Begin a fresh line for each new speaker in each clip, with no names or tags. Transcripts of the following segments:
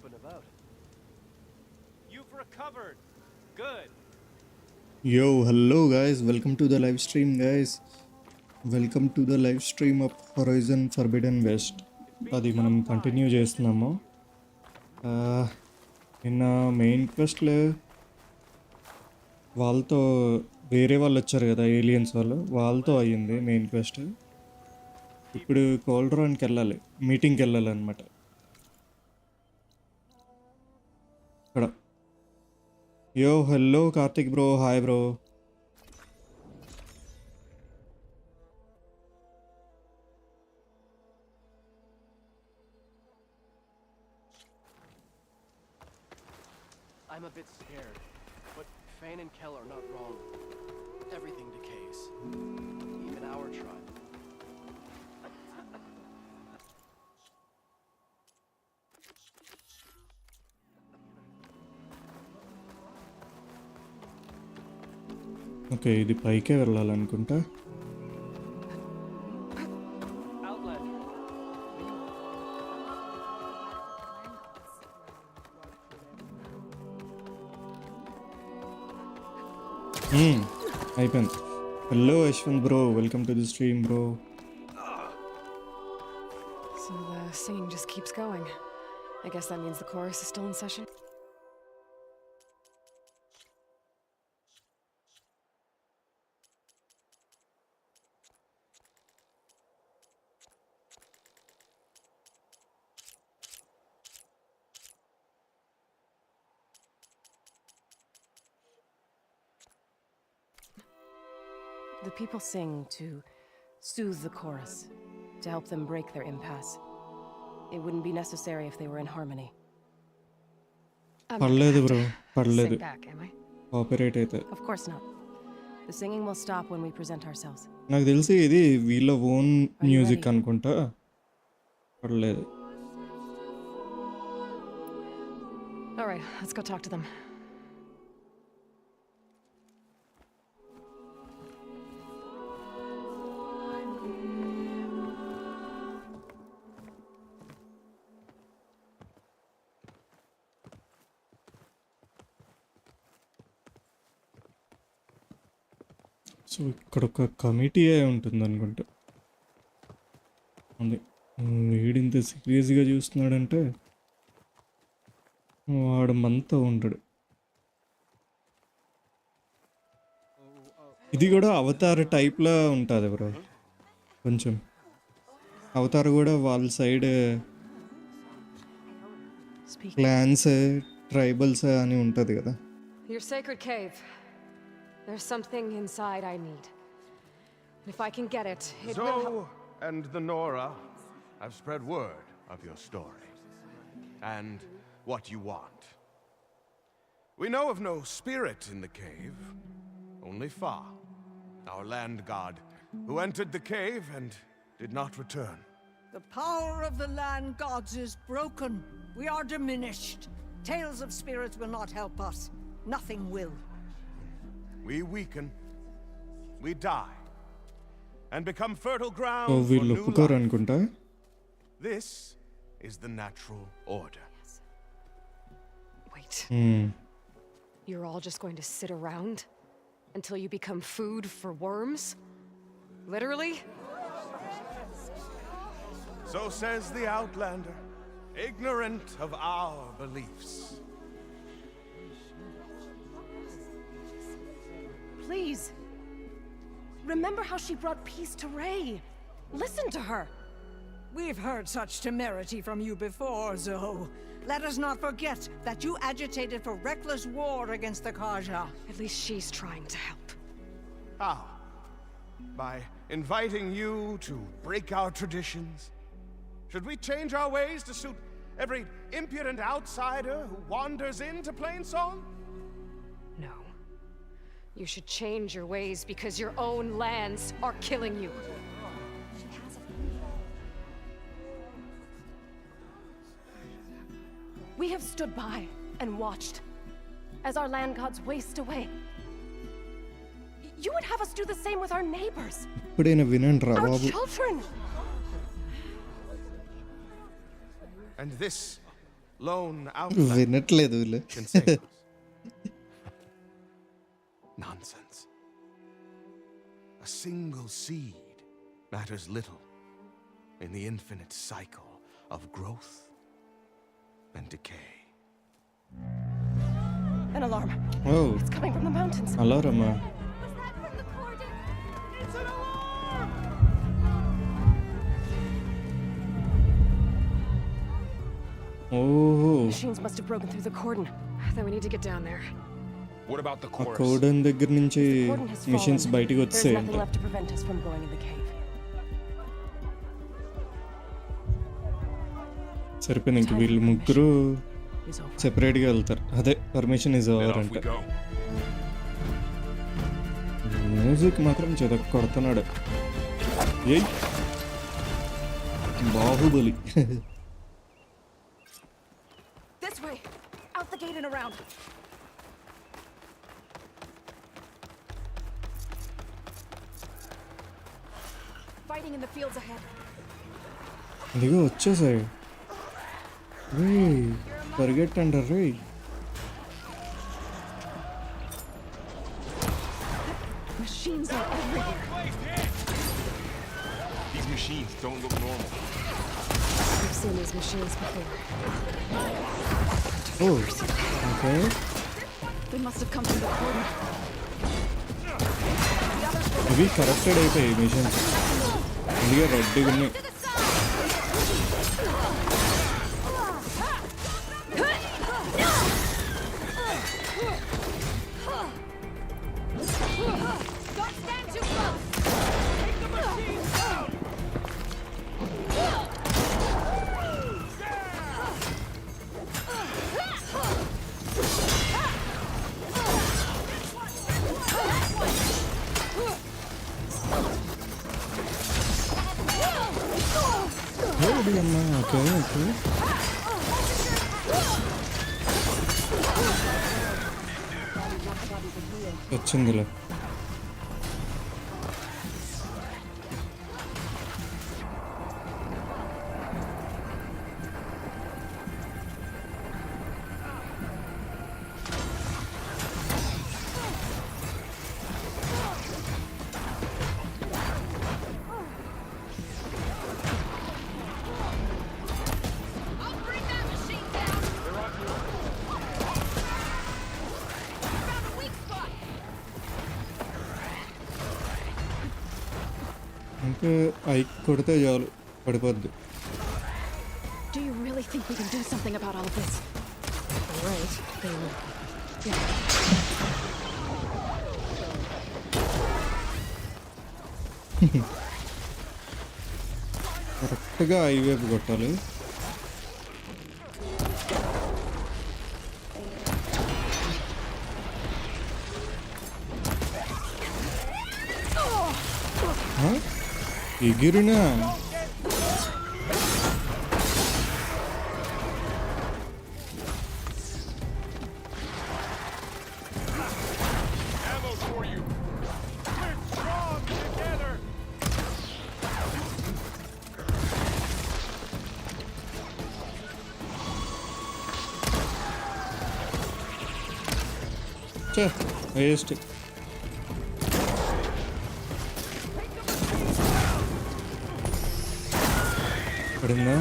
up and about. You've recovered. Good.
Yo, hello guys, welcome to the live stream guys. Welcome to the live stream of Horizon Forbidden West. అది మనం continue చేస్తున్నాము. నిన్న main క్వెస్ట్లో వాళ్ళతో వేరే వాళ్ళు వచ్చారు కదా, ఏలియన్స్ వాళ్ళతో అయ్యింది మెయిన్ క్వెస్ట్. ఇప్పుడు కోల్డ్రాన్కి వెళ్ళాలి, మీటింగ్కి వెళ్ళాలి అనమాట. ఇక్కడ యో hello Karthik bro, hi bro.
I'm a bit scared, but Fan and Kel are not wrong. Everything decays. Even our tribe.
Okay, ఇది పైకే వెళ్ళాలనుకుంటా. అయిపోయింది. Hello Yashwant bro, welcome to the stream bro.
So the singing just keeps going. I guess that means the chorus is still in session. The people sing to soothe the chorus, to help them break their impasse. It wouldn't be necessary if they were in harmony.
పర్లేదు bro, పర్లేదు.
Sing back, am I?
Copyright అయితే
Of course not. The singing will stop when we present ourselves.
నాకు తెలిసి ఇది వీళ్ళ own music అనుకుంటా. పర్లేదు.
All right, let's go talk to them.
So ఇక్కడ ఒక కమిటీ ఉంటుంది అనుకుంటా. ఉంది, వీడు ఇంత సీరియస్గా చూస్తున్నాడంటే వాడు మనతో ఉంటాడు. ఇది కూడా అవతార్ టైప్లో ఉంటుంది బ్రో. కొంచెం అవతార్ కూడా వాళ్ళ సైడ్ క్లాన్స్, ట్రైబల్స్ అని ఉంటుంది కదా.
Your sacred cave. There's something inside I need. If I can get it, it will help.
Zoe and the Nora have spread word of your story and what you want. We know of no spirit in the cave, only Fa, our land god, who entered the cave and did not return.
The power of the land gods is broken. We are diminished. Tales of spirits will not help us. Nothing will.
We weaken, we die, and become fertile
so
ground for
వీళ్ళు
new
ఒప్పుకోరు
life.
అనుకుంటా.
This is the natural order.
Wait. You're all just going to sit around until you become food for worms? Literally?
So says the Outlander, ignorant of our beliefs.
Please. Remember how she brought peace to Ray. Listen to her.
We've heard such temerity from you before, Zoe. Let us not forget that you agitated for reckless war against the Kaja.
At least she's trying to help.
How? By inviting you to break our traditions? Should we change our ways to suit every impudent outsider who wanders into Plainsong?
No. You should change your ways because your own lands are killing you. We have stood by and watched as our land gods waste away. You would have us do the same with our neighbors,
ఇప్పుడైనా వినండి రా
our
Babu.
children.
And this lone outlander
వినట్లేదు వీళ్ళు.
can save us. Nonsense. A single seed matters little in the infinite cycle of growth and decay.
An alarm.
Oh
It's coming from the mountains.
అలారమ్మా. ఓహో
Machines must have broken through the cordon.
Then we need to get down there.
What about the
ఆ
chorus?
కోడన్ దగ్గర నుంచి
The cordon has
machines
fallen.
బయటికి
There's
వచ్చాయంట.
nothing left to prevent us from going in the cave.
సరిపోయింది, ఇంక వీళ్ళు ముగ్గురు
Is over.
సెపరేట్గా వెళ్తారు. అదే permission is
Then
over
off
అంటే.
we go.
మ్యూజిక్ మాత్రం చెదక్ కొడుతున్నాడు. ఏయ్ Baahubali.
This way! Out the gate and around! Fighting in the fields ahead.
ఇదిగో వచ్చేసాయి. రే పరిగెట్టండి రే.
Machines are everywhere.
These machines don't look normal.
We've seen these machines before.
Oh okay.
They must have come from the cordon.
ఇవి corrected అయిపోయాయి machines. అందుకే రెడ్డిగా ఉన్నాయి.
Don't stand too close!
ఏడి అమ్మా. Okay okay. వచ్చిందిలే.
I'll bring that machine down! Found a weak spot!
ఇంకా I కొడితే చాలు పడిపోద్ది.
Do you really think we can do something about all of this? Right, they will. Yeah.
కరెక్ట్గా I వైపు కొట్టాలి. ఆ? ఎగిరినా
Ammo for you. We're strong together.
చే waste. పడిందా?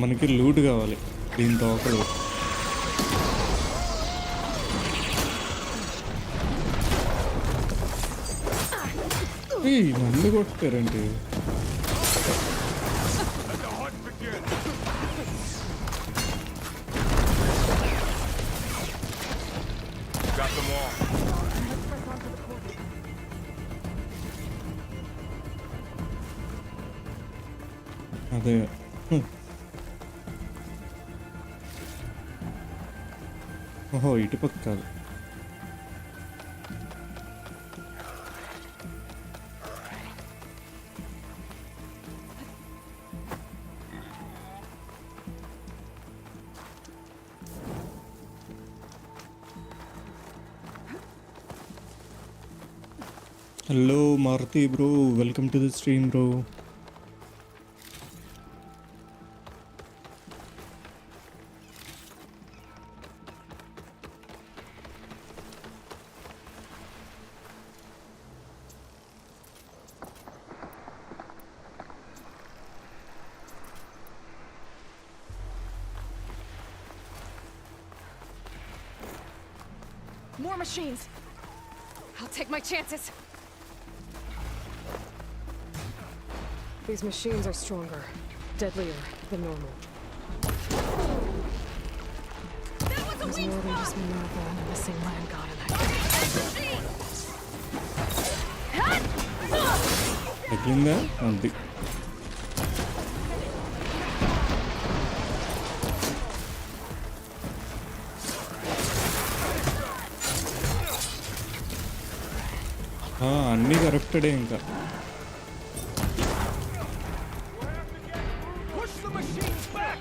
మనకి లూట్ కావాలి దీంతో ఒకరు. మళ్ళీ కొట్టారండి.
Let the hunt begin. Got them all.
అదే ఓహో ఇటుపక్క కాదు. Hello Maruti bro, welcome to the stream bro.
More machines. I'll take my chances. These machines are stronger, deadlier than normal. There's more than just Minerva and a missing land god in that game.
తగ్గిందా అంతే. అన్నీ కరెక్టడే ఇంకా.
Push the machines back!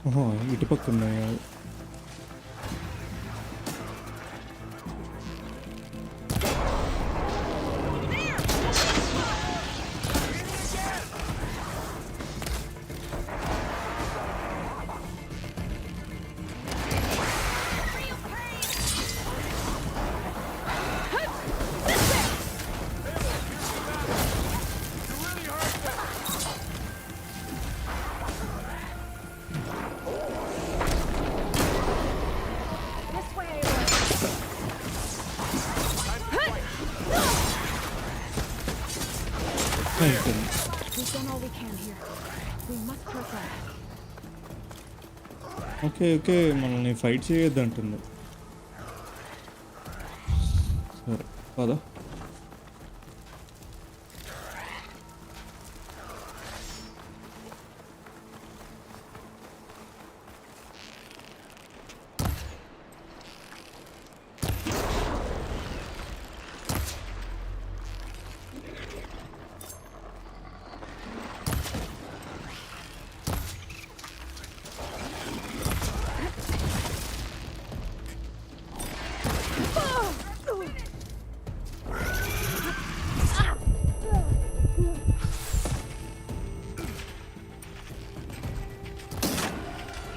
ఓహో ఇటు పక్క ఉన్నాయా?
We've done all we can here. We must press on.
Okay okay మనల్ని fight చేయొద్దు అంటుంది. సరే పదా.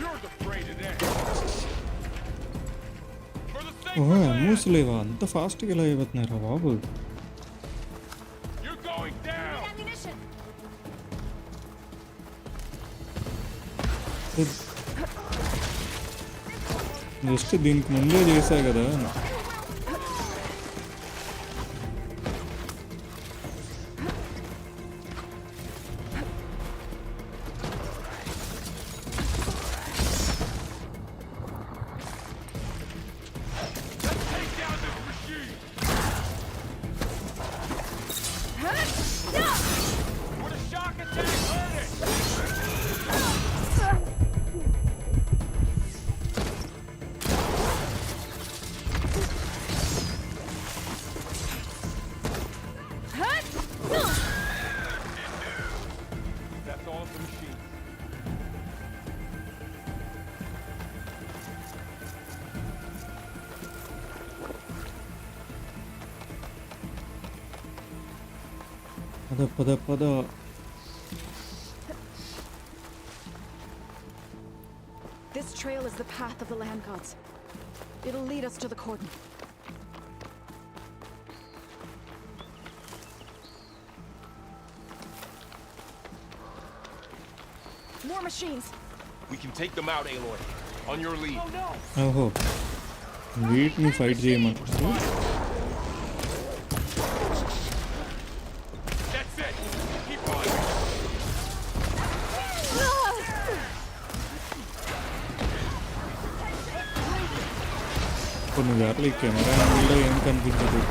You're the prey today. For the sake
ఓహో
of
అమ్మూస్
land,
లేవా? అంత ఫాస్ట్గా ఇలా అయిపోతున్నారా బాబు?
you're going down!
Ammunition!
Just దీనికి ముందే చేశా కదా.
Let's take down this machine! Would a shock attack hurt it? That's all of the machine.
పద పద పద.
This trail is the path of the land gods. It'll lead us to the cordon. More machines.
We can take them out, Aloy. On your lead. Oh no!
ఓహో వీటిని fight చేయమంటారు.
That's it! Keep on!
కొన్నిసార్లు ఈ camera యాంగిల్లో ఏం కనిపించదు.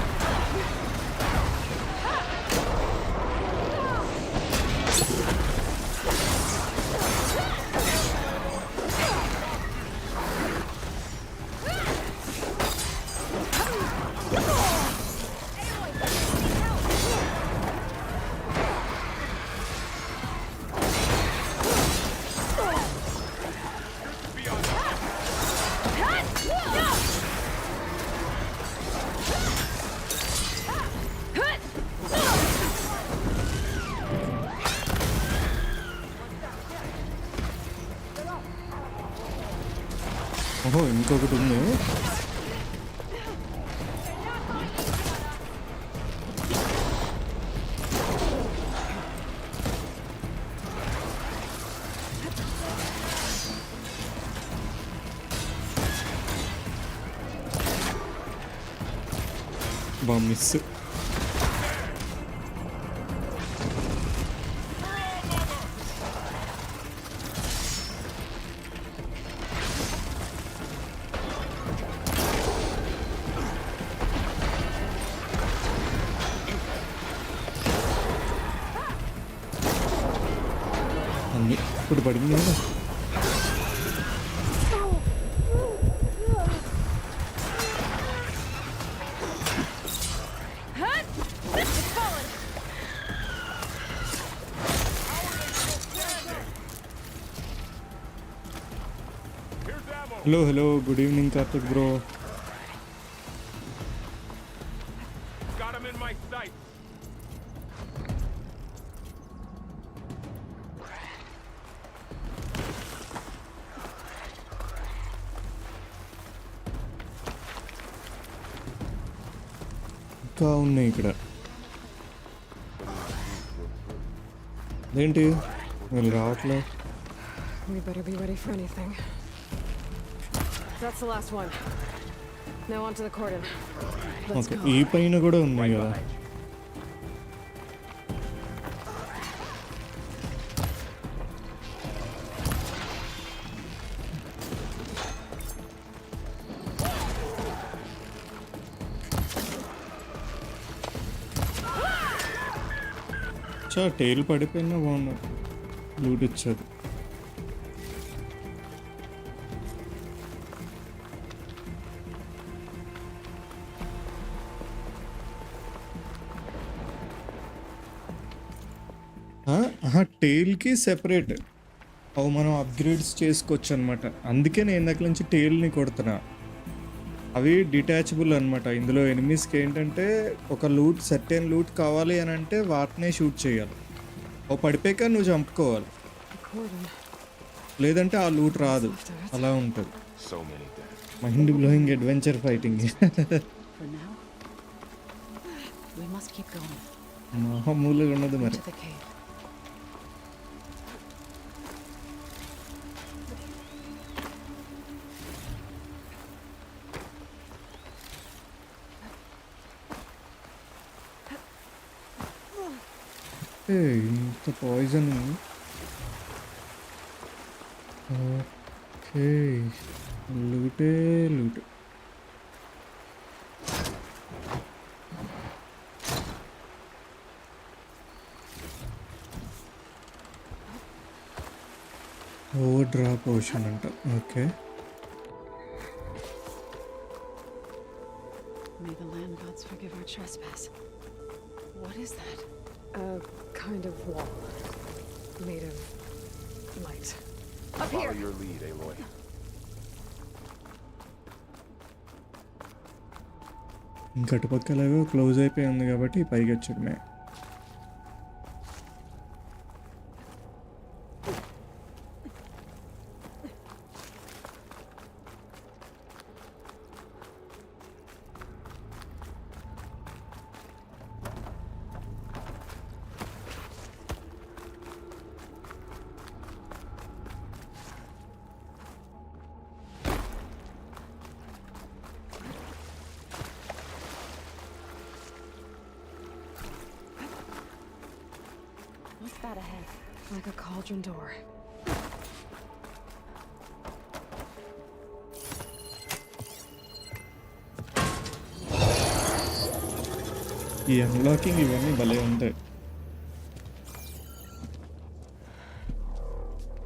ఓహో ఇంకొకటి ఉంది. అబ్బా మిస్. అన్నీ ఇప్పుడు పడింది కదా.
Here's ammo.
Hello good evening Karthik bro.
Got him in my sights.
ఇంకా ఉన్నాయి ఇక్కడ. ఏంటి వీళ్ళు రావట్లే?
We better be ready for anything. That's the last one. Now onto the cordon. Let's
okay,
go.
ఈ పైన కూడా ఉన్నాయి కదా. టైల్ పడిపోయినా బాగున్నాడు, లూట్ ఇచ్చారు. టైల్కి సెపరేట్ అవి మనం అప్గ్రేడ్స్ చేసుకోవచ్చు అనమాట. అందుకే నేను ఇందాక నుంచి టైల్ని కొడుతున్నా. అవి డిటాచబుల్ అనమాట. ఇందులో ఎనిమీస్కి ఏంటంటే ఒక లూట్ సర్టెన్ లూట్ కావాలి అని అంటే వాటినే షూట్ చేయాలి. అవి పడిపోయాక నువ్వు చంపుకోవాలి,
The cordon.
లేదంటే ఆ లూట్ రాదు. అలా ఉంటుంది.
So many dead.
Mind blowing adventure fighting.
For now, we must keep going
మామూలుగా ఉన్నది మరి.
To the cave.
ఇంత పాయిజన్. ఓకే, లూటే లూట్. ఓవర్ డ్రాప్ ఓషన్ అంట. Okay,
May the land gods forgive our trespass. What is that?
A kind of wall made of light. Up
Follow
here.
your lead, Aloy.
ఇంకా అటుపక్కలాగా close అయిపోయి ఉంది కాబట్టి పైకి వచ్చాడు.
What's that ahead?
Like a cauldron door.
ఈ unlocking ఇవన్నీ భలే ఉంటాయి.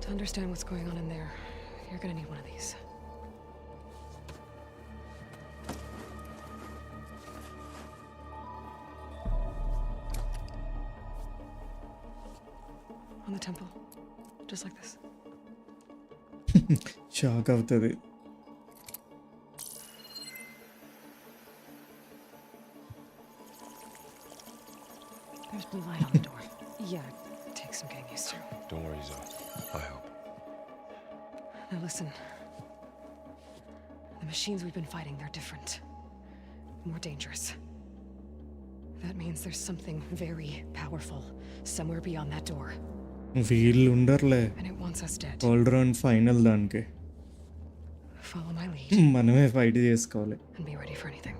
To understand what's going on in there, you're gonna need one of these. On the temple. Just like this.
Shock అవుతుంది.
There's blue light on the door. Yeah, it takes some getting used to.
Don't worry, Zoe. I'll help.
Now listen. The machines we've been fighting, they're different. More dangerous. That means there's something very powerful somewhere beyond that door.
వీళ్ళు ఉండర్లే
And it wants us dead.
All round final దానికి.
Follow my lead
మనమే fight చేసుకోవాలి.
and be ready for anything.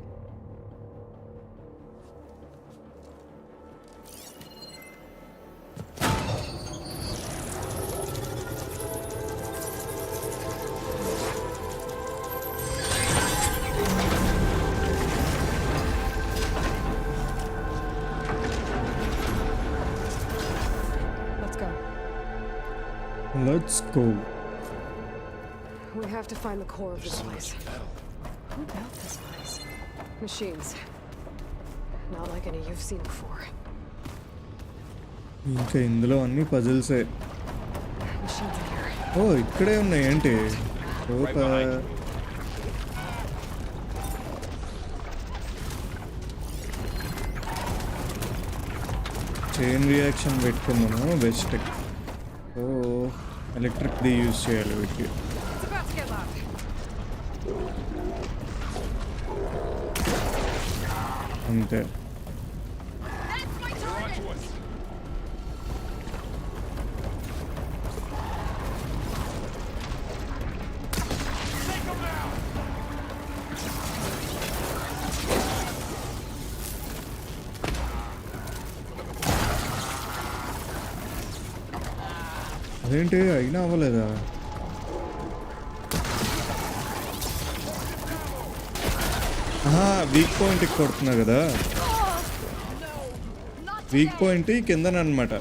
Let's go.
We have to find the core of this place. Who built this place? Machines. Not like any you've seen before.
ఇంకా ఇందులో అన్ని పజిల్సే.
Machines in here.
ఓ ఇక్కడే ఉన్నాయి ఏంటి? Super. Chain reaction పెట్టుకున్నాము best. ఓ ఎలక్ట్రిక్ది use చేయాలి వీటికి.
It's about to get loud.
అంతే. అదేంటి అయినా అవ్వలేదా? వీక్ పాయింట్కి కొడుతున్నా కదా, వీక్ పాయింట్ కిందనమాట.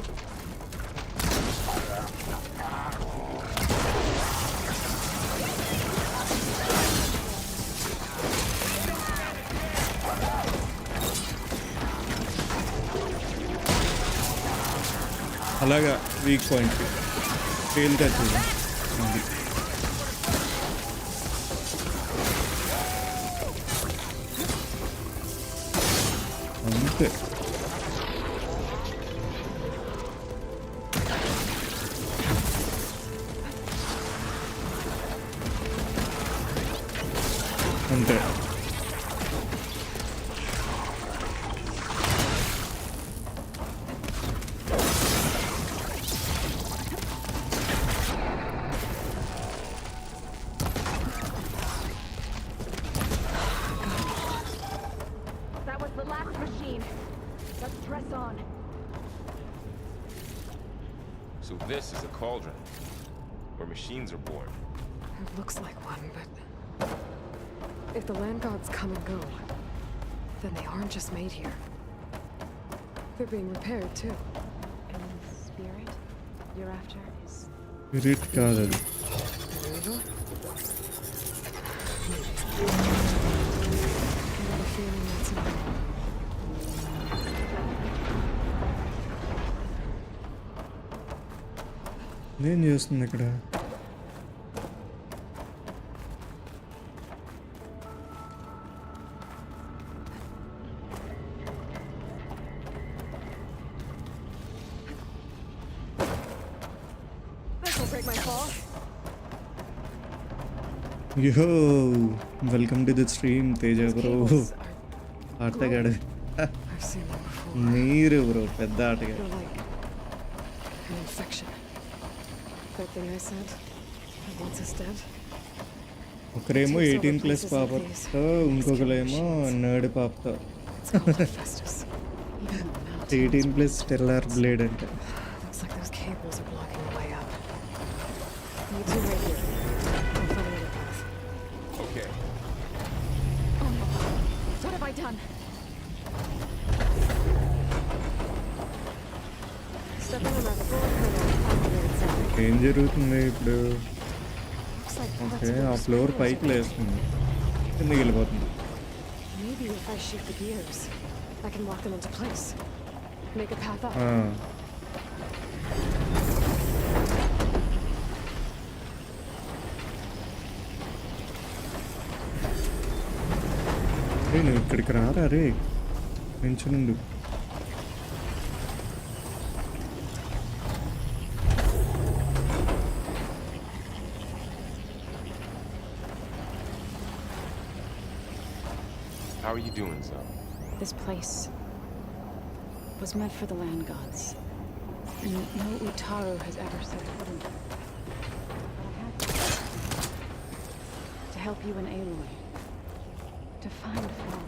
అలాగా వీక్ పాయింట్ తేలిగా చూడండి. అంతే. అంతే.
So this is a cauldron, where machines are born.
It looks like one, but if the land gods come and go, then they aren't just made here. They're being repaired too.
And the spirit you're after is...
Spirit కాదు అది.
I have a feeling that's an evil.
ఏం చేస్తుంది ఇక్కడ?
This'll break my fall.
Yo welcome to the stream Teja bro. ఆటగాడు
I've seen them before.
మీరు bro పెద్ద ఆటగాడు.
They're like an infection. That thing I said, that once is dead.
ఒకరేమో 18+ పాపతో, ఇంకొకరేమో nerd పాపతో.
It's called Festus. Even on the mountain.
18+ stellar blade అంటే.
Looks like those cables are blocking the way up. You two wait here. I'll find another path.
Okay.
Oh no. What have I done? Stepping on that floor kernel.
ఏం జరుగుతుంది ఇప్పుడు?
Looks like
okay, ఆ floor పైకి లేస్తుంది, కిందకి వెళ్ళిపోతుంది.
maybe if I shoot the gears, I can lock them into place. Make a path up.
నువ్వు ఇక్కడికి రారా రే, నించునుండు.
How are you doing, Zoe?
This place was meant for the land gods. And no Utaru has ever set foot in it. But I had to help you and Aloy. To find Flora.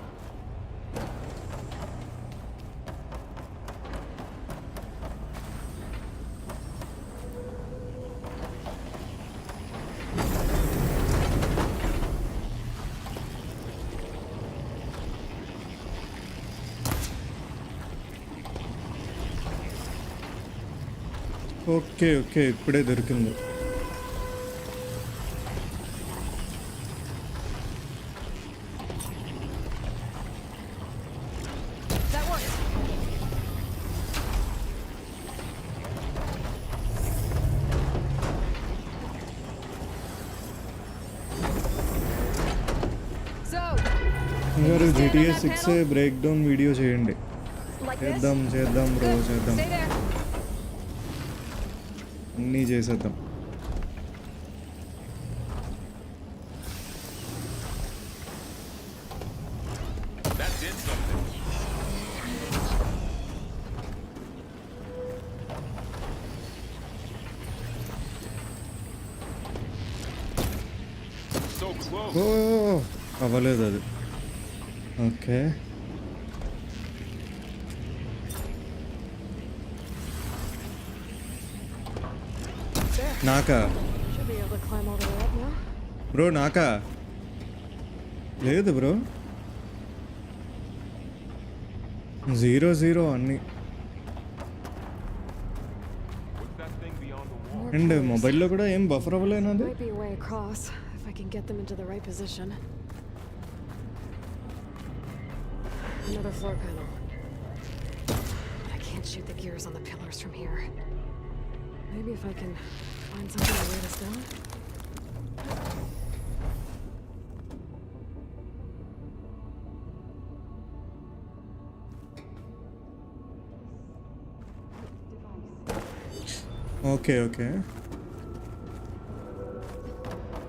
Oh okay okay ఇప్పుడే దొరికింది.
That works. So,
గారు GTA 6 breakdown video చేయండి.
like this?
చేద్దాం bro
Good.
చేద్దాం.
Stay there.
అన్నీ చేసేద్దాం.
That did something. So close.
ఓ అవ్వలేదు అది. ఓకే నాకా
Should be able to climb all the way up now.
Bro నాకా లేదు బ్రో 0-0 అన్నీ.
What's that thing beyond the wall?
More
and
pillars.
మొబైల్లో కూడా ఏం buffer అవ్వలేనది.
Might be a way across if I can get them into the right position. Another floor panel. But I can't shoot the gears on the pillars from here. Maybe if I can find something to weight us down.
Okay okay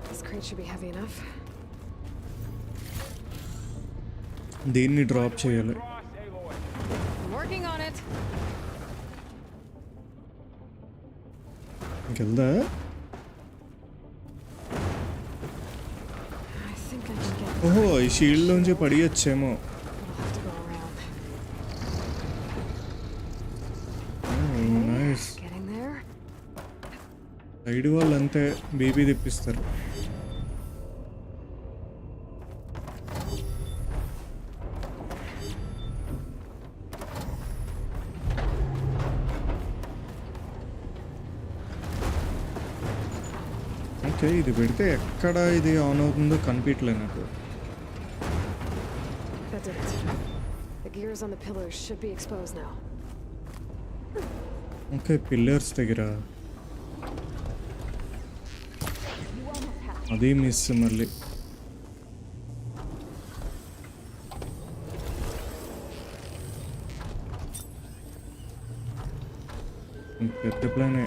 This crate should be heavy enough.
దీన్ని drop చేయాలి.
Cross, Aloy.
I'm working on it.
ఇంకెళ్దా
I think I can get.
ఓహో ఈ shield నుంచి పడియొచ్చేమో.
I'll have to go around.
Nice.
Getting there.
Side వాళ్ళు అంతే BP తెప్పిస్తారు. Okay ఇది పెడితే ఎక్కడ ఇది ఆన్ అవుతుందో కనిపించలే నాకు.
That did it. The gears on the pillars should be exposed now.
Okay pillars దగ్గర అది మిస్ మళ్ళీ. పెద్ద ప్లానే.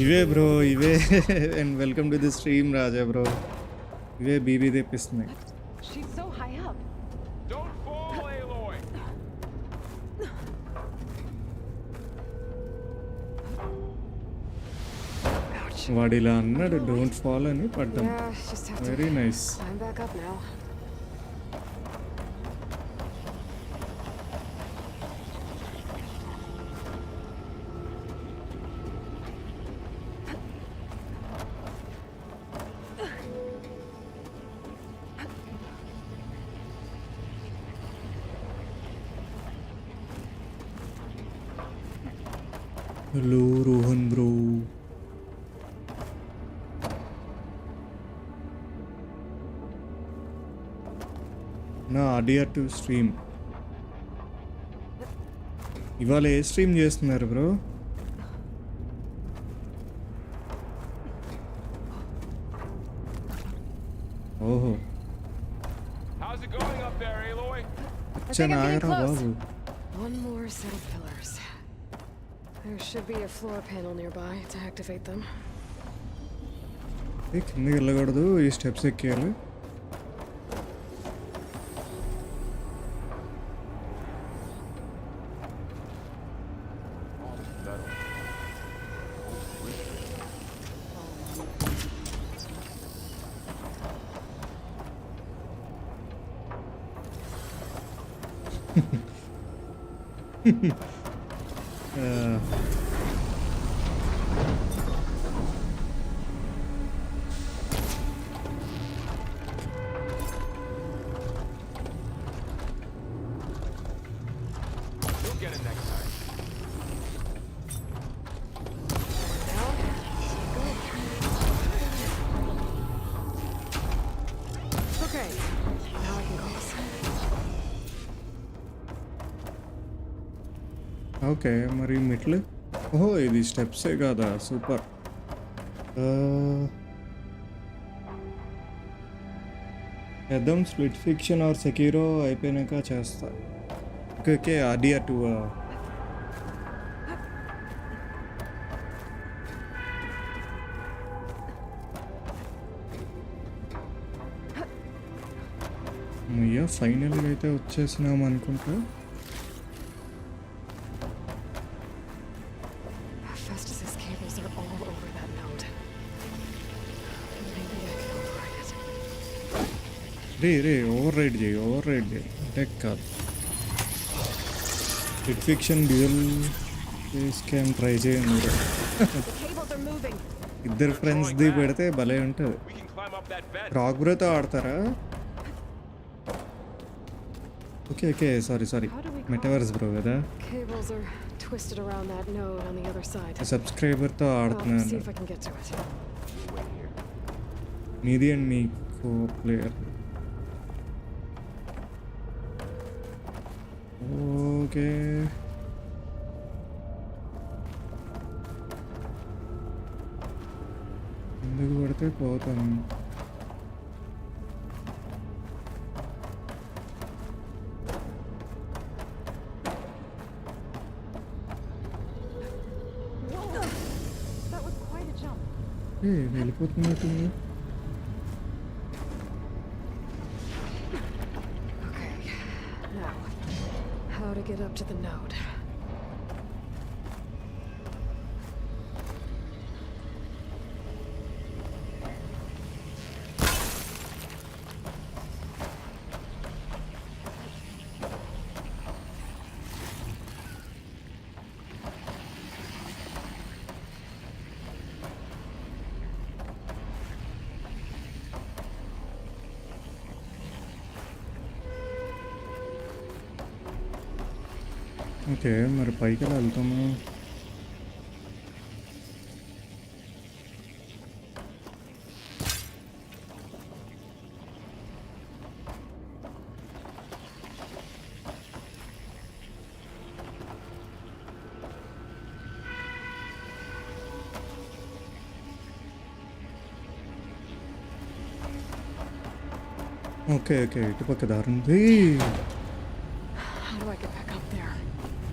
ఇవే బ్రో ఇవే and welcome to the stream Raja bro. ఇవే BB తెప్పిస్తున్నాయి.
She's so high up.
Don't fall, Aloy.
Ouch.
వాడు ఇలా అన్నాడు డోంట్ ఫాల్ అని పడ్డాం.
Yeah, just have to
very nice.
climb back up now.
Hello Rohan bro. నా ఆడియర్ to stream ఇవాళ ఏ stream చేస్తున్నారు bro? ఓహో
How's it going up there, Aloy?
వచ్చాను ఆగరా బాబు.
One more set of pillars. There should be a floor panel nearby to activate them.
కిందకి వెళ్ళకూడదు, ఈ steps ఎక్కేయాలి. Okay, మరి మెట్లు. ఓహో, ఇది స్టెప్సే కదా, సూపర్. చేద్దాం. స్ప్లిట్ ఫిక్షన్ ఆర్ సెక్యూరో అయిపోయినాక చేస్తా. ఓకే ఓకే, అది అటు. అయ్యా, ఫైనల్గా అయితే వచ్చేసినాం అనుకుంటా.
Festus's cables are all over that node. Maybe I can override it.
రే ఓవర్ రైడ్ చేయి అంటే కాదు. Split fiction dual scan try చేయండి మీరు.
The cables are moving.
ఇద్దరు ఫ్రెండ్స్ది పెడితే భలే ఉంటుంది.
We can climb up that vent.
Rock బ్రోతో ఆడతారా? Okay sorry
How do we
metaverse bro కదా.
Cables are twisted around that node on the other side.
సబ్స్క్రైబర్తో
I'll see
ఆడుతున్నాను.
if I can get to it.
Wait here.
నీది and me co player. Okay, ఎందుకు పడితే పోతాను.
That was quite a jump.
వెళ్ళిపోతున్నట్టుంది.
Okay. Now, how to get up to the node?
Okay, మరి పైకి ఎలా వెళ్తాము? Okay ఇటుపక్క దారి ఉంది.
How do I get back up there?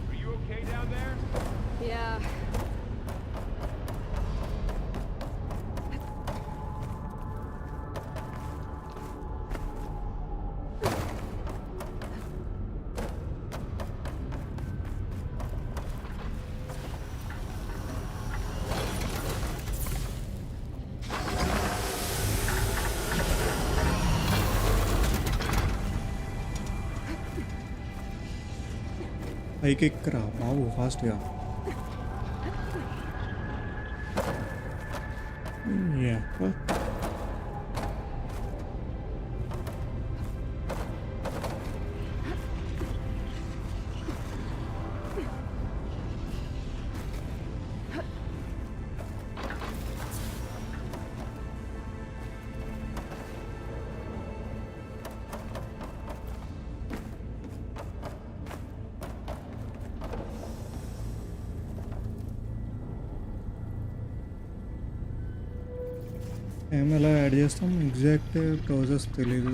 Are you okay down there?
Yeah.
పైకి ఎక్కరా బాబు, ఫాస్ట్గా. ఏం ఎలా యాడ్ చేస్తాం, ఎగ్జాక్ట్ ప్రాసెస్ తెలీదు.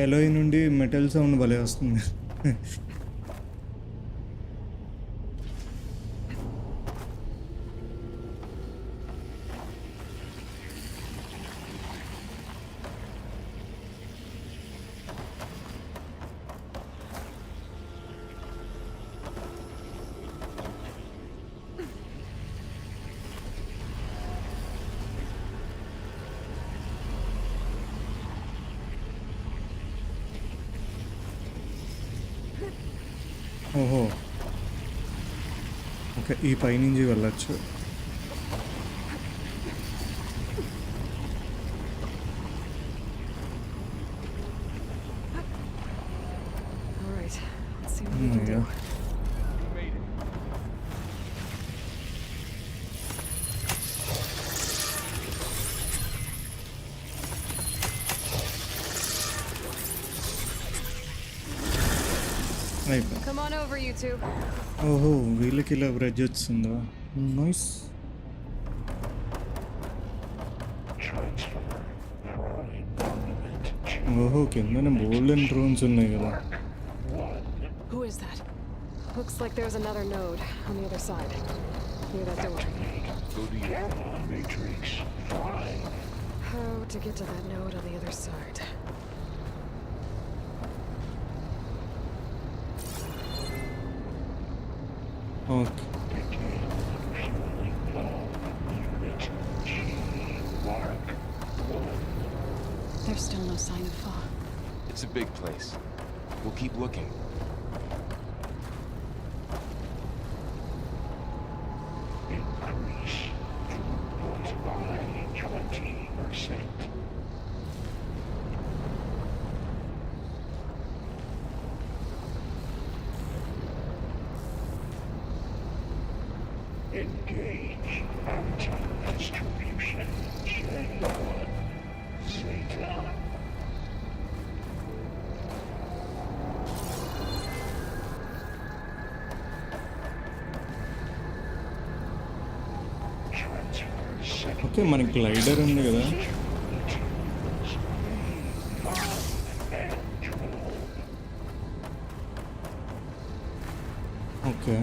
ఎలోయ్ నుండి మెటల్ సౌండ్ భలే వస్తుంది. ఓహో, ఓకే, ఈ పైనుంచి వెళ్ళచ్చు.
All right. Let's see what we can do.
Yeah.
You made it.
అయిపోయింది.
Come on over, you two.
ఓహో వీళ్ళకి ఇలా బ్రెడ్జ్ వచ్చిందా. నైస్. ఓహో కిందన బోల్డెన్ డ్రోన్స్ ఉన్నాయి కదా.
Who is that? Looks like there's another node on the other side. Near that door.
Go to your
Matrix. Fine.
How to get to that node on the other side?
Okay
There's still no sign of fog.
It's a big place. We'll keep looking.
Increase throughput by 20%. Engage anti-distribution. Satan.
Okay మనకి glider ఉంది కదా. Okay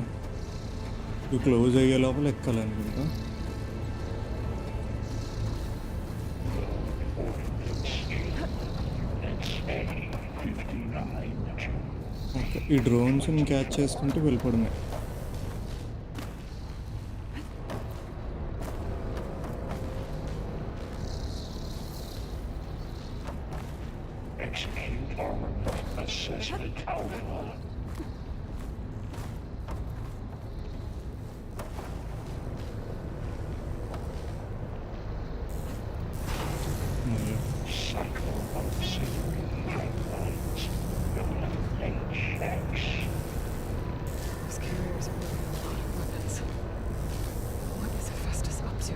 ఇది close అయ్యే లోపల ఎక్కాలనుకుంటా. Okay ఈ డ్రోన్స్ని catch చేసుకుంటూ వెళ్ళిపోవడమే.
Execute armament assessment alpha. Cycle auxiliary pipelines. HX.
Those carriers are moving a lot of weapons. What is Hephaestus up to?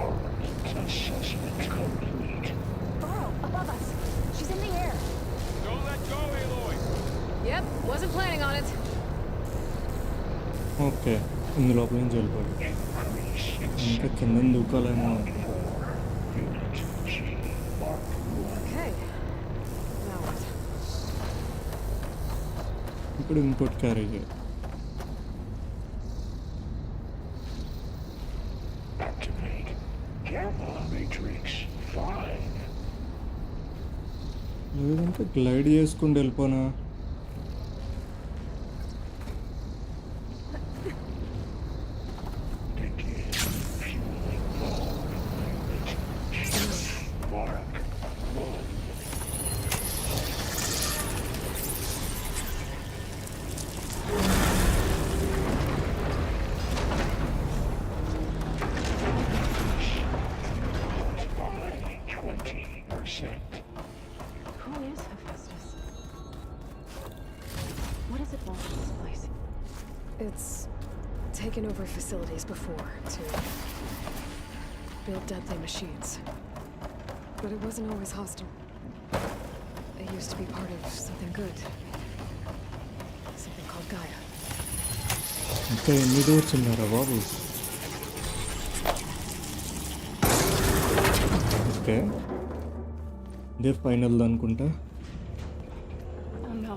Armament assessment complete.
Burrow, above us. She's in the air.
Don't let go, Aloy!
Yep, wasn't planning on it.
Okay ఇందు లోపల నుంచి వెళ్ళిపోయాడు. ఇంకా కింద దూకాలేమో.
Okay. Now what?
ఇప్పుడు ఇంకోటి carry చేయాలి.
Activate gamma matrix 5.
లేదంటే గ్లైడ్ చేసుకుంటూ వెళ్ళిపోనా.
Begin fueling all Mark 1. By 20%.
Who is Hephaestus? What does it want from this place?
It's taken over facilities before to build deadly machines. But it wasn't always hostile. It used to be part of something good. Something called Gaia.
ఇంకా ఎన్ని doors ఉన్నారా బాబు. Okay ఇదే final అనుకుంటా.
Oh no.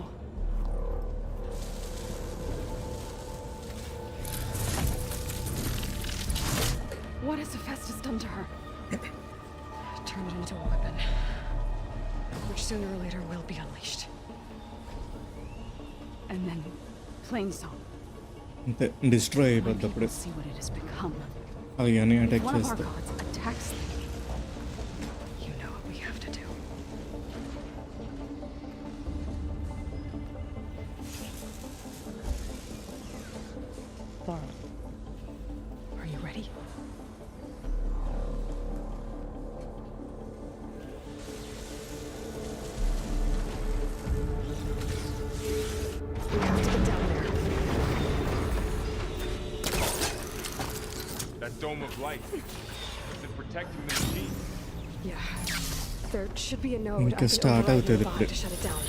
What has Hephaestus done to her? Turned it into a weapon, which sooner or later will be unleashed.
And then plain song.
అంతే destroy
When
అయిపోద్ది అప్పుడే.
people see what it has become.
అవి కానీ
If
attack
one of our
చేస్తాయి.
gods attacks them,
You know what we have to do.
Laura, are you ready?
We have to get down there.
That dome of light. Is it protecting the machine?
Yeah. There should be a node I
ఇంకా
can
start
override
అవుతుంది
nearby
ఇప్పుడు.
to shut it down.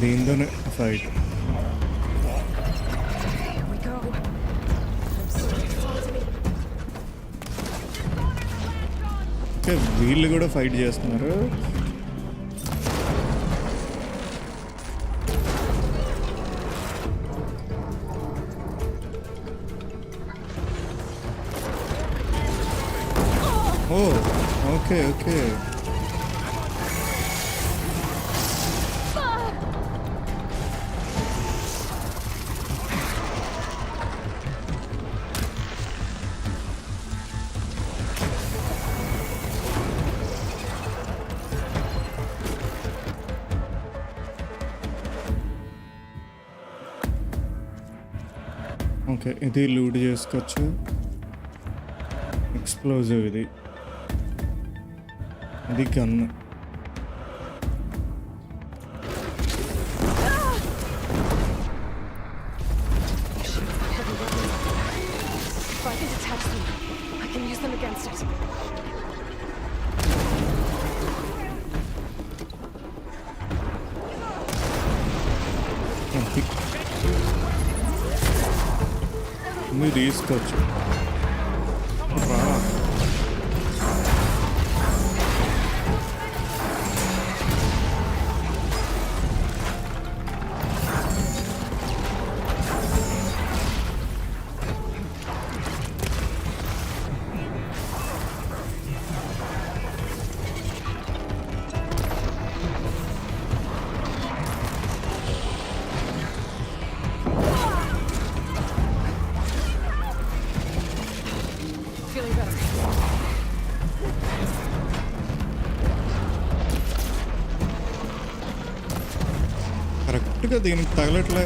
దీంతోనే fight.
Here we go. I'm sorry, follow me.
Okay, వీళ్ళు కూడా fight చేస్తున్నారు. ఓ okay okay. Okay, ఇది loot చేసుకోవచ్చు. Explosive ఇది. అది gun.
If I can detach them, I can use them against it.
అది నువ్వు తీసుకోవచ్చు. రా.
Feeling better.
కరెక్ట్గా దీనికి తగలట్లే.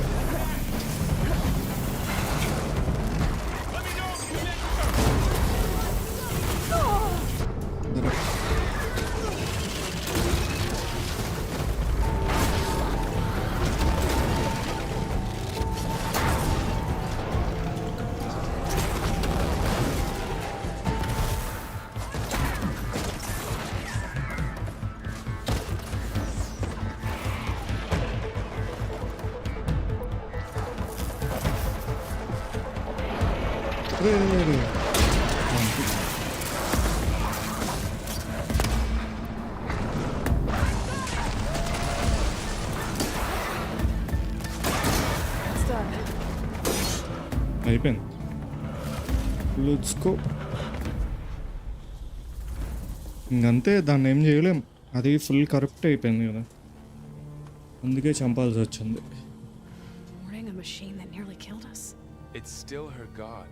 రే, రే, రే.
It's done.
అయిపోయింది. Let's go. ఇంకంతే, దాన్ని ఏం చేయలేం. అది ఫుల్ కరప్ట్ అయిపోయింది కదా, అందుకే చంపాల్సి వచ్చింది.
Warning a machine that nearly killed us.
It's still her god.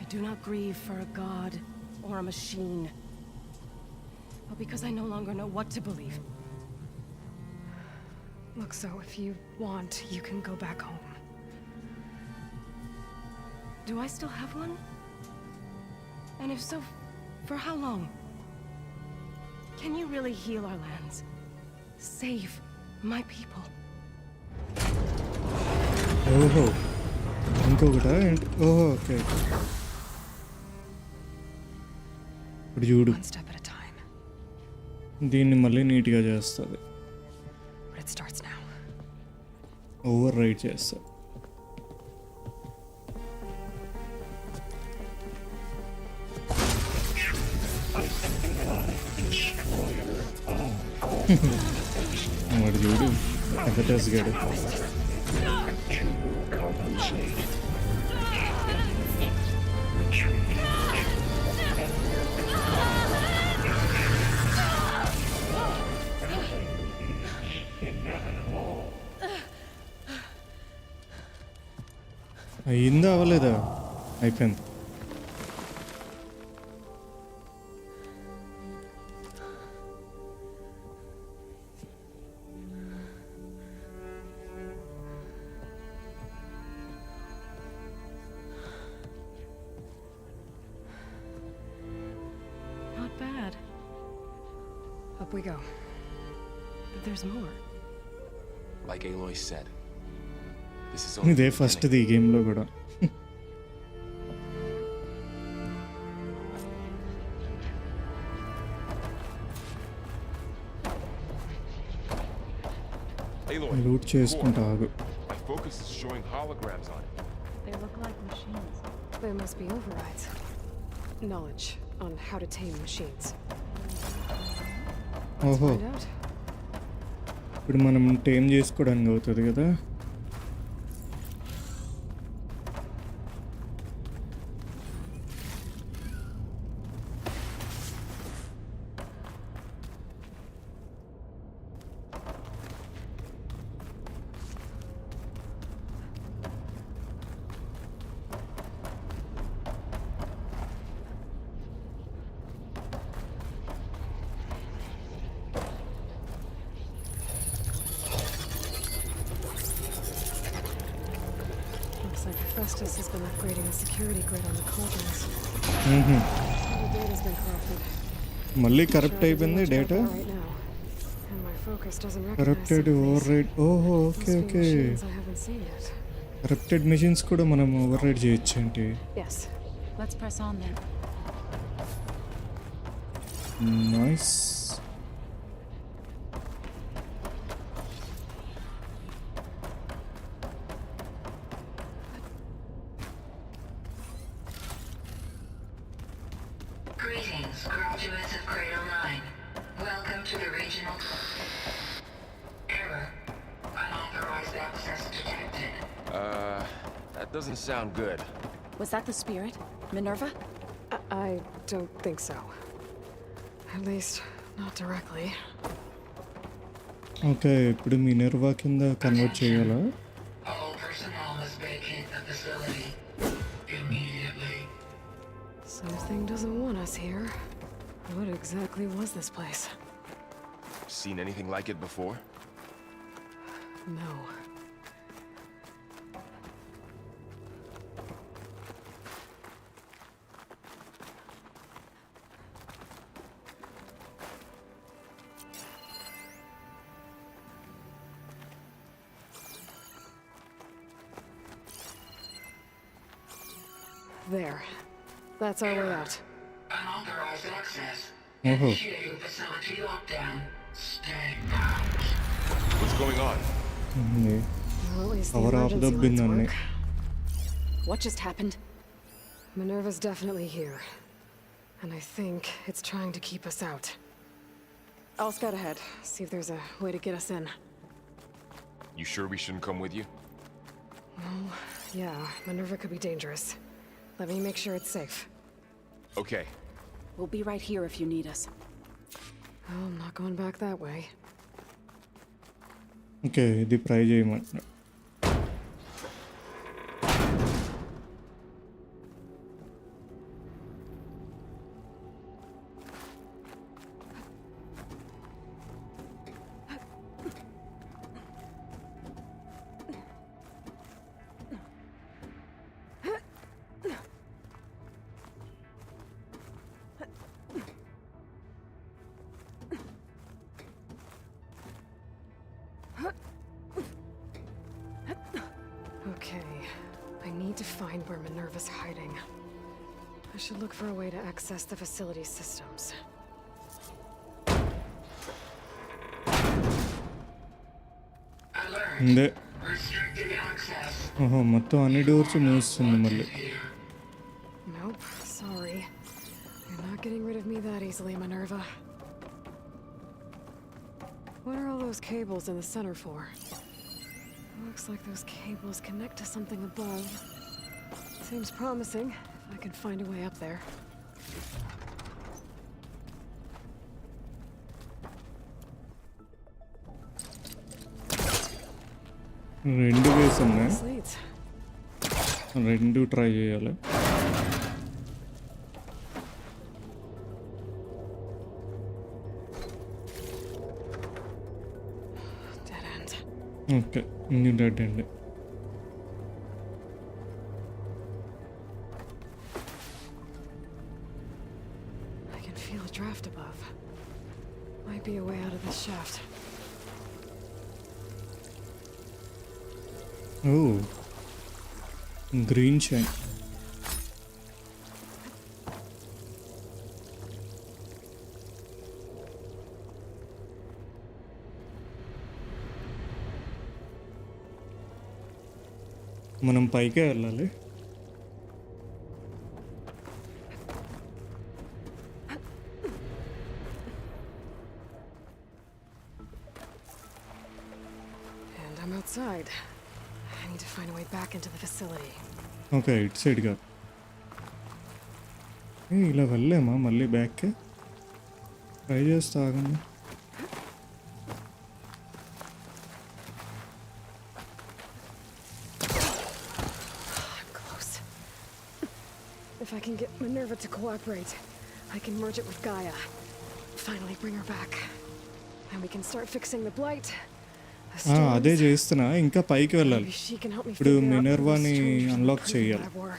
I do not grieve for a god or a machine, but because I no longer know what to believe.
Look, so if you want, you can go back home.
Do I still have one? And if so, for how long? Can you really heal our lands? Save my people?
ఓహో, ఇంకొకటా ఏంటి? ఓహో, okay. ఇప్పుడు చూడు,
One step at a time.
దీన్ని మళ్ళీ నీట్గా చేస్తుంది.
But it starts now.
Override చేస్తా. వాడు చూడు, ఎగటేస్ గాడు. అయిందా అవ్వలేదా? అయిపోయింది.
Not bad.
Up we go.
But there's more.
Like Aloy said, This is only
ఇదే
the
ఫస్ట్
beginning.
ఈ గేమ్లో కూడా.
Aloy,
లూట్ చేసుకుంటా ఆగు.
my focus is showing holograms on it.
They look like machines.
They must be overrides. Knowledge on how to tame machines.
ఓహో,
Find out.
ఇప్పుడు మనం tame చేసుకోవడానికి అవుతుంది కదా.
Looks like Festus has been upgrading the security grid on the cauldrons.
మ్మ్హ.
The data's been corrupted.
మళ్ళీ
Sure
corrupt
I can do
అయిపోయింది
much about
data.
that right now. And my focus doesn't recognize
corrupted
some of
over
these.
Raid. ఓహో,
Must
okay
be
okay.
machines I haven't seen yet.
Corrupted machines కూడా మనం over ride చేయొచ్చు ఏంటి.
Yes.
Let's press on then.
Nice.
Greetings, graduates of Cradle 9. Welcome to the regional... Error. Unauthorized access detected.
That doesn't sound good.
Was that the spirit? Minerva?
I don't think so. At least, not directly.
Okay, ఇప్పుడు Minerva కింద convert చేయాలా?
All personnel must vacate the facility immediately.
Something doesn't want us here. What exactly was this place?
Seen anything like it before?
No. There. That's our way out.
Unauthorized access.
ఓహో,
Initiating facility lockdown. Stay out.
What's going on?
ఉంది.
Well, at least the
Power off
emergency
the
lights
bin అన్ని.
work.
What just happened?
Minerva's definitely here. And I think it's trying to keep us out. I'll scout ahead, see if there's a way to get us in.
You sure we shouldn't come with you?
Yeah, Minerva could be dangerous. Let me make sure it's safe.
Okay.
We'll be right here if you need us.
Oh, I'm not going back that way.
Okay, ఇది try చేయమంటున్నా.
Okay, I need to find where Minerva's hiding. I should look for a way to access the facility systems.
Alert.
ఉందే.
Restricted access.
ఓహో, మొత్తం అన్ని doors మూస్తుంది మళ్ళీ.
Nope, sorry. You're not getting rid of me that easily, Minerva. What are all those cables in the center for? Looks like those cables connect to something above. Seems promising, if I can find a way up there.
రెండు వేస్ ఉన్నాయి,
This leads.
రెండు try చేయాలి.
Dead end.
Okay, ఇది dead అండి.
I can feel a draft above. Might be a way out of this shaft.
Oh green shine. మనం పైకే వెళ్ళాలి.
And I'm outside. I need to find a way back into the facility.
Okay ఇటు సైడ్గా ఇలా వెళ్ళామా మళ్ళీ బ్యాక్కి? Try చేస్తా ఆగండి.
I'm close. If I can get Minerva to cooperate, I can merge it with Gaia. Finally bring her back. And we can start fixing the blight. the storms.
అదే చేస్తున్నా, ఇంకా పైకి వెళ్ళాలి.
Maybe she can help me
ఇప్పుడు
figure out who
మినర్వాని
those strange
unlock
prison
చేయాలి.
that I wore.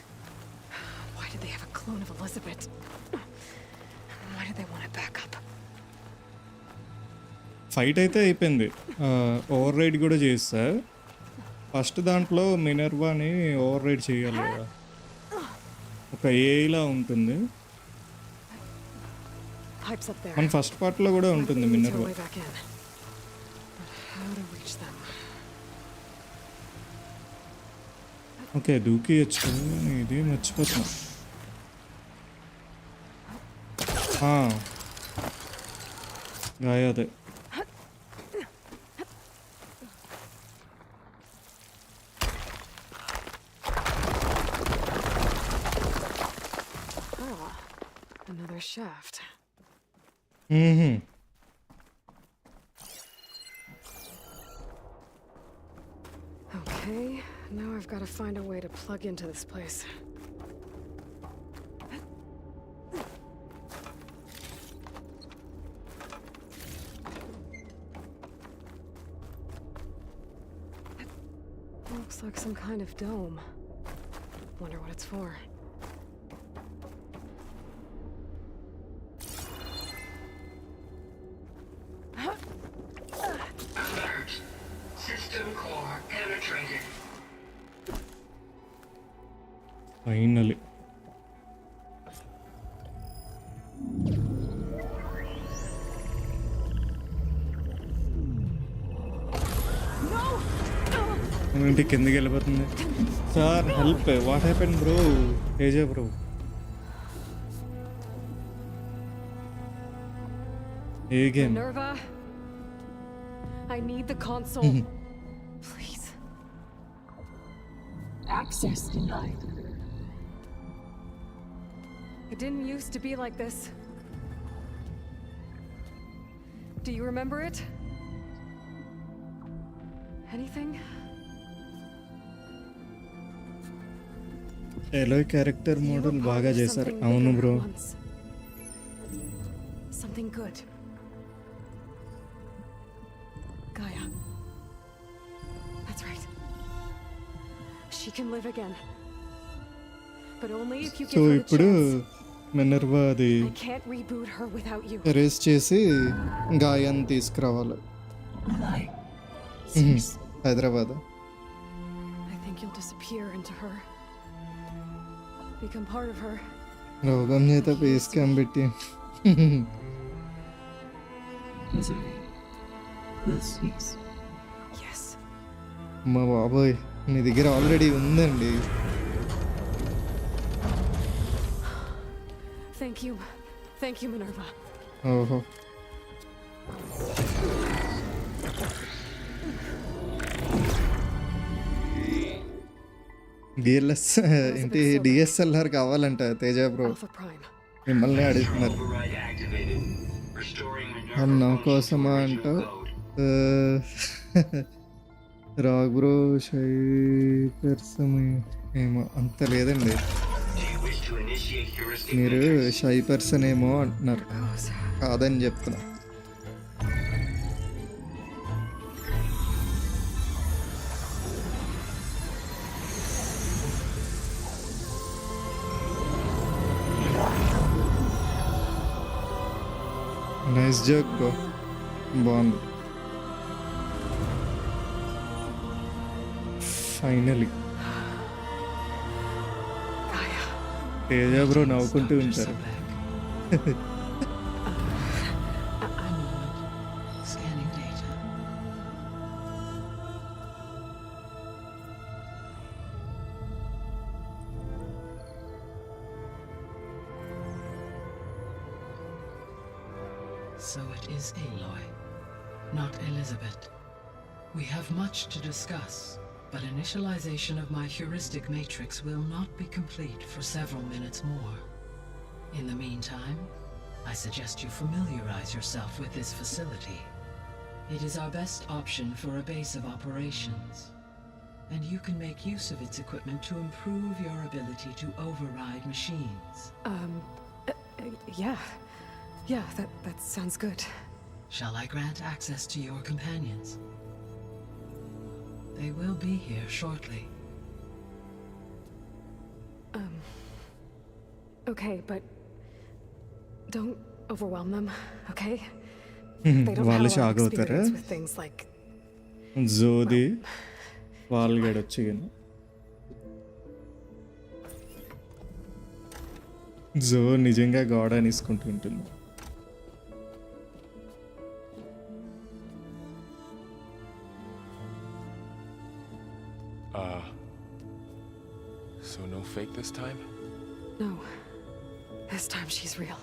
Why did they have a clone of Elizabeth? Why did they want it back up?
Fight అయితే అయిపోయింది. Over ride కూడా చేస్తా. First దాంట్లో మినర్వాని over ride చేయాలి కదా, ఒక ఏలా ఉంటుంది.
Pipes up there.
మన ఫస్ట్ పార్ట్లో కూడా ఉంటుంది
Luckily, we
Minerva.
way back in. But how to reach them?
Okay దూకియచ్చు. ఇది మర్చిపోతున్నా. గాయదే.
Ah, another shaft. Okay, now I've got to find a way to plug into this place. Looks like some kind of dome. Wonder what it's for.
Alert. System core penetrated.
Finally ఏంటి కిందకి వెళ్ళిపోతుంది. Sir help, what happen bro? Teja bro, A game?
Minerva, I need the console. Please.
Access denied.
It didn't used to be like this. Do you remember it? Anything?
Aloy character
You were
model
part
బాగా
of
చేశారు.
something
అవును
bigger
bro.
at once. Something good. Gaia. That's right. She can live again. But only if you
so
give her the
ఇప్పుడు
chance.
Minerva అది
I can't reboot her without you.
Erase చేసి గాయాన్ని తీసుకురావాలి. Hyderabad.
I think you'll disappear into her. Become part of her.
రోగం చేత face cam పెట్టి
Yes.
మా బాబోయ్ మీ దగ్గర ఆల్రెడీ ఉందండి.
Thank you. Thank you, Minerva.
ఓహో డిఎల్ఎస్ ఏంటి డిఎస్ఎల్ఆర్ కావాలంట తేజ బ్రో.
Alpha Prime.
మిమ్మల్ని అడుగుతున్నారు.
Override activated. Restoring Minerva
అన్న
function
కోసమా
to
అంట.
original code.
రాగ్ బ్రో షై ఏమో అంత లేదండి.
Do you wish to initiate heuristic
మీరు
matrix?
షై పర్సన్ ఏమో అంటున్నారు.
Goes.
కాదని చెప్తున్నా. నైస్ జోక్ బ్రో, బాగుంది. Finally
Gaia.
తేజ బ్రో నవ్వుకుంటూ ఉంటారు.
I'm scanning data. So it is Aloy, not Elizabeth. We have much to discuss, but initialization of my heuristic matrix will not be complete for several minutes more. In the meantime, I suggest you familiarize yourself with this facility. It is our best option for a base of operations, and you can make use of its equipment to improve your ability to override machines.
Yeah. Yeah, that sounds good.
Shall I grant access to your companions? They will be here shortly.
Okay, but don't overwhelm them, okay?
Mhm.
They don't have
వాళ్ళు
a lot
shock
of
అవుతారా?
experience with things like
జోది వాళ్ళు గడొచ్చు కానీ జో నిజంగా God అనేసుకుంటూ ఉంటుంది.
So no fake this time?
no. This time she's real.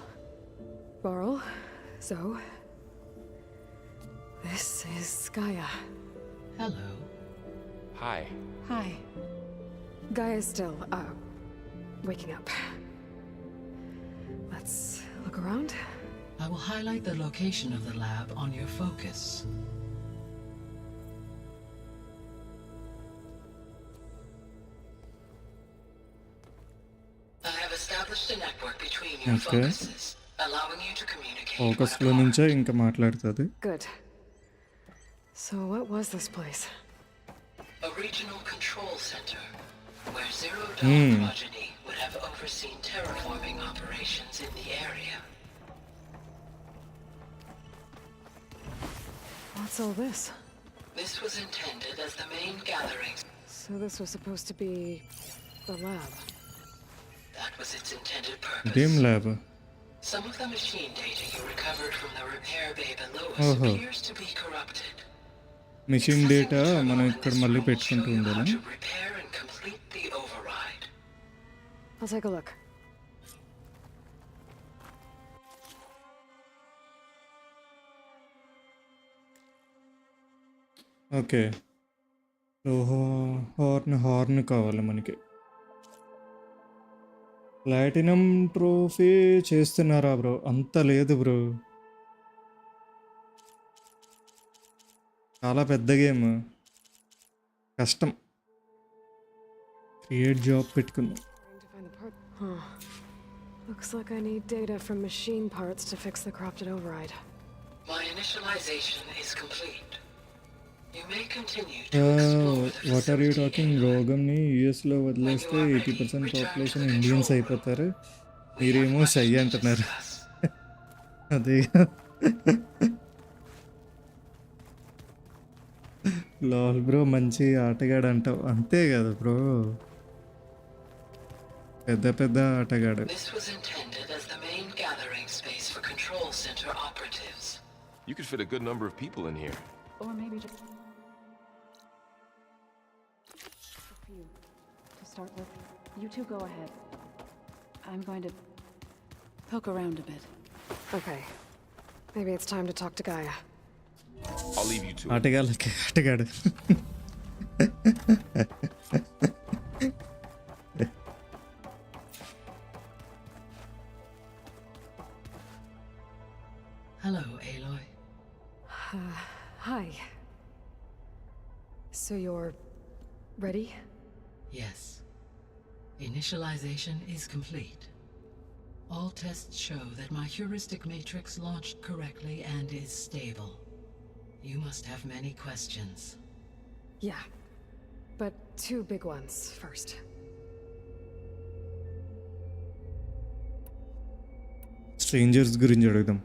Laurel, Zoe. This is Gaia.
Hello.
Hi.
Hi.
Gaia's still waking up. Let's look around.
I will highlight the location of the lab on your focus. I have established a network between your
Okay.
focuses, allowing you to communicate
ఫోకస్లో
with
నుంచే ఇంకా మాట్లాడుతుంది.
Good. So what was this place?
a regional control center where Zero Dawn progeny would have overseen terraforming operations in the area.
What's all this?
This was intended as the main gathering.
So this was supposed to be the lab.
That was its intended purpose.
ఇదేం lab?
Some of the machine data you recovered from the repair bay below us
Uh-huh.
appears to be corrupted.
Mission
Accessing
data
the terminal
మనం
in
ఇక్కడ
this
మళ్ళీ
room will
పెట్టుకుంటూ
show you how
ఉండాలి.
to repair and complete the override.
I'll take a look.
Okay horn కావాలి మనకి. Platinum trophy చేస్తున్నారా bro? అంత లేదు బ్రో, చాలా పెద్ద గేమ్, కష్టం. క్రియేట్ జాబ్ పెట్టుకుందాం.
Trying to find the part. Huh. Looks like I need data from machine parts to fix the corrupted override.
My initialization is complete. You may continue to explore the
what are you
facility
talking?
anyway.
రోగంని యూఎస్లో వదిలేస్తే 80% population Indians అయిపోతారు, మీరేమో సై అంటున్నారు. అదే Lal bro, మంచి ఆటగాడు అంటావు అంతే కదా బ్రో, పెద్ద పెద్ద ఆటగాడు.
This was intended as the main gathering space for control center operatives.
You could fit a good number of people in here.
Or maybe just a few to start with. You two go ahead. I'm going to poke around a bit.
Okay. Maybe it's time to talk to Gaia.
I'll leave you to it.
ఆటగాళ్ళకి ఆటగాడు.
Hello, Aloy.
Hi. So you're ready?
Yes. Initialization is complete. All tests show that my heuristic matrix launched correctly and is stable. You must have many questions.
Yeah. But two big ones first.
Strangers గురించి అడుగుదాం.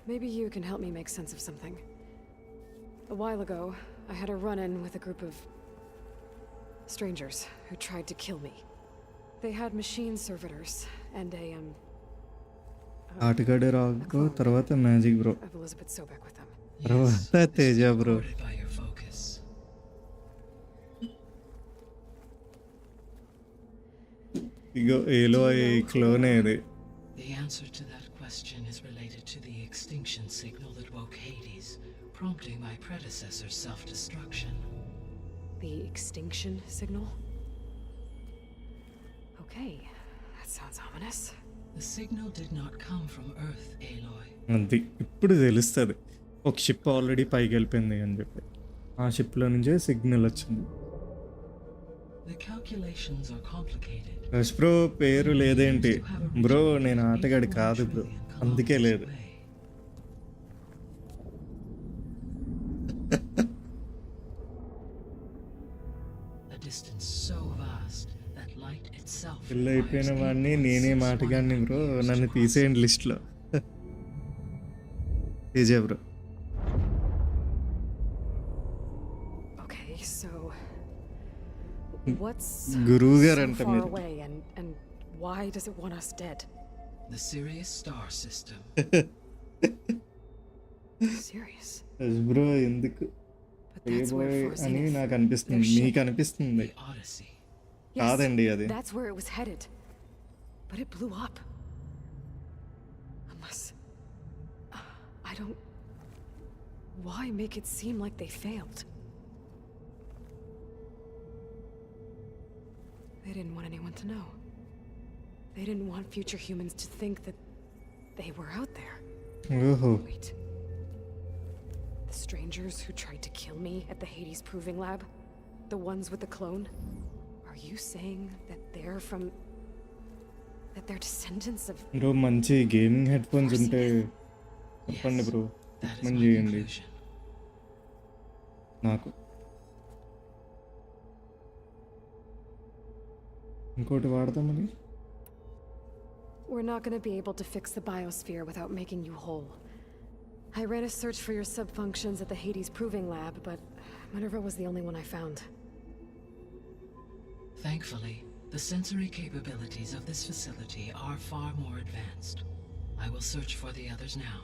Maybe you can help me make sense of something. A while ago, I had a run-in with a group of Strangers who tried to kill me. They had machine servitors and a
ఆటగాడే రాకు తర్వాత magic bro
of Elizabeth Sobek with them.
తర్వాత Teja bro.
Supported by your focus.
ఇగో ఏలో ఈ క్లోనే ఇది.
The answer to that question is related to the extinction signal that woke Hades, prompting my predecessor's self-destruction.
The extinction signal? Okay, that sounds ominous.
The signal did not come from Earth, Aloy.
అది ఇప్పుడు తెలుస్తుంది ఒక ship already పైకి వెళ్ళిపోయింది అని చెప్పి. ఆ షిప్లో నుంచే సిగ్నల్ వచ్చింది.
The calculations are complicated.
Rush bro పేరు లేదేంటి బ్రో? నేను ఆటగాడి కాదు బ్రో, అందుకే లేదు.
A distance so vast that light itself
పెళ్ళి అయిపోయిన
requires
వాడిని
8.61
నేనే మాటగాడిని బ్రో, నన్ను తీసేయండి లిస్ట్లో. Teja bro.
Okay, so what's
గురువు గారు
so
అంట
far
మీరు.
away and why does it want us dead?
The Sirius star system.
Serious.
Rush bro ఎందుకు
But that's where
bye
for
అని
Zenith,
నాకు అనిపిస్తుంది,
their ship.
మీకు అనిపిస్తుంది.
The Odyssey.
Yes,
కాదండి అది.
that's where it was headed. But it blew up. Unless I don't. Why make it seem like they failed? They didn't want anyone to know. They didn't want future humans to think that they were out there.
ఓహో.
Wait. The strangers who tried to kill me at the Hades Proving Lab? The ones with the clone? Are you saying that they're from. that they're descendants of.
Bro మంచి gaming head phones ఉంటే చెప్పండి bro,
That is
recommend
my
చేయండి
conclusion.
నాకు. ఇంకోటి వాడదామని.
We're not going to be able to fix the biosphere without making you whole. I ran a search for your subfunctions at the Hades Proving Lab, but Minerva was the only one I found.
Thankfully, the sensory capabilities of this facility are far more advanced. I will search for the others now.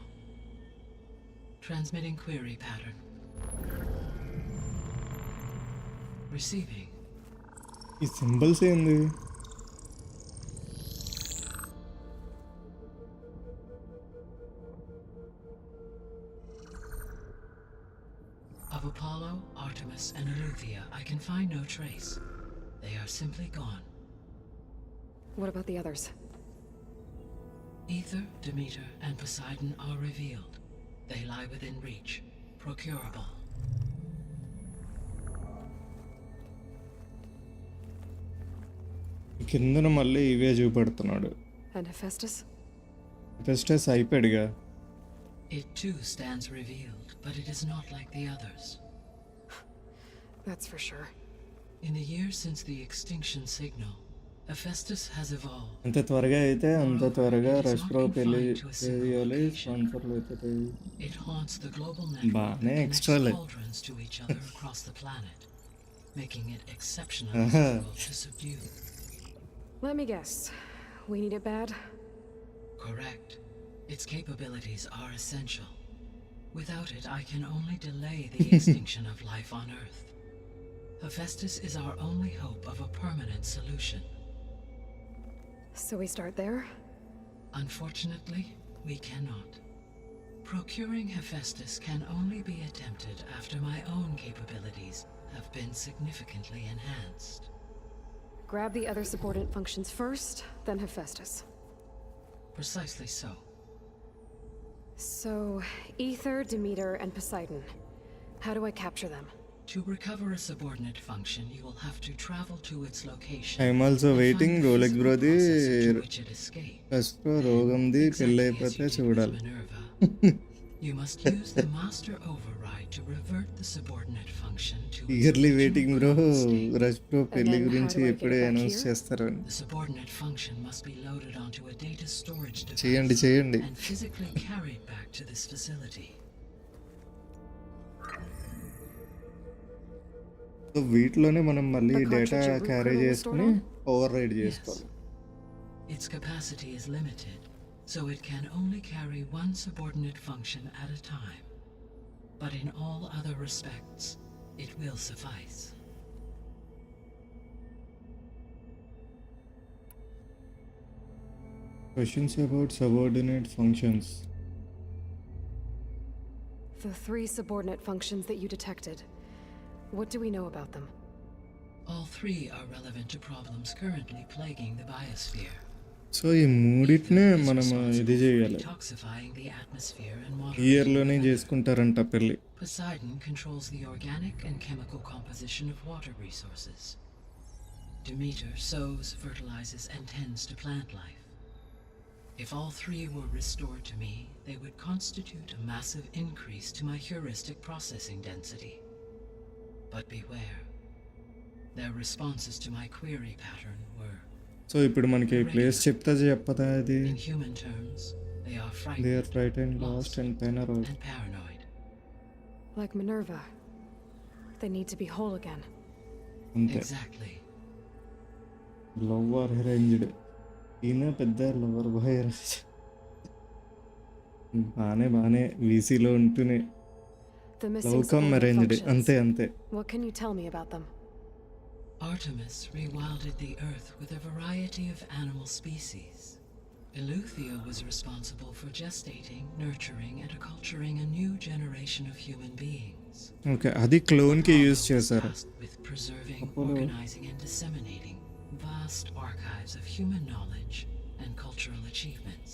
Transmitting query pattern. Receiving.
ఈ symbols ఏంది?
Of Apollo, Artemis, and Eleuthia, I can find no trace. They are simply gone.
What about the others?
Ether, Demeter, and Poseidon are revealed. They lie within reach, procurable.
కిందన మళ్ళీ ఇవే చూపెడుతున్నాడు.
And Hephaestus?
ఫెస్టస్ అయిపోయాడుగా.
It too stands revealed, but it is not like the others.
That's for sure.
In the years since the extinction signal, Hephaestus has evolved.
ఎంత త్వరగా అయితే అంత త్వరగా రష్ బ్రో పెళ్ళి చేయాలి, స్పాన్సర్లు అయితే.
It haunts the global network
బానే
that connects
ఎక్స్ట్రాలే.
cauldrons to each other across the planet, making it exceptionally difficult to subdue.
Let me guess. We need it bad?
Correct. Its capabilities are essential. Without it, I can only delay the extinction of life on Earth. Hephaestus is our only hope of a permanent solution.
So we start there?
Unfortunately, we cannot. Procuring Hephaestus can only be attempted after my own capabilities have been significantly enhanced.
Grab the other subordinate functions first, then Hephaestus.
Precisely so.
So, Ether, Demeter, and Poseidon. How do I capture them?
To recover a subordinate function, you will have to travel to its location.
I'm also
and
waiting.
find the
Rolex
physical
బ్రోది
process to which it escaped.
Rush bro రోగంది పెళ్ళి
Exactly as
అయిపోతే
you did with
చూడాలి.
Minerva. You must use the master override to revert the subordinate function to its
eagerly
original
waiting bro.
ground state.
Rush bro పెళ్లి
then how
గురించి
do I get
ఎప్పుడే
it back
announce
here?
చేస్తారు.
The subordinate function must be loaded onto a data storage device
చేయండి చేయండి.
and physically carried back to this facility.
So వీటిలోనే మనం మళ్ళీ
The
data
cartridge your root
carry
kernel was
చేసుకుని
stored
override
Yes.
చేసుకోవాలి.
Its capacity is limited, so it can only carry one subordinate function at a time. But in all other respects, it will suffice.
Questions about subordinate functions.
The 3 subordinate functions that you detected. What do we know about them?
All 3 are relevant to problems currently plaguing the biosphere.
So ఈ మూడింటినే
Ether is
మనం ఇది
responsible for
చేయాలి.
detoxifying the atmosphere and
ఈ
moderating
ఇయర్లోనే
weather.
చేసుకుంటారంట పెళ్ళి.
Poseidon controls the organic and chemical composition of water resources. Demeter sows, fertilizes, and tends to plant life. If all 3 were restored to me, they would constitute a massive increase to my heuristic processing density. But beware, their responses to my query pattern were,
so ఇప్పుడు మనకి place చెప్తా చెప్పదా అది?
in human terms, they are
they are
frightened,
frightened, lost and paranoid.
and paranoid.
Like Minerva. They need to be whole again.
అంతే.
Exactly.
Love or arranged. ఈయన పెద్ద lover boy arrange. బానే వీసీలో ఉంటూనే
The
love
missing
come
subordinate
arranged.
functions.
అంతే.
What can you tell me about them?
Artemis rewilded the earth with a variety of animal species. Eleuthia was responsible for gestating, nurturing, and acculturing a new generation of human beings.
Okay, అది క్లోన్కి
Apollo
use
was
చేశారు.
tasked with preserving,
Apollo.
organizing, and disseminating vast archives of human knowledge and cultural achievements.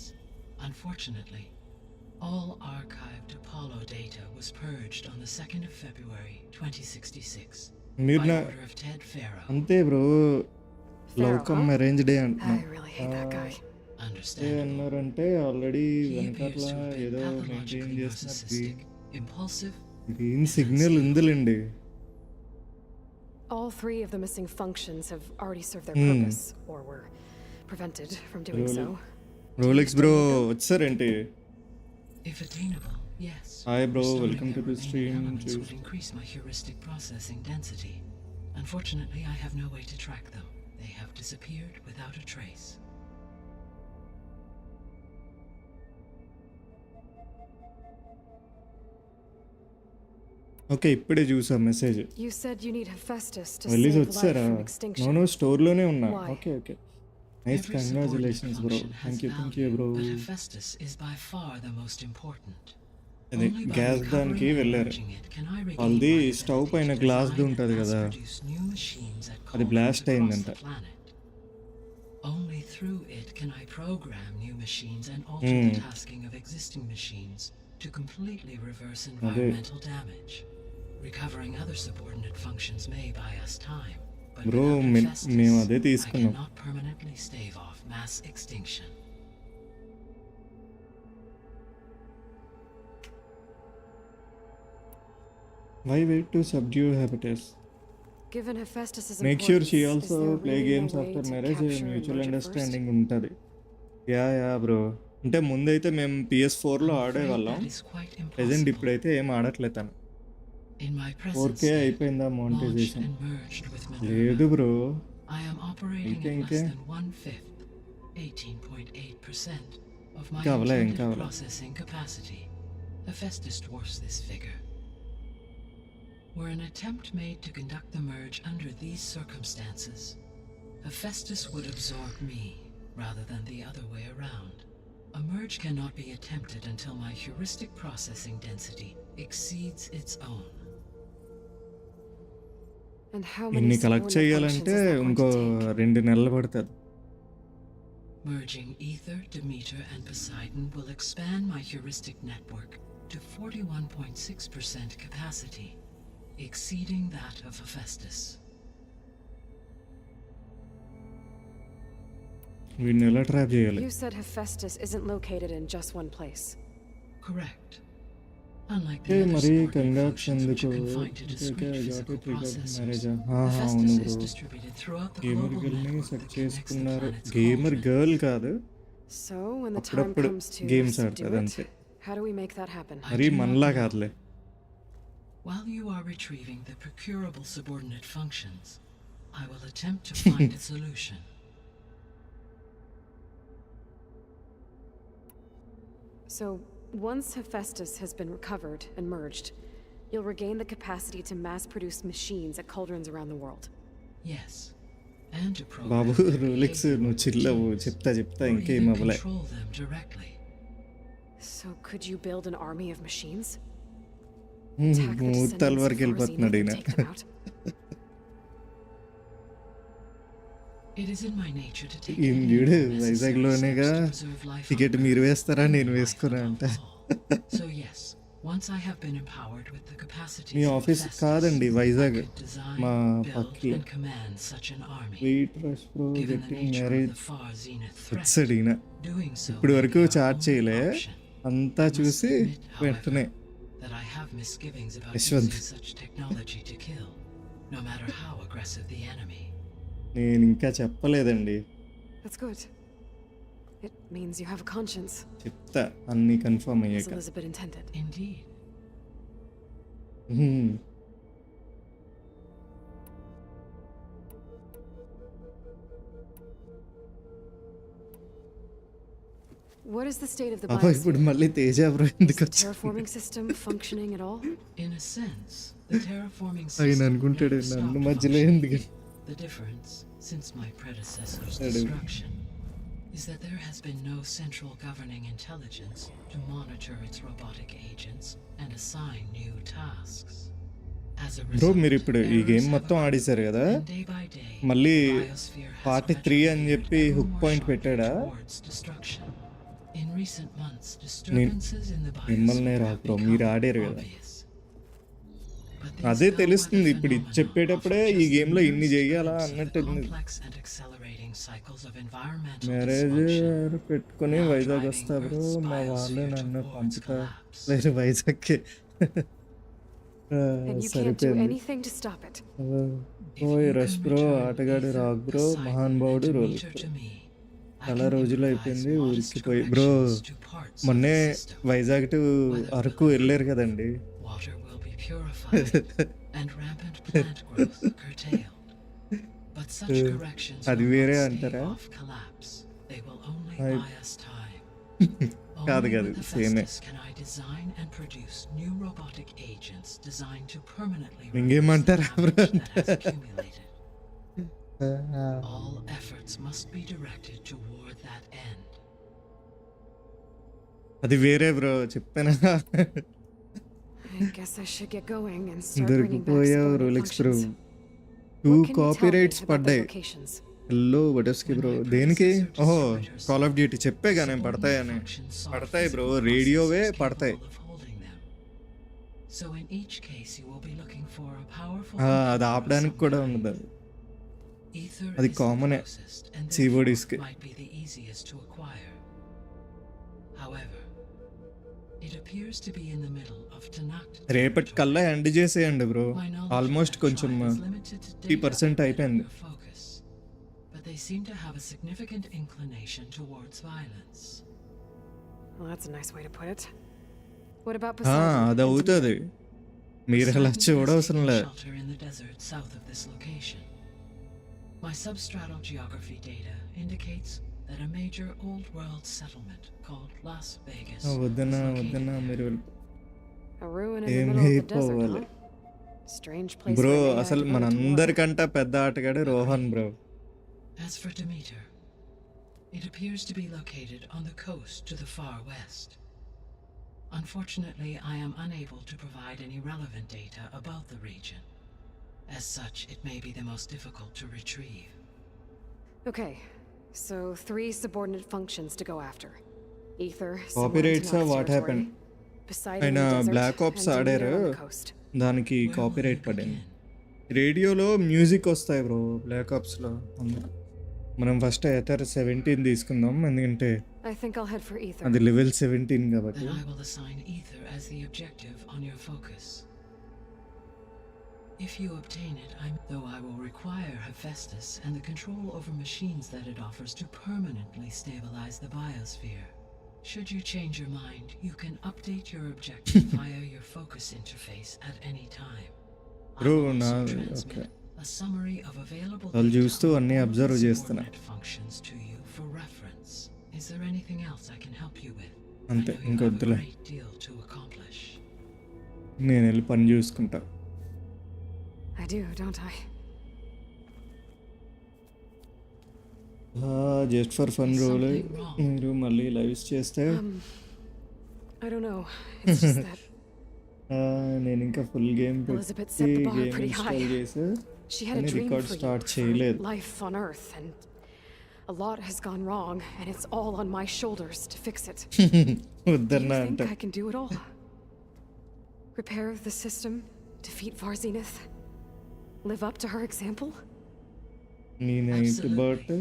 Unfortunately, all archived Apollo data was purged on the 2nd of February 2066
మీరు
by
నా
order of Ted Pharaoh.
అంతే bro, love
Pharaoh,
come
huh?
అరేంజ్డే
I
అంటున్నా.
really hate that guy.
Understandable.
అన్నారంటే already
He appears
వెనకాల
to have been
ఏదో maintain
pathologically
చేస్తున్నారు.
narcissistic, impulsive,
green signal ఉందిలేండి.
All 3 of the missing functions have already served their
Hmm.
purpose, or were prevented from doing so.
Rolex bro వచ్చారేంటి?
if attainable, yes.
Hi bro,
Restoring
welcome to
their
the
remaining
stream.
elements would increase my heuristic processing density. Unfortunately, I have no way to track them. They have disappeared without a trace.
Okay, ఇప్పుడే చూసా message.
You said you need Hephaestus to
వెళ్ళి
save life
వచ్చారా?
from extinction.
No స్టోర్లోనే ఉన్నా.
Why?
Okay. Nice,
Every
congratulations
subordinate
bro.
function
thank
has
you
value,
bro.
but Hephaestus is by far the most important.
అదే
Only by
gas
recovering
దానికి
and
వెళ్ళారు.
merging it can I regain
వాళ్ళది
my
stove
ability
పైన
to
గ్లాస్ది
design
ఉంటుంది
and
కదా,
mass-produce new machines at
అది
cauldrons
blast
across
అయిందంట.
the planet. Only through it can I program new machines and alter the tasking of existing machines to completely reverse environmental damage. Recovering other subordinate functions may buy us time, but
bro
without Hephaestus,
మేము అదే
I
తీసుకున్నాం.
cannot permanently stave off mass extinction.
Why wait to subdue habitus?
Given Hephaestus's
Make sure she
importance, is
also
there
play
really
games
no way
after
to
marriage.
capture and
mutual
merge it
understanding ఉంటుంది. Yeah bro, అంటే ముందైతే మేము PS4లో
I'm afraid
ఆడేవాళ్ళం.
that is quite
present
impossible.
ఇప్పుడైతే ఏం ఆడట్లేదు తను.
In my present
4K
state,
అయిపోయిందా
launched
monetisation?
and merged with
లేదు
Minerva,
bro.
I am operating at
ఇంకే
less than 1/5, 18.8% of my
ఇంకా అవలే,
intended processing capacity. Hephaestus dwarfs this figure. Were an attempt made to conduct the merge under these circumstances, Hephaestus would absorb me rather than the other way around. A merge cannot be attempted until my heuristic processing density exceeds its own.
And how many
ఇన్ని collect
subordinate
చేయాలంటే
functions is that going
ఇంకో
to take?
2 నెలలు పడుతుంది.
Merging Ether, Demeter, and Poseidon will expand my heuristic network to 41.6% capacity, exceeding that of Hephaestus.
వీడిని ఎలా trap చేయాలి?
You said Hephaestus isn't located in just one place.
Correct. Unlike
A
the other
మరి
subordinate
congrats
functions which
ఎందుకు?
are confined to discrete physical processors,
అవును
Hephaestus is
bro.
distributed throughout the
gamer
global
గర్ల్ని
network
set
that connects the
చేసుకున్నారు.
planet's
gamer
cauldron.
Girl కాదు,
So, when the time
అప్పుడప్పుడు
comes to
games
subdue
ఆడుతుంది
it,
అంతే.
how do we make that happen?
I
మరి
do not
మనలా
know.
కాదులే.
While you are retrieving the procurable subordinate functions, I will attempt to find a solution.
So, once Hephaestus has been recovered and merged, you'll regain the capacity to mass-produce machines at cauldrons around the world.
Yes. And to
Babu
program them
Rolex
capable
నువ్వు చిల్లవు
teams,
చెప్తా
or
ఇంకేం
even
అవ్వలే.
control them directly.
So, could you build an army of machines?
మూర్తాల వరకు వెళ్ళిపోతున్నాడు ఈయన.
It is in my nature to take
ఈయన
any
చూడు
necessary
వైజాగ్లోనేగా
steps to preserve life on
ticket మీరు
Earth
వేస్తారా
and
నేను
life
వేసుకున్నా
above
అంట.
all. So yes, once I have been empowered with the capacity
మీ
of
ఆఫీస్
Hephaestus,
కాదండి Vizag
I could design,
మా
build,
పక్కి.
and command such an army.
Wait Rush pro
Given the
getting
nature of
marriage
the far zenith threat,
వచ్చాడు ఈయన.
doing so
ఇప్పుడు
may
వరకు
be our
charge
only
చేయలే,
option.
అంతా
I must
చూసి
admit, however,
వెంటనే
that I have misgivings about
Yashwant.
using such technology to kill, no matter how aggressive the enemy.
నేను ఇంకా చెప్పలేదండి,
That's good. It means you have a conscience,
చెప్తా అన్నీ confirm
as
అయ్యాక.
Elizabeth intended.
Indeed.
హ్మ్.
What is the state of the
పాప ఇప్పుడు
biosphere?
మళ్ళీ తేజ బ్రో
Is
ఎందుకు
the
వచ్చాడు?
terraforming system functioning at all?
In a sense, the terraforming
ఆయన
system
అనుకుంటాడు
never
నన్ను
stopped
మధ్యలో
functioning.
ఎందుకు.
The difference, since my predecessor's
Aduh.
destruction, is that there has been no central governing intelligence to monitor its robotic agents and assign new tasks. As a
bro
result,
మీరు ఇప్పుడు ఈ
errors
game
have
మొత్తం
occurred,
ఆడేశారు కదా,
and day by day,
మళ్ళీ
the biosphere has
part 3 అని
retrograde
చెప్పి
ever
hook
more
point
sharply
పెట్టాడా?
towards destruction. In recent months, disturbances in the
మిమ్మల్నే
biosphere
రా
have
బ్రో, మీరు
become
ఆడారు కదా,
obvious. But these
అదే
bellwether
తెలుస్తుంది ఇప్పుడు ఇది
phenomena
చెప్పేటప్పుడే
offer
ఈ
just
గేమ్ లో
the
ఇన్ని
merest
చెయ్యాలా
glimpse of the
అన్నట్టుంది.
complex and accelerating cycles of environmental
marriage
dysfunction.
పెట్టుకుని
Now
వైజాగ్
driving
వస్తా బ్రో,
Earth's
మా వాళ్ళు
biosphere
నన్ను
towards
పంపుతా
collapse.
లేదు వైజాగ్కి.
And you can't do
సరిపోయింది.
anything to stop it.
If
ఓయ్
you
Rush
can
bro,
return
ఆటగాడు
Ether,
రాక్ బ్రో,
Poseidon,
మహానుభావుడు
and
roll
Demeter to me, I
చాలా
can
రోజులు
improvise
అయిపోయింది
modest
ఊరికిపోయి. Bro
corrections to parts of
మొన్నే
the system.
Vizag to Araku వెళ్ళారు కదండి.
Water will be purified and rampant plant growth curtailed. But such corrections
అది
will
వేరే
not
అంటారా?
stave off collapse. They will only
I-
buy us time.
కాదు
Only
కాదు
with
సేమే.
Hephaestus can I design and produce new robotic agents designed to permanently
ఇంకేమంటారా
reverse the
bro?
damage that has accumulated. All efforts must be directed toward that end.
అది వేరే bro చెప్పానా.
I guess I should get going and start bringing back
దొరికిపోయావు
subordinate
Rolex bro.
functions.
2
What can you tell me
copyrights
about their
పడ్డాయి.
locations?
Hello బటర్స్కి bro, దేనికి? ఓహో call of duty చెప్పేగా నేను పడతాయని. పడతాయి bro, రేడియోవే పడతాయి.
So in each case you will be looking for a powerful
అది ఆపడానికి కూడా ఉండదు అది.
Ether
అది
is the
కామనే
closest and
CODs కి.
therefore might be the easiest to acquire. However, it appears to be in the middle of Tanakh.
రేపటి కల్లా ఎండ్ చేసేయండి bro.
My knowledge
almost
of that
కొంచెం
tribe is limited to
50%
data
అయిపోయింది.
and focus, but they seem to have a significant inclination towards violence.
Well, that's a nice way to put it. What about
అది
Poseidon?
అవుతుంది, మీరు అలా
Poseidon is
చూడవసరం
taking
లేదు.
shelter in the desert south of this location. My substratal geography data indicates that a major old world settlement called Las Vegas
వద్దన్నా
is located
వద్దన్నా
there.
మీరు
A ruin in the
ఏం
middle of the desert,
అయిపోవాలి
huh? Strange place
bro.
for AI
అసలు
devoted to war.
మనందరికంటే పెద్ద ఆటగాడు Rohan bro.
As for Demeter, it appears to be located on the coast to the far west. Unfortunately, I am unable to provide any relevant data about the region. As such, it may be the most difficult to retrieve.
Okay, so 3 subordinate functions to go after. Ether,
Copyrights
somewhere in
what
Tanakh
happened?
territory, Poseidon in
ఆయన
the desert,
Black Ops
and Demeter
ఆడారు,
on the coast.
దానికి
Where will
copyright
we
పడింది.
begin?
రేడియోలో music వస్తాయి bro black ఆప్స్లో. మనం first Ather 17 తీసుకుందాం, ఎందుకంటే
I think I'll head for Ether.
అది లెవెల్ 17 కాబట్టి.
Then I will assign Ether as the objective on your focus. If you obtain it, though I will require Hephaestus and the control over machines that it offers to permanently stabilize the biosphere. Should you change your mind, you can update your objective via your focus interface at any time.
Bro,
I'll also
okay.
transmit a summary of available
వాళ్ళు
data
చూస్తూ
on
అన్నీ
all the
observe చేస్తున్నా.
subordinate functions to you for reference. Is there anything else I can help you with?
అంతే,
I know you have a
ఇంకొద్దులే.
great deal to accomplish.
నేను వెళ్ళి పని చూసుకుంటా.
I do, don't I?
Just for fun roll
Something wrong.
మీరు మళ్ళీ lives చేస్తే
I don't know. It's just that
నేను ఇంకా ఫుల్ గేమ్
Elizabeth
పెట్టి
set the bar
game
pretty
install
high.
చేసి
she had a
కానీ
dream
record
for
start
you,
చేయలేదు.
for life on Earth, and a lot has gone wrong, and it's all on my shoulders to fix it. Do you
వద్దన్నా
think
అంటే
I can do it all? Repair the system, defeat Varzinith, live up to her example?
నీ night birth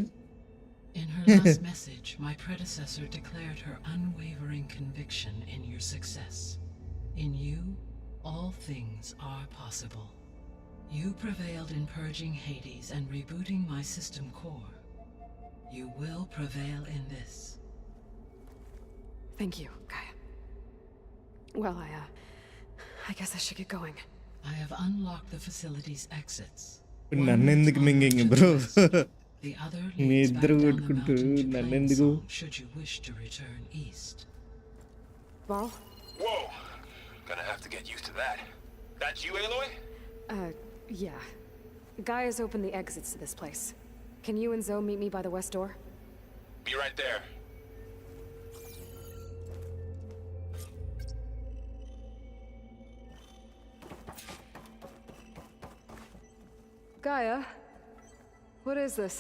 In her last message, my predecessor declared her unwavering conviction in your success. In you, all things are possible. You prevailed in purging Hades and rebooting my system core. You will prevail in this.
Thank you, Gaia. Well, I guess I should get going.
I have unlocked the facility's exits.
నన్ను ఎందుకు మింగింగ్ bro?
The other
మీ
leads back
ఇద్దరు
down the
కొట్టుకుంటూ
mountain to
నన్ను ఎందుకు?
Plainsong, should you wish to return east.
Varl?
Whoa! Gonna have to get used to that. That's you, Aloy?
Yeah. Gaia's opened the exits to this place. Can you and Zoe meet me by the west door?
Be right there.
Gaia? What is this?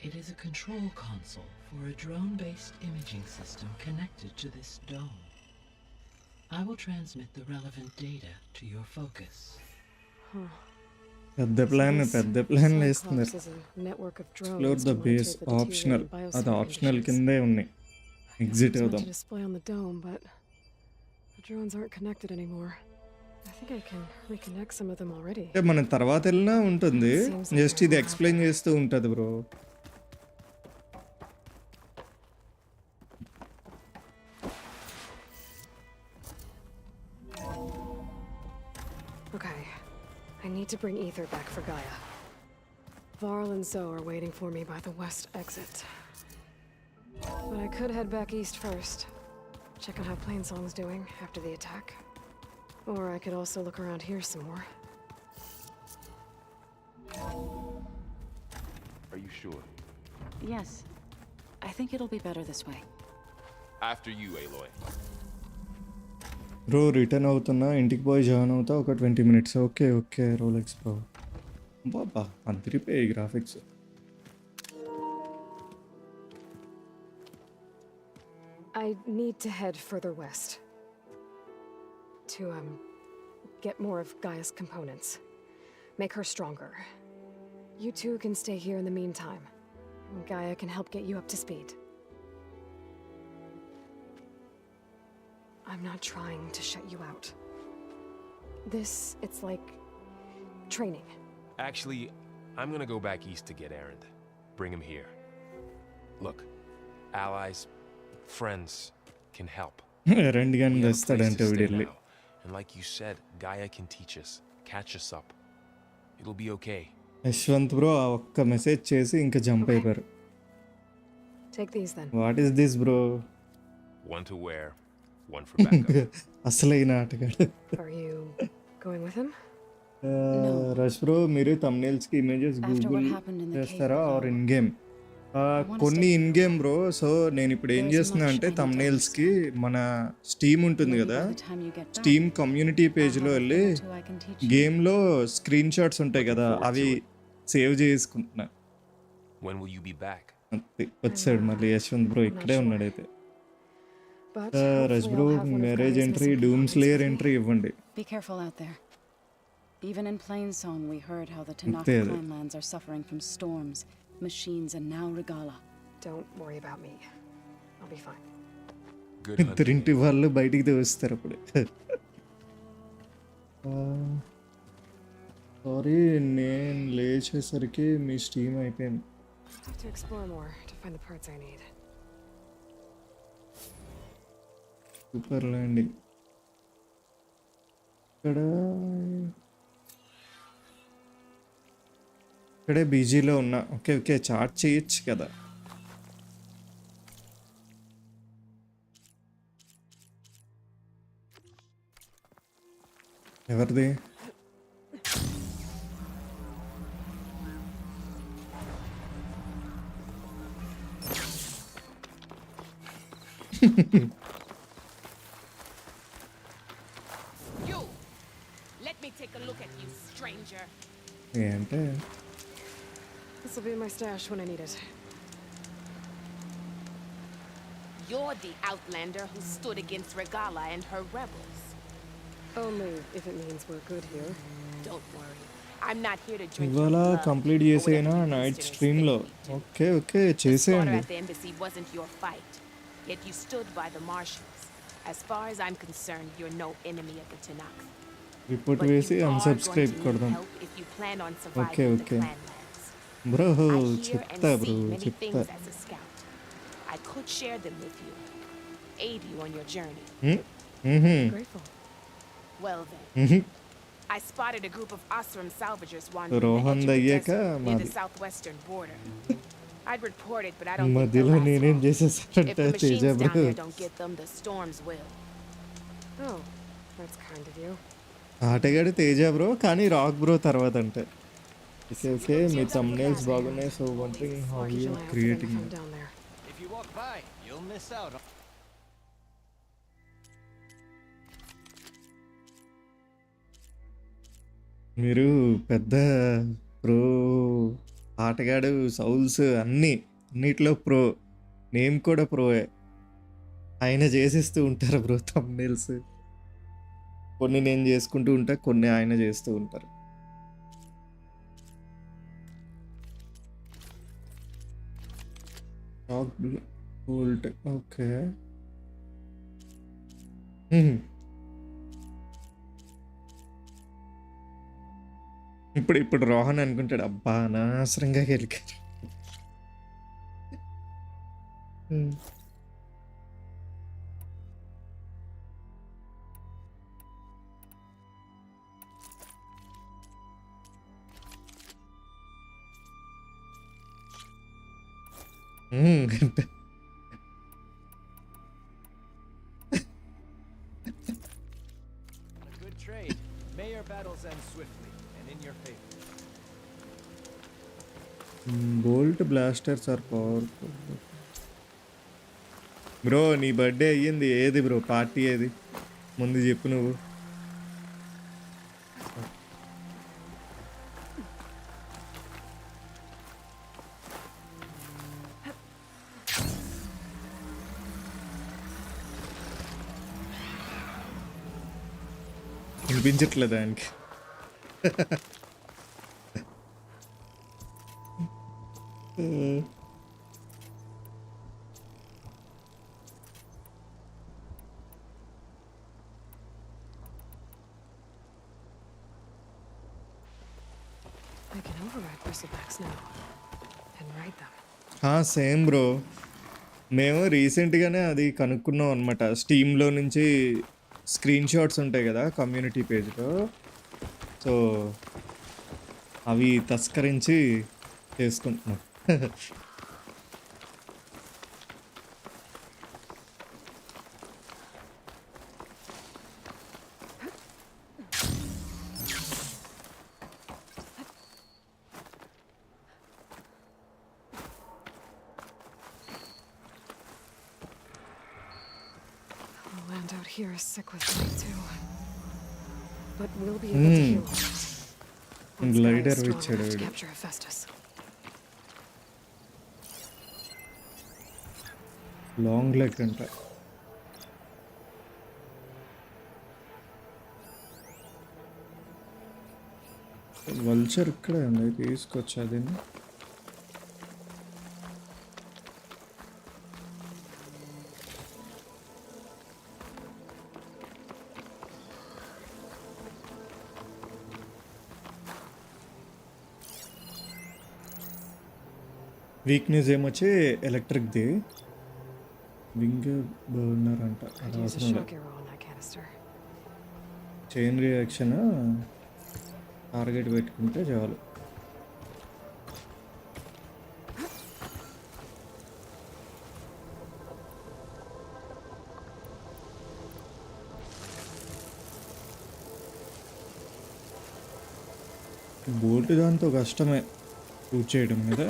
It is a control console for a drone-based imaging system connected to this dome. I will transmit the relevant data to your focus.
పెద్ద plan వేస్తున్నారు.
Cyclops is a network of drones
explore the
to
base
monitor the
optional.
deteriorating
అది
biosensor
optional
conditions.
కిందే ఉన్నాయి. Exit
It's meant
అవుదాం.
to display on the dome, but the drones aren't connected anymore. I think I can reconnect some of them already.
అంటే మనం తర్వాత వెళ్ళినా ఉంటుంది. Just ఇది ఎక్స్ప్లెయిన్ చేస్తూ ఉంటుంది bro.
Okay, I need to bring ether back for Gaia. Varl and Zoe are waiting for me by the west exit. But I could head back east first. Check on how Plainsong's doing after the attack. Or I could also look around here some more.
Are you sure?
Yes. I think it'll be better this way.
After you, Aloy.
Bro return అవుతున్నా, ఇంటికి పోయి join అవుతా ఒక 20 minutes. Okay okay Rolex bro. బాబా అదిరిపోయాయి graphics.
I need to head further west. To, get more of Gaia's components. Make her stronger. You two can stay here in the meantime. Gaia can help get you up to speed. I'm not trying to shut you out. It's like training.
Actually, I'm gonna go back east to get Erend. Bring him here. Look, allies, friends can help.
రెండు gun
We have a place
తెస్తాడంటే
to stay
వీడిల్లి.
now. And like you said, Gaia can teach us, catch us up. It'll be okay.
Yashwant bro ఆ ఒక్క message చేసి ఇంకా jump అయిపోయారు.
Take these then.
What is this bro?
One to wear, one for backup.
అసలు ఈ నాటకాడు.
Are you going with him?
Rush bro మీరు thumbnails కి images Google చేస్తారా ఆర్ ఇన్ గేమ్? కొన్ని ఇన్ గేమ్ బ్రో. సో నేను ఇప్పుడు ఏం చేస్తున్నా అంటే thumbnails కి మన స్టీమ్ ఉంటుంది కదా, స్టీమ్ కమ్యూనిటీ పేజ్లో వెళ్ళి గేమ్లో స్క్రీన్ షాట్స్ ఉంటాయి కదా, అవి సేవ్ చేసుకుంటున్నా.
When will you be back?
వచ్చాడు మళ్ళీ యశ్వంత్ బ్రో, ఇక్కడే ఉన్నాడు అయితే.
But
Rush
hopefully
bro
I'll have one of
marriage
Gaia's
entry,
missing
Doom
components
Slayer
with me.
Entry ఇవ్వండి.
Be careful out there. Even in Plainsong, we heard how the
There.
Tanakh clanlands are suffering from storms, machines, and now Regala.
Don't worry about me. I'll be fine.
Good hunting.
ఇద్దరింటి వాళ్ళు బయటికి తెస్తారు అప్పుడే. Sorry నేను లేచేసరికి మీ steam అయిపోయింది.
I have to explore more to find the parts I need.
Super landing. ఇక్కడే బీజీలో ఉన్నా. Okay okay, chat చేయొచ్చు కదా. ఎవరిది?
You! Let me take a look at you, stranger.
ఏంటే
This will be in my stash when I need it.
You're the outlander who stood against Regala and her rebels.
Only if it means we're good here.
Don't worry. I'm not here to drink your
ఇవాళ
blood
complete
or
చేసేనా
whatever you
night
Easterners
స్ట్రీమ్లో?
think we do.
Okay okay,
The slaughter
చేసేయండి.
at the embassy wasn't your fight, yet you stood by the marshals. As far as I'm concerned, you're no enemy of the Tanakh.
Report
But
వేసి
you are going
unsubscribe
to need
కొడదాం.
help if you plan on
Okay,
surviving the
okay.
clanlands.
Bro
I hear and
చెప్తా bro,
see many
చెప్తా.
things as a scout. I could share them with you, aid you on your journey.
Grateful.
Well then, I spotted a group of Osram salvagers wandering the
Rohan
edge of the
దయ్యాక
desert near the
మాది.
southwestern border. I'd report it, but I don't think they'll
మధ్యలో
last
నేనేం
long. If
చేసేసానంట
the
Teja
machines down
bro.
there don't get them, the storms will.
Oh, that's kind of you.
ఆటగాడు Teja bro, కానీ rock bro తర్వాత అంటే. Okay okay, మీ thumbnails బాగున్నాయి. So wondering how
I'll keep
you
an eye out for them
creating.
if I'm down there.
If you walk by, you'll miss out on.
మీరు పెద్ద pro ఆటగాడు, Saul's అన్నిట్లో pro. Name కూడా ప్రోయే. ఆయన చేసేస్తూ ఉంటారు bro thumbnails. కొన్ని నేను చేసుకుంటూ ఉంటా, కొన్ని ఆయన చేస్తూ ఉంటారు. Bolt okay. ఇప్పుడు రోహన్ అనుకుంటాడు, అబ్బా అనవసరంగా గెలికారు.
A good trade. May your battles end swiftly and in your favor.
Bolt blasters are powerful. Bro నీ బర్త్డే అయ్యింది, ఏది బ్రో పార్టీ ఏది ముందు చెప్పు నువ్వు. వినిపించట్లేదు ఆయనకి.
I can override bristlebacks now and ride them.
Same bro, మేము రీసెంట్గానే అది కనుక్కున్నాం అనమాట. స్టీమ్లో నుంచి స్క్రీన్ షాట్స్ ఉంటాయి కదా కమ్యూనిటీ పేజ్లో. సో అవి తస్కరించి చేసుకుంటున్నాం.
The land out here is sick with light too. But we'll be able to heal all it. Once Guy
Glider
is strong
which
enough to
are-
capture Hephaestus.
Long leg అంట. Vulture ఇక్కడే ఉంది, తీసుకొచ్చా దీన్ని. Weakness ఏమొచ్చి ఎలక్ట్రిక్ది. Wing burner అంట,
Could
అది
use a
అవసరం లేదు.
shock arrow on that canister.
Chain reaction target పెట్టుకుంటే చాలు. బోల్ట్ దాంతో కష్టమే షూట్ చేయడం కదా.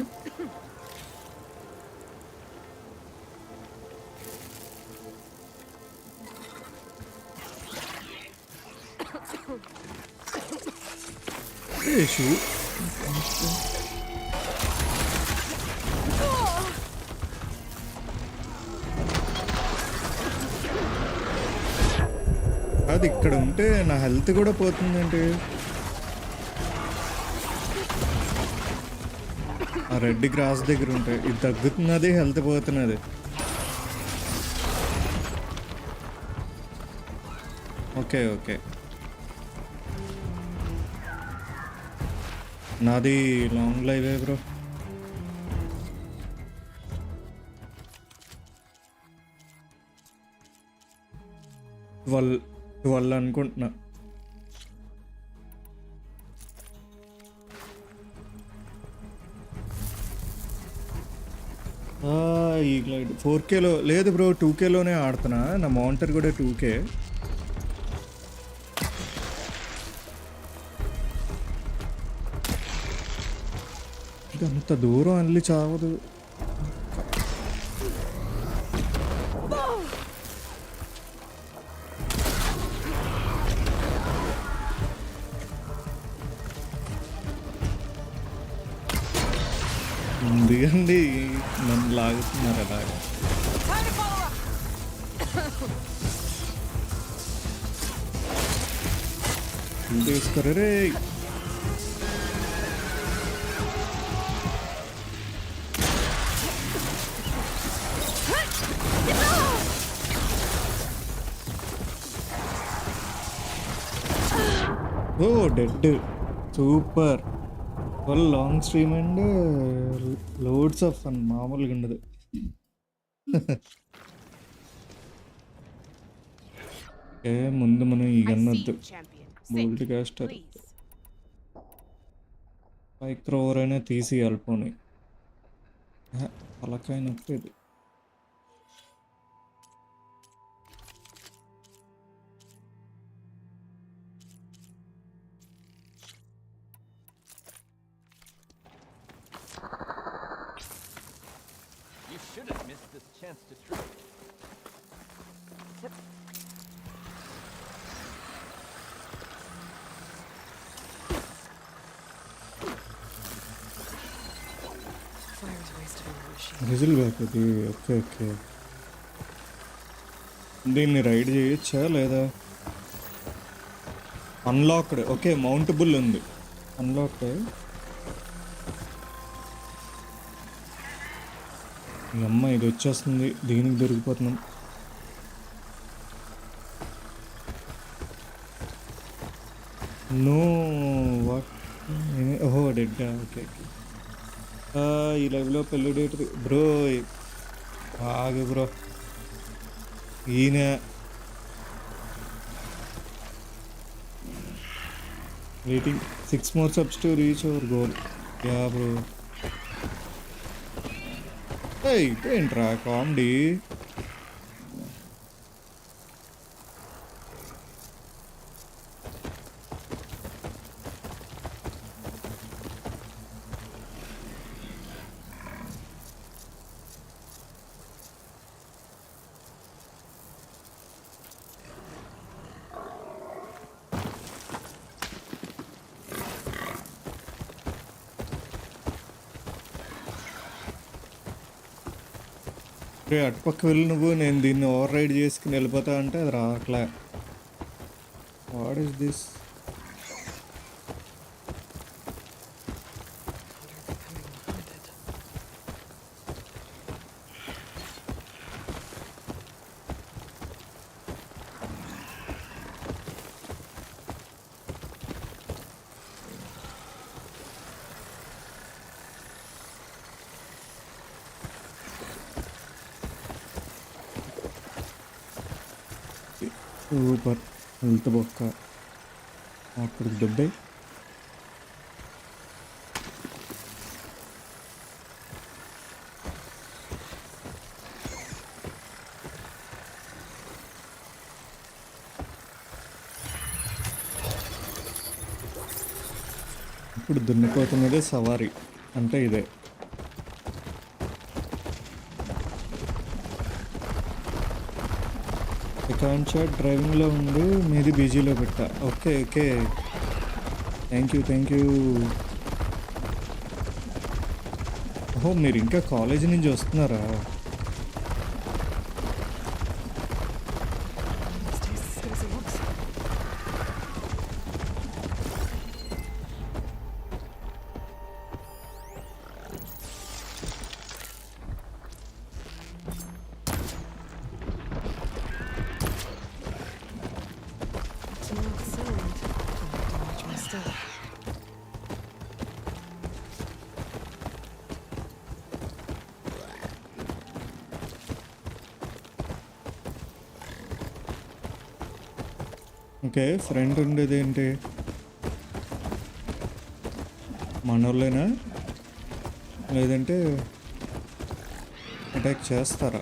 షూట్ అది ఇక్కడ ఉంటే నా హెల్త్ కూడా పోతుందంటే. ఆ రెడ్ గ్రాస్ దగ్గర ఉంటాయి, ఇది తగ్గుతున్నది, హెల్త్ పోతున్నది. ఓకే ఓకే, నాది లాంగ్ లైవే బ్రో. ట్వెల్వ్ అనుకుంటున్నా. ఈ గ్లైడ్ 4Kలో లేదు బ్రో, 2Kలోనే ఆడుతున్నా. నా మానిటర్ కూడా 2K. అంత దూరం అల్లి చావదు. దిగండి, నన్ను లాగుతున్నారు అలాగా. తీసుకోరే రే. Oh dead, super. Full long stream and loads of fun, మామూలుగా ఉండదు. ముందు మనం ఈ గన్నొద్దు, బోల్ట్ కాస్టర్ మైక్రోవర్ అయినా తీసి అల్పోని పలకాయ నొప్పేది.
You should have missed this chance to trip.
Fire's wasted on that machine.
రిజిల్ బ్యాక్ అది. ఓకే ఓకే, దీన్ని రైడ్ చేయొచ్చా లేదా? అన్లాక్డ్. ఓకే, మౌంటబుల్ ఉంది, అన్లాక్డ్. ఈ అమ్మ ఇది వచ్చేస్తుంది, దీనికి దొరికిపోతున్నాం. నో వాట్, ఓహో డెడ్. ఓకే ఓకే, ఈ లైవ్లో పెళ్ళి డేట్ బ్రో. ఆగు బ్రో, ఈయన waiting 6 more subs to reach our goal. Ya bro. ఏంట్రా కామెడీ? అటుపక్క వెళ్ళి నువ్వు, నేను దీన్ని ఓవర్ రైడ్ చేసుకుని వెళ్ళిపోతా అంటే అది రావట్లే. What is this? Super. Health బొక్క. అక్కడికి దెబ్బే. ఇప్పుడు దున్నిపోతున్నదే సవారీ అంటే ఇదే. అకౌంట్ షాట్ డ్రైవింగ్లో ఉండి మీది బీజీలో పెట్టా. Okay okay, thank you. ఓహో, మీరు ఇంకా కాలేజీ నుంచి వస్తున్నారా? ఓకే, ఫ్రెండ్ ఉండేది ఏంటి? మనోళ్ళేనా లేదంటే అటాక్ చేస్తారా?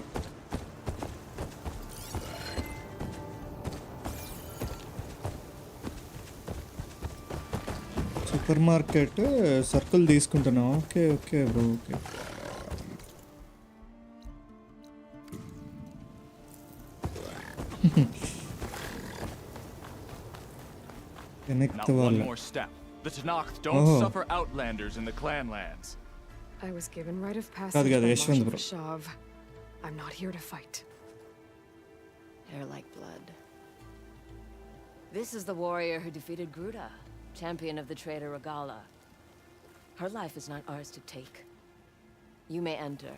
సూపర్ మార్కెట్ సర్కిల్ తీసుకుంటున్నా. Okay bro, okay.
Not one more step. The Tenakth don't suffer outlanders in the clanlands.
I was given right of passage
Kaad
by
kaad, Yashwant
Marshal
bro.
Vashav. I'm not here to fight.
Hair like blood. This is the warrior who defeated Gruda, champion of the traitor Regala. Her life is not ours to take. You may enter.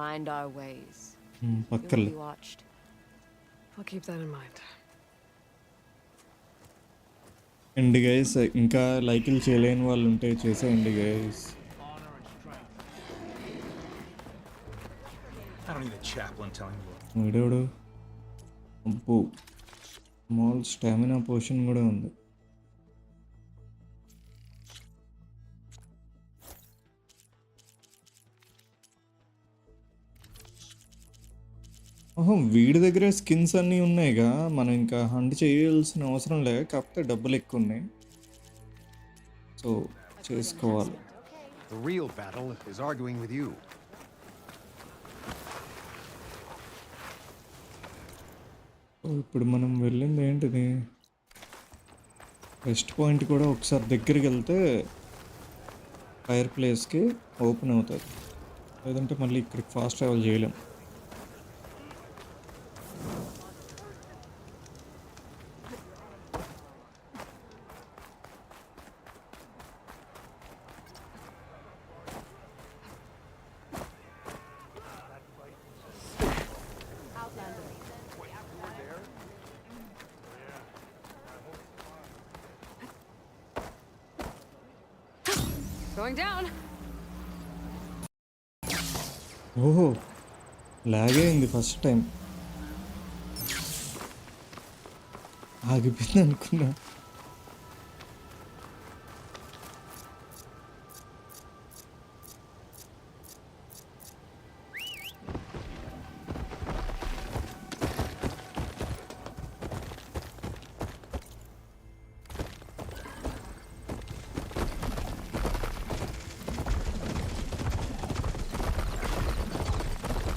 Mind our ways. You will be watched.
I'll keep that in mind.
అండి guys, ఇంకా లైకులు చేయలేని వాళ్ళు ఉంటే చేసేయండి guys. వీడేవాడు? అబ్బో, small stamina Poshan కూడా ఉంది. ఓహో, వీడి దగ్గర స్కిన్స్ అన్నీ ఉన్నాయిగా, మనం ఇంకా హంట్ చేయాల్సిన అవసరం లేదు. కాకపోతే డబ్బులు ఎక్కువ ఉన్నాయి, సో చేసుకోవాలి.
The real battle is arguing with you.
ఇప్పుడు మనం వెళ్ళింది ఏంటిది? రెస్ట్ పాయింట్ కూడా ఒకసారి దగ్గరికి వెళ్తే ఫైర్ ప్లేస్కి ఓపెన్ అవుతుంది, లేదంటే మళ్ళీ ఇక్కడికి ఫాస్ట్ ట్రావెల్ చేయలేం.
Going down.
ఓహో, లాగే అయింది ఫస్ట్ టైం. ఆగిపోయింది అనుకున్నా.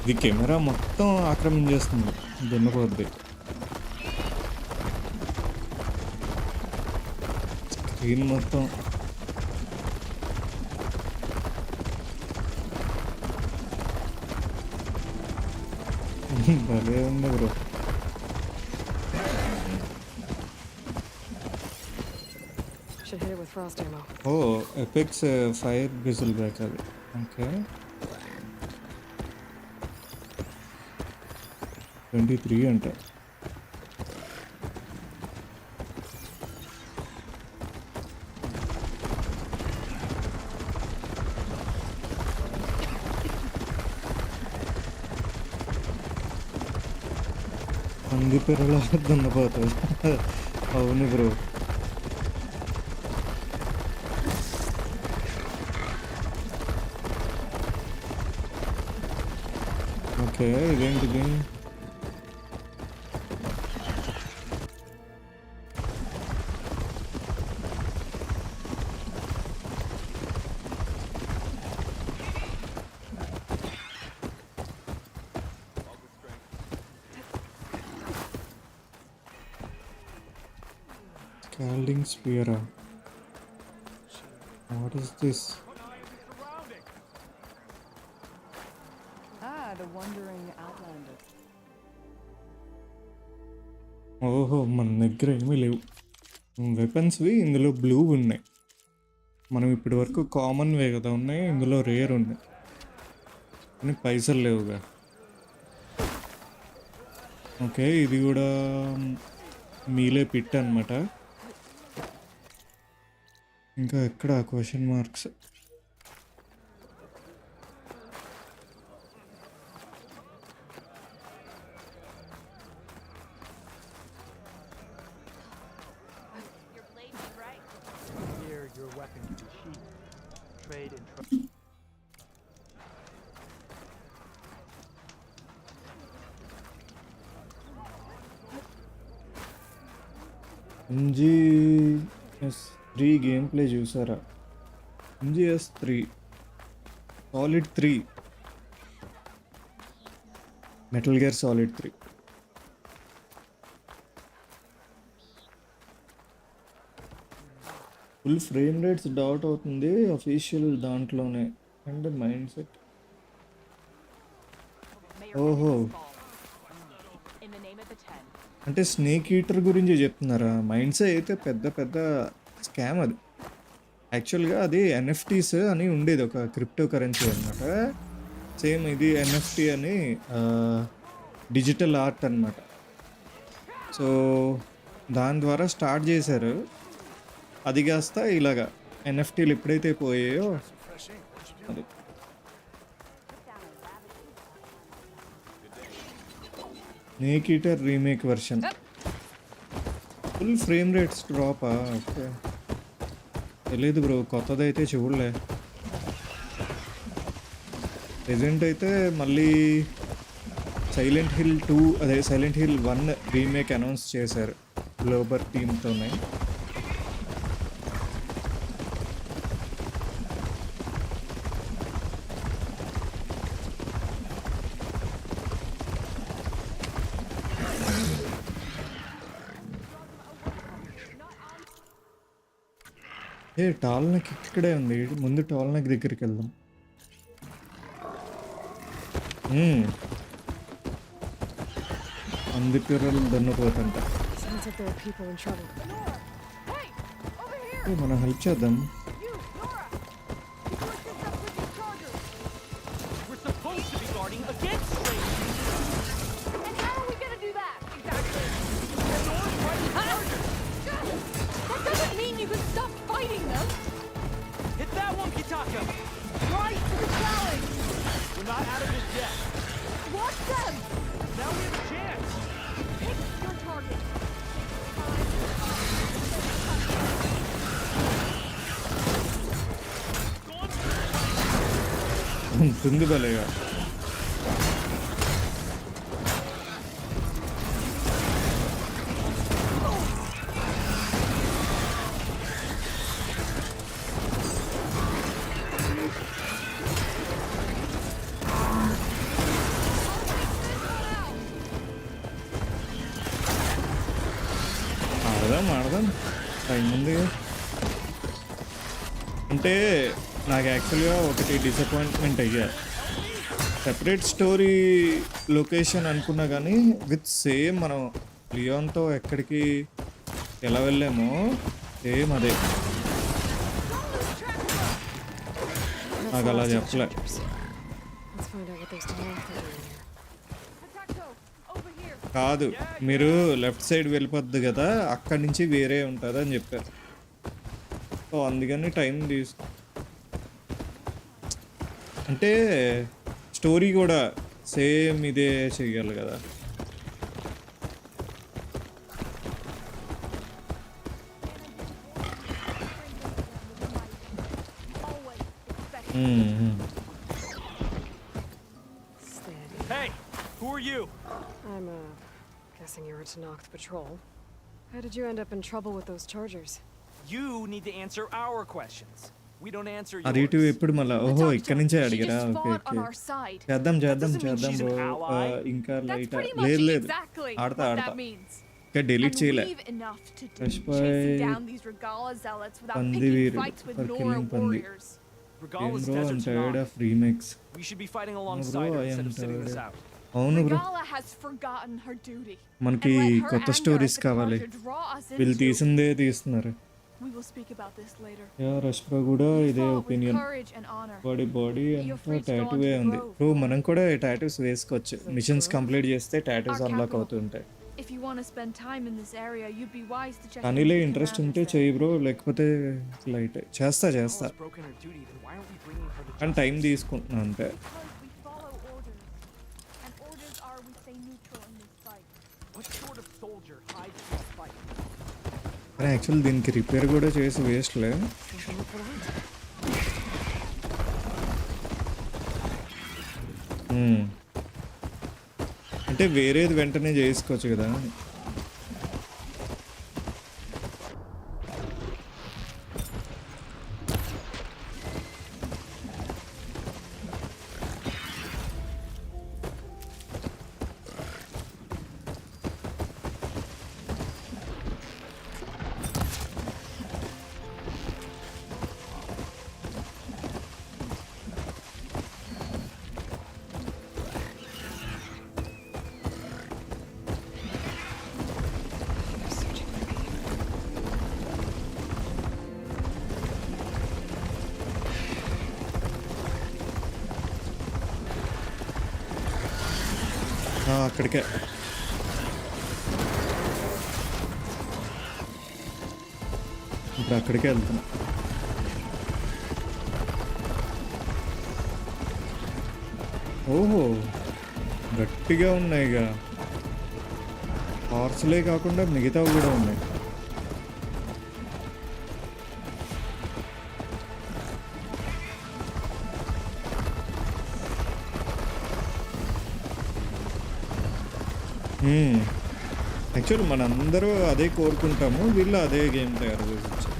ఇది కెమెరా మొత్తం ఆక్రమించేస్తుంది, దున్నపోద్ది. స్క్రీన్ మొత్తం. భలే ఉంది bro.
Should hit it with frost ammo.
Oh, epics fire బిజిల్ బ్యాక్ అది. ఓకే, 23 అంట. అంది పిల్లల దున్నపోతుంది. అవును బ్రో. ఓకే, ఇదేంటిది? Scalding spear. What is this?
The wandering outlander.
ఓహో, మన దగ్గర ఏమీ లేవు వెపన్స్వి. ఇందులో బ్లూ ఉన్నాయి. మనం ఇప్పటి వరకు కామన్వే కదా ఉన్నాయి, ఇందులో రేర్ ఉన్నాయి కానీ పైసలు లేవుగా. ఓకే, ఇది కూడా మీలే పిట్ అనమాట. ఇంకా ఎక్కడ question marks? MGS3 game play చూసారా? MGS3 solid 3 metal gear solid 3. Full frame rates doubt అవుతుంది అఫీషియల్ దాంట్లోనే. And mind set. ఓహో, అంటే స్నేక్ ఈటర్ గురించి చెప్తున్నారా? మైండ్సే అయితే పెద్ద పెద్ద స్కామ్ అది. యాక్చువల్గా అది ఎన్ఎఫ్టీస్ అని ఉండేది, ఒక క్రిప్టో కరెన్సీ అనమాట. సేమ్ ఇది ఎన్ఎఫ్టీ అని డిజిటల్ ఆర్ట్ అనమాట. సో దాని ద్వారా స్టార్ట్ చేశారు. అది కాస్త ఇలాగా ఎన్ఎఫ్టీలు ఎప్పుడైతే పోయాయో అది. Snake eater remake version. Full frame rates డ్రాపా? ఓకే, తెలీదు బ్రో, కొత్తదైతే చూడలే. ప్రెజెంట్ అయితే మళ్ళీ సైలెంట్ హిల్ 2 అదే సైలెంట్ హిల్ 1 రీమేక్ అనౌన్స్ చేశారు గ్లోబర్ టీమ్తోనే. టాల్ నెక్ ఇక్కడే ఉంది. ముందు టాల్ నెక్ దగ్గరికి వెళ్దాం. అంది పిర్రలు దన్నుపోతుంట. మనం హెల్ప్ చేద్దాం. ఉంటుంది భలేగా. ఆడదాం టైం ఉంది. అంటే నాకు యాక్చువల్గా ఒకటి డిసప్పాయింట్మెంట్ అయ్యా. సెపరేట్ స్టోరీ లొకేషన్ అనుకున్నా కానీ విత్ సేమ్ మనం లియోన్తో ఎక్కడికి ఎలా వెళ్ళామో సేమ్ అదే. నాకు అలా చెప్పలే. కాదు, మీరు లెఫ్ట్ సైడ్ వెళ్ళిపోద్ది కదా, అక్కడి నుంచి వేరే ఉంటుంది అని చెప్పారు. సో అందుకని టైం అంటే స్టోరీ కూడా సేమ్ ఇదే చెయ్యాలి కదా.
Steady.
Hey, who are you?
I'm, guessing you're a Tenakth patrol. How did you end up in trouble with those chargers?
You need to answer our questions. We don't answer
ఆ రీటు
yours.
ఎప్పుడు మళ్ళా ఓహో ఇక్కడి నుంచే
She
అడిగారా
just
okay
fought on
okay
our side.
చేద్దాం చేద్దాం
doesn't mean
చేద్దాం
she's an
బ్రో
ally.
ఇంకా
That's
లైట్
pretty much
లేదు లేదు
exactly
ఆడతా
what
ఆడతా
that means.
ఇంకా డిలీట్
And
చేయలే
we've enough to do
Fresh
chasing
by
down these Regala zealots without
Pandi
picking
Veeru
fights with
for
Nora
killing Pandi.
warriors.
ఏం
Regala's
bro I'm
desert
tired
Tanakh.
Of remakes
We should be fighting alongside
bro,
her
I
instead
am
of sitting this
tired.
out.
అవును bro
Regala has forgotten her duty.
మనకి
And let her
కొత్త
anger
stories
at the
కావాలి
Carja draw us
వీళ్ళు
into-
తీసిందే తీస్తున్నారు
We will speak about this later.
Yeah rush bro కూడా
You
ఇదే
fought with
opinion
courage and honor.
Body
You're free
అంతా
to go on to
టాటూవే
the
ఉంది
grove.
Bro మనం కూడా tattoos వేసుకోవచ్చు machines complete చేస్తే టాటూస్
Our
అన్లాక్
capital.
అవుతుంటాయి
If you want to spend time in this area, you'd be wise to check.
కానీలే
in with the
interest ఉంటే
commanders
చెయ్యి bro లేకపోతే light చేస్తా
Regala's broken her duty, then why aren't we bringing her to
కానీ
justice?
Time తీసుకుంటున్నా అంతే
there. Because we follow orders, and orders are we stay neutral in this fight.
What sort of soldier hides from a fight?
కానీ actual దీనికి repair కూడా చేసి వేస్ట్లే
Something for that.
అంటే వేరేది వెంటనే చేసుకోవచ్చు కదా
They're searching for me.
అక్కడికే ఇప్పుడు అక్కడికే వెళ్తున్నా ఓహో గట్టిగా ఉన్నాయిగా హార్స్లే కాకుండా మిగతావి కూడా ఉన్నాయి యాక్చువల్ మనందరూ అదే కోరుకుంటాము వీళ్ళు అదే గేమ్ తయారు చేసి వచ్చారు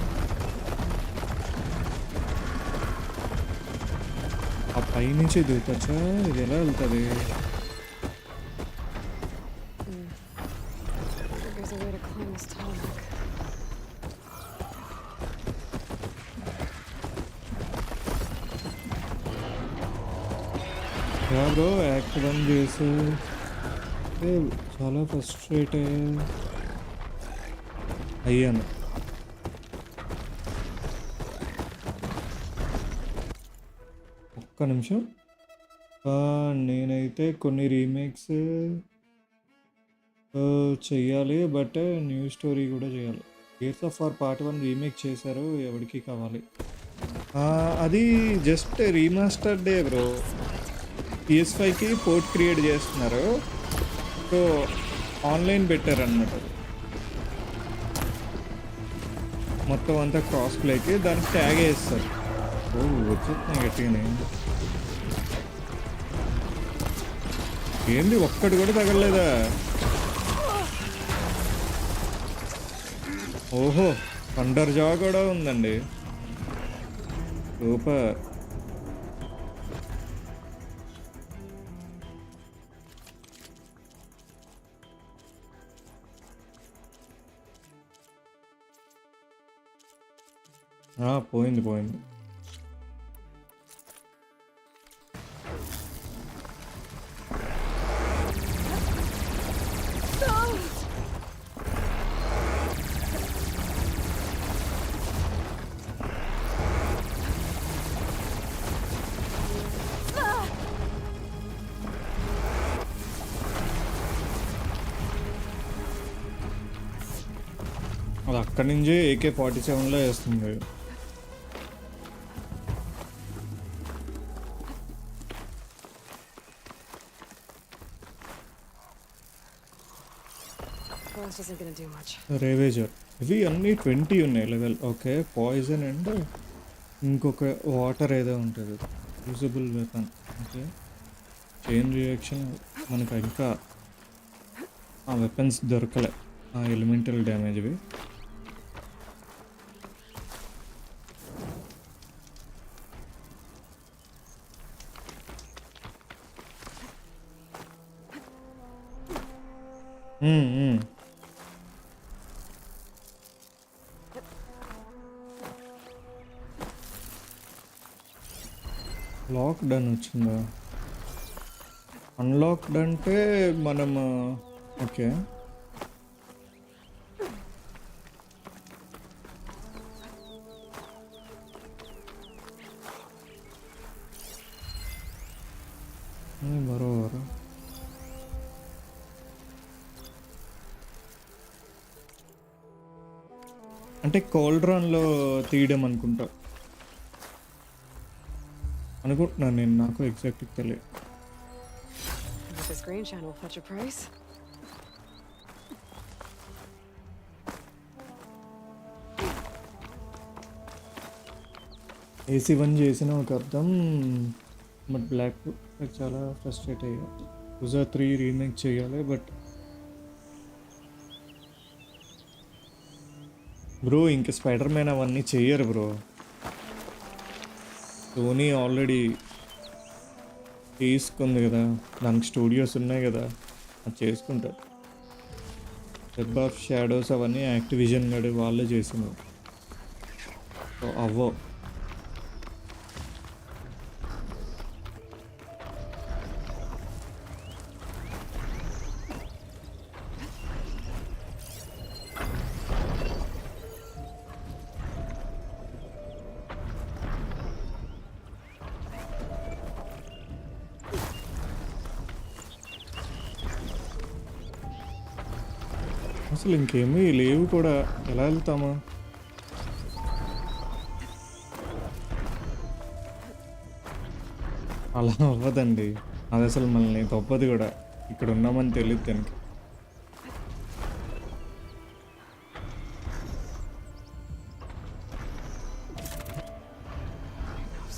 ఆ పైనుంచి దూకొచ్చా ఇది ఎలా వెళ్తుంది
There's a way to climb this tarmac.
Bro act 1 చేసి చాలా ఫ్రస్ట్రేట్ అయ్యాను ఒక్క నిమిషం నేనైతే కొన్ని రీమేక్స్ చెయ్యాలి బట్ న్యూ స్టోరీ కూడా చేయాలి gears of war part 1 remake చేశారు ఎవరికి కావాలి అది జస్ట్ రీమాస్టర్ డే బ్రో PS5కి పోర్ట్ క్రియేట్ చేస్తున్నారు సో ఆన్లైన్ బెటర్ అన్నమాట మొత్తం అంతా క్రాస్ ప్లేకి దానికి ట్యాగ్ వేస్తారు ఓ వచ్చేస్తున్నాయి గట్టిగానే ఏంది ఒక్కటి కూడా తగలలేదా ఓహో అండర్ జా కూడా ఉందండి సూపర్ పోయింది పోయింది అది అక్కడి నుంచే AK-47లో వేస్తుంది
Well, this isn't gonna do much.
రేవేజర్ ఇవి అన్నీ 20 ఉన్నాయి లెవెల్ ఓకే పాయిజన్ అండ్ ఇంకొక వాటర్ ఏదో ఉంటుంది, usable weapon. Okay, chain reaction మనకు ఇంకా ఆ వెపన్స్ దొరకలే, ఆ ఎలిమెంటల్ డ్యామేజ్వి. లాక్డ్ అని వచ్చిందా? అన్లాక్డ్ అంటే మనం ఓకే, బరోబర్. అంటే కోల్డ్రాన్లో తీయడం అనుకుంటున్నాను నేను, నాకు ఎగ్జాక్ట్గా తెలియదు.
This green shine will fetch a price.
AC 1 చేసిన ఒక అర్థం, బట్ బ్లాక్ చాలా ఫ్రస్ట్రేట్ అయ్యా. ఉజా 3 రీమేక్ చేయాలి, బట్ బ్రో ఇంకా స్పైడర్ మ్యాన్ అవన్నీ చెయ్యరు బ్రో. సోనీ ఆల్రెడీ తీసుకుంది కదా, దానికి స్టూడియోస్ ఉన్నాయి కదా, అది చేసుకుంటారు. వెబ్ ఆఫ్ షాడోస్ అవన్నీ యాక్టివిజన్ గడి వాళ్ళే చేసినారు, సో అవ్వో. అసలు ఇంకేమీ లేవు కూడా, ఎలా వెళ్తామా? అలా అవ్వదండి, అది అసలు మనల్ని తప్పదు కూడా, ఇక్కడ ఉన్నామని తెలియదు దానికి.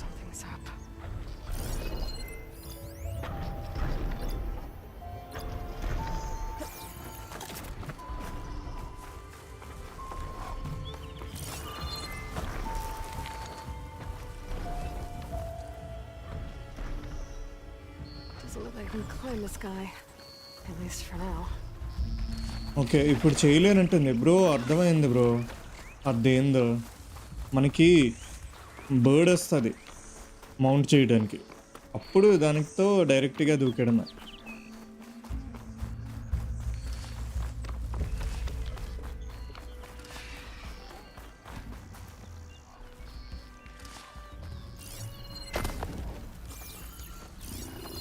Something's up. Doesn't look like I can climb this guy. At least for now.
Okay, ఇప్పుడు చేయలేనంటుంది బ్రో, అర్థమైంది బ్రో. అదేందో మనకి బర్డ్ వస్తుంది మౌంట్ చేయడానికి, అప్పుడు దానితో డైరెక్ట్గా దూకేయడమే.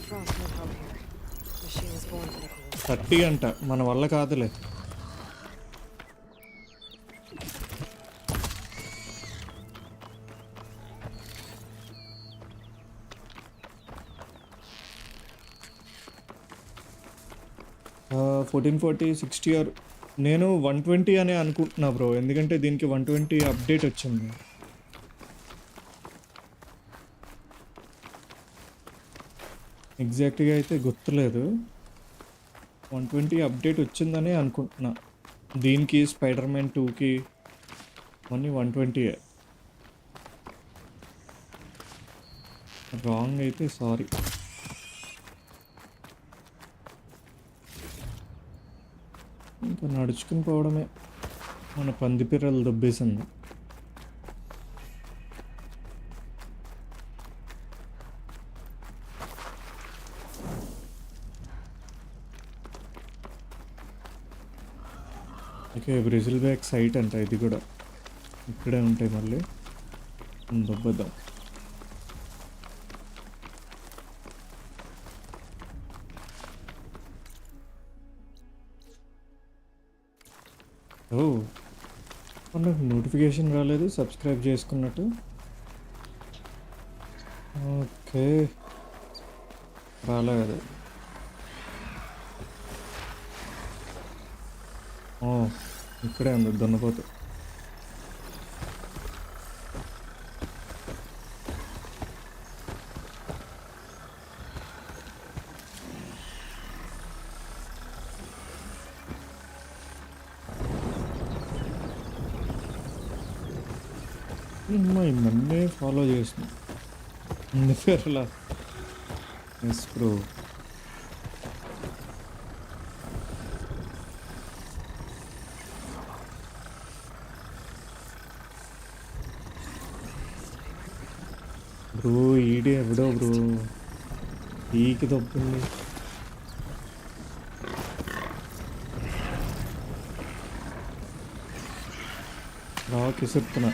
Frost won't help here. Machine was born for the cold.
30 అంట, మన వల్ల కాదులే. ఆ, 1440 60 ఆర్ నేను 120 అనే అనుకుంటున్నా బ్రో, ఎందుకంటే దీనికి 120 అప్డేట్ వచ్చింది. ఎగ్జాక్ట్గా అయితే గుర్తులేదు, 120 అప్డేట్ వచ్చిందని అనుకుంటున్నా. దీనికి స్పైడర్ మ్యాన్ 2కి అన్నీ 120. రాంగ్ అయితే సారీ. ఇంకా నడుచుకుని పోవడమే, మన పందిపిర్రలు దొబ్బేసింది. ఓకే, బ్రెజిల్ బ్యాక్ సైట్ అంట, ఇది కూడా ఇక్కడే ఉంటాయి. మళ్ళీ దొబ్బద్దాం. ఓ, నాకు నోటిఫికేషన్ రాలేదు సబ్స్క్రైబ్ చేసుకున్నట్టు. ఓకే, రాలేదు. ఓ, ఇక్కడే ఉంది దున్నపోతు. నన్నే ఫాలో చేసిన ఎందుకు అలా ఎస్ బ్రో బ్రో ఈడే ఎవడో బ్రో ఈకి తప్పుంది రాకి చెప్తున్నా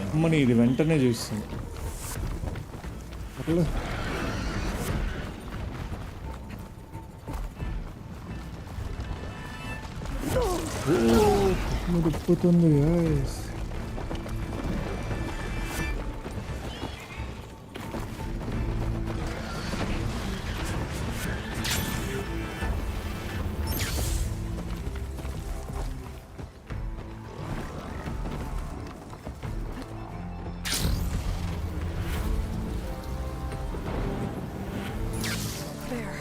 అమ్మని ఇది వెంటనే చూస్తుంది అట్లా ముడుపుతుంది గాయ్స్
There.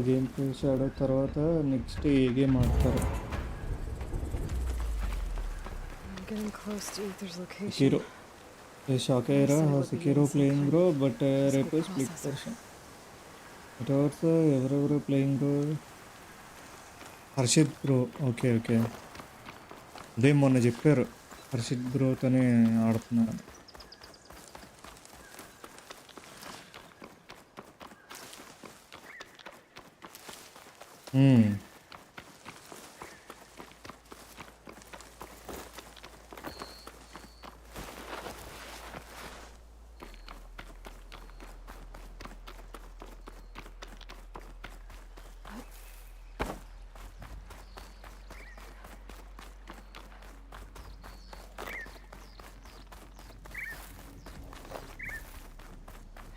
గేమ్ ఫినిష్ ఆడిన తర్వాత నెక్స్ట్ ఏ గేమ్ ఆడతారు
I'm getting close to Ether's location.
Hero shock అయ్యారా సికిరో ప్లేయింగ్ బ్రో బట్ రేపు స్ప్లిట్ వర్షన్ ఇటవర్స్ ఎవరెవరు playing bro Harshit bro okay okay అదే మొన్న చెప్పారు హర్షిత్ బ్రోతోనే ఆడుతున్నారు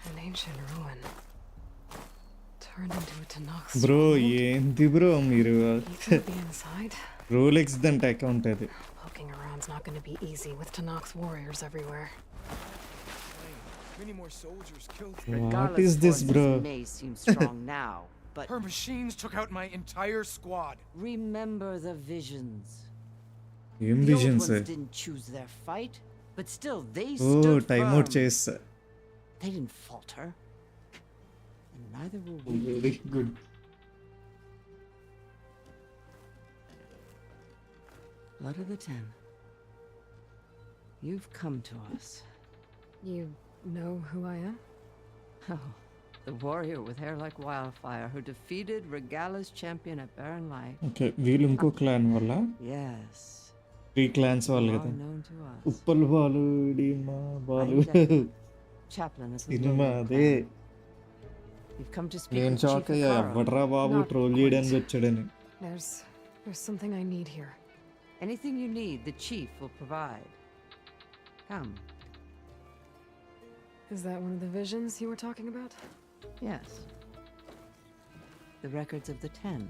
An ancient ruin. Turned into a Tanakh
bro
stronghold.
ఏంది బ్రో మీరు
You could be inside.
Rolex దంట అకౌంట్ అది
Poking around's not going to be easy with Tanakh's warriors everywhere.
Many more soldiers killed.
What is this bro
may seem strong now, but
Her machines took out my entire squad.
remember the visions.
ఏం
The old
visions
ones didn't choose their fight, but still they
oh
stood
time
firm.
Out చేస్తా
They didn't falter, and neither will we.
Very good
Blood of the Ten, you've come to us.
You know who I am?
Oh, the warrior with hair like wildfire who defeated Regala's champion at Barren Light.
Okay వీళ్ళు ఇంకో clan వల్ల
Yes,
3 clans వాళ్ళు
you
కదా
are known to us.
Uppal Balu డీమా Balu
Chaplain is the
cinema
Lord of
అదే
Clan. You've come to speak
నేను
with Chief
shock అయ్యా
Akaro.
ఎవడరా బాబు
Not
ట్రోల్
quite.
చేయడానికి వచ్చాడని
There's something I need here.
Anything you need, the chief will provide. Come.
Is that one of the visions you were talking about?
Yes. The records of the 10.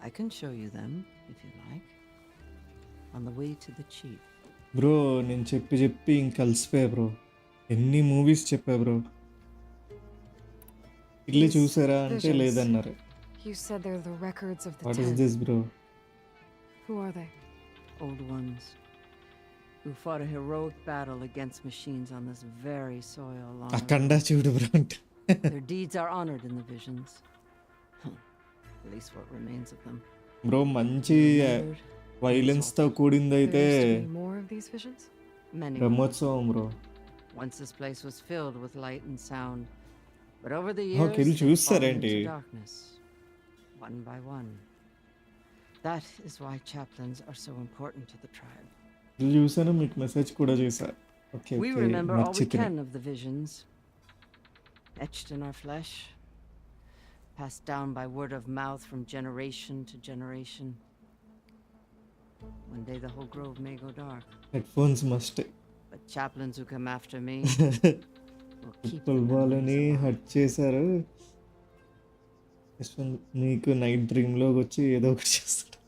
I can show you them, if you like. On the way to the chief.
Bro నేను చెప్పి ఇంక కలిసిపోయా bro ఎన్ని movies చెప్పా bro ఇల్లు చూసారా అంటే
Visions.
లేదన్నారు
You said they're the records of the
what is
10.
This bro
Who are they?
Old ones. Who fought a heroic battle against machines on this very soil long ago.
అఖండ చూడు bro అంటే
Their deeds are honored in the visions. At least what remains of them.
Bro మంచి
Remembered,
వైలెన్స్తో కూడిందైతే
There used to be more of these visions?
many more.
Brahmotsavam bro
Once this place was filled with light and sound, but over the
Oh,
years,
can you
they've
choose
fallen
Serenity?
into darkness, one by one. That is why chaplains are so important to the tribe.
ఇల్లు చూసాను మీకు message కూడా చేశా okay
We
okay
remember all we
మర్చిపోయిన
can of the visions, etched in our flesh, passed down by word of mouth from generation to generation. One day the whole grove may go dark,
head phones must
but But chaplains who come after me will keep the
వాళ్ళని
memories alive.
Hot చేశారు. నీకు night డ్రీమ్లోకి వచ్చి ఏదో ఒకటి చేస్తాడు.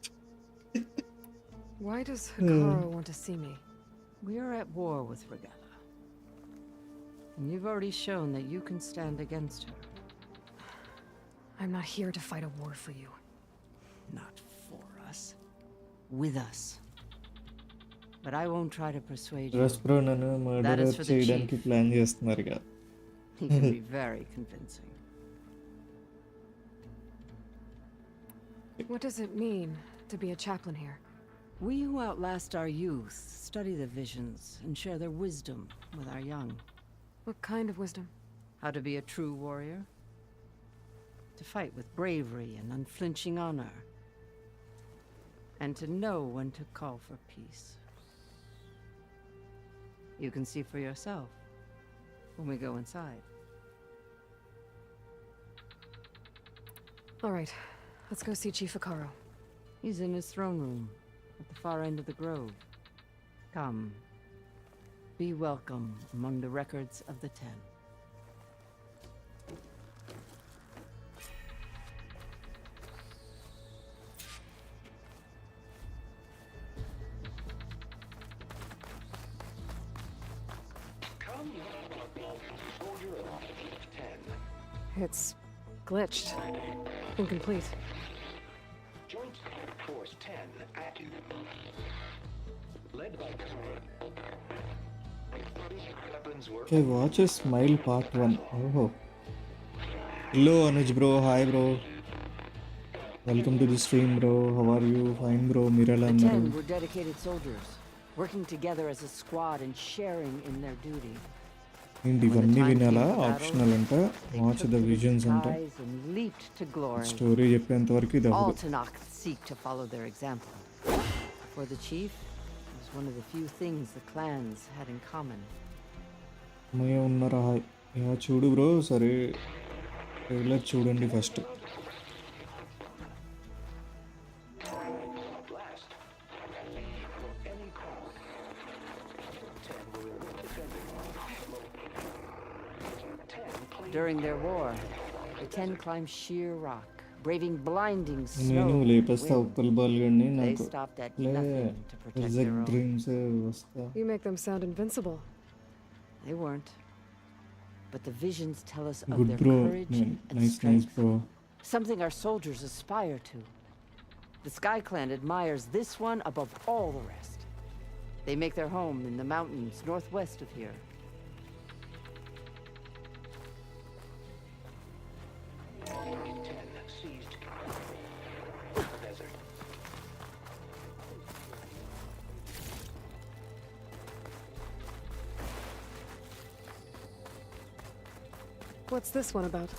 Why does Hikaru want to see me?
We are at war with Regala. And you've already shown that you can stand against her.
I'm not here to fight a war for you.
Not for us. With us. But I won't try to persuade you.
Rush bro నన్ను murder
for the
చేయడానికి
chief.
Plan చేస్తున్నారు కదా.
He can be very convincing.
What does it mean to be a chaplain here?
We who outlast our youth study the visions and share their wisdom with our young.
What kind of wisdom?
How to be a true warrior. To fight with bravery and unflinching honor. And to know when to call for peace. You can see for yourself when we go inside.
All right, let's go see Chief Hikaru.
He's in his throne room at the far end of the grove. Come. Be welcome among the records of the Ten.
It's glitched. Incomplete.
Joint Force 10 active. Led by weapons work.
Okay, watch a Smile Part 1. Oh. Hello Anuj bro, hi bro. Welcome to the stream bro. How are you? Fine bro. Mirala
The 10
Andaru.
were dedicated soldiers, working together as a squad and sharing in their duty.
ఏంటి ఇవన్నీ వినాలా? Optional అంట. Watch the visions అంట.
And leaped to glory.
Story చెప్పేంత వరకు ఇది
All
అవ్వదు.
Tanakh seek to follow their example. For the chief, it was one of the few things the clans had in common.
అమ్మయ్య ఉన్నారా? Yeah చూడు bro. సరే trailer చూడండి first.
During their war, the 10 climbed sheer rock, braving blinding
నేను
snow.
లేపేస్తా Uppal ball గడిని
They
నాకు
stopped at
లే
nothing to protect their
exact
own.
Dreams వస్తా.
You make them sound invincible.
They weren't. But the visions tell us of
good
their
bro.
courage and
nice
strength.
Bro.
Something our soldiers aspire to. The Sky Clan admires this one above all the rest. They make their home in the mountains northwest of here.
What's this one about?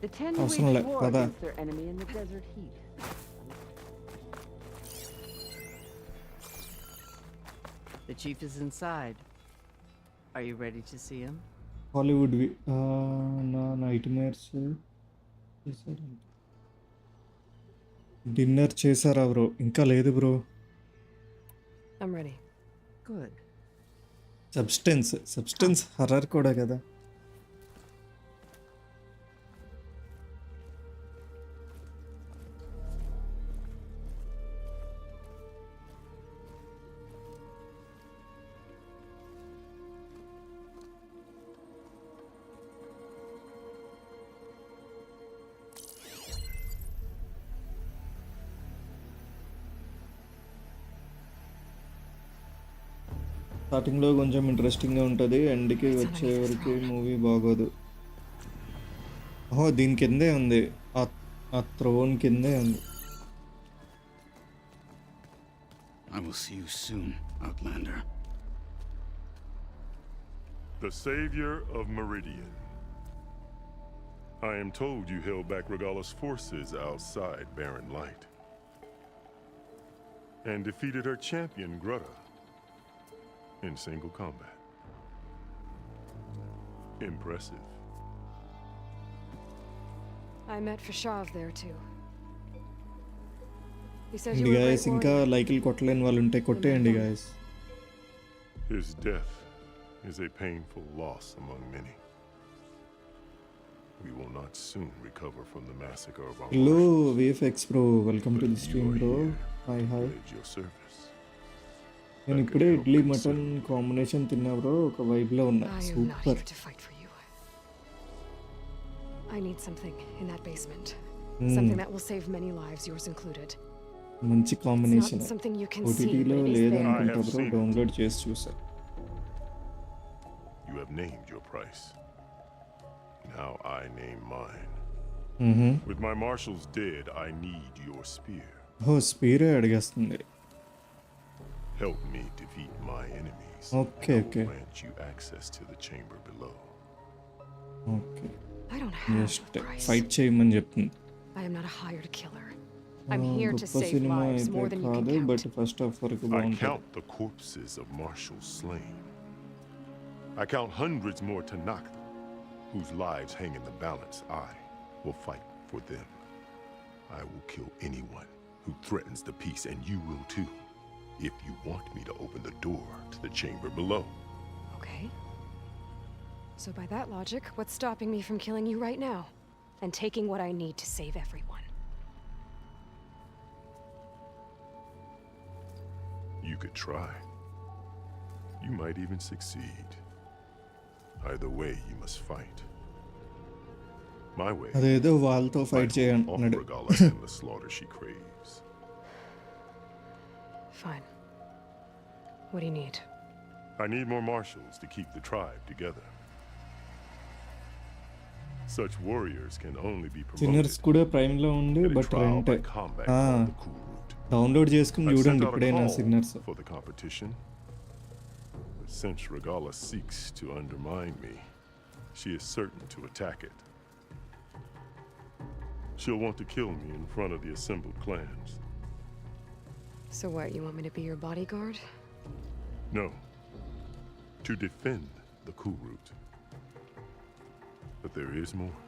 The 10
Awesome,
waged
like,
war
Baba.
against their enemy in the desert heat. The chief is inside. Are you ready to see him?
Hollywood నా night mares dinner చేశారా bro? ఇంకా లేదు bro.
I'm ready.
Good.
Substance horror కూడా కదా. స్టార్టింగ్లో కొంచెం ఇంట్రెస్టింగ్గా ఉంటుంది, ఎండ్కి వచ్చే వరకు మూవీ బాగోదు. ఓహో దీని కిందే ఉంది, ఆ థ్రోన్ కిందే ఉంది.
I will see you soon, Outlander.
The savior of Meridian. I am told you held back Regala's forces outside Barren Light and defeated her champion, Grutta, in single combat. Impressive.
I met Fashav there too. He said you
అండి
were a
guys,
great
ఇంకా
warrior.
లైకులు కొట్టలేని వాళ్ళు ఉంటే కొట్టేయండి guys.
His death is a painful loss among many. We will not soon recover from the massacre of our
hello
marshals,
VFX bro, welcome to
but
the
you
stream
are
bro.
here
hi
to
hi.
pledge your service.
నేను
I
ఇప్పుడే
can help
idli
consider
mutton combination తిన్నా bro, ఒక వైబ్లో ఉన్నా.
I am not
super.
here to fight for you. I need something in that basement. Something that will save many lives, yours included.
మంచి
It's
combination.
not something you can see,
ఓటీటీలో
but it is there.
లేదనుకుంటా
I have
bro,
seen it.
Download చేసి చూసా.
You have named your price. Now I name mine. With my marshals dead, I need your spear.
Oh స్పీరే అడిగేస్తుంది.
Help me defeat my enemies.
Okay,
I will
okay.
grant you access to the chamber below.
Okay,
I don't have
just
a price.
Fight చేయమని చెప్తుంది.
I am not a hired killer. I'm here to
గొప్ప
save
cinema
lives
అయితే
more than you can
కాదు,
count.
But first half వరకు
I
బాగుంటుంది.
count the corpses of marshals slain. I count hundreds more Tanakh whose lives hang in the balance. I will fight for them. I will kill anyone who threatens the peace, and you will too, if you want me to open the door to the chamber below.
Okay. So by that logic, what's stopping me from killing you right now? And taking what I need to save everyone?
You could try. You might even succeed. Either way, you must fight. My way.
అదేదో వాళ్ళతో fight
might hold off
చేయంటున్నాడు.
Regala and the slaughter she craves.
Fine. What do you need?
I need more marshals to keep the tribe together. Such warriors can only be promoted
sinners కూడా prime లో ఉంది,
in a
but
trial
rent
by combat called the Cool Route.
Download చేసుకుని
I've
చూడండి
sent out a
ఇప్పుడైనా
call
sinners.
for the competition. But since Regala seeks to undermine me, she is certain to attack it. She'll want to kill me in front of the assembled clans.
So what, you want me to be your bodyguard?
No, to defend the Cool Route. But there is more.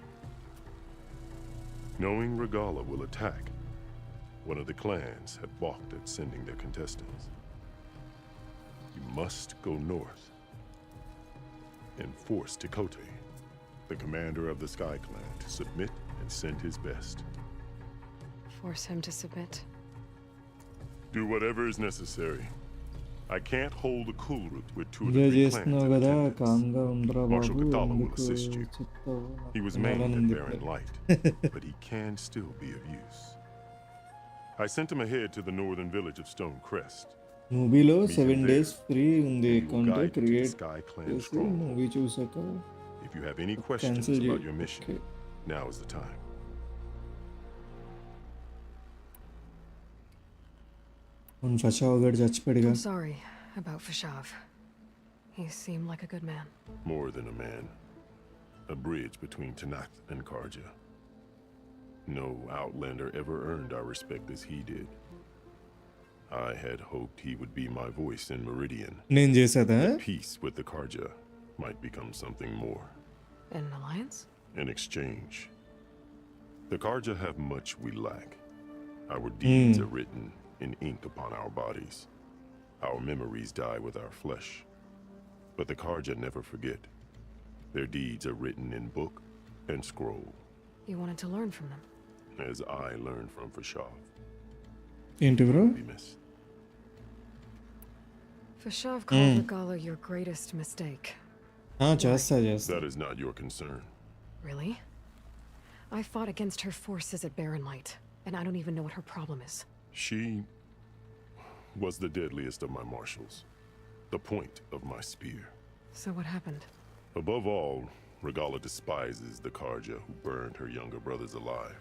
Knowing Regala will attack, one of the clans had balked at sending their contestants. You must go north and force Tekote, the commander of the Sky Clan, to submit and send his best.
Force him to submit?
Do whatever is necessary. I can't hold the Cool Route with two of
ఇదే
the three clans
చేస్తున్నావు
in
కదా,
attendance.
కామ్గా ఉండరా
Marshal
Babu,
Kathala will
ఎందుకు
assist you.
చెప్తావు?
He was
నాకు
maimed
వినాలని
at Barren
చెప్పలేదు.
Light, but he can still be of use. I sent him ahead to the northern village of Stone Crest.
మూవీలో
Meet him
7
there.
days free ఉంది
He will
account
guide you to the
create
Sky Clan
చేసి
stronghold.
Movie చూసాక
If you have any questions
cancel
about
చేయి.
your mission,
Okay.
now is the time.
మన ఫషావ్ గడు చచ్చిపోయాడుగా.
I'm sorry about Fashav. He seemed like a good man.
More than a man. A bridge between Tanakh and Karja. No outlander ever earned our respect as he did. I had hoped he would be my voice in Meridian.
నేను చేసేదా?
Peace with the Karja might become something more.
An alliance?
In exchange. The Karja have much we lack. Our deeds are written in ink upon our bodies. Our memories die with our flesh. But the Karja never forget. Their deeds are written in book and scroll,
You wanted to learn from them.
as I learned from Fashav.
ఏంటి bro?
Be missed.
Fashav called Regala your greatest mistake.
చేస్తా.
That is not your concern.
Really? I fought against her forces at Barren Light, and I don't even know what her problem is.
She was the deadliest of my marshals, the point of my spear.
So what happened?
Above all, Regala despises the Karja who burned her younger brothers alive.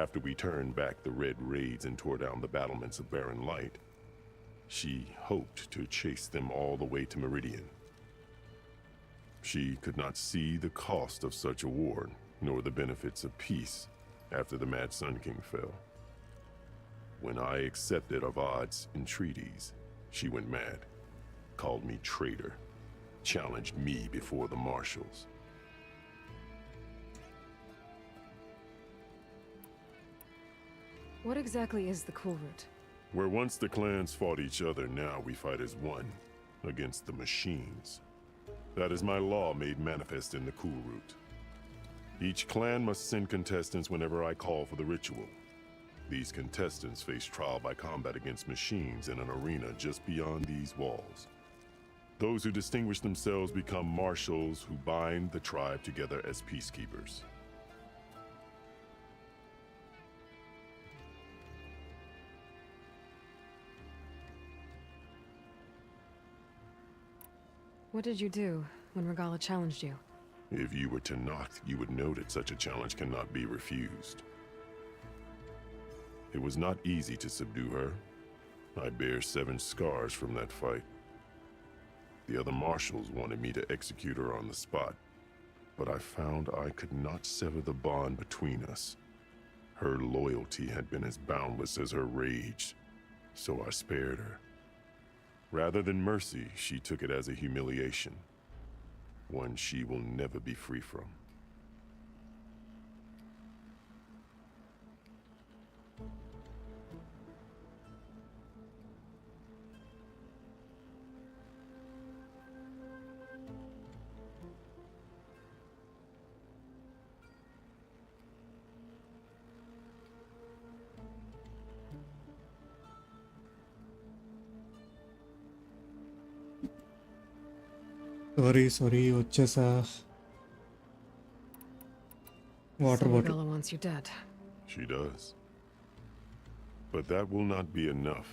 After we turned back the red raids and tore down the battlements of Barren Light, she hoped to chase them all the way to Meridian. She could not see the cost of such a war, nor the benefits of peace after the Mad Sun King fell. When I accepted Avad's entreaties, she went mad, called me traitor, challenged me before the marshals.
What exactly is the Cool Route?
Where once the clans fought each other, now we fight as one. against the machines. That is my law made manifest in the cool route. Each clan must send contestants whenever I call for the ritual. These contestants face trial by combat against machines in an arena just beyond these walls. Those who distinguish themselves become marshals who bind the tribe together as peacekeepers.
What did you do when Regala challenged you?
If you were Telugu, you would know that such a challenge cannot be refused. It was not easy to subdue her. I bear 7 scars from that fight. The other marshals wanted me to execute her on the spot, but I found I could not sever the bond between us. Her loyalty had been as boundless as her rage, so I spared her. Rather than mercy, she took it as a humiliation, one she will never be free from.
Sorry, వచ్చేసా. Water bottle.
Regala wants you dead.
She does. But that will not be enough.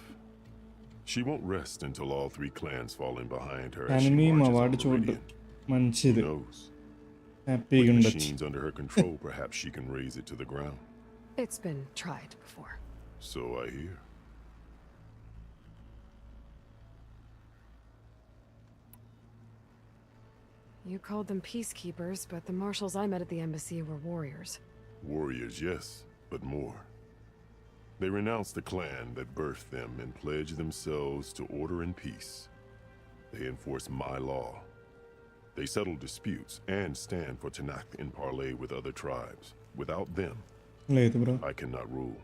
She won't rest until all 3 clans fall in behind her as she
Enemy మా
marches
వాడు
on
చూడ్డు
Meridian. Who
మంచిది.
knows?
హ్యాపీగా
With
ఉండొచ్చు.
machines under her control, perhaps she can raise it to the ground.
It's been tried before.
So I hear.
You called them peacekeepers, but the marshals I met at the embassy were warriors.
Warriors, yes, but more. They renounce the clan that birthed them and pledge themselves to order and peace. They enforce my law. They settle disputes and stand for Telugu in parley with other tribes. Without them,
లేదు bro.
I cannot rule.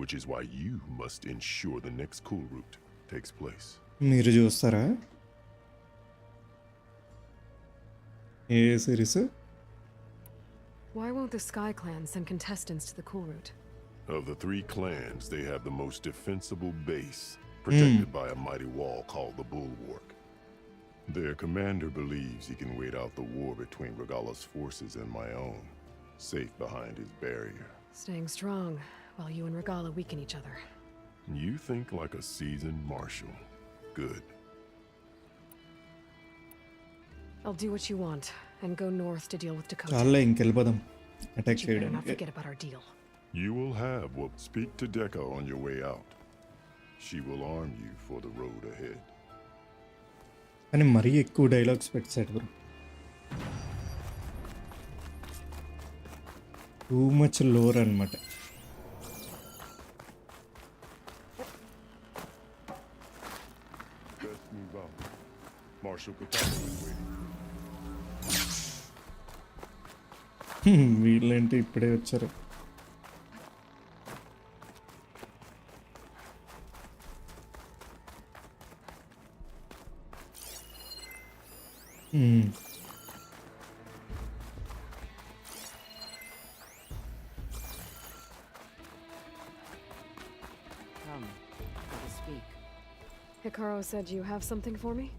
Which is why you must ensure the next cool route takes place.
మీరు చూస్తారా ఏ series?
Why won't the Sky Clan send contestants to the cool route?
Of the 3 clans, they have the most defensible base, protected by a mighty wall called the Bulwark. Their commander believes he can wait out the war between Regala's forces and my own, safe behind his barrier.
Staying strong, while you and Regala weaken each other.
You think like a seasoned marshal. Good.
I'll do what you want, and go north to deal with Dakota.
చాలే ఇంకెళ్ళిపోదాం attack
But you better not
చేయడానికి.
forget about our deal.
You will have what speak to Deca on your way out. She will arm you for the road ahead.
కానీ మరీ ఎక్కువ dialogues పెట్టాడు bro. Too much lower అనమాట.
Let's move out. Marshal Katana is waiting.
వీళ్ళేంటి ఇప్పుడే వచ్చారు.
Come, let us speak.
Hikaru said you have something for me?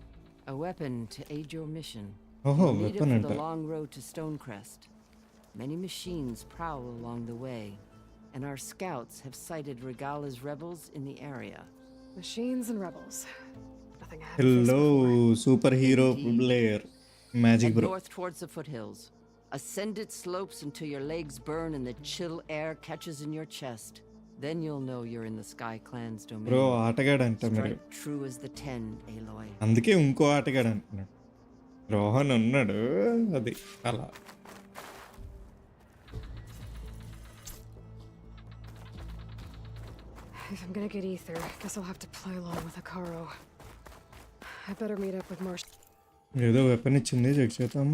A weapon to aid your mission.
ఓహో
You'll need it
weapon
for
అంట.
the long road to Stonecrest. Many machines prowl along the way, and our scouts have sighted Regala's rebels in the area.
Machines and rebels. Nothing I haven't faced
hello
before.
Super hero player magic
Head
bro.
north towards the foothills. Ascend its slopes until your legs burn and the chill air catches in your chest. Then you'll know you're in the Sky Clan's domain.
Bro ఆటగాడంట మరి.
Strike true as the 10, Aloy.
అందుకే ఇంకో ఆటగాడు అంటున్నాడు. రోహన్ ఉన్నాడు అది అలా.
If I'm gonna get ether, guess I'll have to play along with Hikaru. I better meet up with Marsh.
ఏదో వెపన్ ఇచ్చింది చెక్ చేద్దాం.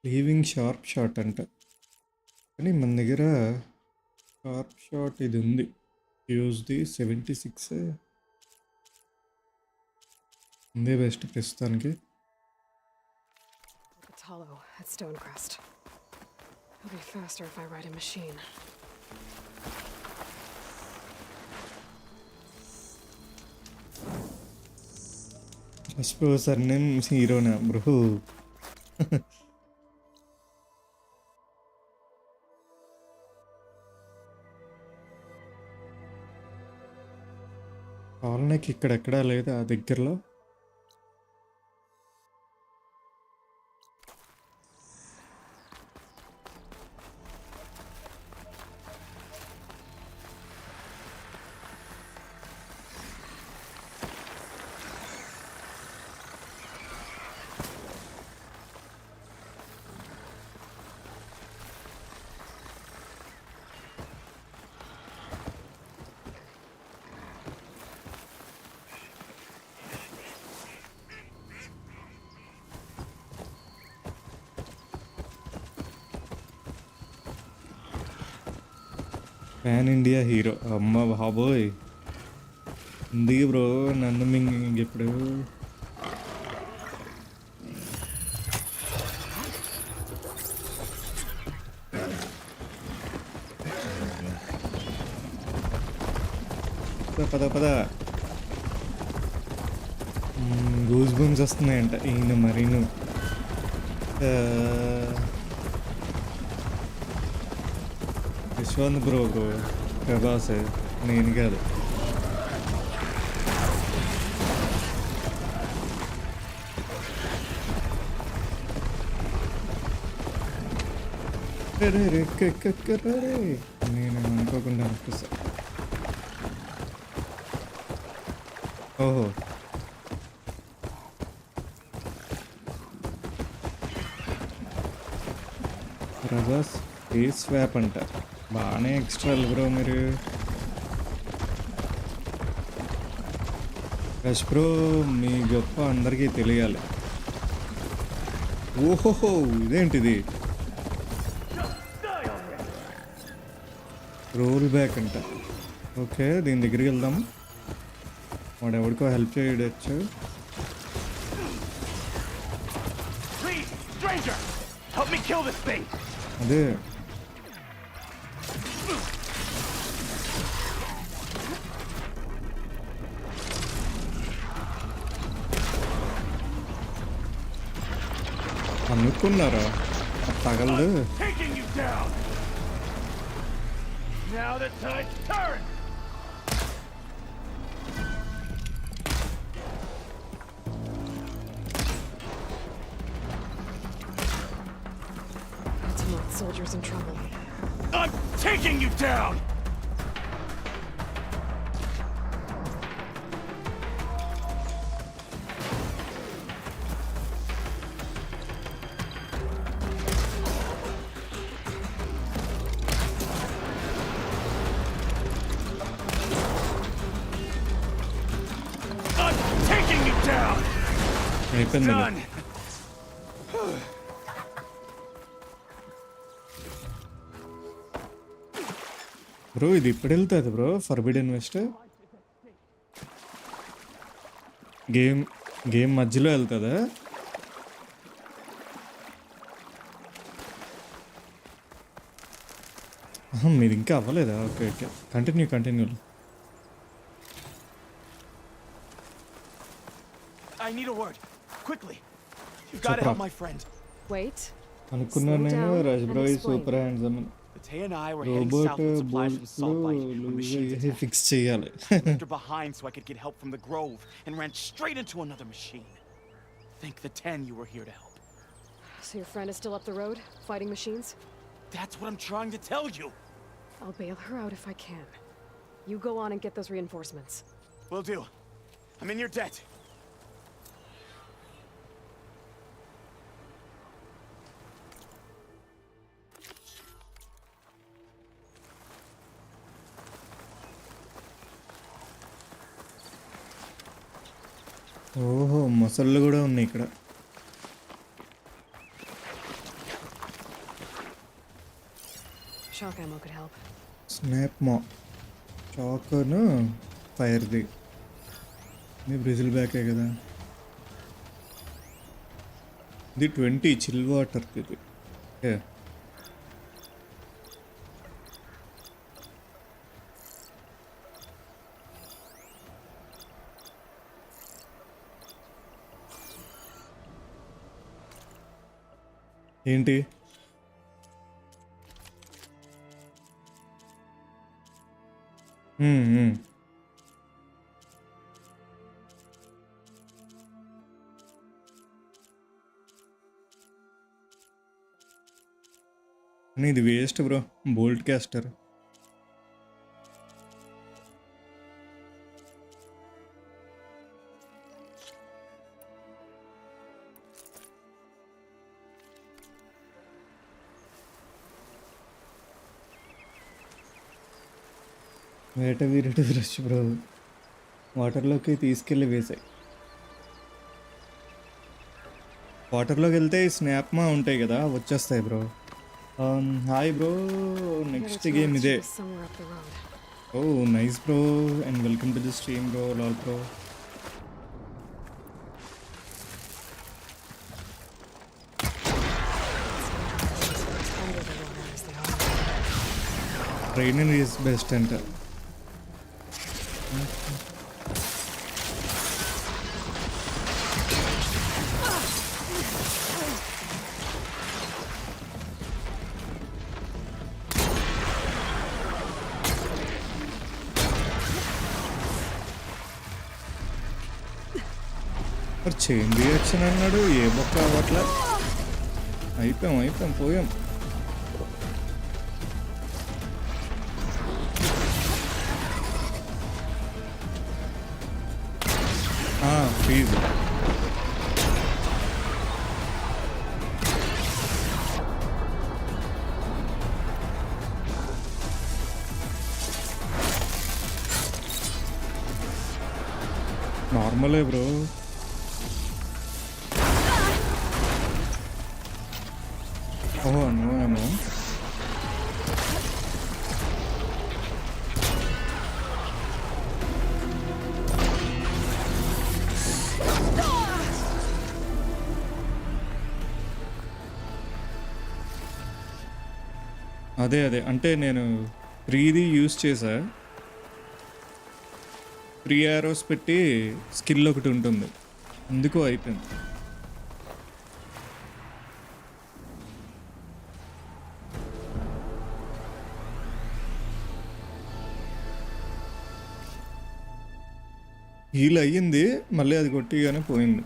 లీవింగ్ షార్ప్ షాట్ అంట. కానీ మన దగ్గర షార్ప్ షాట్ ఇది ఉంది. యూజ్ ది 76 ఇదే బెస్ట్ ప్రస్తుతానికి.
It's hollow at Stonecrest. It'll be faster if I ride a machine.
Just bro surname హీరోనా బ్రో? కాలనీకి ఇక్కడెక్కడా లేదు ఆ దగ్గరలో. పాన్ ఇండియా హీరో అమ్మ బాబోయ్. ఎందుకు బ్రో నన్ను ఇప్పుడు పద పద. గూస్ బంప్స్ వస్తున్నాయంట ఈయన మరీను. యశ్వంత్ బ్రో ప్రభాస్, నేను కాదు. నేను అనుకోకుండా అనిపిస్తా. ఓహో ప్రభాస్ ఫేస్ స్వాప్ అంట. బాగానే ఎక్స్ట్రా బ్రో మీరు. యష్ బ్రో మీ గొప్ప అందరికీ తెలియాలి. ఓహోహో ఇదేంటిది? రోల్ బ్యాక్ అంట. ఓకే దీని దగ్గరికి వెళ్దాం. వాడు ఎవరికో హెల్ప్ చేయడచ్చు. అదే అనుకున్నారా తగలదు.
Soldiers in trouble.
I'm taking you down! I'm taking you down!
It's done! Bro ఇది ఇప్పుడు వెళ్తుంది బ్రో ఫర్బిడెన్ వెస్ట్. గేమ్ మధ్యలో వెళ్తుందా? మీది ఇంకా అవ్వలేదా? Okay okay continue.
I need a word. Quickly. You've got to help my friend.
Wait.
అనుకున్నాను నేను Raj bro super handsome.
Tay and I were heading south with supplies from Salt Lake when machines attacked.
Fix చేయాలి.
I left her behind so I could get help from the Grove and ran straight into another machine. Thank the 10 you were here to help.
So your friend is still up the road, fighting machines?
That's what I'm trying to tell you.
I'll bail her out if I can. You go on and get those reinforcements.
Will do. I'm in your debt.
ఓహో మొసళ్ళు కూడా ఉన్నాయి ఇక్కడ.
Shock ammo could help.
Snap మా చాకును ఫైర్ది. ఇది Brazil బ్యాకే కదా. ఇది 20 chill water ఇది. ఓకే. ఏంటి? హ్మ్. హ్మ్. కానీ ఇది వేస్ట్ బ్రో, బోల్ట్ క్యాస్టర్. వేట వీరుడు రష్ బ్రో, వాటర్లోకి తీసుకెళ్ళి వేసాయి. వాటర్లోకి వెళ్తే స్నాప్మా ఉంటాయి కదా, వచ్చేస్తాయి bro. Hi bro, next game ఇదే.
Somewhere up the road.
Oh nice bro, and welcome to the stream bro. Lal bro.
Under the water as they are.
Training is best అంట. మరి చైన్ రియాక్షన్ అన్నాడు, ఏ బొక్క అవ్వట్లా. అయిపోయాం పోయాం. ప్లీజ్. నార్మలే bro. ఓహో no ఏమో. అదే అంటే నేను ప్రీది యూస్ చేసా. ప్రీ యారోస్ పెట్టి స్కిల్ ఒకటి ఉంటుంది, అందుకు అయిపోయింది. హీల్ అయ్యింది, మళ్ళీ అది కొట్టిగానే పోయింది.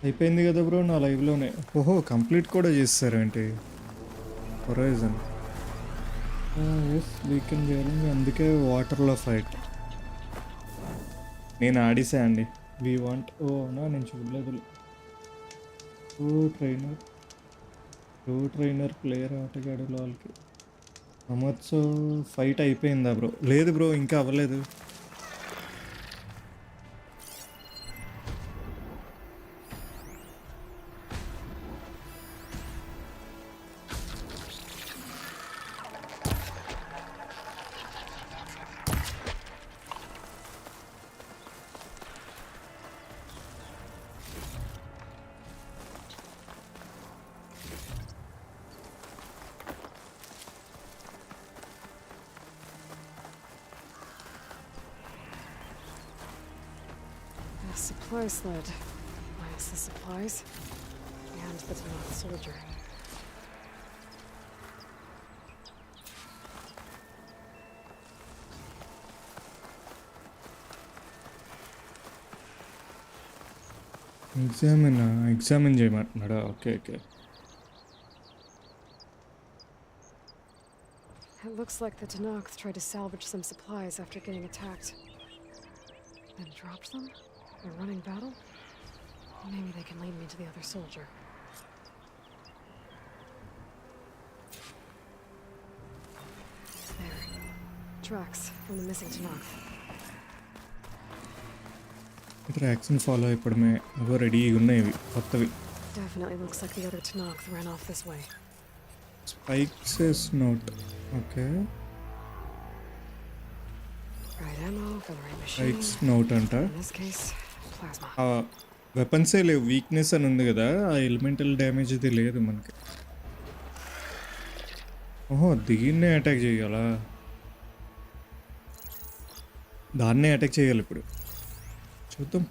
అయిపోయింది కదా బ్రో నా లైవ్లోనే. ఓహో కంప్లీట్ కూడా చేస్తారేంటి? హొరైజన్ ఎస్ వీకెండ్ చేయాలి, అందుకే వాటర్లో ఫైట్ నేను ఆడిసా అండి. వీ వాంట్ అవునా, నేను చూడలేదు. ట్రైనర్ ప్లేయర్ ఆటగాడు వాళ్ళకి అమర్చో ఫైట్ అయిపోయిందా బ్రో? లేదు బ్రో, ఇంకా అవ్వలేదు.
Supply sled. Minus the supplies. And the Telugu soldier. Examine చేయమంటున్నాడా? ఓకే. It looks like the Telugu tried to salvage some supplies after getting attacked. Then dropped them? A running battle? Maybe they can lead me to the other soldier. tracks from the missing Tanakh.
ట్రాక్స్ని follow అయిపోవడమే. అగో రెడీగా ఉన్నాయి ఇవి కొత్తవి.
Definitely looks like the other Tanakh ran off this way.
Spikes note. Okay,
Right ammo for the right machine.
Spikes note అంట.
In this case, plasma.
వెపన్సే లేవు, weakness అని ఉంది కదా, ఆ ఎలిమెంటల్ డ్యామేజ్ ఇది లేదు మనకి. ఓహో, దీన్నే అటాక్ చేయాలా? దాన్నే అటాక్ చేయాలి ఇప్పుడు. చూద్దాం.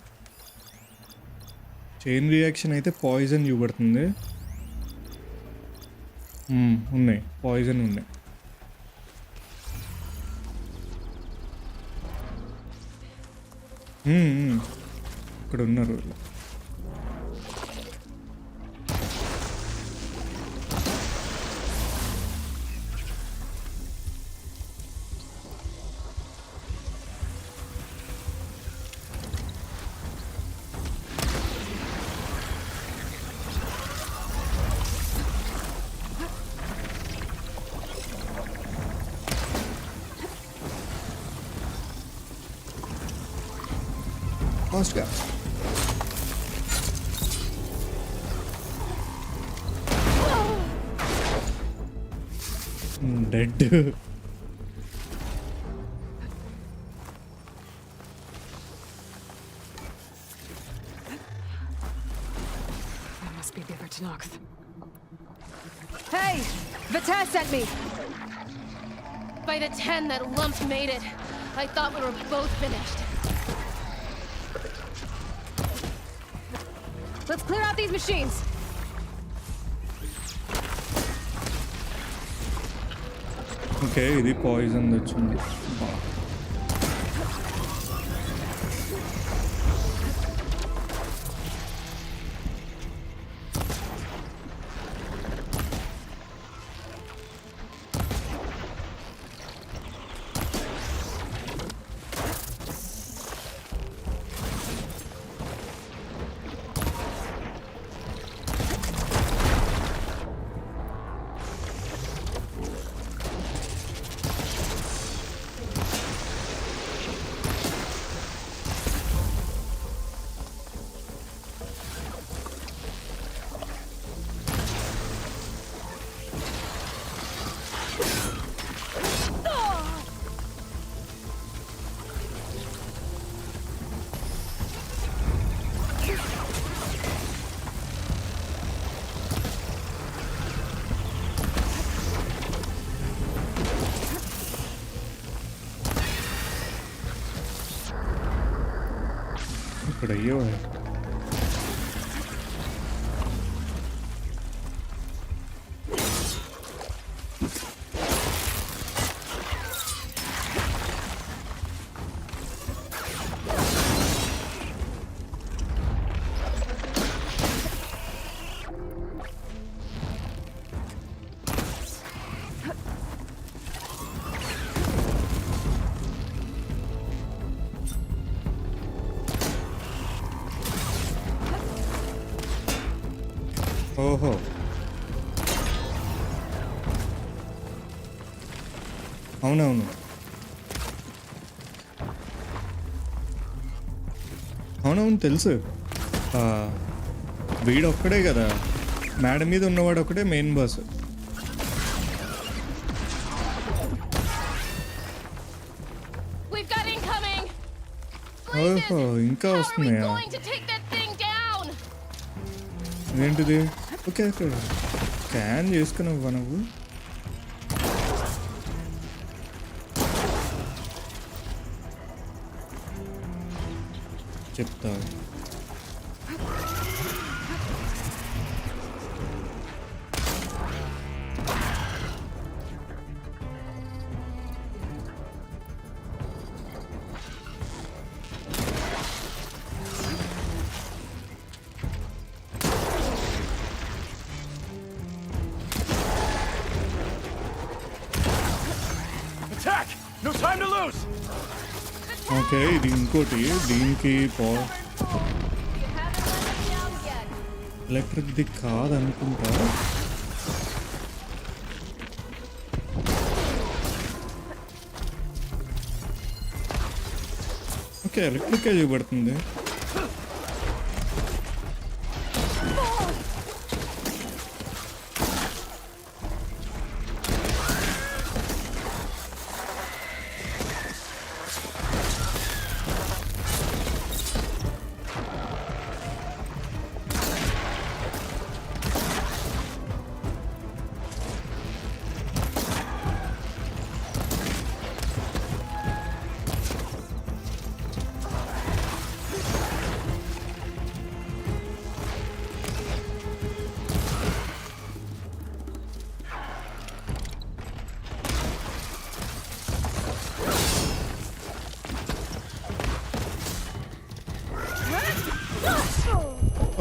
చైన్ రియాక్షన్ అయితే పాయిజన్ చూపడుతుంది. ఉన్నాయి, పాయిజన్ ఉన్నాయి. ఇక్కడ ఉన్నారు. ఫాస్ట్గా. Dead.
That must be the other Tanakh.
Hey! Vita's sent me! By the 10 that lump made it. I thought we were both finished. Let's clear out these machines.
Okay, ఇది poison వచ్చింది. ఇక్కడ అయ్యో. ఓహో, అవునవును అవునవును తెలుసు. వీడు ఒక్కడే కదా, మేడ మీద ఉన్నవాడు ఒకటే మెయిన్ బాస్. ఓహో, ఇంకా వస్తున్నాయా? ఏంటిది? ఓకే ఓకే, స్కాన్ చేసుకున్నావా నువ్వు? చెప్తా. ఓకే, ఇది ఇంకోటి. దీనికి ఎలక్ట్రిక్ది కాదనుకుంటా. ఓకే ఎలక్ట్రికే చూపెడుతుంది.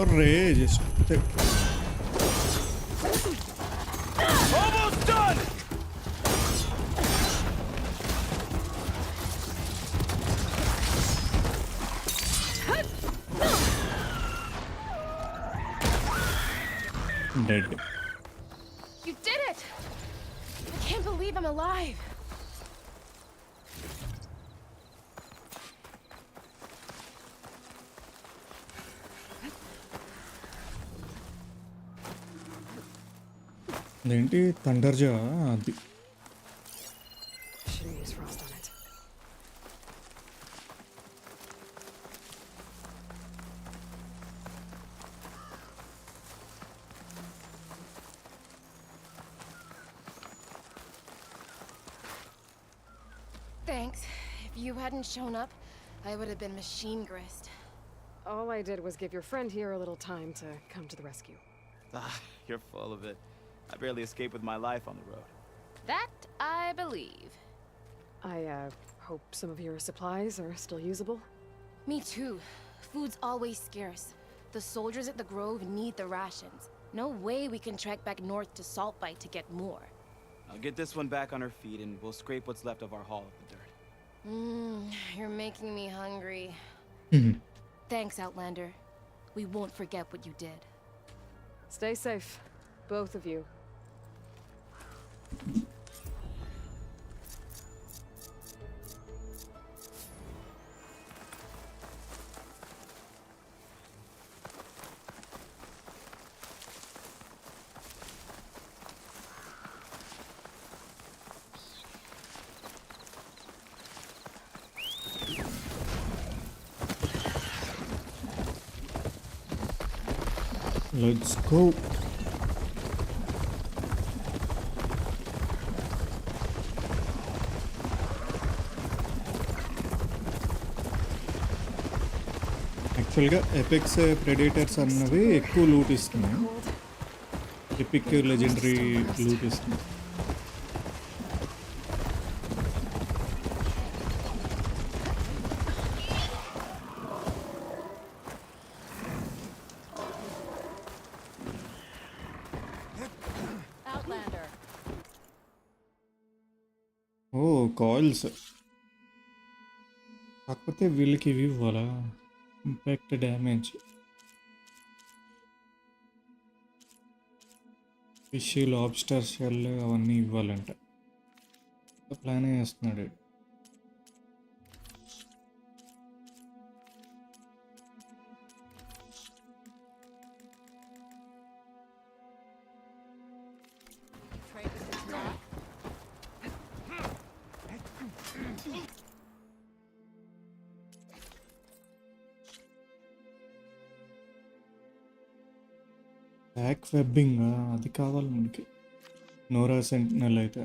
ఒర్రే just
Almost done!
Dead.
You did it! I can't believe I'm alive.
అదేంటి థండర్జా అది.
Shouldn't use frost on it.
Thanks. If you hadn't shown up, I would have been machine grist.
All I did was give your friend here a little time to come to the rescue.
Ah, you're full of it. I barely escaped with my life on the road.
That I believe.
I, hope some of your supplies are still usable.
Me too. Food's always scarce. The soldiers at the Grove need the rations. No way we can trek back north to Saltbite to get more.
I'll get this one back on her feet and we'll scrape what's left of our haul of the dirt.
You're making me hungry. Thanks, Outlander. We won't forget what you did.
Stay safe, both of you.
Let's go. యాక్చువల్గా epics predators అన్నవి ఎక్కువ loot ఇస్తున్నాయి. Epic legendary loot ఇస్తుంది. ఓ coils కాకపోతే వీళ్ళకి ఇవి ఇవ్వాలా? Impact damage, fish, lobster shell అవన్నీ ఇవ్వాలంట. ప్లాన్ వేస్తున్నాడు. బ్యాక్ వెబ్బింగ్ అది కావాలి మనకి. నోరా సెంటినల్ అయితే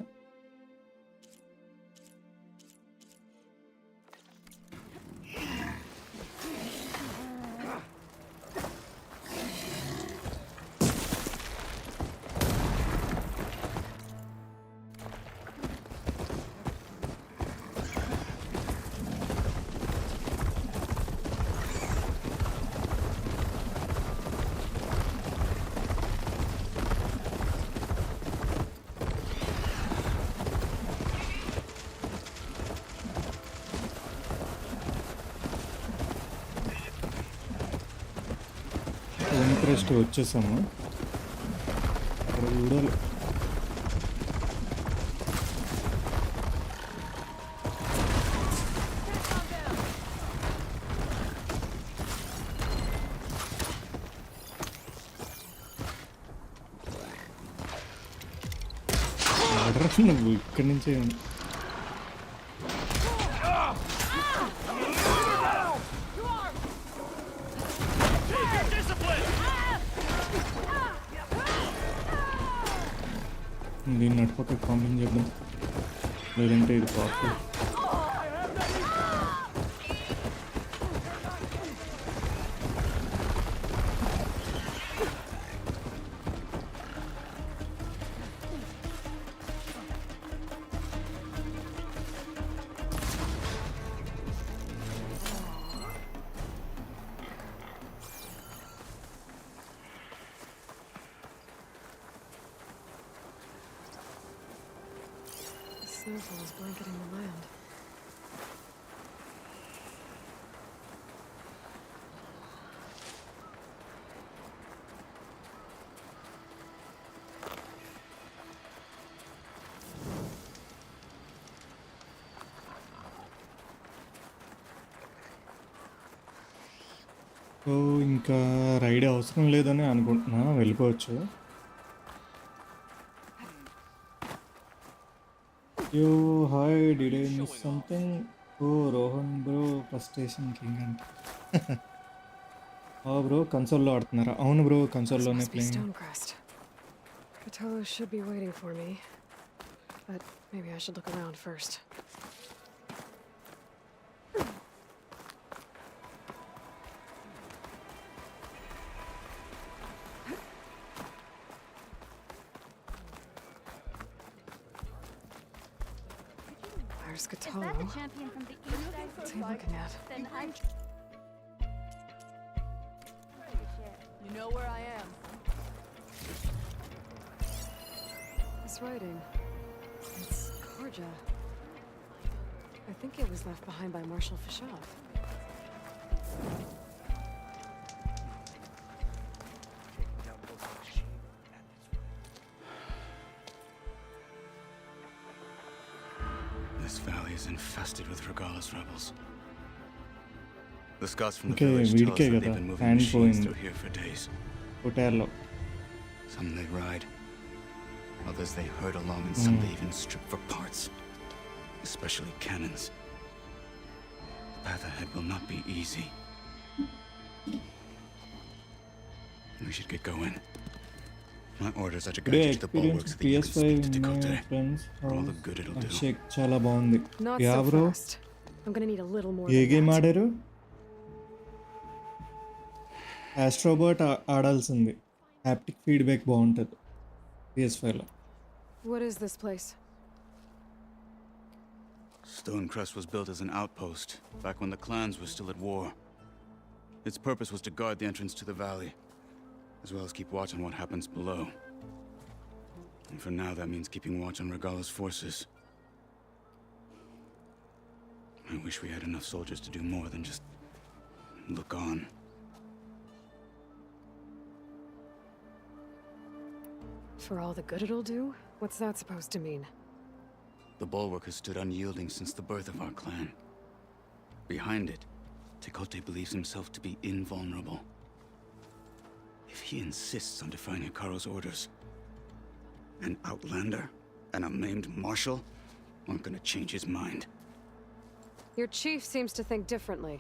ఇంట్రెస్ట్ వచ్చేసాము. అక్కడ చూడాలి. ఎడరా నువ్వు ఇక్కడి నుంచే దీన్ని నడిపక్కకి పంపించేద్దాం, లేదంటే ఇది problem.
Snowfall is blanketing the land.
So ఇంకా రైడ్ అవసరం లేదని అనుకుంటున్నా, వెళ్ళిపోవచ్చు. Yo, hi, did I miss something? Oh, Rohan bro, frustration king అంట. బ్రో కన్సోల్లో ఆడుతున్నారా? అవును బ్రో, కన్సోల్లోనే playing.
Stonecrest. Cthulhu should be waiting for me, but maybe I should look around first. There's Cthulhu. What's he looking at?
You know where I am.
This writing. It's Karja. I think it was left behind by Marshal Fishoff.
This valley is infested with Regala's rebels. The scouts from the
Okay,
village tell us
వీడికే
that
కదా
they've been moving
hand
machines
పోయింది
through here for days.
హోటల్లో.
Some they ride, others they herd along, and some they even strip for parts, especially cannons. The path ahead will not be easy. We should get going. My orders are to
Today
guide you to the bulwarks of the East
PS5
to Tekote.
Friends
For all the good it'll do.
Shake చాలా బాగుంది.
Not
యా
so
bro,
fast. I'm gonna need a little more
ఏ
than
game
that.
ఆడారు? Astro Bot ఆడాల్సింది, haptic feedback బాగుంటుంది PS5లో.
What is this place?
Stonecrest was built as an outpost back when the clans were still at war. Its purpose was to guard the entrance to the valley, as well as keep watch on what happens below. And for now, that means keeping watch on Regala's forces. I wish we had enough soldiers to do more than just look on.
For all the good it'll do? What's that supposed to mean?
The bulwark has stood unyielding since the birth of our clan. Behind it, Tekote believes himself to be invulnerable. If he insists on defying Hikaru's orders, an outlander and a maimed marshal aren't gonna change his mind.
Your chief seems to think differently.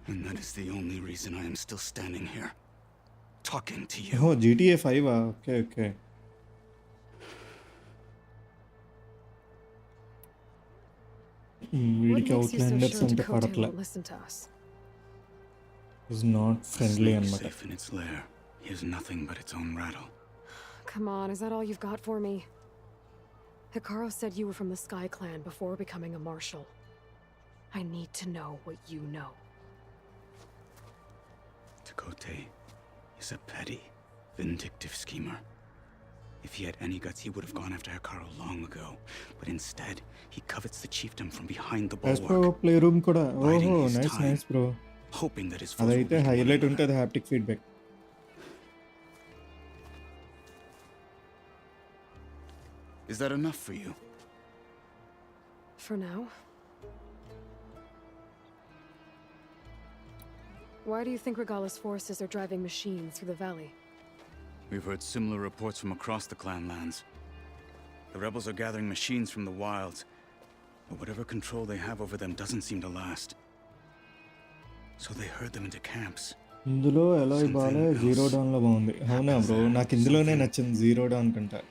And that is the only reason I am still standing here, talking to you.
ఓహో, GTA 5. Okay okay.
What
వీడికి
makes you so
అవుట్లాండర్స్
sure
అంటే
Dakota
పడట్లే.
won't listen to us?
Is not friendly
Snake
అనమాట.
safe in its lair hears nothing but its own rattle.
Come on, is that all you've got for me? Hikaru said you were from the Sky Clan before becoming a marshal. I need to know what you know.
Tekote is a petty, vindictive schemer. If he had any guts, he would have gone after Hikaru long ago. But instead, he covets the chiefdom from behind the
astro
bulwark,
play room కూడా.
biding
ఓహో,
his
nice
time,
nice bro.
hoping that his foes will
అదైతే
weaken one
highlight
another.
ఉంటుంది haptic feedback.
Is that enough for you?
For now. Why do you think Regala's forces are driving machines through the valley?
We've heard similar reports from across the clan lands. The rebels are gathering machines from the wilds, but whatever control they have over them doesn't seem to last. So they herd them into camps.
ఇందులో alloy బాలే zero డౌన్లో బాగుంది. అవునా bro, నాకు ఇందులోనే నచ్చింది zero down కంటే.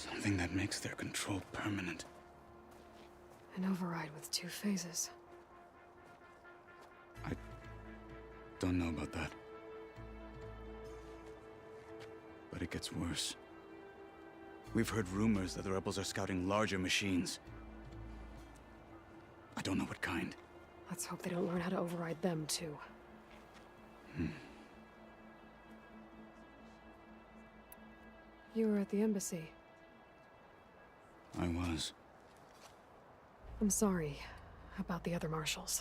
Something that makes their control permanent.
An override with 2 phases.
I don't know about that. But it gets worse. We've heard rumors that the rebels are scouting larger machines. I don't know what kind.
Let's hope they don't learn how to override them, too. You were at the embassy.
I was.
I'm sorry about the other marshals.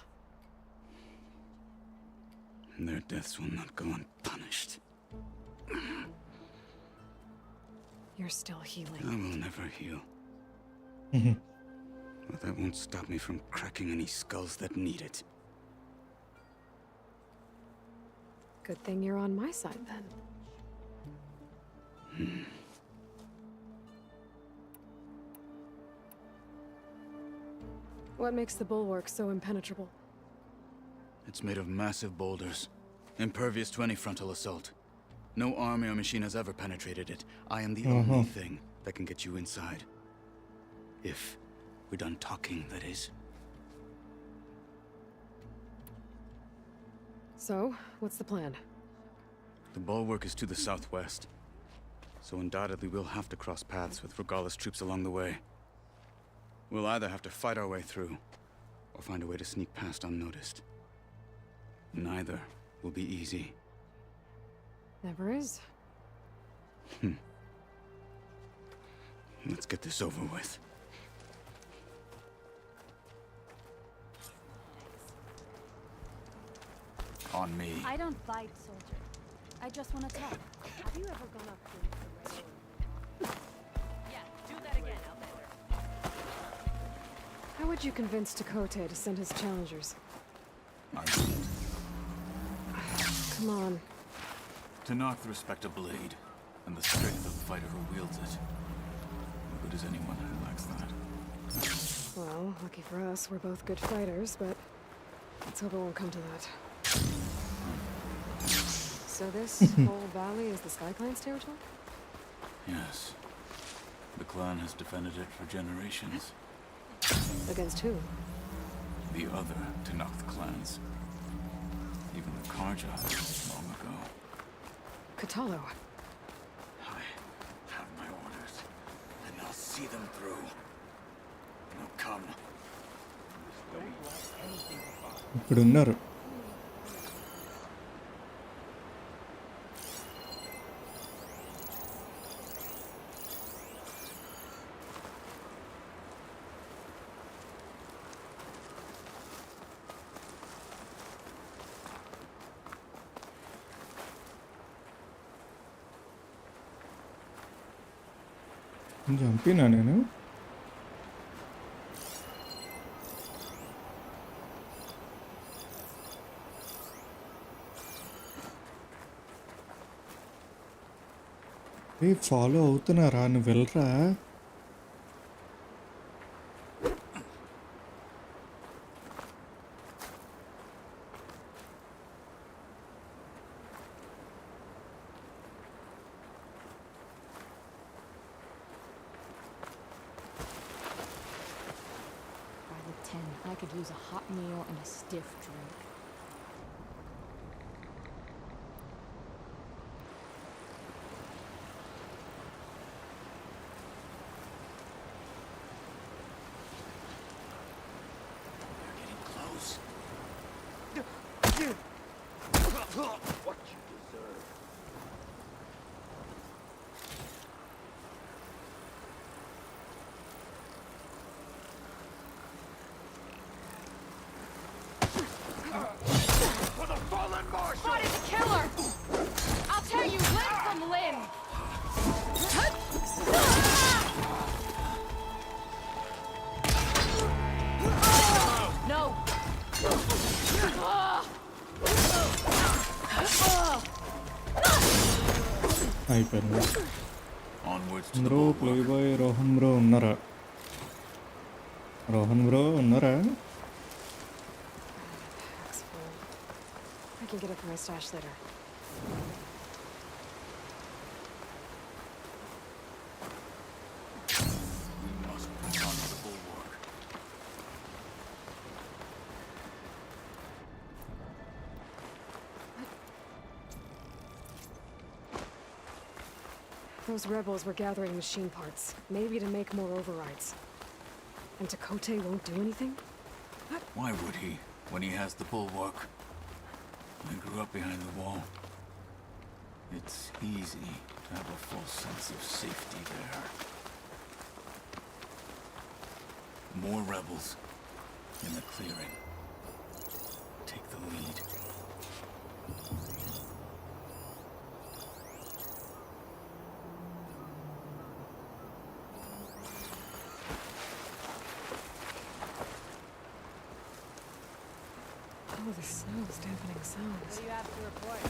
Their deaths will not go unpunished.
You're still healing.
I will never heal. But that won't stop me from cracking any skulls that need it.
Good thing you're on my side, then. What makes the bulwark so impenetrable?
It's made of massive boulders, impervious to any frontal assault. No army or machine has ever penetrated it. I am the only thing that can get you inside. If we're done talking, that is.
So, what's the plan?
The bulwark is to the southwest, so undoubtedly we'll have to cross paths with Regala's troops along the way. We'll either have to fight our way through, or find a way to sneak past unnoticed. Neither will be easy.
Never is.
Let's get this over with. On me.
I don't fight, soldier. I just want to talk. Have you ever gone up to the railroad?
Yeah, do that again, Outlander.
How would you convince Tekote to send his challengers?
I won't.
Come on.
To knock the respect of blade, and the strength of the fighter who wields it. How good is anyone who lacks that?
Well, lucky for us, we're both good fighters, but let's hope it won't come to that. So this whole valley is the Sky Clan's territory?
Yes. The clan has defended it for generations.
Against who?
The other Tenakth clans. Even the Karja long ago.
Katalo.
I have my orders, and I'll see them through. Now come.
ఇప్పుడు ఉన్నారు. చంపినా నేను? Follow అవుతున్నారా? నువ్వు వెళ్ళరా?
By the 10, I could use a hot meal and a stiff drink.
What you deserve. For the fallen marshal!
Spotted the killer! I'll tell you limb from limb! No!
అయిపోయింది.
Onwards to the
bro play
bulwark.
Bye Rohan bro ఉన్నారా? Rohan bro ఉన్నారా?
Pack's full. I can get it from my stash later.
We must push on to the bulwark.
Those rebels were gathering machine parts, maybe to make more overrides. And Tekote won't do anything?
Why would he, when he has the bulwark? I grew up behind the wall. It's easy to have a false sense of safety there. More rebels in the clearing. Take the lead.
Oh, the snow's dampening sounds.
What do you have to report?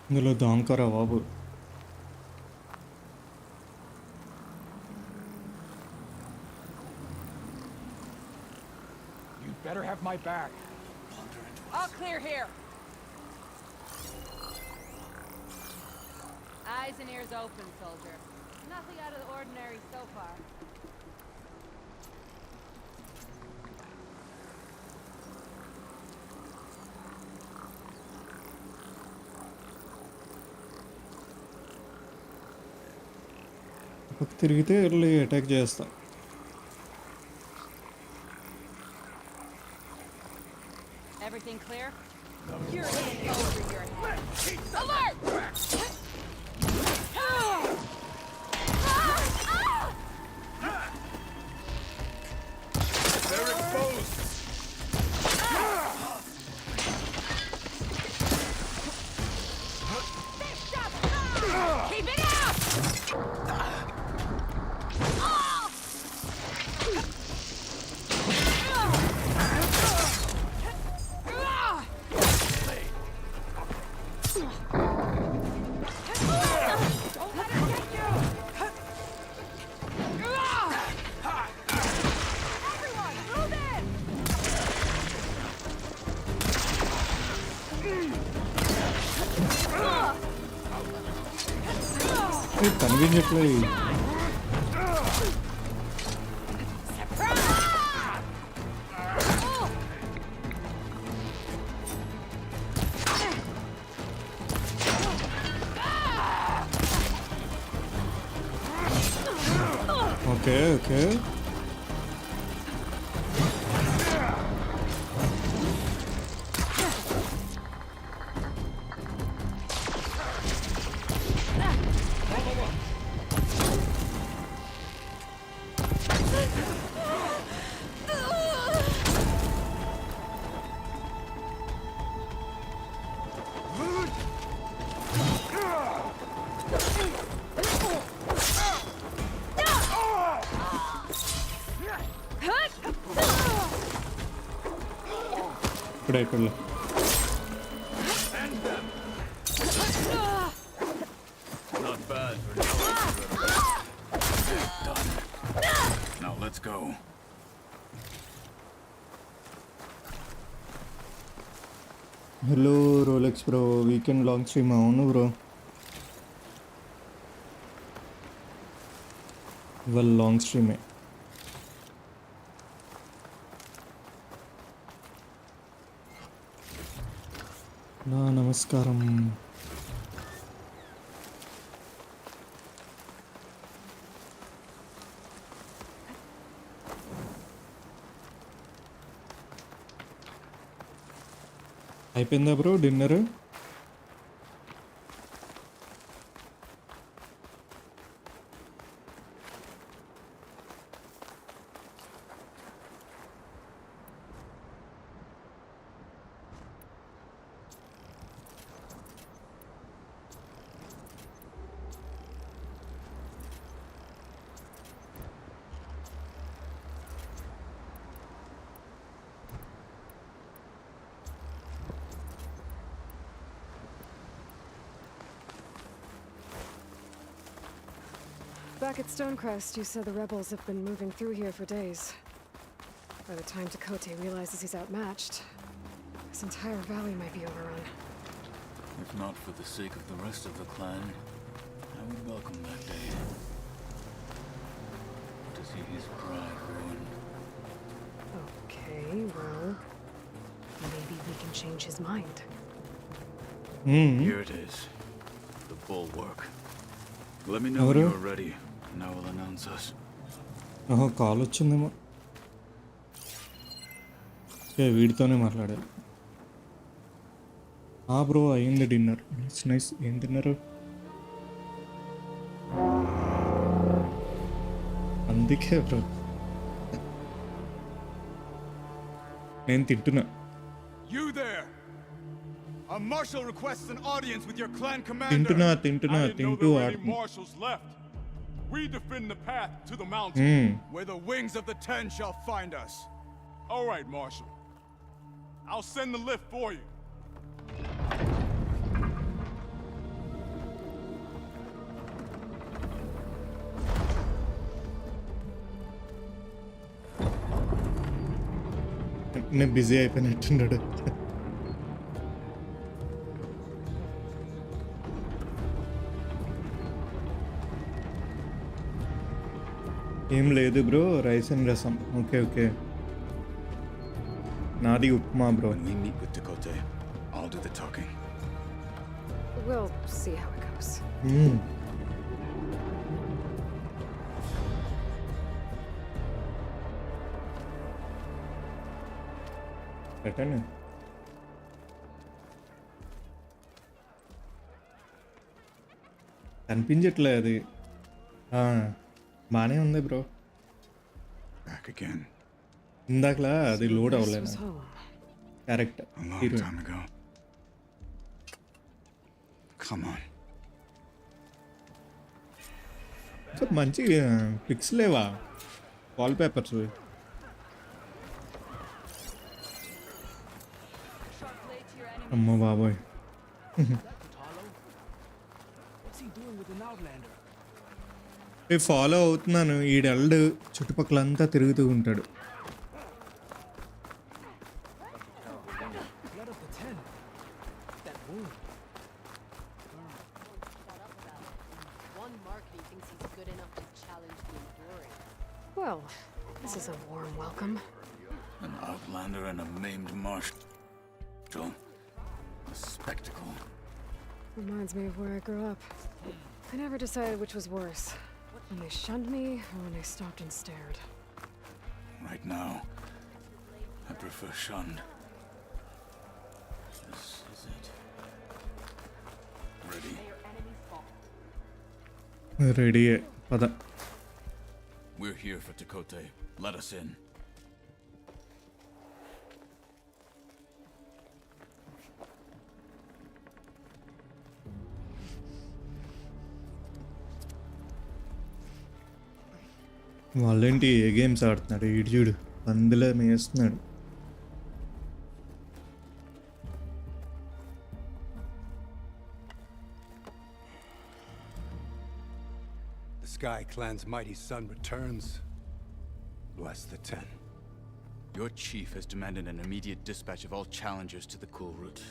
ఇందులో దాంకరా బాబు.
You better have my back.
All clear here. Eyes and ears open, soldier. Nothing out of the ordinary so far.
పక్క తిరిగితే వెళ్ళి attack చేస్తా.
Everything clear? You're in over your head. Alert!
They're exposed!
Keep it up!
కనిపించట్లేదు. Okay okay ఇక్కడే ఇక్కడ
Not bad for done. Now let's go.
Hello Rolex bro, weekend long stream. అవును bro, ఇవాళ long స్ట్రీమే. నా నమస్కారం. అయిపోయిందా bro dinner?
Back at Stonecrest, you said the rebels have been moving through here for days. By the time Tekote realizes he's outmatched, this entire valley might be overrun.
If not for the sake of the rest of the clan, I would welcome that day. To see his pride ruined.
Okay, well, maybe we can change his mind.
Here it is. The bulwark. Let me know when you are ready, and I will announce us.
ఓహో call వచ్చిందేమో. వీడితోనే మాట్లాడాలి. Bro అయింది dinner. Nice. ఏం తిన్నారు? అందుకే bro నేను తింటున్నా.
You there! A marshal requests an audience with your clan commander.
తింటూ
I didn't know there were any
ఆడుతున్నా.
marshals left. We defend the path to the mountain, where the wings of the 10 shall find us. All right, Marshal. I'll send the lift for you.
నేను busy అయిపోయినట్టున్నాడు. ఏం లేదు bro, rice and rasam. Okay okay. నాది upma bro.
When we meet with Tekote, I'll do the talking.
We'll see how it goes.
పెట్టండి. కనిపించట్లే అది. బానే ఉంది bro.
Back again.
ఇందాకలా అది లోడ్ అవ్వలేదు. Correct.
A long time ago. Come on.
మంచి pics లేవా wall papers? అమ్మ బాబోయ్. ఫాలో అవుతున్నాను. ఈడల్డ్ చుట్టుపక్కలంతా తిరుగుతూ ఉంటాడు.
Well, this is a warm welcome.
An outlander and a maimed marshal. A spectacle.
Reminds me of where I grew up. I never decided which was worse, when they shunned me or when they stopped and stared.
Right now, I prefer shunned. This is it. Ready?
Ready పద.
We're here for Tekote. Let us in.
వాళ్ళేంటి ఏ games ఆడుతున్నాడు? ఈడు చూడు పందులో మేస్తున్నాడు.
The Sky Clan's mighty son returns. Bless the 10.
Your chief has demanded an immediate dispatch of all challengers to the cool route.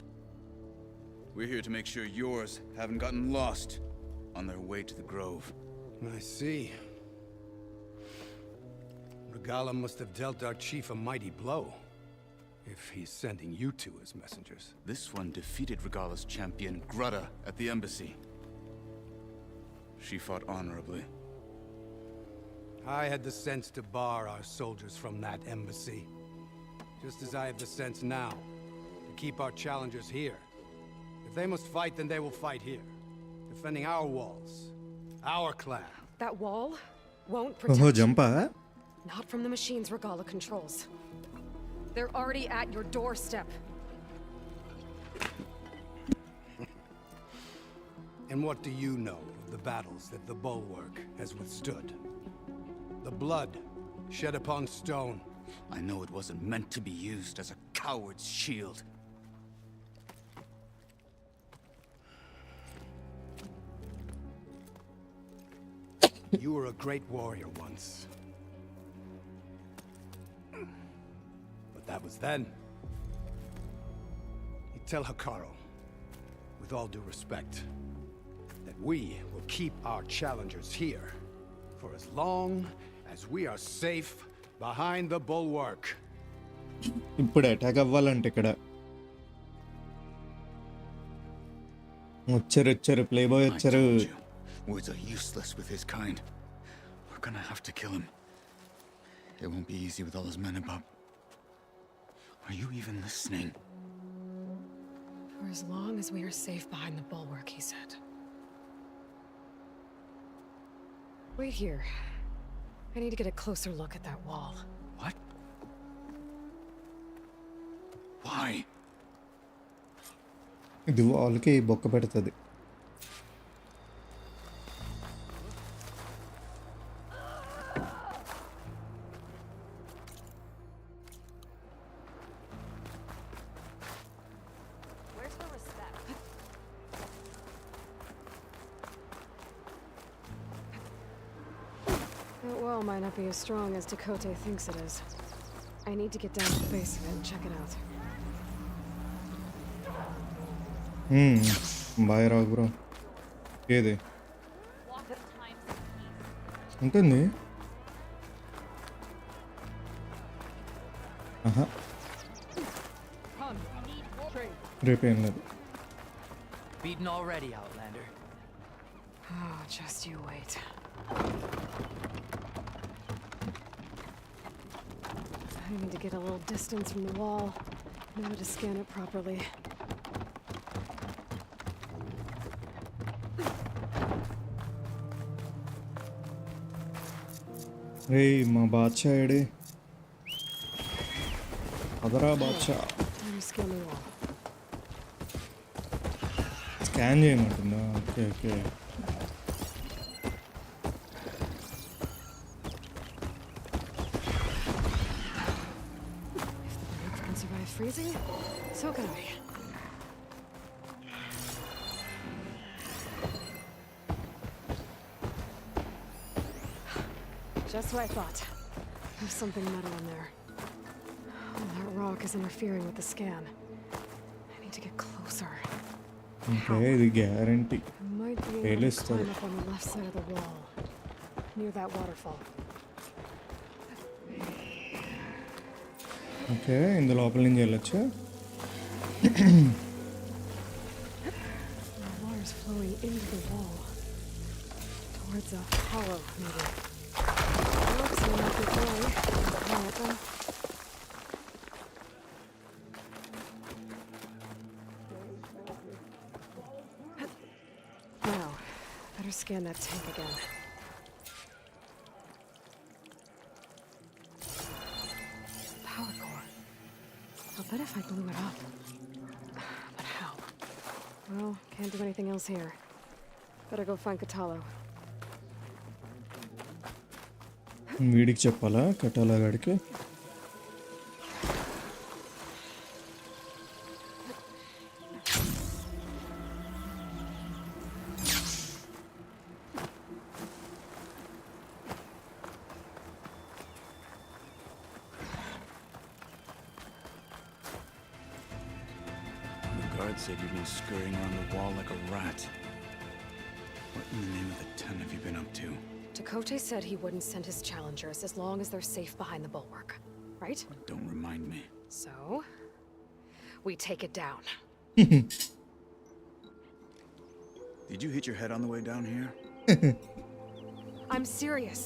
We're here to make sure yours haven't gotten lost on their way to the grove.
I see. Regala must have dealt our chief a mighty blow, if he's sending you two as messengers.
This one defeated Regala's champion, Grutta, at the embassy. She fought honorably.
I had the sense to bar our soldiers from that embassy. Just as I have the sense now, to keep our challengers here. If they must fight, then they will fight here. Defending our walls. Our clan.
That wall won't
ఓహో
protect you.
Zampa?
Not from the machines Regala controls. They're already at your doorstep.
And what do you know of the battles that the bulwark has withstood? The blood shed upon stone.
I know it wasn't meant to be used as a coward's shield.
You were a great warrior once. But that was then. You tell Hikaru, with all due respect, that we will keep our challengers here for as long as we are safe behind the bulwark.
ఇప్పుడు attack అవ్వాలంటే ఇక్కడ వచ్చారు play boy వచ్చారు.
Words are useless with his kind. We're gonna have to kill him. It won't be easy with all his men about. Are you even listening?
For as long as we are safe behind the bulwark, he said. Wait here. I need to get a closer look at that wall.
What? Why?
ఇది వాళ్ళకి బొక్క పెడుతుంది.
That wall might not be as strong as Tekote thinks it is. I need to get down to the base of it and check it out.
Boy రాగు bro. ఏది ఉంటుంది? ఆహా రేపేం లేదు.
Beaten already, Outlander.
Oh, just you wait. I need to get a little distance from the wall. Know how to scan it properly.
రే మా బాద్షా ఏడే? అదరా బాద్షా. స్కాన్ చేయమంటుందా? Okay okay.
If can survive freezing, so can I. Just what I thought. There's something metal in there. Oh, that rock is interfering with the scan. I need to get closer.
Okay, ఇది guarantee.
Might be able to climb up on the left side of the wall, near that waterfall.
Okay, ఇందు లోపల నుంచి వెళ్ళొచ్చు.
The water's flowing into the wall, towards a hollow, maybe. Looks like it's really. Now, better scan that tank again. Power core. I'll bet if I blew it up. But how? Well, can't do anything else here. Better go find Katalo.
వీడికి చెప్పాలా కటాలా గాడికి?
The guard said you've been scurrying around the wall like a rat. What in the name of the ten have you been up to?
Tekote said he wouldn't send his challengers as long as they're safe behind the bulwark, right?
Don't remind me.
So, we take it down.
Did you hit your head on the way down here?
I'm serious.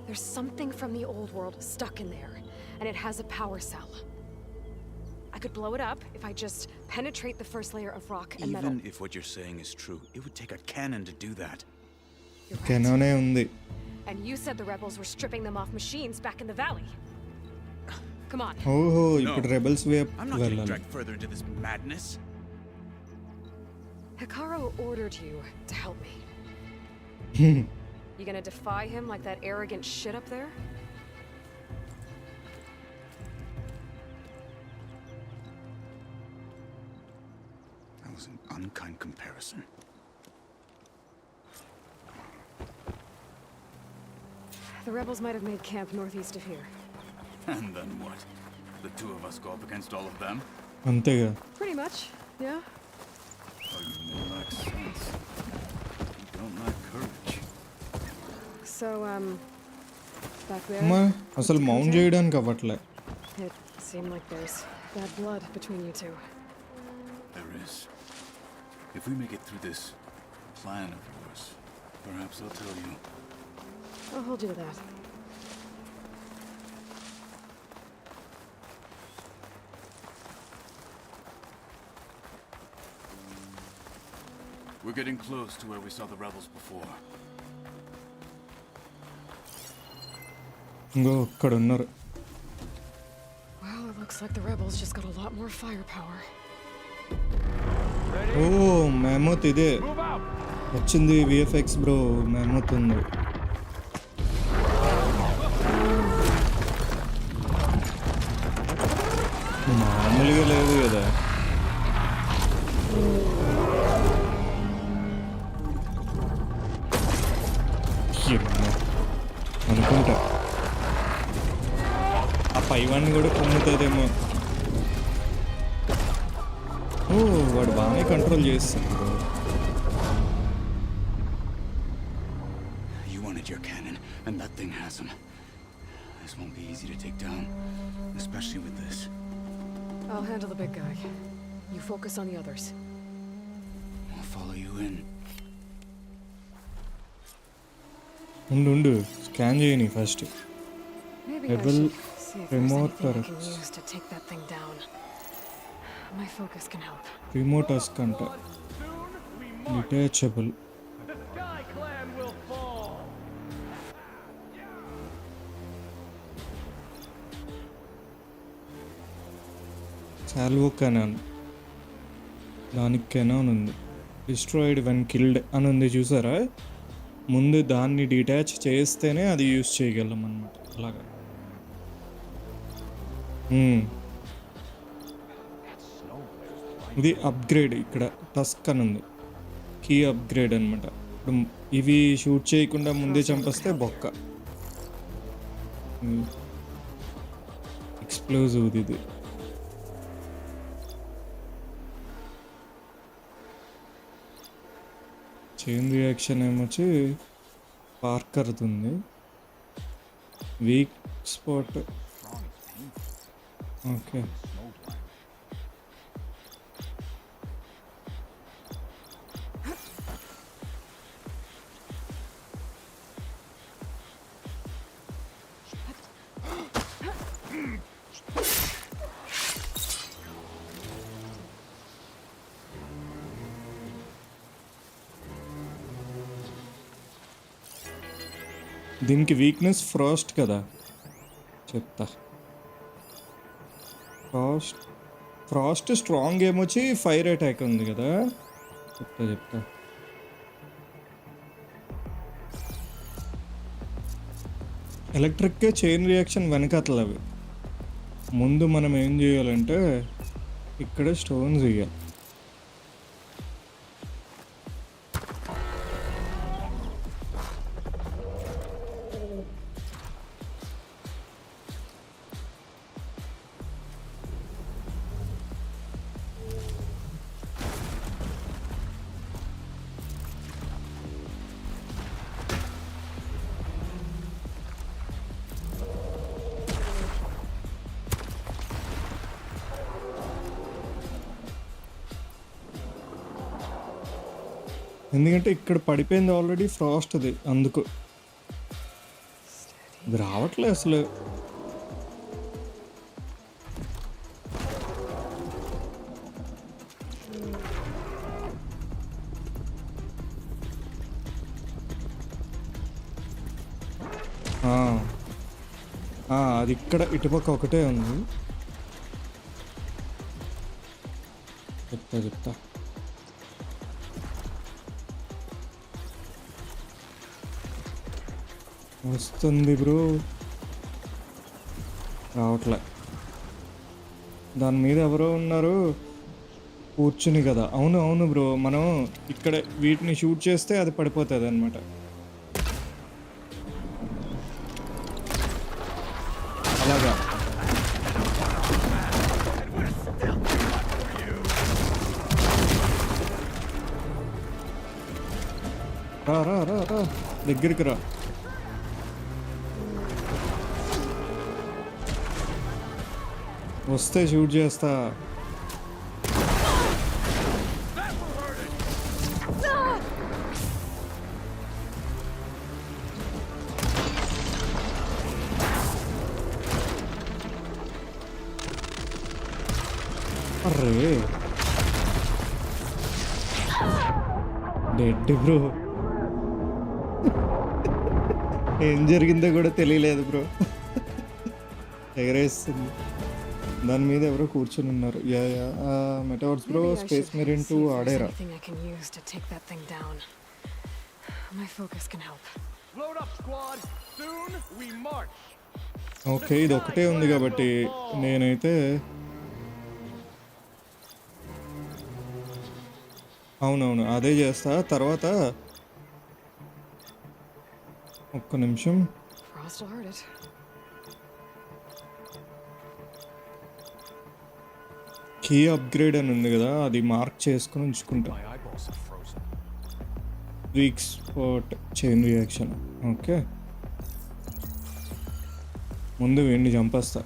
There's something from the old world stuck in there, and it has a power cell. I could blow it up if I just penetrate the first layer of rock and metal.
Even if what you're saying is true, it would take a cannon to do that.
కెనానే ఉంది.
And you said the rebels were stripping them off machines back in the valley. Come on.
ఓహో, ఇప్పుడు rebels వైపు
I'm not getting
వెళ్ళాలి.
dragged further into this madness.
Hikaru ordered you to help me. You gonna defy him like that arrogant shit up there?
That was an unkind comparison.
The rebels might have made camp northeast of here.
And then what? The two of us go up against all of them?
అంతేగా.
Pretty much, yeah.
Oh, you lack sense. You don't lack courage.
So, back there.
అమ్మా అసలు mount చేయడానికి అవ్వట్లే.
It seemed like there's bad blood between you two.
There is. If we make it through this plan of yours, perhaps I'll tell you.
I'll hold you to that.
We're getting close to where we saw the rebels before.
ఇంకో ఇక్కడ ఉన్నారు.
Well, it looks like the rebels just got a lot more firepower.
ఓ మేమోత్ ఇదే వచ్చింది VFX bro. మేమోత్ ఉంది. మామూలుగా లేదు కదా. అనుకుంటా ఆ పైవాన్ని కూడా పొంగుతుందేమో. ఓ వాడు బాగానే కంట్రోల్ చేస్తాడు.
You wanted your cannon, and that thing has him. This won't be easy to take down, especially with this.
I'll handle the big guy. You focus on the others.
I'll follow you in.
ఉండు scan చేయని first.
Maybe I
Level
should see if there's
remote
anything I can
turrets.
use to take that thing down. My focus can help.
Remote ask అంట. Detachable.
The Sky Clan will fall.
Salvo cannon. దానికి cannon ఉంది. Destroyed when killed అని ఉంది చూసారా. ముందు దాన్ని detach చేస్తేనే అది యూజ్ చేయగలం అన్నమాట. అలాగా ఇది అప్గ్రేడ్. ఇక్కడ టస్క్ అని ఉంది. కీ అప్గ్రేడ్ అనమాట. ఇప్పుడు ఇవి షూట్ చేయకుండా ముందే చంపేస్తే బొక్క. ఎక్స్ప్లోజివ్ ఇది. చైన్ రియాక్షన్ ఏమొచ్చి పార్కర్ది ఉంది. Week spot. ఓకే దీనికి వీక్నెస్ ఫ్రాస్ట్ కదా. చెప్తా. ఫ్రాస్ట్ స్ట్రాంగ్ ఏమొచ్చి ఫైర్ అటాక్ ఉంది కదా. చెప్తా ఎలక్ట్రిక్కే చైన్ రియాక్షన్ వెనకతలు అవి. ముందు మనం ఏం చేయాలంటే ఇక్కడ స్టోన్స్ వేయాలి. ఎందుకంటే ఇక్కడ పడిపోయింది ఆల్రెడీ ఫ్రాస్ట్. అది అందుకు ఇది రావట్లే అసలు. అది ఇక్కడ ఇటుపక్క ఒకటే ఉంది. చెప్తా వస్తుంది బ్రో. రావట్లే. దాని మీద ఎవరో ఉన్నారు కూర్చుని కదా. అవును బ్రో. మనం ఇక్కడ వీటిని షూట్ చేస్తే అది పడిపోతుంది అనమాట. రా రా రా రా దగ్గరికి రా. వస్తే షూట్ చేస్తా. Array dead bro. ఏం జరిగిందో కూడా తెలియలేదు బ్రో. ఎగరేస్తుంది. దాని మీద ఎవరో కూర్చొని ఉన్నారు. Ya ya metaverse bro space marine 2 ఆడేరా? ఓకే ఇది ఒకటే ఉంది కాబట్టి నేనైతే అవునవును అదే చేస్తా. తర్వాత ఒక్క నిమిషం. కీ అప్గ్రేడ్ అని ఉంది కదా, అది మార్క్ చేసుకుని ఉంచుకుంటా. Weak spot chain reaction. Okay ముందు వీడిని చంపేస్తా.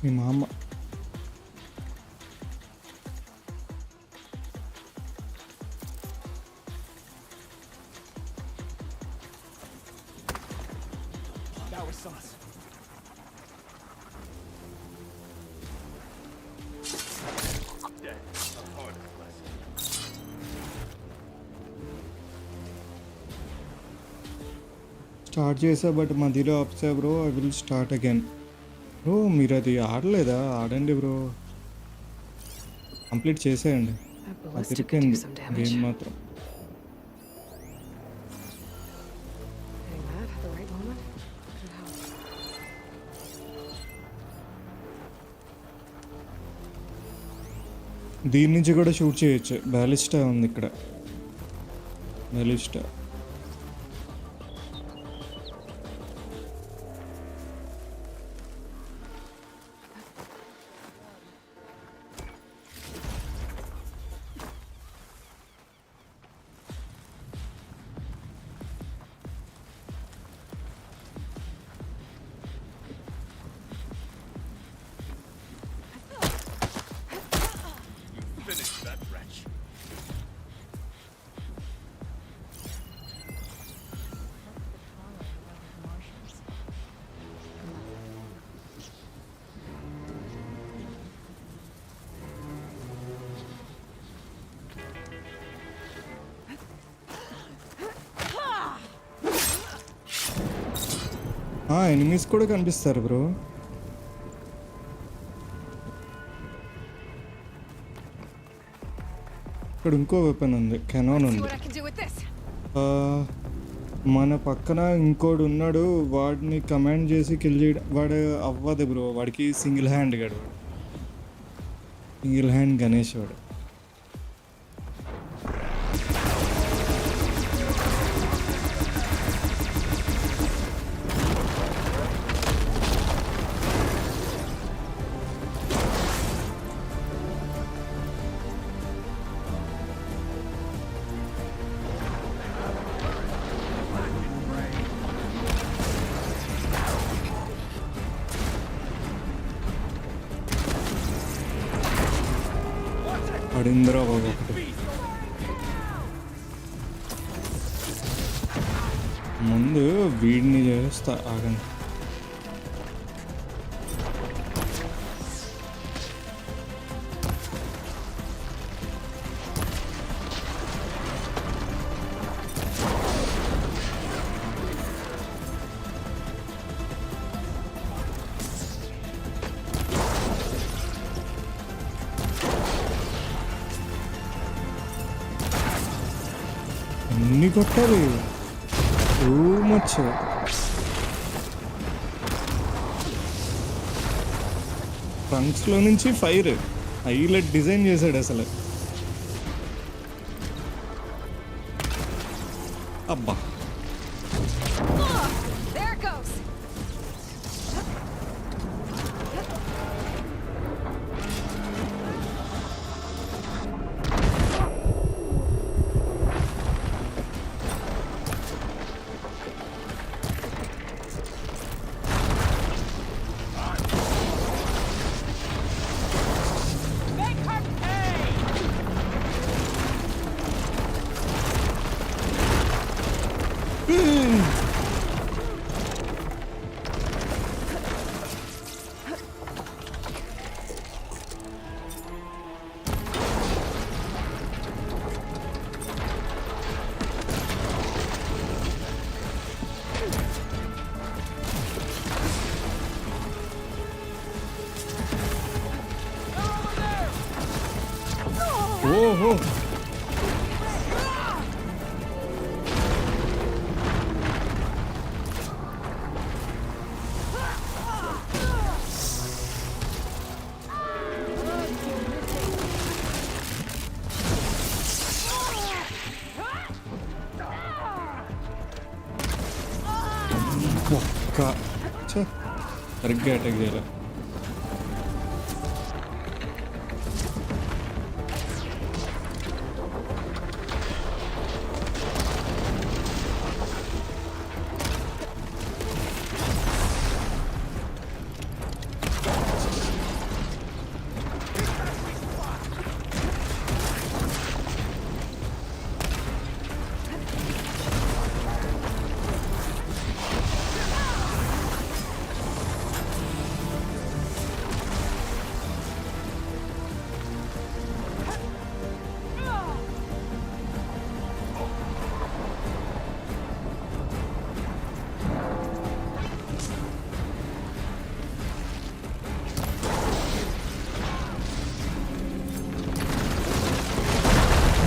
మీ మామ స్టార్ట్ చేసా బట్ మధ్యలో ఆప్సా bro. I will start again. Bro మీరు అది ఆడలేదా? ఆడండి బ్రో, కంప్లీట్ చేసేయండి. తిరిగింది గేమ్ మాత్రం. దీని నుంచి కూడా షూట్ చేయొచ్చు. బ్యాలిస్టా ఉంది ఇక్కడ. బ్యాలిస్టా ఎనిమీస్ కూడా కనిపిస్తారు బ్రో. ఇక్కడ ఇంకో వెపన్ ఉంది, కెనాన్ ఉంది. మన పక్కన ఇంకోడు ఉన్నాడు, వాడిని కమాండ్ చేసి కిల్ చేయడం వాడు అవ్వదు బ్రో. వాడికి సింగిల్ హ్యాండ్ గడు, సింగిల్ హ్యాండ్ గణేష్ వాడు. పడిందిరా బాబు ఒకటి. ముందు వీడిని చేస్తా ఆగండి. ఎన్ని కొట్టాలి, టూ మచ్. ట్రంక్స్లో నుంచి ఫైర్ హైలైట్ డిజైన్ చేశాడు అసలు. అబ్బా
There it goes.
ఓహో ఒక్క సరిగ్గా అటాక్ చేయాలి.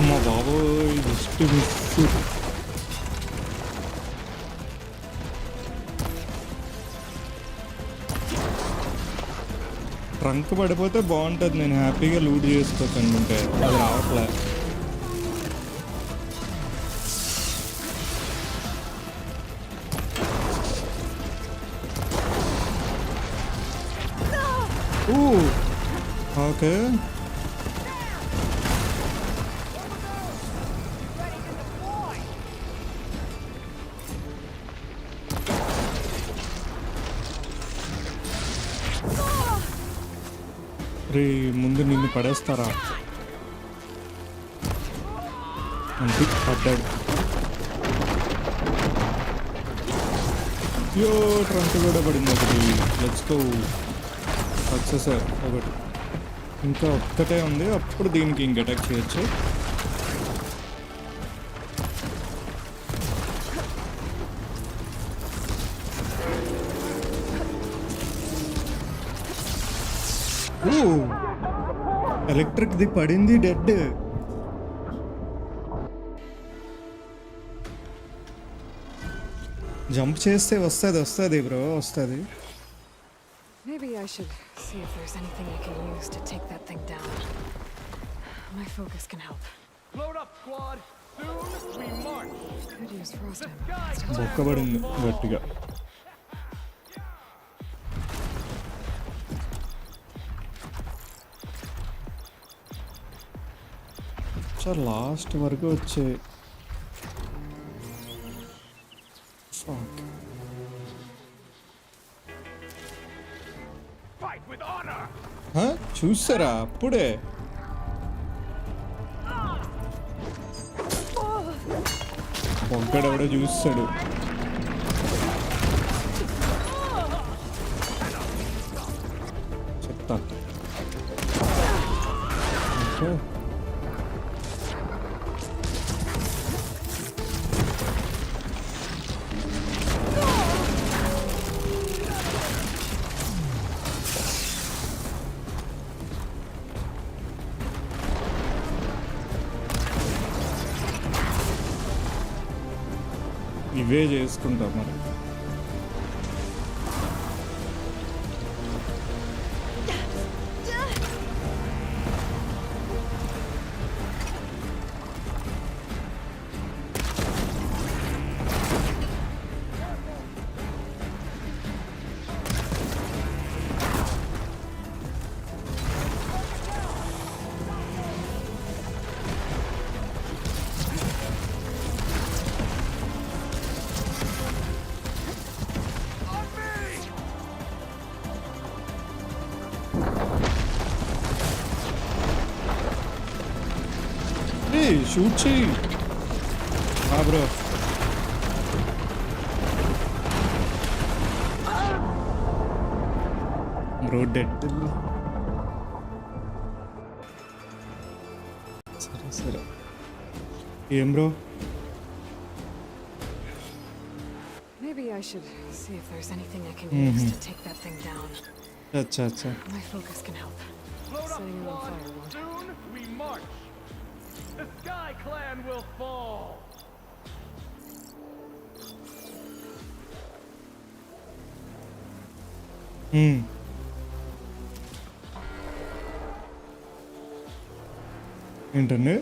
అమ్మ బాబోయ్, జస్ట్ మిస్. ట్రంక్ పడిపోతే బాగుంటుంది, నేను హ్యాపీగా లూట్ చేసుకోవచ్చు అనుకుంటే అది రావట్లే. ఓకే రే, ముందు నిన్ను పడేస్తారా అంటే పడ్డాడు. యో ట్రంక్ కూడా పడింది ఒకటి. లెట్స్ గో, సక్సెస్ ఒకటి. ఇంకా ఒక్కటే ఉంది, అప్పుడు దీనికి ఇంక అటాక్ చేయొచ్చు. ఎలక్ట్రిక్ ది పడింది, డెడ్. జంప్ చేస్తే వస్తుంది బ్రో, వస్తుంది.
Maybe I should see if there's anything I can use to take that thing down. My focus can help.
Load up, squad. Soon we march.
Could use frost ammo.
బొక్క పడింది గట్టిగా. Sir last వరకు వచ్చే చూసారా అప్పుడే. ఒక్కడెవడో చూస్తాడు. ఇవే చేసుకుంటాం మరి. షూట్ చేయి బ్రో. Bro dead. సరే సరే ఏం bro?
Maybe I should see if there's anything I can use to take that thing down.
అచ్చా అచ్చా.
My focus can help. Setting it on fire won't.
Soon we march. The Sky Clan will fall.
ఏంటండి?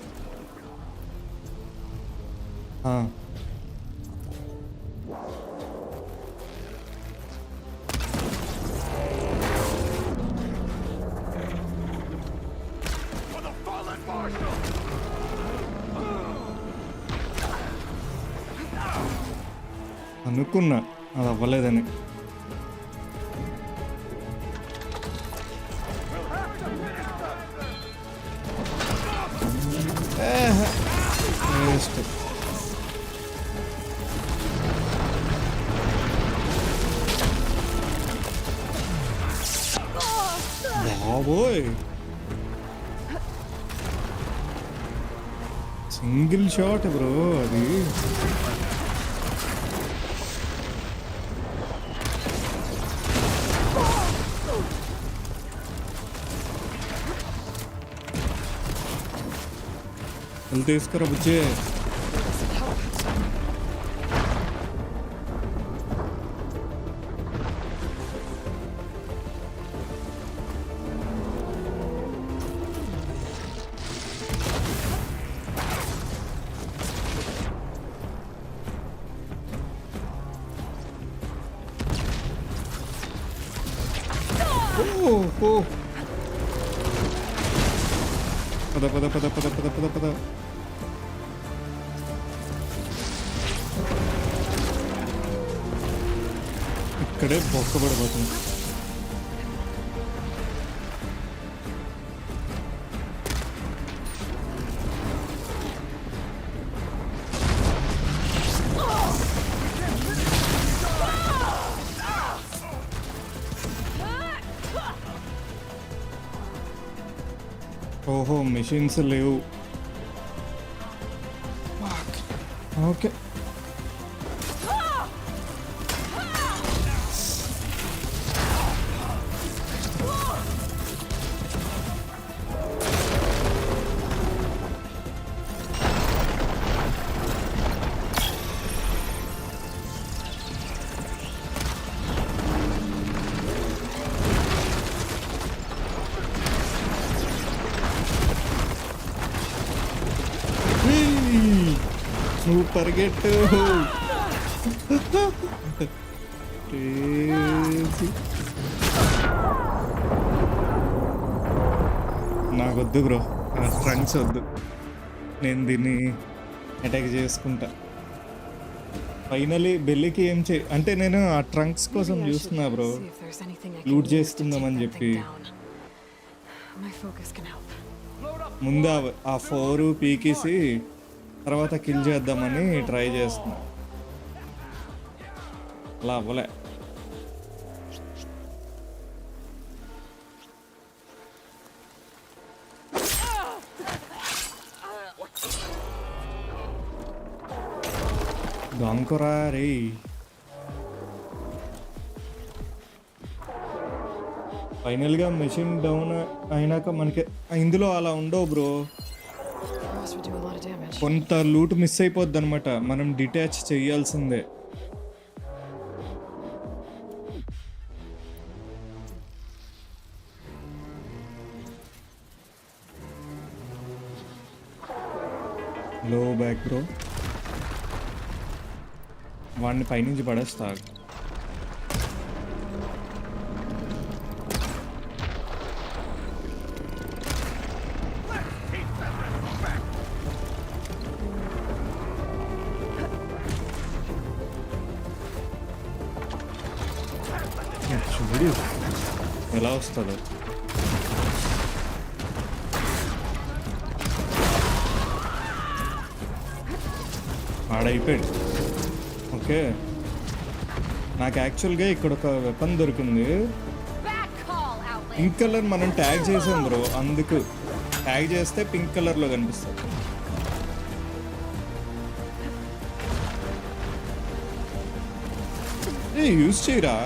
అనుకున్నా అది అవ్వలేదని. Waste. బాబోయ్, single shot bro అది. తీసుకురా బుజ్జే. పద పద పద పద పద పద పద. ఇక్కడే బొక్కబడిపోతుంది. ఓహో మెషిన్స్ లేవు. ఓకే నువ్వు పరిగెట్టు. నాకొద్దు బ్రో, ట్రంక్స్ వద్దు. నేను దీన్ని అటాక్ చేసుకుంటా. ఫైనలీ బెల్లికి ఏం అంటే నేను ఆ ట్రంక్స్ కోసం చూస్తున్నా బ్రో, లూట్ చేసుకుందామని చెప్పి. ముందు ఆ 4 పీకేసి తర్వాత కిల్ చేద్దామని ట్రై చేస్తున్నా. అలా అవ్వలే. దొంకరా రే. ఫైనల్గా మెషిన్ డౌన్ అయినాక మనకి ఇందులో అలా ఉండవు bro.
Must would do a lot of damage.
కొంత లూట్ మిస్ అయిపోద్ది అనమాట, మనం డిటాచ్ చేయాల్సిందే. లో బ్యాక్ బ్రో, వాడిని పైనుంచి పడేస్తా. చూడు ఎలా వస్తుందో. ఆడైపోయాడు. ఓకే, నాకు యాక్చువల్గా ఇక్కడ ఒక వెపన్ దొరికింది. పింక్ కలర్ మనం ట్యాగ్ చేసాం బ్రో, అందుకు ట్యాగ్ చేస్తే పింక్ కలర్లో కనిపిస్తుంది. యూజ్ చేయరా?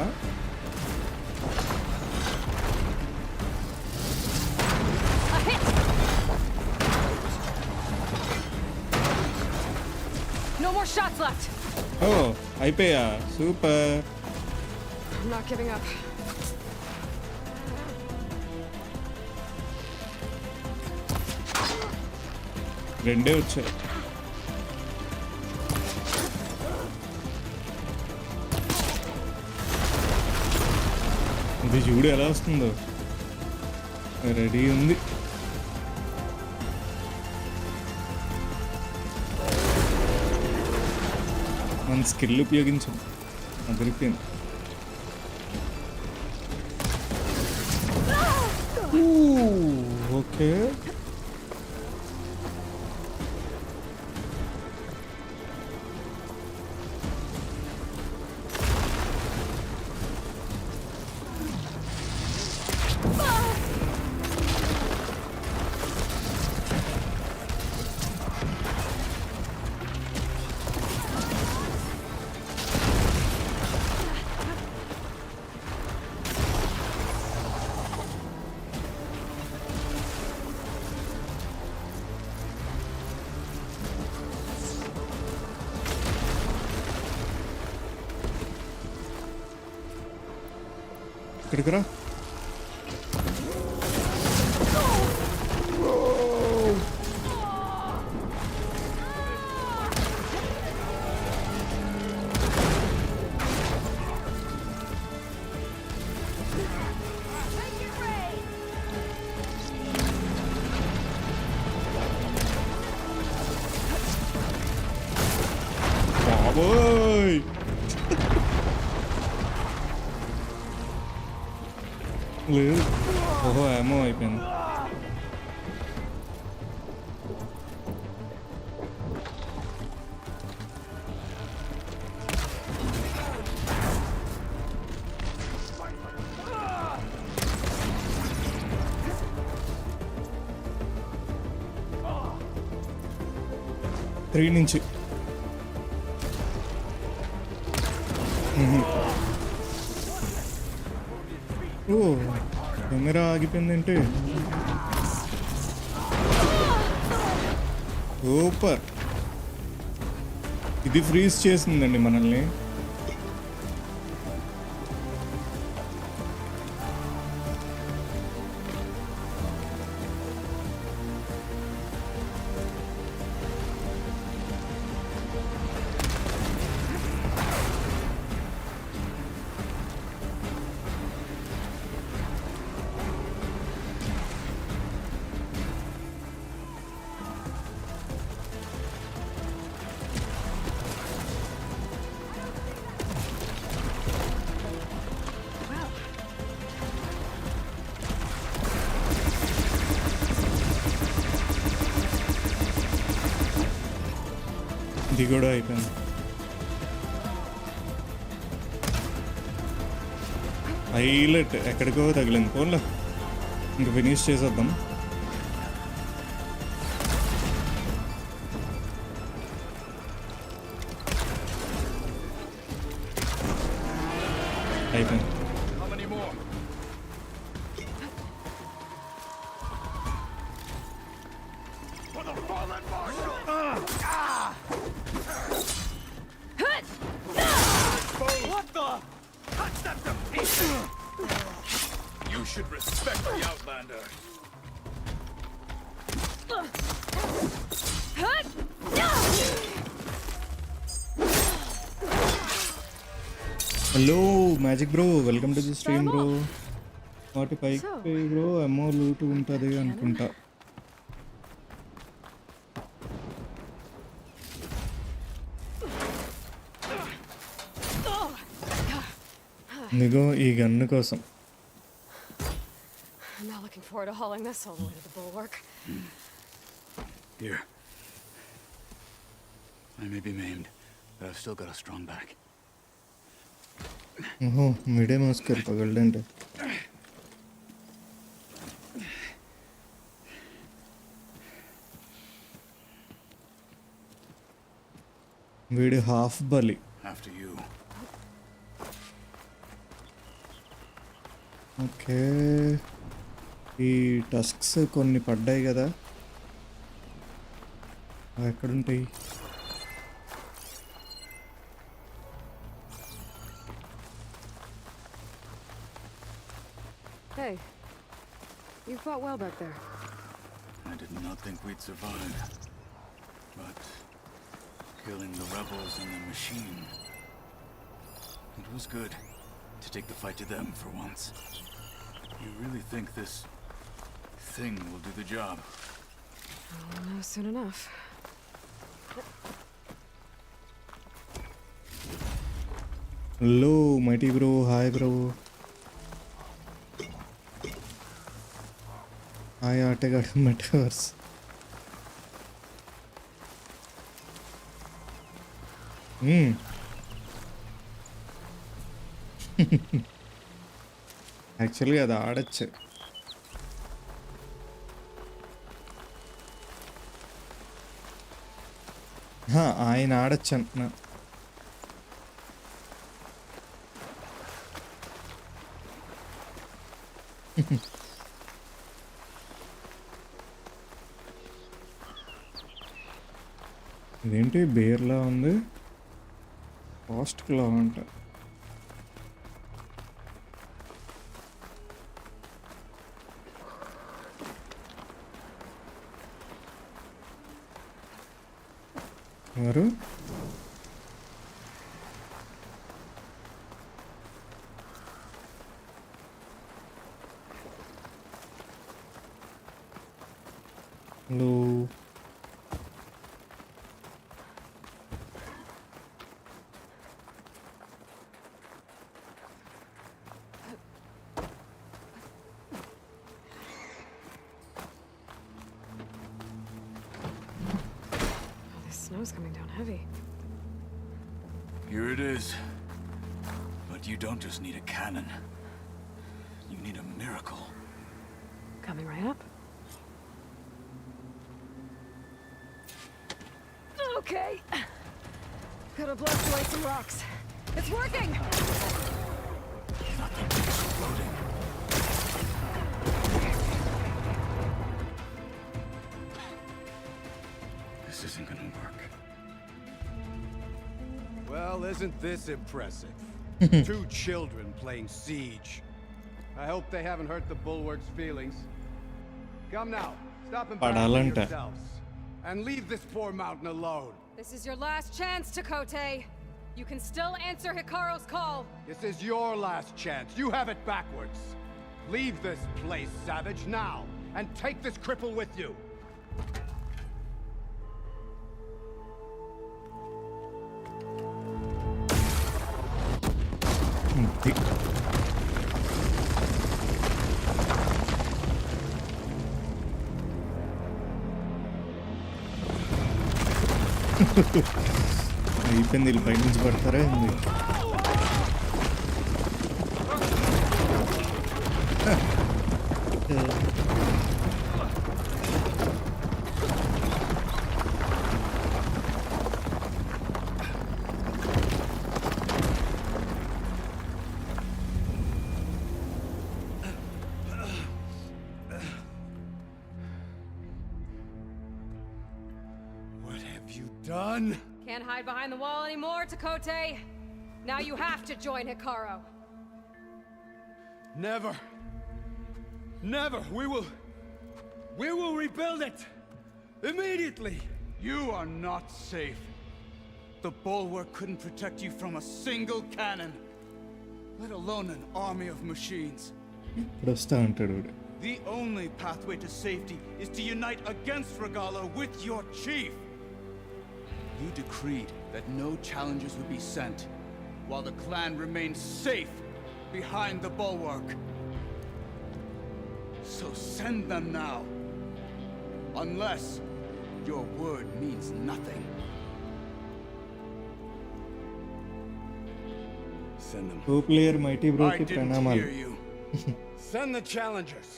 Shots left.
Oh, అయిపోయా, super.
I'm not giving up.
రెండే వచ్చాయి. ఇది చూడు ఎలా వస్తుందో. రెడీ ఉంది. మన స్కిల్ ఉపయోగించాం, అదిరిపోయింది. ఓకే, ఇక్కడికి రా. బాబోయ్, లేదు. ఓహో, ఏమో అయిపోయింది. త్రీ నుంచి ఓ, కెమెరా ఆగిపోయిందంటే సూపర్. ఇది ఫ్రీజ్ చేసిందండి మనల్ని. ఇది కూడా అయిపోయింది. హైలైట్, ఎక్కడికో తగిలింది. ఫోన్లో ఇంక ఫినిష్ చేసేద్దాం. అయిపోయింది.
fallen marshal!
What the?
Cut them to pieces! You should respect the Outlander.
Hello magic bro, welcome to the stream bro. వాటి పైకి బ్రో ఎమ్మో లూట్ ఉంటుంది అనుకుంటా. ఇదిగో ఈ గన్ను కోసం.
I'm not looking forward to hauling this all the way to the bulwark.
Here. I may be maimed, but I've still got a strong back.
ఓహో, medium మౌస్కర్ పగలడంటే. వీడి half బలి.
After you.
ఓకే, ఈ tusks కొన్ని పడ్డాయి కదా, అవి ఎక్కడుంటాయి?
Hey, you fought well back there.
I did not think we'd survive. But killing the rebels and the machine, it was good to take the fight to them for once. You really think this thing will do the job?
I'll know soon enough.
Hello mighty bro, hi bro. Hi ఆటగాడు metaverse. యాక్చువల్గా అది ఆడచ్చు. ఆయన ఆడచ్చు అంటున్నా. ఇదేంటి బేర్లా ఉంది, fast క్లా అంట. ఎవరు? Hello,
Snow's coming down heavy.
Here it is. But you don't just need a cannon. You need a miracle.
Coming right up. Okay. Gotta blast away some rocks. It's working!
Nothing is exploding. This isn't gonna work.
Well, isn't this impressive? Two children playing siege. I hope they haven't hurt the bulwark's feelings. Come now, stop embarrassing yourselves. And leave this poor mountain alone.
This is your last chance, Tekote. You can still answer Hikaru's call.
This is your last chance. You have it backwards. Leave this place, savage, now. And take this cripple with you.
అయిపోయింది, వీళ్ళు పైనుంచి పడతారా ఏంది?
you done?
Can't hide behind the wall anymore, Tekote. Now you have to join Hikaru.
Never. Never. We will rebuild it. Immediately.
You are not safe. The bulwark couldn't protect you from a single cannon, let alone an army of machines.
ఇప్పుడు వస్తా అంటాడు వాడు.
The only pathway to safety is to unite against Regala with your chief. You decreed that no challengers would be sent, while the clan remained safe behind the bulwark. So send them now. Unless your word means nothing. Send them.
Pro player mighty bro
I
కి
didn't
ప్రణామాలు.
hear you.
Send the challengers.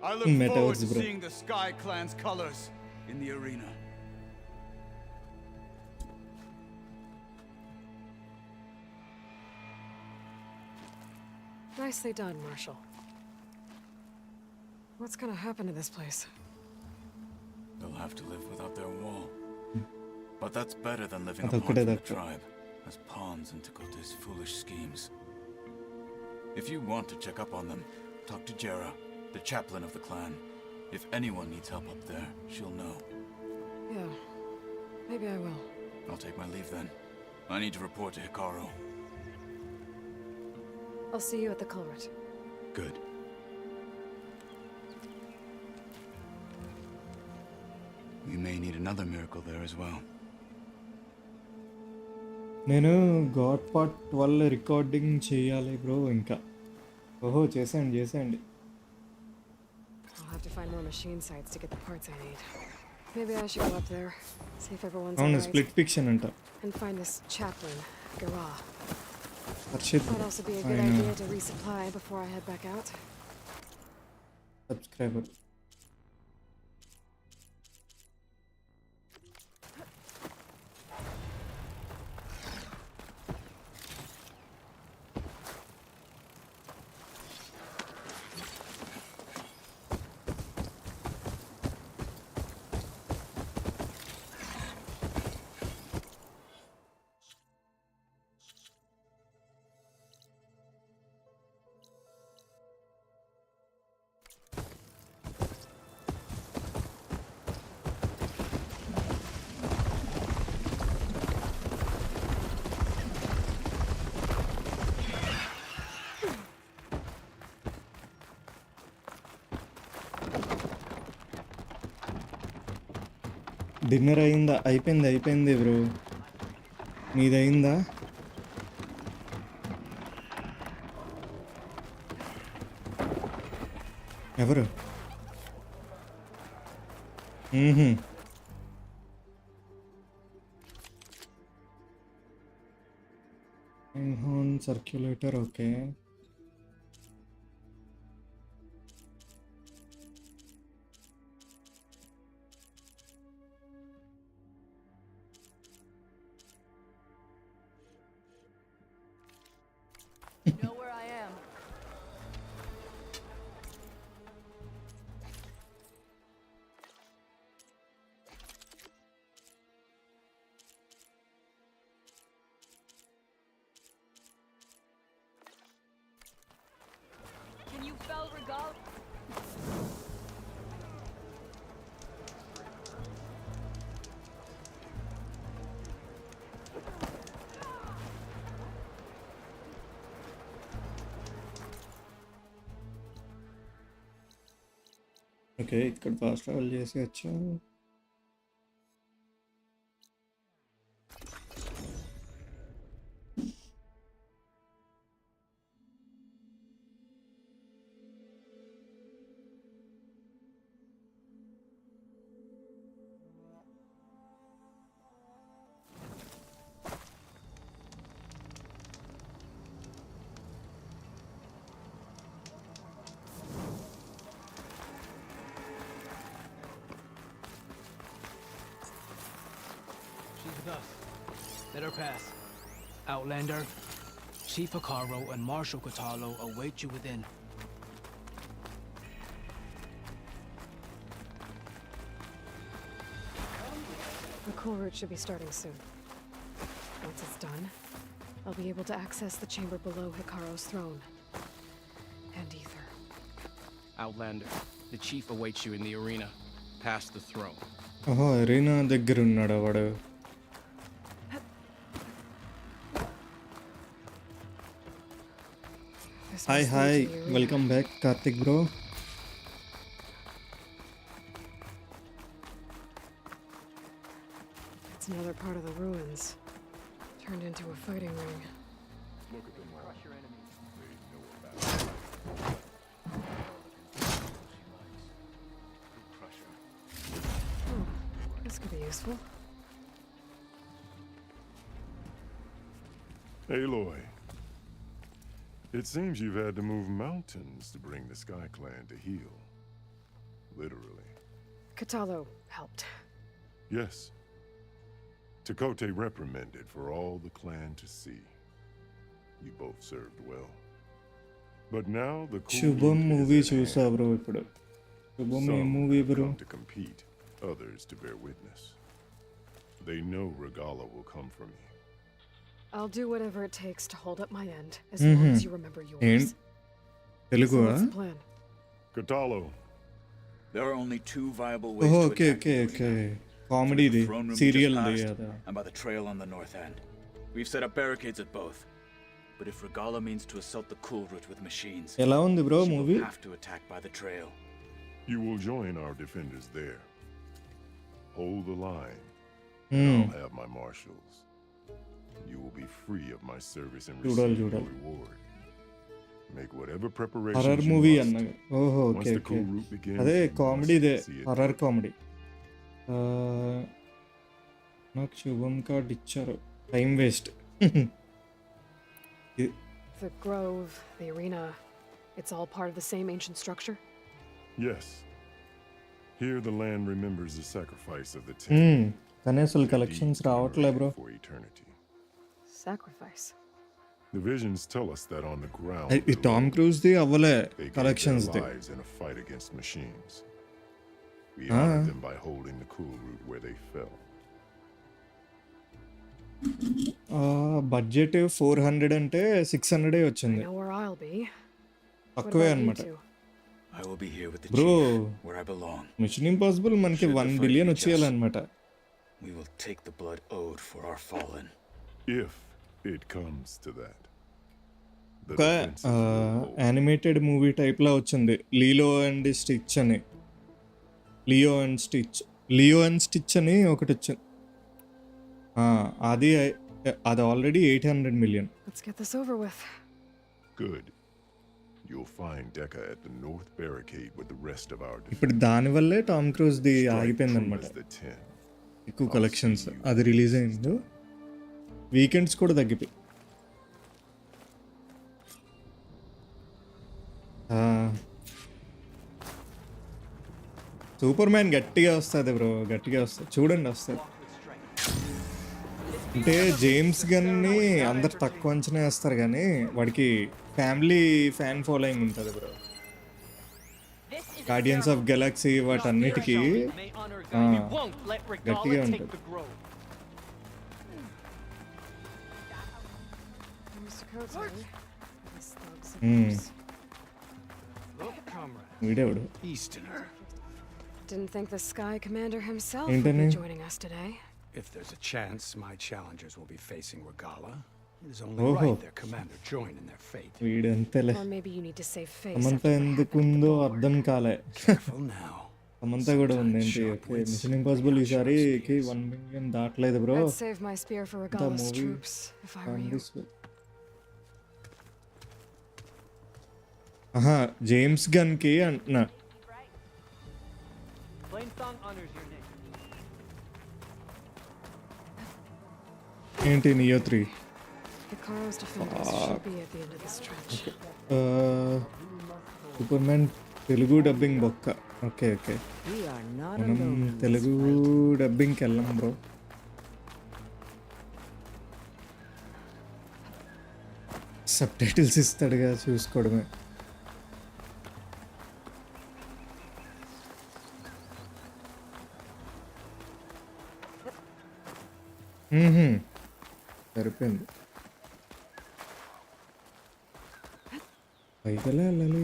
I look forward
Metaverse,
to
bro.
seeing the Sky Clan's colors in the arena.
Nicely done, Marshal. What's gonna happen to this place?
They'll have to live without their wall. But that's better than living
That's
apart
okay,
from the
that's okay.
tribe, as pawns in Tekote's foolish schemes. If you want to check up on them, talk to Jera, the chaplain of the clan. If anyone needs help up there, she'll know.
Yeah, maybe I will.
I'll take my leave then. I need to report to Hikaru.
I'll see you at the culvert.
Good. We may need another miracle there as well.
నేను God part 12 recording చేయాలి bro ఇంకా. ఓహో చేసేయండి.
I'll have to find more machine sites to get the parts I need. Maybe I should go up there, see if everyone's
అవును
alright,
split fiction అంట.
and find this chaplain, Gara.
Harshit
Might also be a good
ఆయన
idea to resupply before I head back out.
Subscriber. Dinner అయిందా? అయిపోయింది bro. మీదయిందా? ఎవరు? ఇన్హోన్ circulator okay.
You know where I am. Can you fell Regal?
Okay ఇక్కడ fast travel చేసి వచ్చాం.
She's with us. Let her pass. Outlander, Chief Hikaru and Marshal Katalo await you within.
The coal route should be starting soon. Once it's done, I'll be able to access the chamber below Hikaru's throne. And Ether.
Outlander, the chief awaits you in the arena, past the throne.
ఓహో Arena దగ్గర ఉన్నాడా వాడు? Hi welcome back Karthik bro.
It's another part of the ruins, turned into a fighting ring.
Look at them all.
Crush your enemies.
They know about
Oh, this could be useful.
Aloy, it seems you've had to move mountains to bring the Sky Clan to heel. Literally.
Katalo helped.
Yes. Tekote reprimanded for all the clan to see. You both served well. But now the
Shubham movie చూసా bro ఇప్పుడు. శుభం ఏ movie bro?
come to compete, others to bear witness. They know Regala will come for me.
I'll do whatever it takes to hold up my end, as long as you remember yours.
Telugu
So what's the plan?
Katalo.
There are only two viable ways
ఓహో
to
okay
attack
okay
the
okay
arena.
Comedy ఇది
The throne room
serial
just
ఇది
passed,
అదా.
and by the trail on the north end. We've set up barricades at both. But if Regala means to assault the cool route with machines,
ఎలా ఉంది bro
she
movie?
will have to attack by the trail.
You will join our defenders there. Hold the line. And I'll have my marshals. You will be free of my service and receive your reward. Make whatever preparations
horror
you
movie
must.
అన్న. ఓహో
Once
okay
the
okay
cool route begins,
అదే
you
comedy
must
ఇదే
see it
horror
through.
Comedy. నాకు శుభం card ఇచ్చారు, time waste.
The grove, the arena, it's all part of the same ancient structure?
Yes. Here the land remembers the sacrifice of the ten.
కానీ అసలు collections రావట్లే bro.
For eternity.
Sacrifice.
The visions tell us that on the ground
ఈ Tom Cruise ది అవ్వలే
they gave
collections
their
ది.
lives in a fight against machines. We honored them by holding the cool route where they fell.
Budget 400 అంటే 600
I
వచ్చింది.
know where I'll be. What
తక్కువే
about you
అన్నమాట.
two?
I will be here with the
Bro.
chief, where I belong.
Mission impossible మనకి
Should the
1
fight
billion
be
వచ్చేయాలన్నమాట.
We will take the blood owed for our fallen.
If it comes to that. The
ఒక
defenses will hold.
Animated movie టైప్లో వచ్చింది, లీలో and stitch అని. Leo and stitch అని ఒకటి వచ్చింది. అది already 800 million.
Let's get this over with.
Good. You'll find Decca at the north barricade with the rest of our
ఇప్పుడు దానివల్లే టామ్ క్రూజ్ ది
Strike
ఆగిపోయింది
true
అనమాట.
as the 10.
ఎక్కువ కలెక్షన్స్ అది రిలీజ్ అయింది, వీకెండ్స్ కూడా తగ్గిపోయి. సూపర్ మ్యాన్ గట్టిగా వస్తుంది బ్రో, గట్టిగా వస్తుంది చూడండి వస్తుంది. అంటే జేమ్స్ గన్ని అందరు తక్కువ అంచనా వేస్తారు కానీ వాడికి ఫ్యామిలీ ఫ్యాన్ ఫాలోయింగ్ ఉంటుంది బ్రో. గార్డియన్స్ ఆఫ్ గెలాక్సీ వాటన్నిటికీ గట్టిగా ఉంటుంది.
Mr. Kote, this thug's
Look, comrade.
వీడేవాడు
Easterner.
Didn't think the Sky Commander himself
Ain't
would be
any?
joining us today.
If there's a chance my challengers will be facing Regala, it is only
Oh.
right their commander join in their fate.
వీడంతేలే.
Or maybe you need to save face.
Samantha
after what
ఎందుకుందో అర్థం కాలే.
Careful now.
Samantha కూడా ఉంది ఏంటి? Okay, machine impossible ఈసారికి 1 million దాటలేదు bro.
I'd save my spear for Regala's
movie
troops if I were you.
ఆహా, James gun కి అంటున్నా.
Plainsong honors your name.
ఏంటి neo 3?
Hikaru's defenders should be at the end of this stretch.
Superman Telugu dubbing బొక్క. Okay okay,
We are not
మనం
alone in this
Telugu
fight.
డబ్బింగ్కి వెళ్ళాం bro. Subtitles ఇస్తాడుగా, చూసుకోవడమే. సరిపోయింది. పైకెలా వెళ్ళాలి?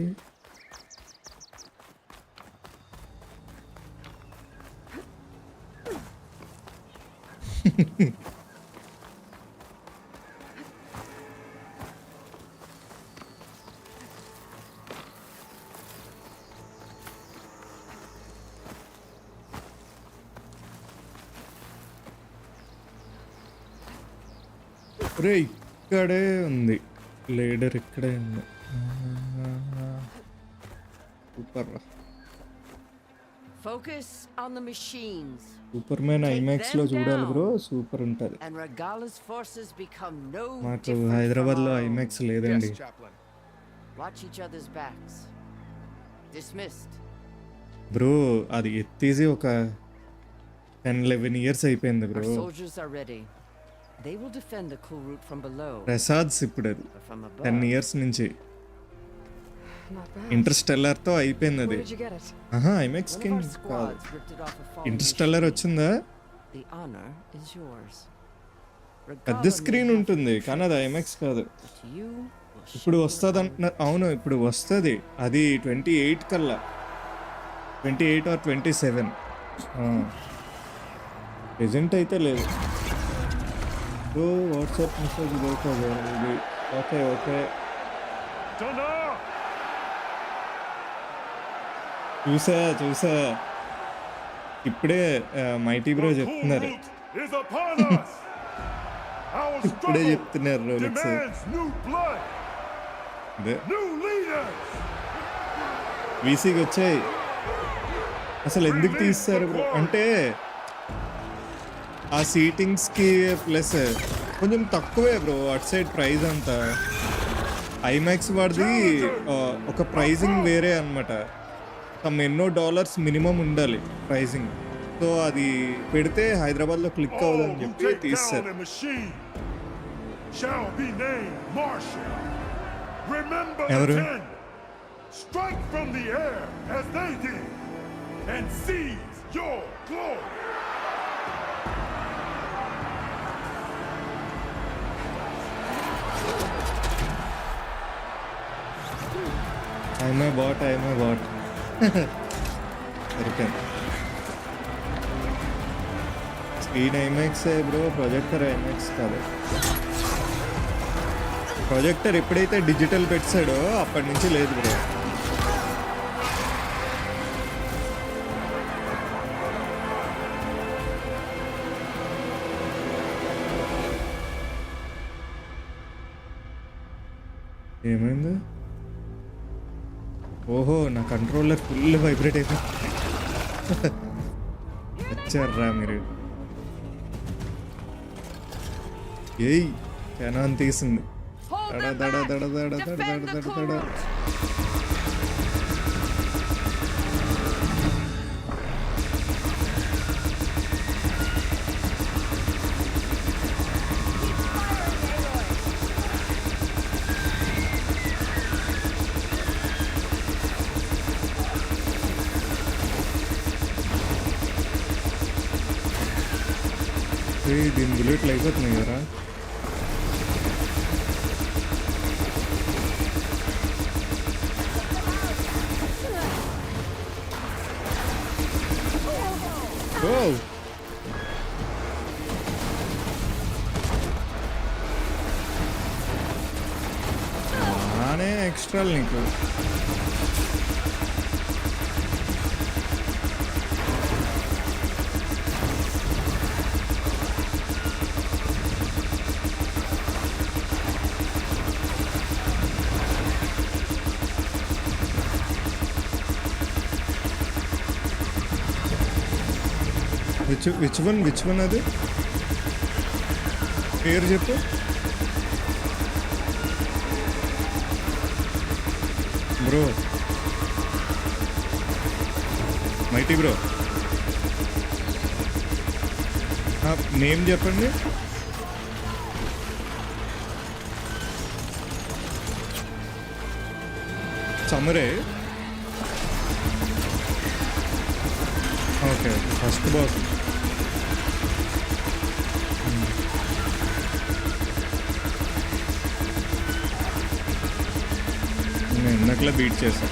ఒరే ఇక్కడే ఉంది లేడర్, ఇక్కడే ఉంది. సూపర్ రా.
Focus on the machines.
Super man IMAX లో చూడాలి బ్రో, సూపర్ ఉంటది.
And Regala's forces become no
మాకు
different
హైదరాబాద్ లో
from our own.
ఐమాక్స్ లేదండి.
Watch each other's backs. Dismissed.
Bro అది ఎత్తేసి ఒక 10-11 ఇయర్స్ అయిపోయింది
Our
bro.
soldiers are ready. They will defend the cool route from below.
Prasad's ఇప్పుడు అది
But from
10
above.
ఇయర్స్ నుంచి
Not bad.
ఇంటర్స్టెల్లర్ తో అయిపోయింది
Where
అది.
did you get it?
ఆహా ఐమాక్స్
One
కి
of our
కాదు.
squads ripped it off a fallen
Interstellar
machine.
వచ్చిందా?
The honor is yours.
పెద్ద
Regala
స్క్రీన్
may have
ఉంటుంది
to
కానీ అది
tricks,
ఐమాక్స్ కాదు.
but you will
ఇప్పుడు
shape
వస్తుంది
your
అంటున్నారు. అవును ఇప్పుడు వస్తుంది అది 28 కల్లా, 28 or 27. ప్రెజెంట్ అయితే లేదు. సో వాట్సాప్ మెసేజ్ ఇది ఓకే ఓకే చూసా ఇప్పుడే మైటీ బ్రో చెప్తున్నారు. ఇప్పుడే చెప్తున్నారు రోలెక్స్. అదే వీసీకి వచ్చాయి. అసలు ఎందుకు తీస్తారు బ్రో అంటే ఆ సీటింగ్స్కి ప్లస్ కొంచెం తక్కువే బ్రో అటు సైడ్ ప్రైస్ అంతా. ఐమాక్స్ వాడిది ఒక ప్రైజింగ్ వేరే అనమాట. ఎన్నో డాలర్స్ మినిమం ఉండాలి ప్రైజింగ్. సో అది పెడితే హైదరాబాద్లో క్లిక్ అవ్వదని చెప్పి తీస్తారు. ఎవరు?
Strike from the air as they did and seize your glory.
I'm a bot. సరిపోయింది. Screen IMAX bro, projector IMAX కాదు. ప్రొజెక్టర్ ఎప్పుడైతే డిజిటల్ పెట్టాడో అప్పటి నుంచి లేదు బ్రో. ఏమైంది? ఓహో నా కంట్రోలర్ ఫుల్ వైబ్రేట్ అయిపోయింది. వచ్చారా మీరు? ఏయ్ కెనాన్ తీసింది. దడ దడ దడ దడ దడ దడ దడ దడ. దీని బుల్లెట్లు అయిపోతున్నాయి కదా. బాగానే ఎక్స్ట్రాలు నీకు. విచ్ వన్ అది పేరు చెప్పు. బ్రో మైటీ బ్రో నేమ్ చెప్పండి. సమరే. Okay first boss. వెనకలో బీట్ చేశా.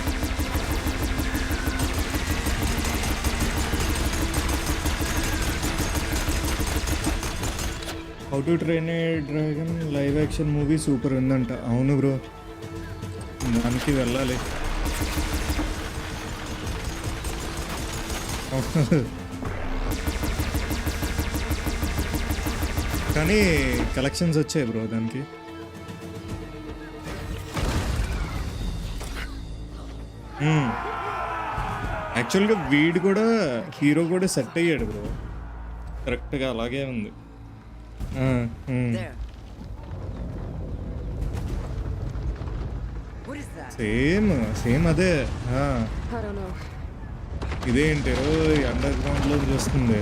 How to train a dragon live action movie super ఉందంట. అవును బ్రో, దానికి వెళ్ళాలి. కానీ కలెక్షన్స్ వచ్చాయి బ్రో దానికి. యాక్చువల్గా వీడు కూడా హీరో కూడా సెట్ అయ్యాడు బ్రో, కరెక్ట్గా అలాగే ఉంది. సేమ్ అదే. ఇదేంటి అండర్ గ్రౌండ్ లో వస్తుంది.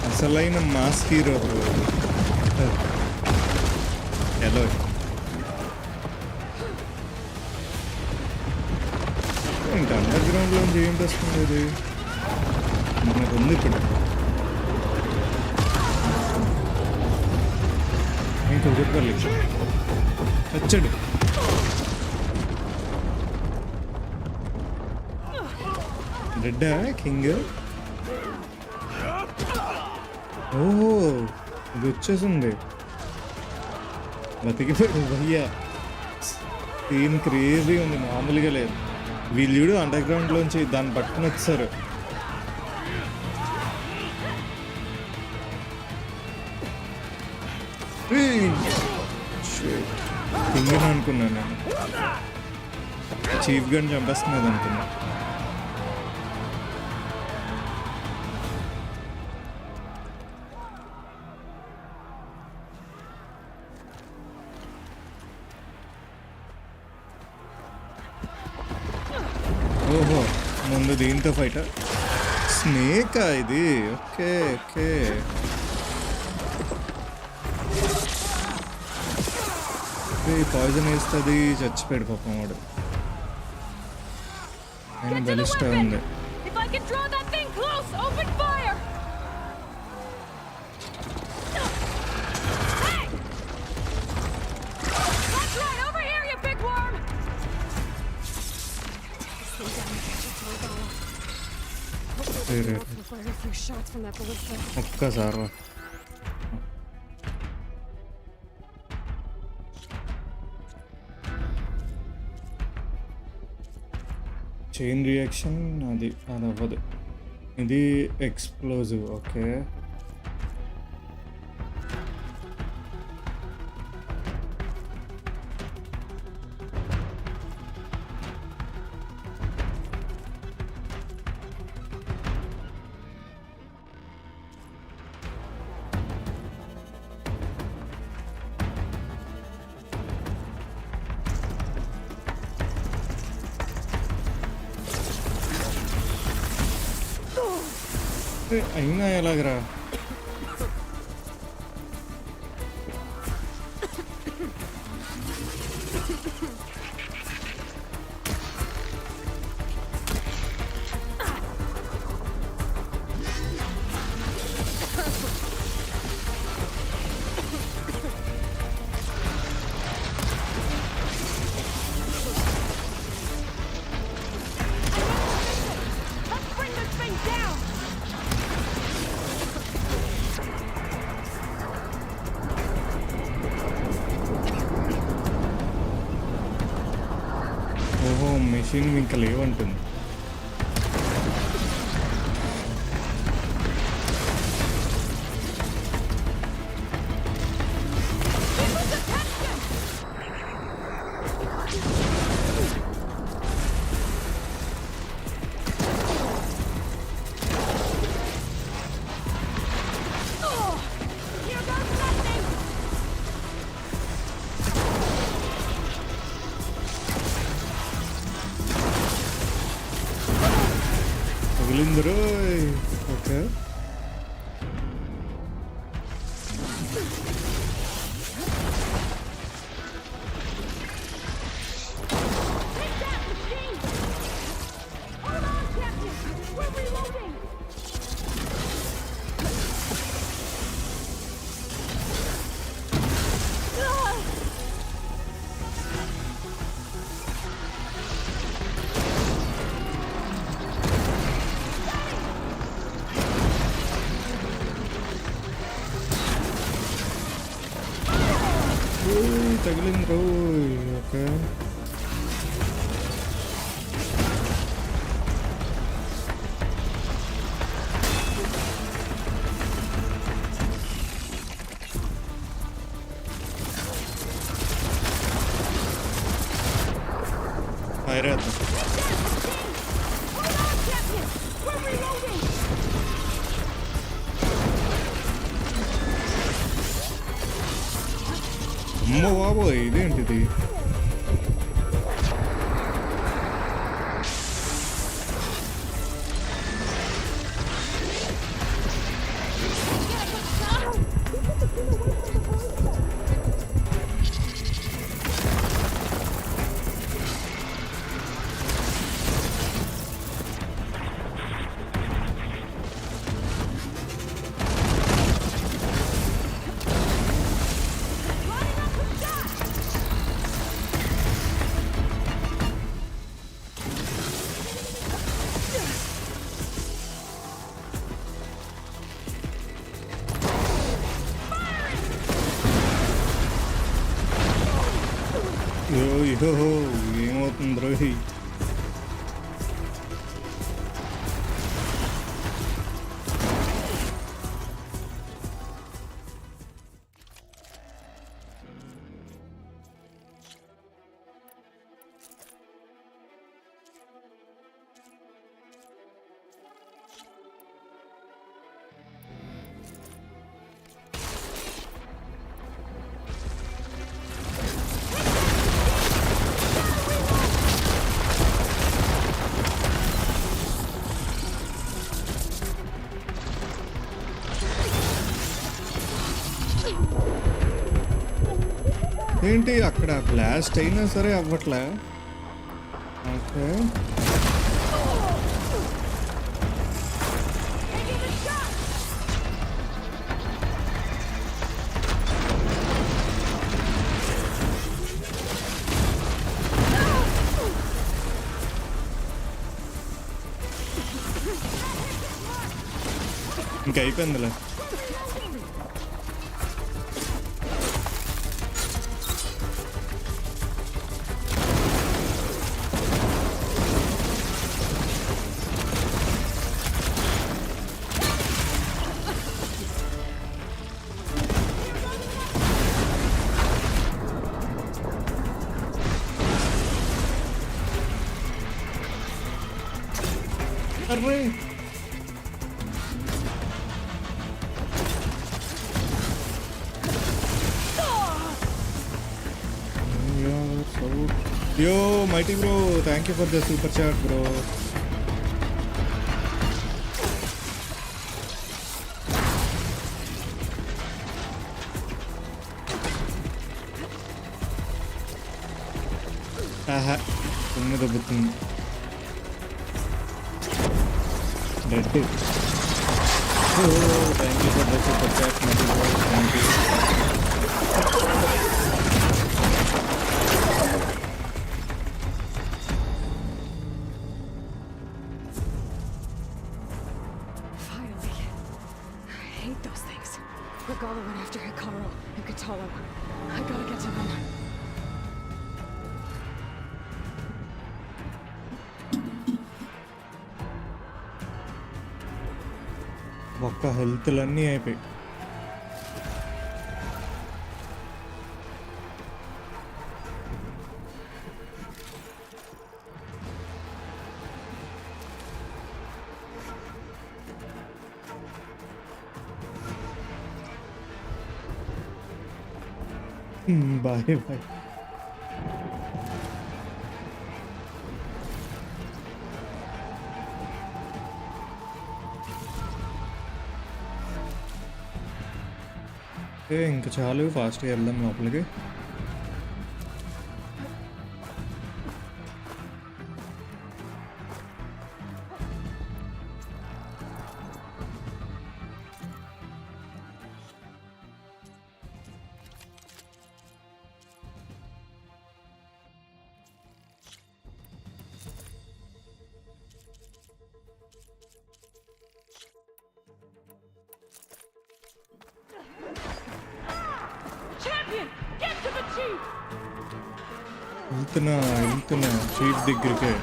అసలైన మాస్ హీరో బ్రో. హలో, ఏంటి అండర్ గ్రౌండ్ లో ఏంటి వస్తుంది? అది మనకు ఉంది ఇప్పుడు. ఇంకా చెప్పాలి వచ్చాడు. రెడ్డా కింగ్. ఓహో, ఇది వచ్చేసింది. బతికిపోయాడు భయ్యా. సీన్ క్రేజీ ఉంది, మామూలుగా లేదు. వీళ్ళు అండర్ గ్రౌండ్ లోంచి దాన్ని పట్టుకుని వచ్చారు. కింగ్ అనుకున్నాను నేను, చీఫ్ గన్ చంపేస్తున్నది అనుకున్నా. ఓహో, ముందు దీంతో ఫైట్. స్నేకా ఇది? Okay okay. పాయిజన్ వేస్తుంది, చచ్చిపోయాడు పాపం వాడు. ఆయన బలిష్ట ఉంది. ఒక్కసారి చైన్ రియాక్షన్ అది అవ్వదు. ఇది ఎక్స్ప్లోజివ్. ఓకే, అయినా ఎలాగరా? ఓహో, మెషిన్ ఇంకా లేవంటుంది. తగిలిందరో. ఓకే, తగిలింది రో. ఓకే ఫైర్ వేద్దాం. అమ్మ బాబోయ్ ఇదేంటిది? యో ఏమవుతుంది రోహి? ఏంటి అక్కడ బ్లాస్ట్ అయినా సరే అవ్వట్లే. ఓకే ఇంకా అయిపోయిందిలే. అర్రే yo mighty bro, thank you for the super chat bro. ఆహా ఉన్న దొబ్బుతుంది red. Thank you for the super chat mighty bro, thank you.
Regala went after Hikaru and Katalo. I gotta get to them.
ఒక్క హెల్త్లన్నీ అయిపోయి. Bye bye. ఇంకా చాలు, ఫాస్ట్గా వెళ్దాం లోపలికి.
Champion, get to
వెళ్తున్నా చీఫ్ దగ్గరికి.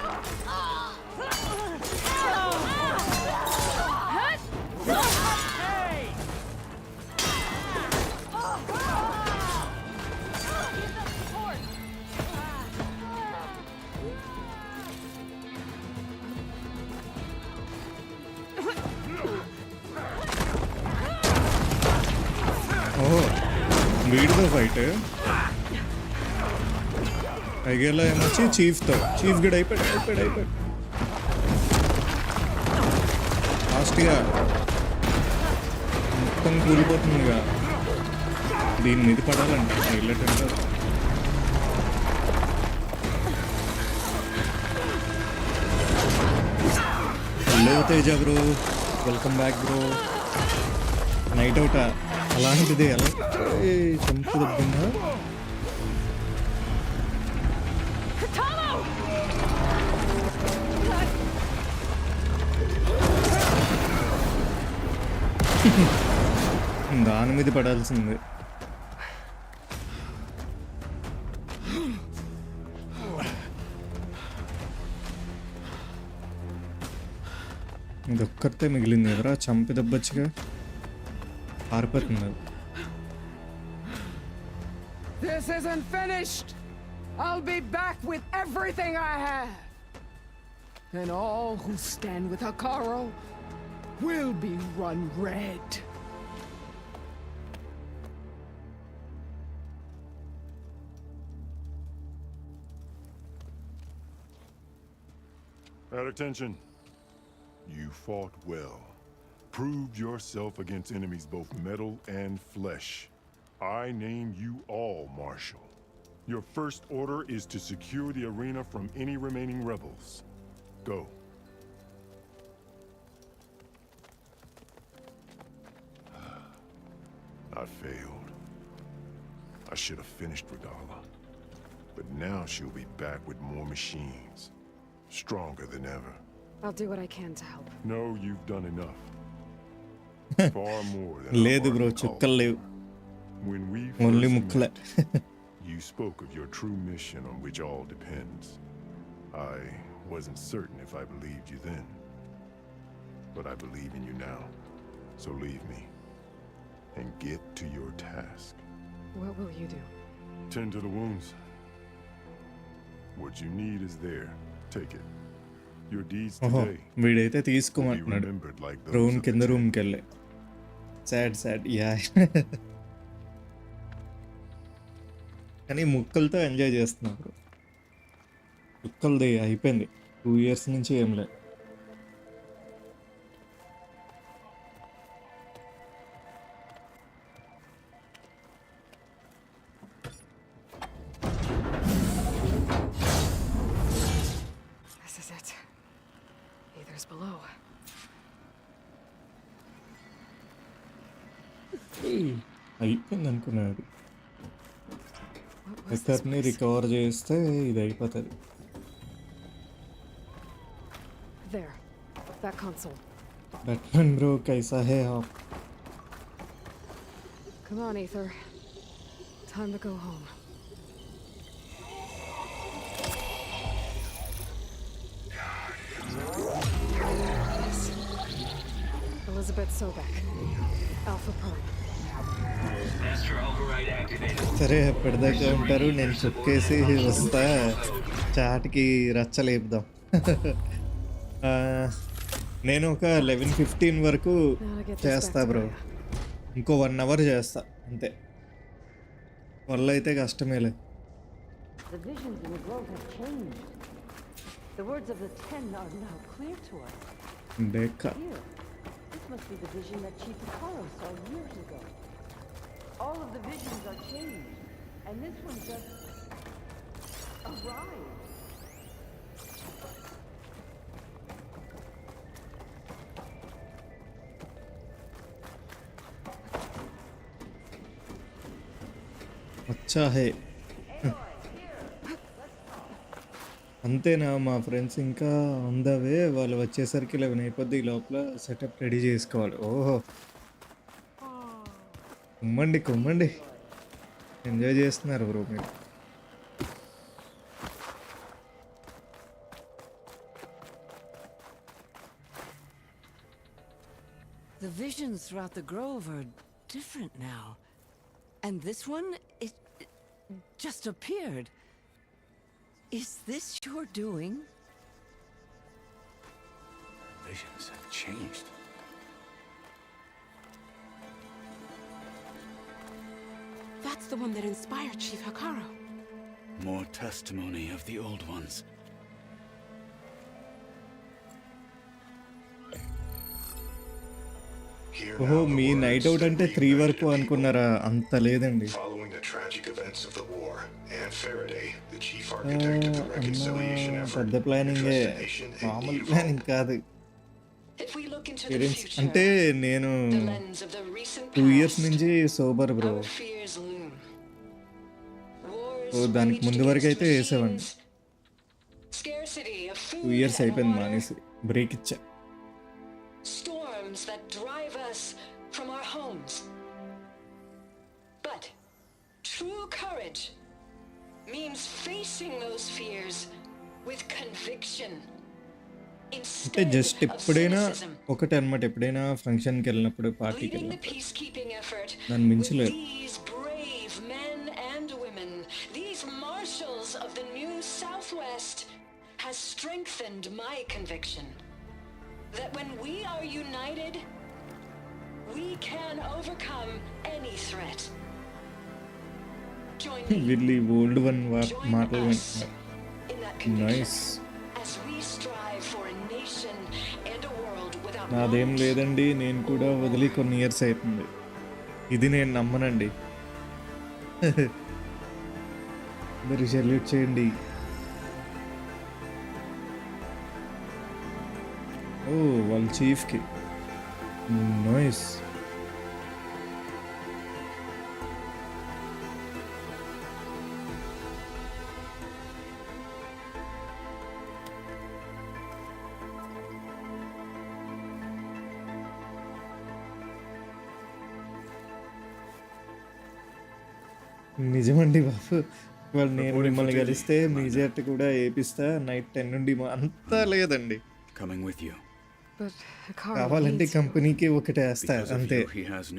ఓహో వీడితో ఫైట్ టైగర్లో ఏమొచ్చి చీఫ్తో. చీఫ్ గడ్ అయిపోయాడు లాస్ట్గా మొత్తం కూలిపోతుందిగా. దీని మీద పడాలంట హైలైట్ అంటే. Hello Teja bro, welcome back bro. Night అవుటా అలాంటిది ఎలా చంపు దబ్బిందా? దాని మీద పడాల్సింది. ఇదొక్కరితే మిగిలింది ఎవరా? చంపి దబ్బచ్చుగా, పారిపోతుంది.
This isn't finished. I'll be back with everything I have. And all who stand with Hikaru will be run red.
At attention. You fought well. Proved yourself against enemies both metal and flesh. I name you all Marshal. Your first order is to secure the arena from any remaining rebels. Go. I failed. I should have finished Regala. But now she'll be back with more machines. Stronger than ever.
I'll do what I can to help.
No, you've done enough. Far more than
లేదు bro, చుక్కలు లేవు,
when we
only
first
ముక్కలే.
met, you spoke of your true mission on which all depends. I wasn't certain if I believed you then, but I believe in you now. So leave me and get to your task.
What will you do?
Tend to the wounds. What you need is there. Take it. Your deeds
ఓహో
today
వీడైతే
will be
తీసుకోమంటున్నాడు.
remembered like those
room
of
కింద
the dead.
రూమ్కి వెళ్ళి. Sad yeah. కానీ ముక్కలతో enjoy చేస్తున్నారు. ముక్కలది అయిపోయింది 2 years నుంచి ఏం లేదు.
This is it. Either's below.
అయిపోయింది అనుకున్నాడు.
What was this
ఎక్కడిని
place?
Recover చేస్తే ఇది అయిపోతుంది.
There. That console.
Batman bro कैसा है आप?
Come on, Ether. Time to go home. Yes. Elizabeth Sobek. Alpha Prime.
సరే ఎప్పటిదాకా ఉంటారు, నేను చుక్కేసి వస్తా, చాట్కి రచ్చలేపుదాం. నేను ఒక 11:15 వరకు చేస్తా బ్రో, ఇంకో 1 hour చేస్తా అంతే. వల్ల అయితే కష్టమేలే.
The visions in the grove have changed. The words of the Ten are now clear to us.
డేకా
Here, this must be the vision that Chief Hikaru saw years ago. All of the visions are changed, and this one just arrived.
అచ్చా హే. అంతేనా? మా friends ఇంకా అందవే, వాళ్ళు వచ్చేసరికి 11 అయిపోద్ది. ఈ లోపల setup ready చేసుకోవాలి. ఓహో, కుమ్మండి ఎంజాయ్ చేస్తున్నారు బ్రో మీరు.
visions throughout the grove are different now. And this one, it just appeared. Is this your doing?
Visions have changed.
That's the one that inspired Chief Hikaru.
More testimony of the old ones.
ఓహో మీ night out అంటే 3 వరకు అనుకున్నారా? అంత లేదండి.
Following the tragic events of the war, Anne Faraday, the chief architect of the reconciliation effort,
పెద్ద ప్లానింగే, మామూలు planning కాదు. అంటే నేను 2 years నుంచి సోబర్ బ్రో. సో దానికి ముందు వరకు అయితే వేసేవాడిని. 2 years అయిపోయింది మానేసి, బ్రేక్ ఇచ్చా.
Storms that drive us from our homes. But true courage means facing those fears with conviction.
అంటే జస్ట్ ఎప్పుడైనా ఒకటి అనమాట, ఎప్పుడైనా ఫంక్షన్కి వెళ్ళినప్పుడు, పార్టీకి వెళ్ళినప్పుడు దాన్ని మించలేదు.
These marshals of the new Southwest has strengthened my conviction that when we are united, we can overcome any threat. Join me.
Really old one మాటలు వింటున్నారు. నైస్. నాదేం లేదండి, నేను కూడా వదిలి కొన్ని ఇయర్స్ అవుతుంది. ఇది నేను నమ్మనండి. మీరు సెల్యూట్ చేయండి. ఓ వాళ్ళ చీఫ్కి నైస్. నిజమండి బాబు, వాళ్ళు నేను మిమ్మల్ని కలిస్తే మీజెట్ కూడా వేపిస్తా. నైట్ 10 నుండి అంతా లేదండి. కావాలంటే కంపెనీకి ఒకటి వేస్తా అంతే. 10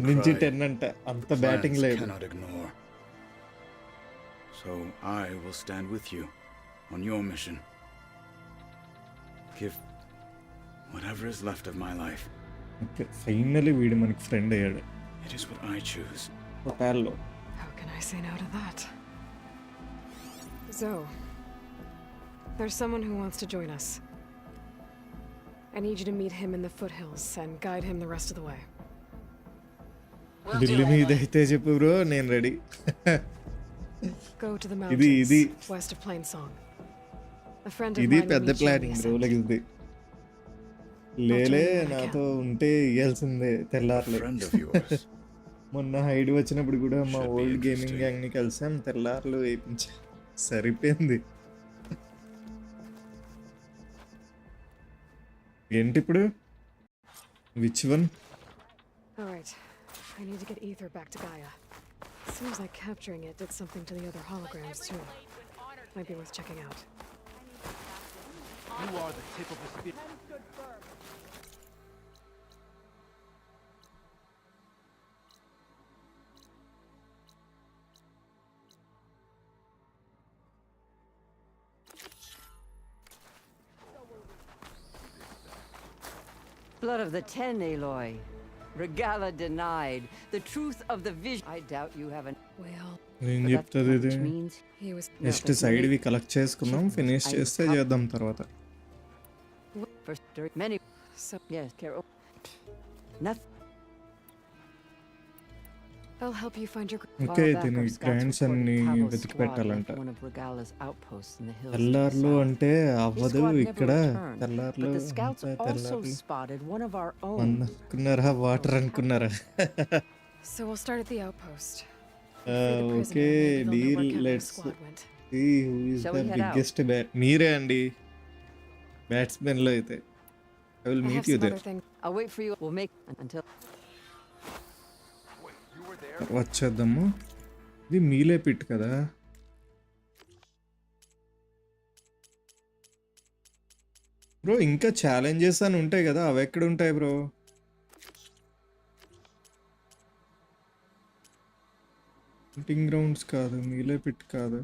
నుంచి 10 అంట, అంత బ్యాటింగ్ లేదు.
So I will stand with you on your mission. Give whatever is left of my life.
Okay, finally వీడు మనకి ఫ్రెండ్ అయ్యాడు.
It is what I choose.
How can I say no to that? Zoe, there's someone who wants to join us. I need you to meet him in the foothills and guide him the rest of the way.
Delhi మీద అయితే చెప్పు bro, నేను ready.
Go to the mountains west of Plainsong. A friend of mine
ఇది పెద్ద planning bro. ఇది లేలే నాతో ఉంటే ఇయ్యాల్సిందే తెల్లారులే. మొన్న హైడ్ వచ్చినప్పుడు కూడా మా ఓల్డ్ గేమింగ్ గ్యాంగ్ని కలిసాం, తెల్లారులు వేయించా, సరిపోయింది. ఏంటి ఇప్పుడు? Which one?
Alright, I need to get Ether back to Gaia. Seems like capturing it did something to the other holograms too. Might be worth checking out.
You are the tip of the spear.
Blood of the 10, Aloy. Regala denied. The truth of the vision. I doubt you have an...
Well...
ఏం చెప్తుంది ఇది? Next సైడ్వి collect చేసుకుందాం, finish చేస్తే చేద్దాం తర్వాత. Okay, దీని grants అన్ని వెతికి పెట్టాలంట. తెల్లార్లు అంటే అవ్వదు ఇక్కడ. తెల్లార్లు అనుకున్నారా, వాటర్ అనుకున్నారా? Okay deal, let's see who is the biggest bat. మీరే అండి బ్యాట్స్మెన్ లో అయితే. I will meet you there. వచ్చేద్దాము. ఇది మీలే పిట్ కదా. బ్రో ఇంకా ఛాలెంజెస్ అని ఉంటాయి కదా, అవి ఎక్కడ ఉంటాయి బ్రో? హంటింగ్ గ్రౌండ్స్ కాదు, మీలే పిట్ కాదు,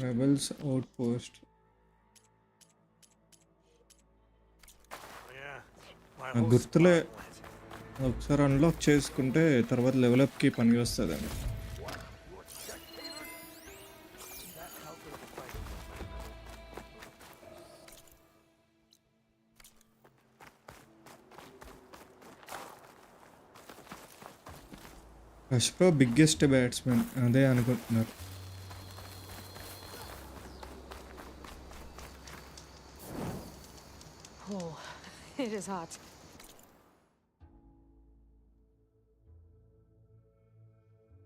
రెబల్స్ అవుట్ పోస్ట్. నాకు గుర్తులే, ఒకసారి అన్లాక్ చేసుకుంటే తర్వాత లెవెలప్కి పని వస్తుందండి. రష్ ప్రో బిగ్గెస్ట్ బ్యాట్స్మెన్ అదే అనుకుంటున్నారు.
Oh, it is hot.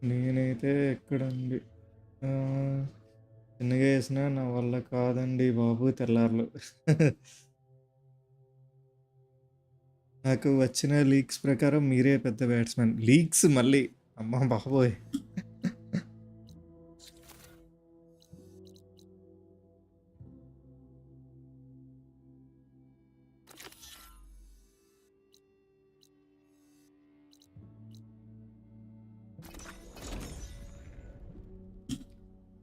నేనైతే ఎక్కడండి చిన్నగా వేసినా నా వల్ల కాదండి బాబు తెల్లార్లు. నాకు వచ్చిన లీక్స్ ప్రకారం మీరే పెద్ద బ్యాట్స్మెన్. లీక్స్ మళ్ళీ అమ్మ బాబోయ్.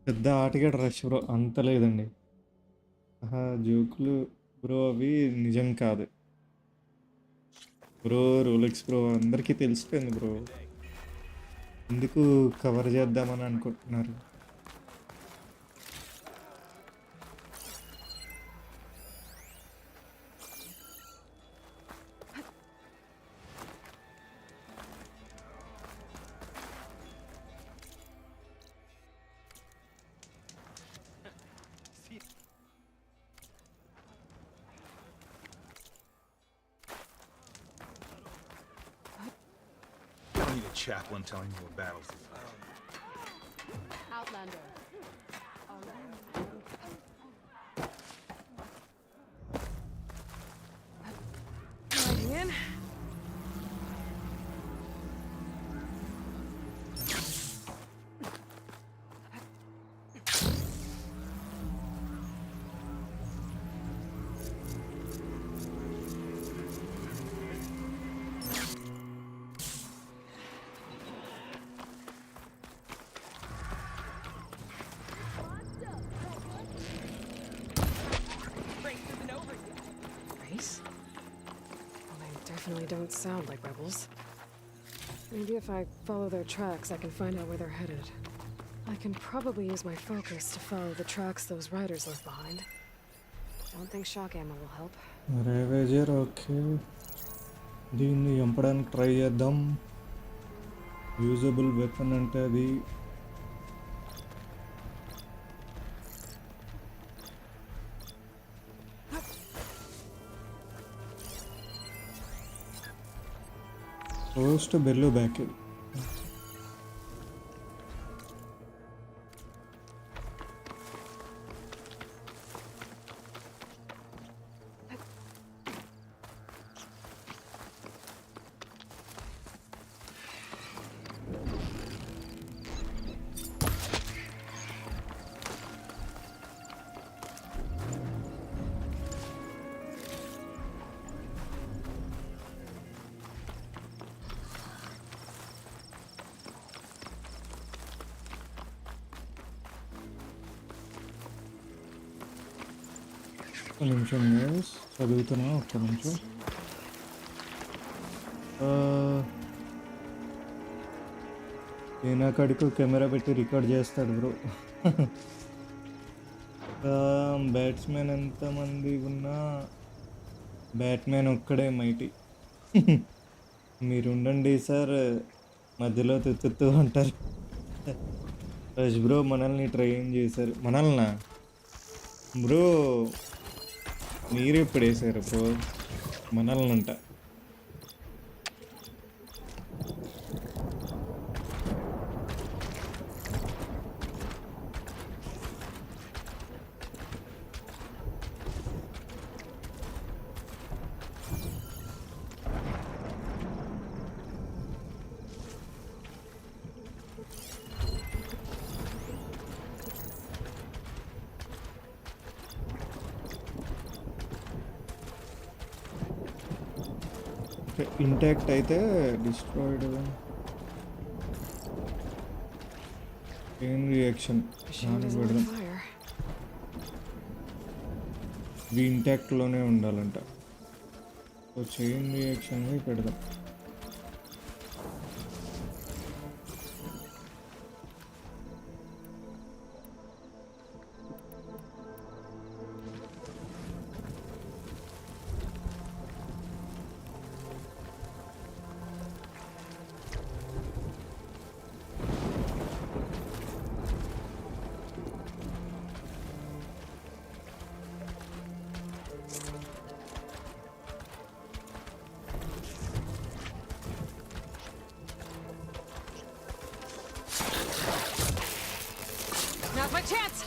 పెద్ద ఆటగాడు రష్ బ్రో అంత లేదండి. జోకులు బ్రో అవి నిజం కాదు బ్రో. రోలెక్స్ బ్రో అందరికీ తెలిసిపోయింది బ్రో, ఎందుకు కవర్ చేద్దామని అనుకుంటున్నారు?
I need a chaplain telling me what battles to fight.
Outlander.
Riding in. Race? Well, they definitely don't sound like rebels. Maybe if I follow their tracks, I can find out where they're headed. I can probably use my focus to follow the tracks those riders left behind. Don't think shock ammo will help.
Ravager okay, దీన్ని చంపడానికి try చేద్దాం. Usable weapon అంటే అది post bell back. ఒక్క నిమిషం guys, చదువుతున్నా ఒక్క నిమిషం. ఈయన కాడికి కెమెరా పెట్టి రికార్డ్ చేస్తాడు బ్రో. బ్యాట్స్మెన్ ఎంతమంది ఉన్నా బ్యాట్మెన్ ఒక్కడే మైటీ. మీరు ఉండండి సార్, మధ్యలో తుత్తుతూ ఉంటారు. రష్ బ్రో మనల్ని ట్రైన్ చేశారు. మనల్నా బ్రో? మీరు ఎప్పుడు వేసారు బ్రో మనల్ని అంట? ఓకే, ఇంటాక్ట్ అయితే destroyed chain reaction
Machine doesn't
పెడదాం.
like fire.
ఇవి ఇంటాక్ట్లోనే ఉండాలంట. సో చైన్ రియాక్షన్ పెడదాం.
Now's my chance!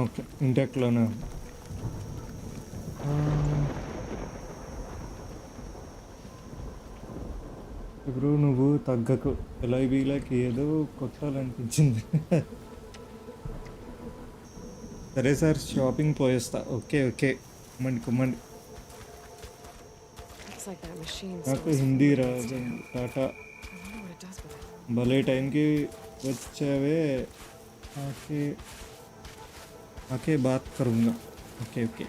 ఓకే, ఇంటాక్ట్లోనే ఇప్పుడు నువ్వు తగ్గకు, ఎలా వీళ్ళకి ఏదో కొట్టాలనిపించింది. సరే సార్, షాపింగ్ పోయేస్తా. ఓకే ఓకే, కుమ్మండి.
Looks like that machine
నాకు
stores
హిందీ
food.
రాదు. Tata,
I wonder what it does with it.
భలే టైంకి వచ్చావే. ఓకే ఓకే, బాత్ కरूंगा. Okay okay.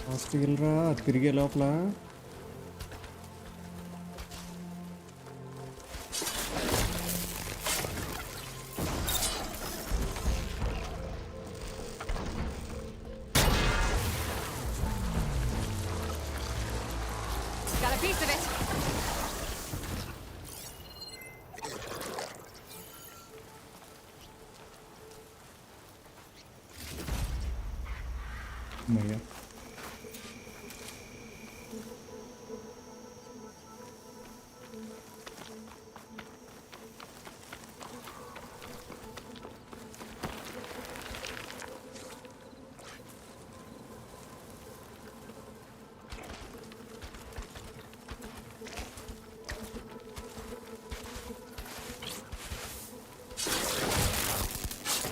ఫాస్ట్కి వెళ్ళరా, తిరిగే లోపల.
Got a piece of it!
అమ్మయ్య.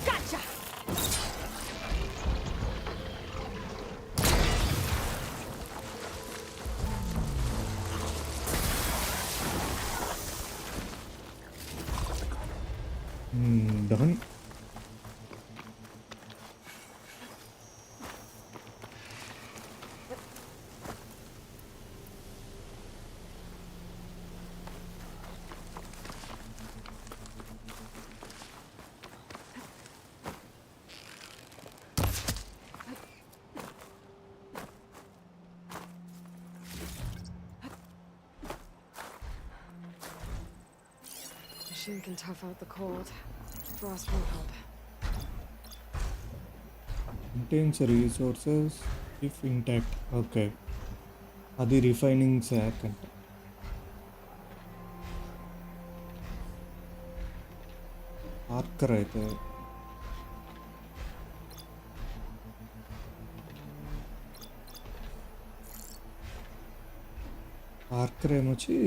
Gotcha!
Done.
Machine can tough out the cold. Frost won't help.
Contains resources if intact. Okay, అది రిఫైనింగ్ శాక్ అంట. ఆర్కర్ అయితే ఆర్కర్ ఏమొచ్చి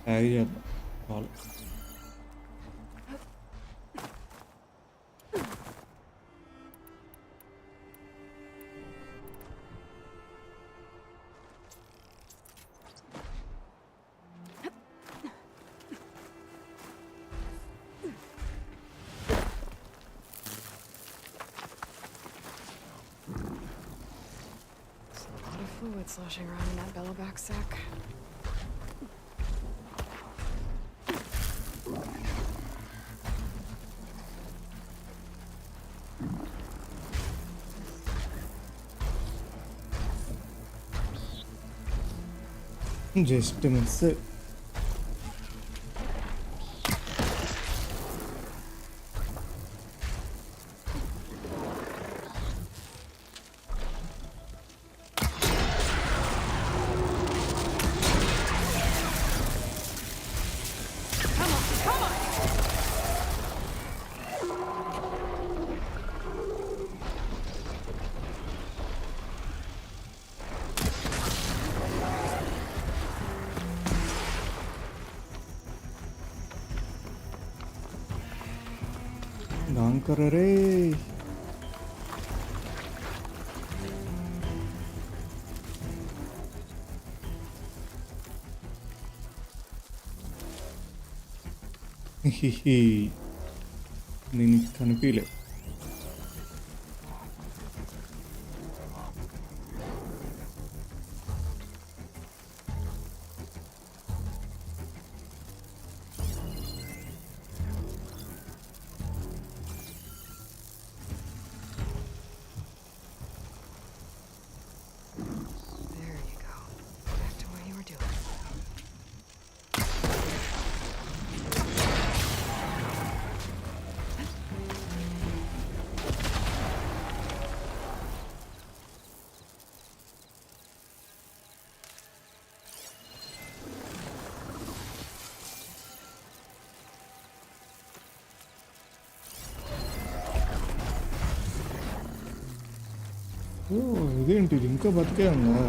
ట్యాగ్ చేద్దాం చాలు.
Fluid sloshing around in that bellowback sack.
Just miss it. కరరే నేను కనిపించలే. ఓ ఇదేంటి ఇది ఇంకా బతికే ఉందా?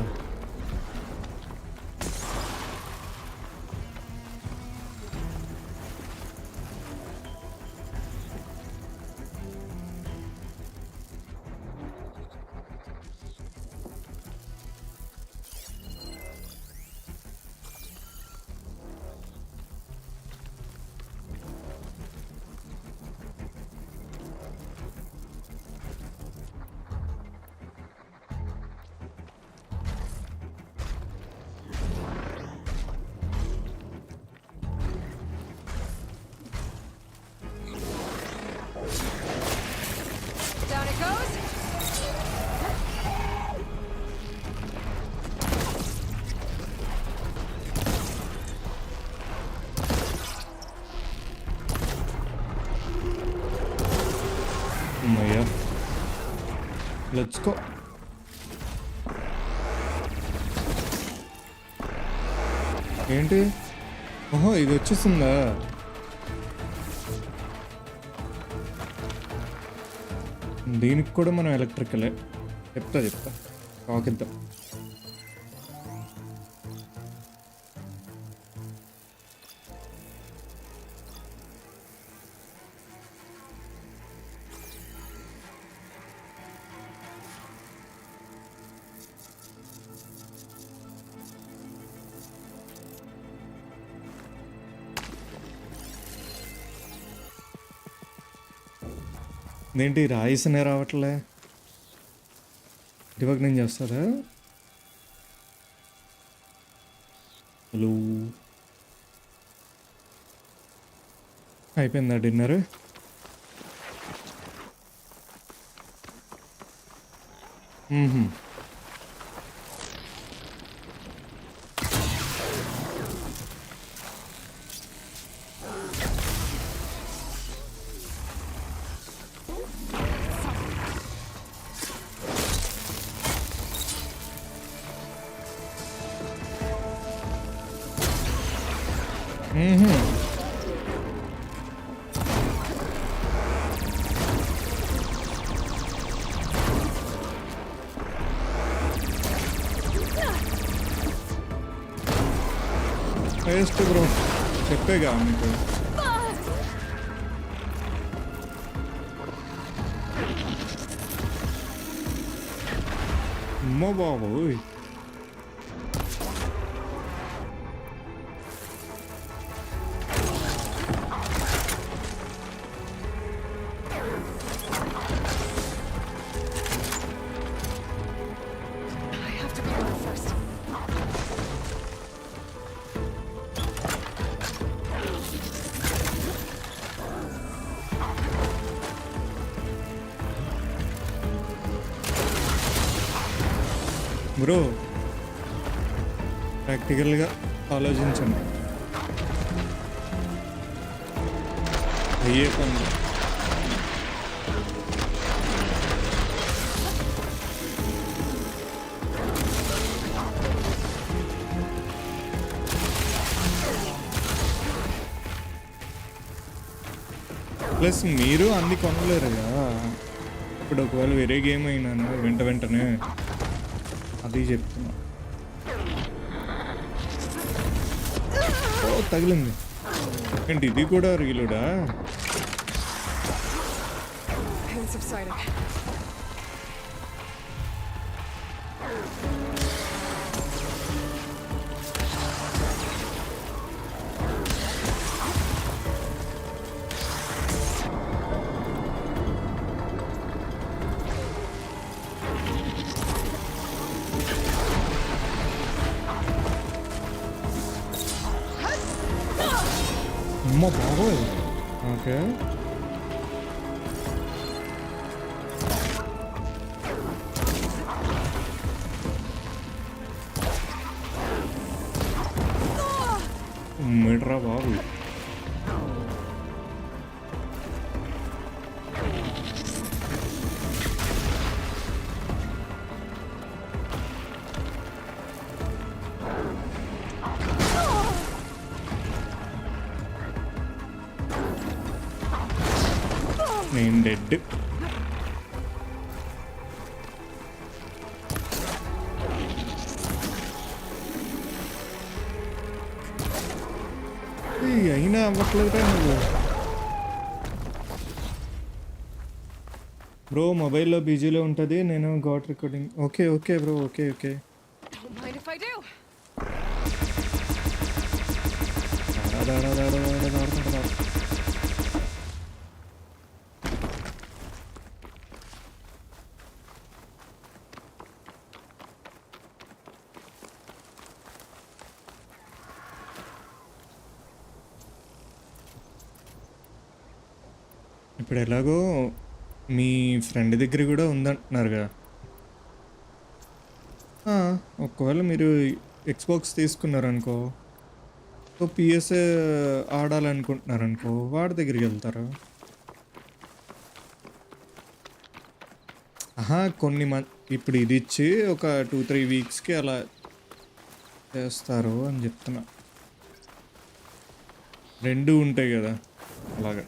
Down it goes.
అమ్మయ్యా, లెట్స్ గో. ఏంటి? ఓహో ఇది వచ్చేసిందా? దీనికి కూడా మనం ఎలక్ట్రికలే. చెప్తా కాకిద్దాం. ఏంటి రాయిసనే రావట్లే? ఇటువైపు నేను చేస్తారా? హలో, అయిపోయిందా డిన్నర్? వేస్ట్ బ్రో, చెప్పేగా మీకు. అమ్మో బాబోయ్, బ్రో ప్రాక్టికల్గా ఆలోచించండి. అయ్యే పని. ప్లస్ మీరు అన్ని కొనలేరు కదా. ఇప్పుడు ఒకవేళ వేరే గేమ్ అయినా వెంటనే అది చెప్తున్నా. ఓ తగిలింది ఏంటి? ఇది కూడా రీలోడా?
subsiding.
అమ్మ బాబోయ్. ఓకే. మీట్రా బాబు. నేను డెడ్. అయినా అవ్వట్లేదురా నువ్వు. బ్రో మొబైల్లో బిజీలో ఉంటుంది, నేను got recording. Okay okay bro, okay okay.
Don't mind if I do.
ఇప్పుడు ఎలాగో మీ ఫ్రెండ్ దగ్గర కూడా ఉందంటున్నారుగా. ఒకవేళ మీరు ఎక్స్బాక్స్ తీసుకున్నారనుకో, సో పిఎస్ ఆడాలనుకుంటున్నారనుకో, వాడి దగ్గరికి వెళ్తారా? కొన్ని ఇప్పుడు ఇది ఇచ్చి ఒక 2-3 వీక్స్కి అలా చేస్తారు అని చెప్తున్నా. 2 ఉంటాయి కదా అలాగా.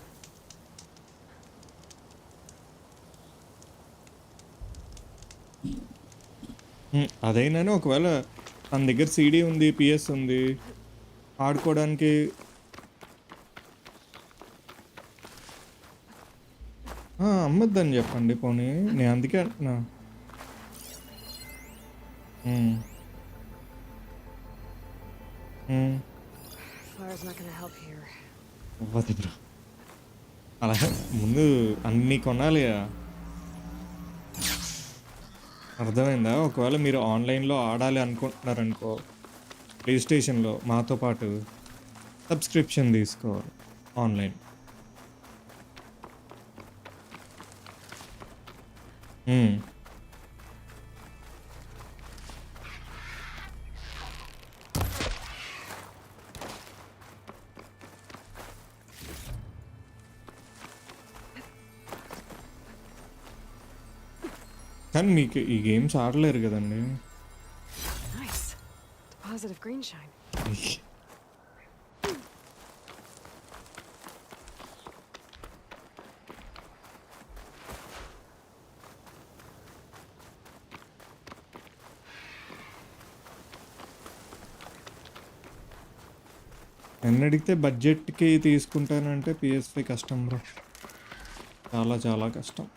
అదైనాను ఒకవేళ తన దగ్గర సీడీ ఉంది, పిఎస్ ఉంది, ఆడుకోవడానికి అమ్మొద్దని చెప్పండి పోనీ. నేను అందుకే అంటున్నా.
Fire's not gonna help here.
అవ్వదు బ్రో. అలా ముందు అన్నీ కొనాలి కదా. అర్థమైందా? ఒకవేళ మీరు ఆన్లైన్లో ఆడాలి అనుకుంటున్నారనుకో, ప్లే స్టేషన్లో మాతో పాటు సబ్స్క్రిప్షన్ తీసుకోవాలి ఆన్లైన్. కానీ మీకు ఈ గేమ్స్ ఆడలేరు కదండి.
Nice. Deposit of green shine.
నన్ను అడిగితే బడ్జెట్కి తీసుకుంటానంటే PS5 కష్టం బ్రో, చాలా చాలా కష్టం.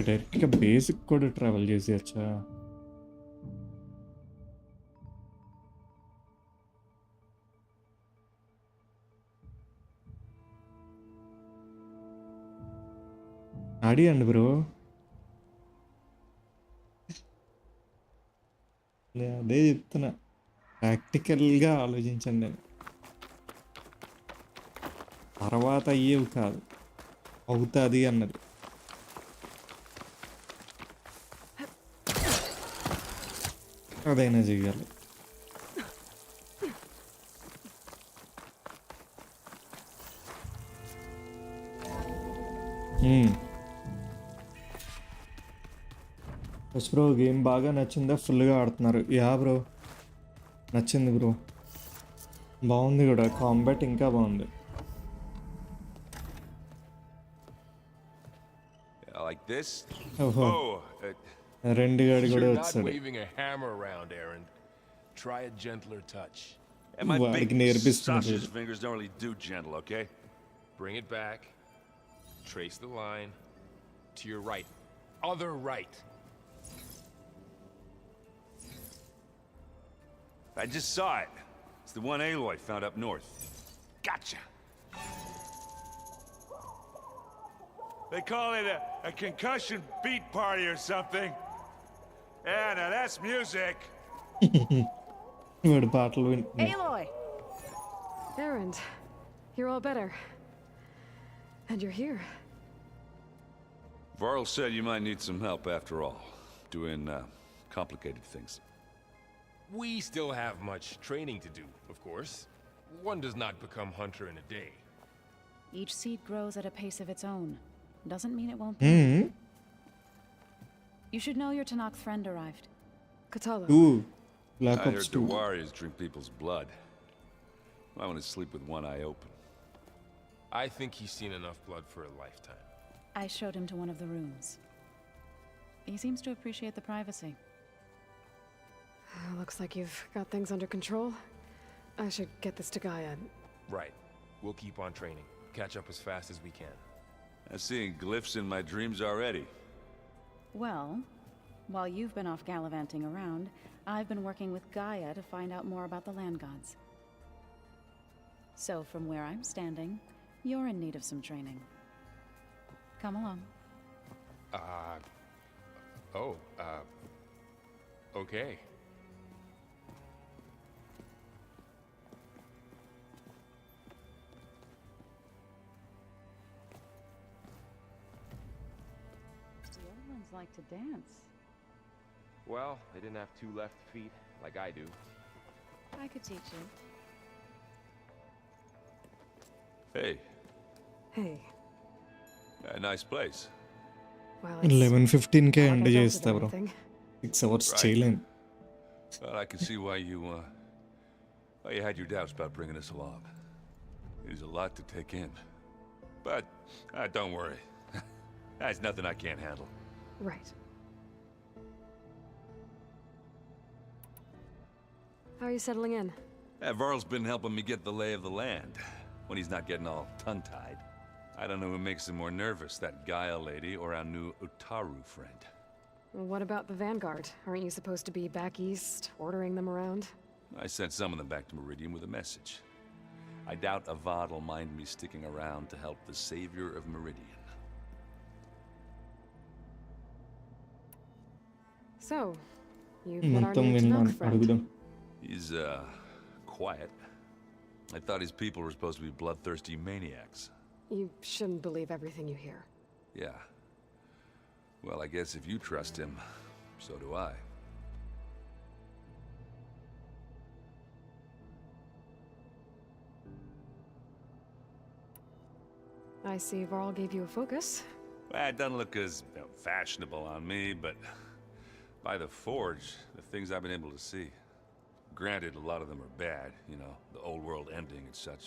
డైరెక్ట్గా బేసిక్ కూడా ట్రావెల్ చేసేయచ్చా? ఆడియండి బ్రో. అదే చెప్తున్నా, ప్రాక్టికల్గా ఆలోచించండి అని. తర్వాత అయ్యేవి కాదు, అవుతుంది అన్నది. అదైనా చెయ్యాలి. బ్రో గేమ్ బాగా నచ్చిందా? ఫుల్గా ఆడుతున్నారు. యా బ్రో నచ్చింది బ్రో, బాగుంది కూడా, కాంబాట్ ఇంకా బాగుంది.
Like this?
ఓహో,
Oh,
రెండు గాడి కూడా
you're not
వచ్చాడు.
waving a hammer around, Aaron. Try a gentler touch.
And my
వాడికి
big
నేర్పిస్తున్నాడు.
sausage fingers don't really do gentle, okay?
Bring it back. Trace the line. To your right. Other right.
I just saw it. It's the one Aloy found up north. Gotcha. They call it a concussion beat party or something. Yeah, now that's music.
వాడు పాటలు వింటున్నాడు.
Aloy! Erend, you're all better. And you're here.
Varl said you might need some help after all, doing complicated things.
We still have much training to do, of course. One does not become hunter in a day.
Each seed grows at a pace of its own. Doesn't mean it won't bloom. You should know your Tanakh friend arrived.
Katala.
Ooh, Black
I
Ops
heard
2.
the warriors drink people's blood. I want to sleep with one eye open.
I think he's seen enough blood for a lifetime.
I showed him to one of the rooms. He seems to appreciate the privacy.
Looks like you've got things under control. I should get this to Gaia.
Right. We'll keep on training. Catch up as fast as we can.
I'm seeing glyphs in my dreams already.
Well, while you've been off gallivanting around, I've been working with Gaia to find out more about the land gods. So from where I'm standing, you're in need of some training. Come along.
Okay.
The old ones like to dance.
Well, they didn't have two left feet like I do.
I could teach you.
Hey,
Hey.
a nice place.
Well,
11:15కే
not
end
like I
చేస్తా
did
bro,
anything.
6 hours
Right.
చేయలేను.
Well, I can see why you had your doubts about bringing us along. It is a lot to take in. But, don't worry. That's nothing I can't handle.
Right. How are you settling in?
Varl's been helping me get the lay of the land, when he's not getting all tongue-tied. I don't know who makes him more nervous, that Gaia lady or our new Utaru friend.
What about the Vanguard? Aren't you supposed to be back east, ordering them around?
I sent some of them back to Meridian with a message. I doubt Avad will mind me sticking around to help the savior of Meridian.
So, you've met our
మొత్తం
new
విన్నాను,
Tanakh friend.
అడుగుదాం.
He's, quiet. I thought his people were supposed to be bloodthirsty maniacs.
You shouldn't believe everything you hear.
Yeah. Well, I guess if you trust him, so do I.
I see Varl gave you a focus.
Well, it doesn't look as fashionable on me, but by the Forge, the things I've been able to see. Granted, a lot of them are bad, you know, the old world ending and such.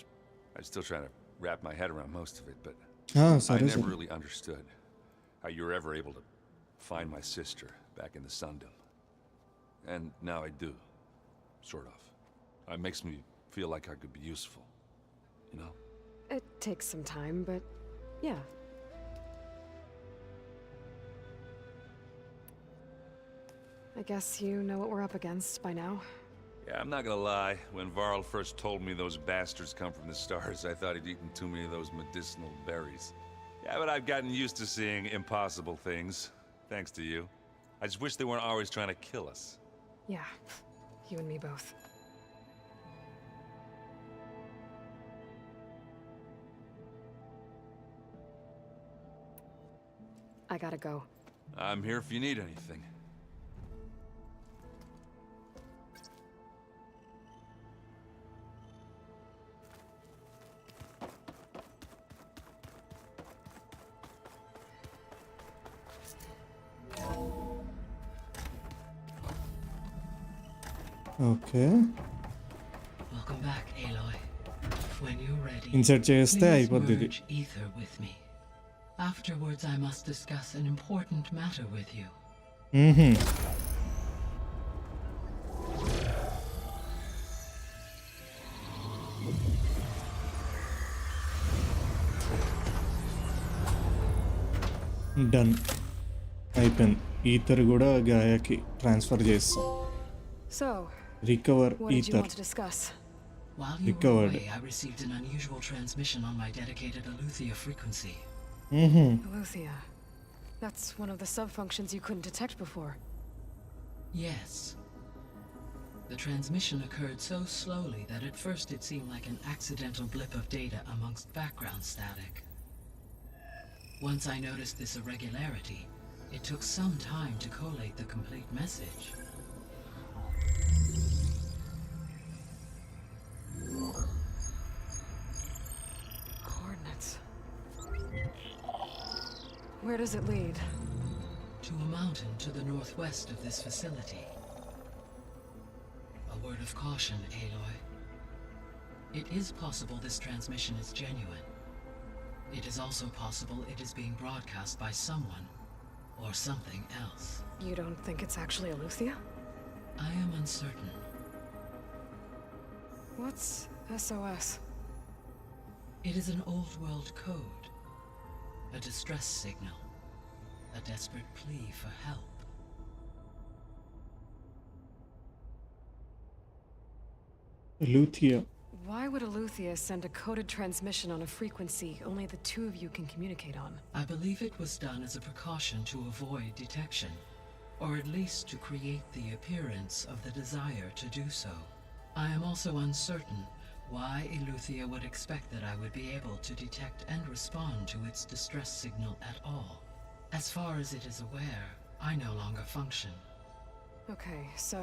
I'm still trying to wrap my head around most of it, but I never really understood how you were ever able to find my sister back in the Sundom. And now I do, sort of. It makes me feel like I could be useful, you know?
It takes some time, but yeah. I guess you know what we're up against by now.
Yeah, I'm not gonna lie. When Varl first told me those bastards come from the stars, I thought he'd eaten too many of those medicinal berries. Yeah, but I've gotten used to seeing impossible things, thanks to you. I just wish they weren't always trying to kill us.
Yeah, you and me both. I gotta go.
I'm here if you need anything.
Okay
Welcome back, Aloy. When you're ready,
insert చేస్తే
please
అయిపోద్ది ఇది
merge ether with me. Afterwards, I must discuss an important matter with you.
Done అయిపోయింది ether కూడా గాయాకి transfer చేస్తాం
So,
recover
what did you
ether
want to discuss?
While you were
Recovered.
away, I received an unusual transmission on my dedicated Aletheia frequency.
Aletheia. That's one of the sub-functions you couldn't detect before.
Yes. The transmission occurred so slowly that at first it seemed like an accidental blip of data amongst background static. Once I noticed this irregularity, it took some time to collate the complete message.
Coordinates. Where does it lead?
To a mountain to the northwest of this facility. A word of caution, Aloy. It is possible this transmission is genuine. It is also possible it is being broadcast by someone or something else.
You don't think it's actually Aletheia?
I am uncertain.
What's SOS?
It is an old world code. A distress signal. A desperate plea for help.
Luthia
Why would Aletheia send a coded transmission on a frequency only the two of you can communicate on?
I believe it was done as a precaution to avoid detection, or at least to create the appearance of the desire to do so. I am also uncertain why Aletheia would expect that I would be able to detect and respond to its distress signal at all. As far as it is aware, I no longer function.
Okay, so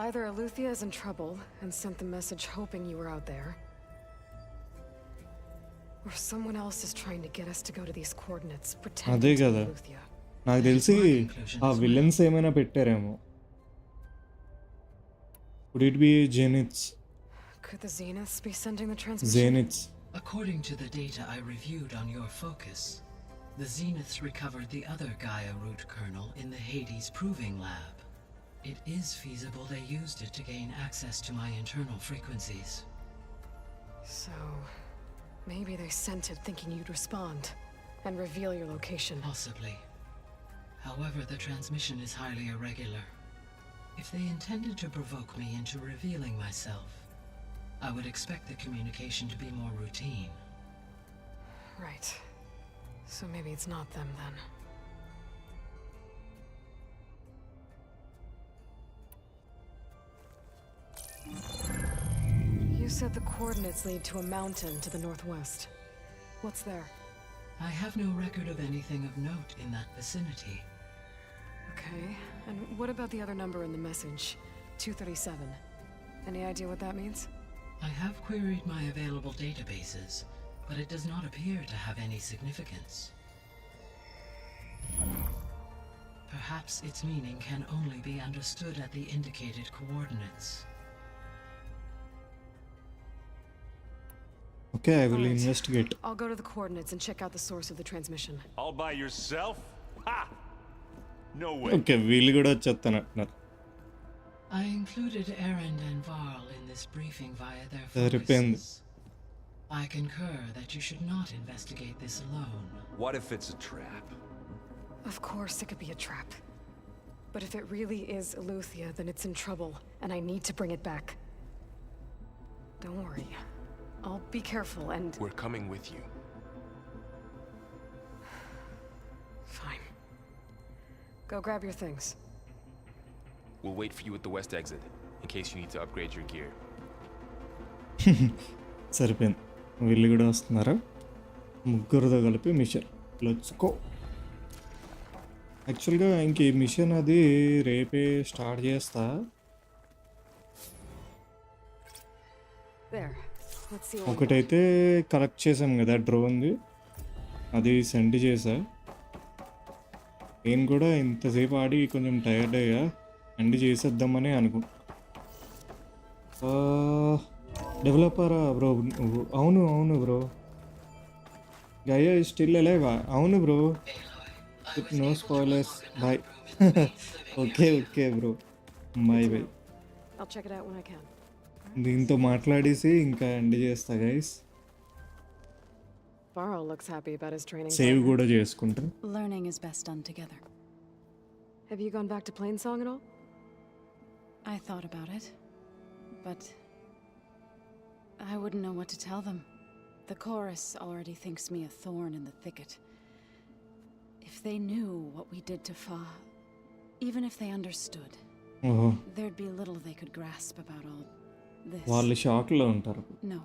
either Aletheia is in trouble and sent the message hoping you were out there, or someone else is trying to get us to go to these coordinates
అదే
pretending to be
కదా
Aletheia.
నాకు తెలిసి ఆ villains ఏమైనా పెట్టారేమో would it be Zeniths
Could the Zeniths be sending the transmission?
Zeniths
According to the data I reviewed on your focus, the Zeniths recovered the other Gaia root kernel in the Hades Proving Lab. It is feasible they used it to gain access to my internal frequencies.
So, maybe they sent it thinking you'd respond and reveal your location.
Possibly. However, the transmission is highly irregular. If they intended to provoke me into revealing myself, I would expect the communication to be more routine.
Right. So maybe it's not them then. You said the coordinates lead to a mountain to the northwest. What's there?
I have no record of anything of note in that vicinity.
Okay, and what about the other number in the message? 237. Any idea what that means?
I have queried my available databases, but it does not appear to have any significance. Perhaps its meaning can only be understood at the indicated coordinates.
Okay, I will
Alright.
investigate.
I'll go to the coordinates and check out the source of the transmission.
All by yourself? Ha! No way.
Okay వీళ్ళు కూడా వచ్చేస్తాను అంటున్నారు
I included Erend and Varl in this briefing via their
సరిపోయింది
focuses. I concur that you should not investigate this alone.
What if it's a trap?
Of course it could be a trap. But if it really is Aletheia, then it's in trouble, and I need to bring it back. Don't worry. I'll be careful and...
We're coming with you.
Go grab your things.
We'll wait for you at the west exit, in case you need to upgrade your gear.
సరిపోయింది. వీళ్ళు కూడా వస్తున్నారా? ముగ్గురుతో కలిపి machine. Let's go. యాక్చువల్గా ఇంక ఈ machine అది రేపే స్టార్ట్ చేస్తా. ఒకటైతే కలెక్ట్ చేసాం కదా డ్రోన్ది, అది సెండ్ చేసా. నేను కూడా ఇంతసేపు ఆడి కొంచెం టైర్డ్ అయ్యా, ఎండ్ చేసేద్దామని అనుకుంటా. డెవలపరా బ్రో నువ్వు? అవును అవును బ్రో. గయా స్టిల్ అలైవా? అవును bro. No spoilers. Bye. Okay okay bro, bye bye. దీంతో మాట్లాడేసి ఇంకా ఎండ్ చేస్తా guys.
Varl looks happy about his training.
Save కూడా చేసుకుంటా.
Learning is best done together.
Have you gone back to Plainsong at all?
I thought about it, but I wouldn't know what to tell them. The chorus already thinks me a thorn in the thicket. If they knew what we did to Fa, even if they understood, there'd be little they could grasp about all this.
వాళ్ళు షాక్లో ఉంటారు.
No.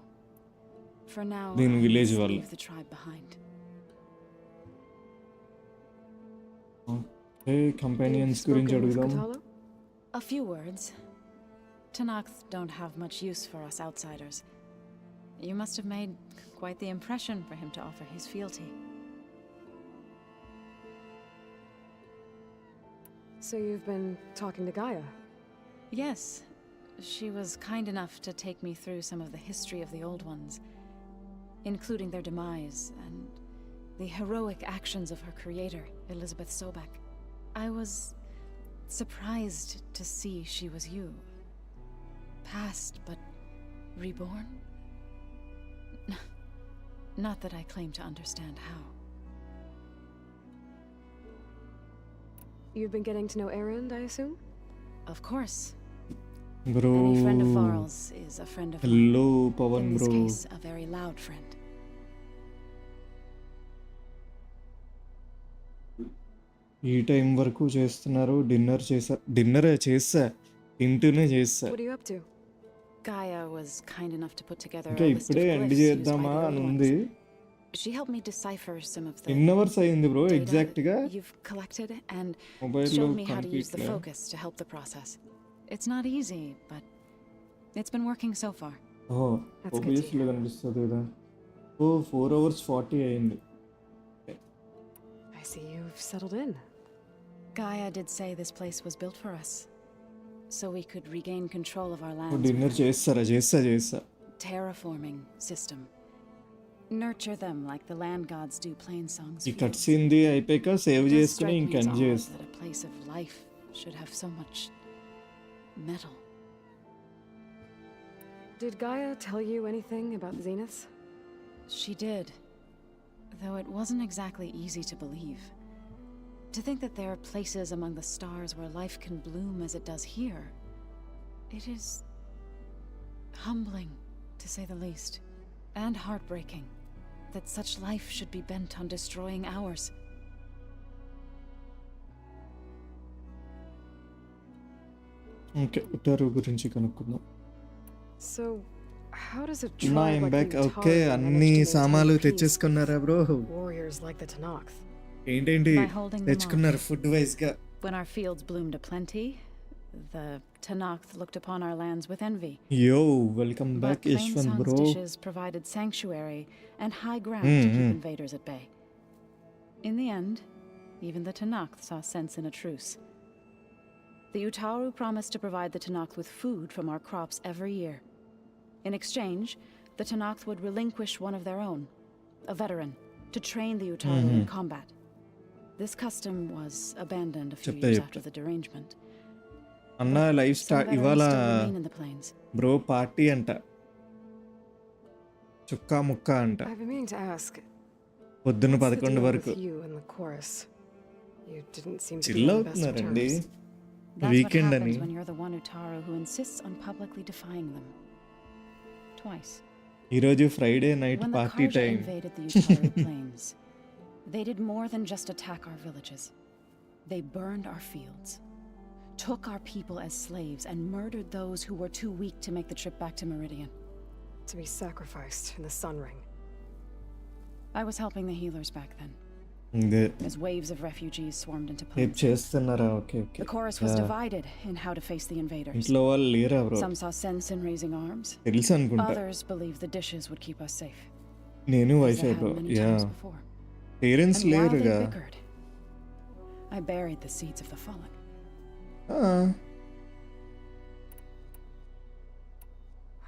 For now,
దీని village
I
వాళ్ళు.
leave the tribe behind.
Companions గురించి అడుగుదాం.
A few words. Tanakh don't have much use for us outsiders. You must have made quite the impression for him to offer his fealty.
So you've been talking to Gaia?
Yes. She was kind enough to take me through some of the history of the Old Ones, including their demise and the heroic actions of her creator, Elizabeth Sobek. I was surprised to see she was you. Past, but reborn? Not that I claim to understand how.
You've been getting to know Erend, I assume?
Of course.
Bro.
Any friend of Varl's is a friend of mine.
Hello, Pawan
In this
bro.
case, a very loud friend.
ఈ time వరకు చేస్తున్నారు. Dinner చేసా ఇంటూనే చేసా.
What are you up to?
Gaia was kind enough to put together
ఇంకా
a list of
ఇప్పుడే end
glyphs used by
చేద్దామా
the
అని
Old
ఉంది.
Ones. She helped me decipher some of the
ఎన్ని అవర్స్ అయింది bro
data
exact గా?
you've collected and
mobile లో
showed me how to use
complete
the focus to help the process. It's not easy, but it's been working so far.
OBS లో కనిపిస్తుంది కదా. 4 hours 40 అయింది.
I see you've settled in.
Gaia did say this place was built for us, so we could regain control of our lands.
Dinner చేస్తా.
Terraforming system. Nurture them like the land gods do Plainsong's
ఈ
fields.
Cut సీన్ది అయిపోయాక save
It does
చేసుకుని
strike me
ఇంకా
as
end
odd
చేస్తా.
that a place of life should have so much metal.
Did Gaia tell you anything about the Zeniths?
She did, though it wasn't exactly easy to believe. To think that there are places among the stars where life can bloom as it does here, it is humbling, to say the least, and heartbreaking that such life should be bent on destroying ours.
Okay, Utaru గురించి కనుక్కుందాం.
So, how does a
నా
tribe
I'm
like
back.
the
okay,
Utaru
అన్ని
manage to
సామాన్లు
maintain peace
తెచ్చేసుకున్నారా bro?
with warriors like the Tanakh?
ఏంటేంటి
By holding them
తెచ్చుకున్నారు
off.
Food wise గా?
When our fields bloomed aplenty, the Tanakh looked upon our lands with envy.
Yo welcome
But
back Yashwant
Plainsong's
bro.
dishes provided sanctuary and high ground to keep invaders at bay. In the end, even the Tanakh saw sense in a truce. The Utaru promised to provide the Tanakh with food from our crops every year. In exchange, the Tanakh would relinquish one of their own, a veteran, to train the Utaru in combat. This custom was abandoned a few years after the derangement.
అన్న live
Some
star
veterans
ఇవాళ
still remain in the plains.
Bro party అంట, చుక్కా ముక్క అంట.
I've been meaning to ask.
పొద్దున్న
What's the
11
deal
వరకు
with you and the chorus? You didn't seem to be
chill
on the best of
అవుతున్నారండి.
terms.
That's what
weekend అని.
happens when you're the one Utaru who insists on publicly defying them. Twice.
ఈరోజు Friday night
When the
party
Karja
time.
invaded the Utaru plains, they did more than just attack our villages. They burned our fields, took our people as slaves, and murdered those who were too weak to make the trip back to Meridian.
To be sacrificed in the Sun Ring.
I was helping the healers back then,
ఇదే
as waves of refugees swarmed into
రేపు
Plains.
చేస్తున్నారా? Okay okay.
The chorus was divided in how to face the invaders.
ఇంట్లో వాళ్ళు లేరా bro?
Some saw sense in raising arms.
తెలుసు అనుకుంటా.
Others believed the dishes would keep us safe.
నేను
As
wifi
they had
bro.
many
yeah.
times before.
Parents
And while they
లేరుగా.
bickered, I buried the seeds of the fallen.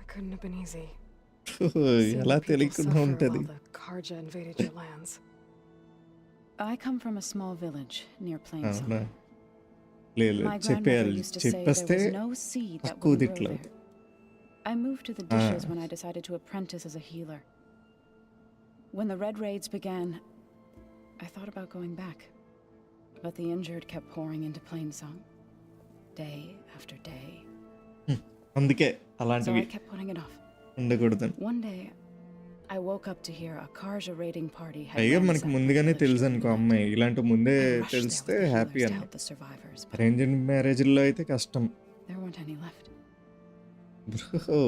It couldn't have been easy.
ఎలా
Seeing people
తెలియకుండా
suffer
ఉంటది.
while the Karja invaded your lands.
I come from a small village near Plains.
అవునా? లేదు
My
చెప్పేయాలి.
grandmother used to say
చెప్పేస్తే
there was no seed that
తక్కువ
wouldn't
తిట్లు.
grow there. I moved to the dishes when I decided to apprentice as a healer. When the Red Raids began, I thought about going back. But the injured kept pouring into Plainsong, day after day.
అందుకే
So
అలాంటివి
I kept putting it off.
ఉండకూడదని.
One day, I woke up to hear a Karja raiding party had
అయ్యో మనకు
ransacked
ముందుగానే
the
తెలుసు
village
అనుకో
during the
అమ్మాయి ఇలాంటి ముందే
night. I rushed there
తెలిస్తే
with the
happy
healers to
అన్న.
help the survivors, but
arranged మ్యారేజ్లో అయితే కష్టం
there weren't any left.
Bro.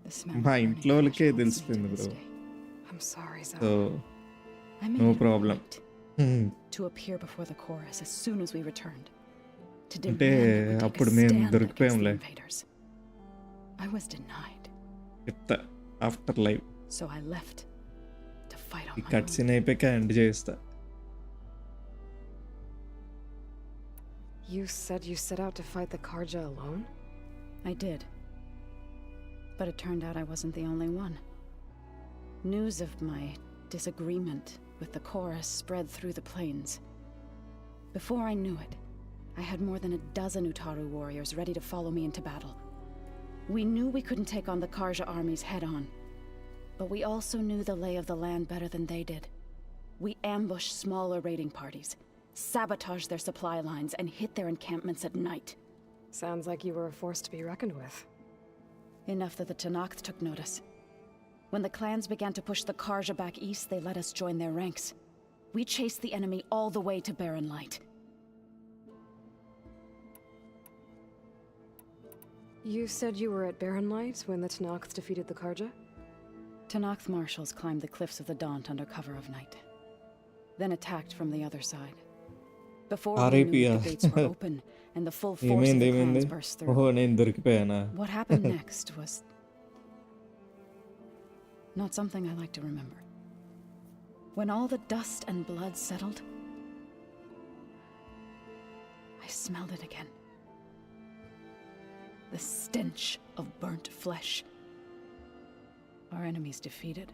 The smell
మా
of burning
ఇంట్లో వాళ్ళకే
flesh haunts me
తెలిసిపోయింది
to this
bro.
day.
I'm sorry,
so
Zoe.
I made
no
it a
problem.
point to appear before the chorus as soon as we returned. To
అంటే
demand that we take
అప్పుడు
a
మేము
stand against the
దొరికిపోయాంలే.
invaders. I was denied,
చెప్తా after live
so I left to fight on
ఈ
my
cut
own.
Scene అయిపోయాక end చేస్తా.
You said you set out to fight the Karja alone?
I did. But it turned out I wasn't the only one. News of my disagreement with the chorus spread through the plains. Before I knew it, I had more than a dozen Utaru warriors ready to follow me into battle. We knew we couldn't take on the Karja armies head-on, but we also knew the lay of the land better than they did. We ambushed smaller raiding parties, sabotaged their supply lines, and hit their encampments at night.
Sounds like you were a force to be reckoned with.
Enough that the Tenakth took notice. When the clans began to push the Karja back east, they let us join their ranks. We chased the enemy all the way to Barren Light.
You said you were at Barren Light when the Tenakth defeated the Karja?
Tenakth marshals climbed the cliffs of the Daunt under cover of night, then attacked from the other side. Before we knew it, the gates were open, and the full force of the clans burst through.
ఓహో నేను దొరికిపోయానా?
What happened next was not something I like to remember. When all the dust and blood settled, I smelled it again. The stench of burnt flesh. Our enemies defeated.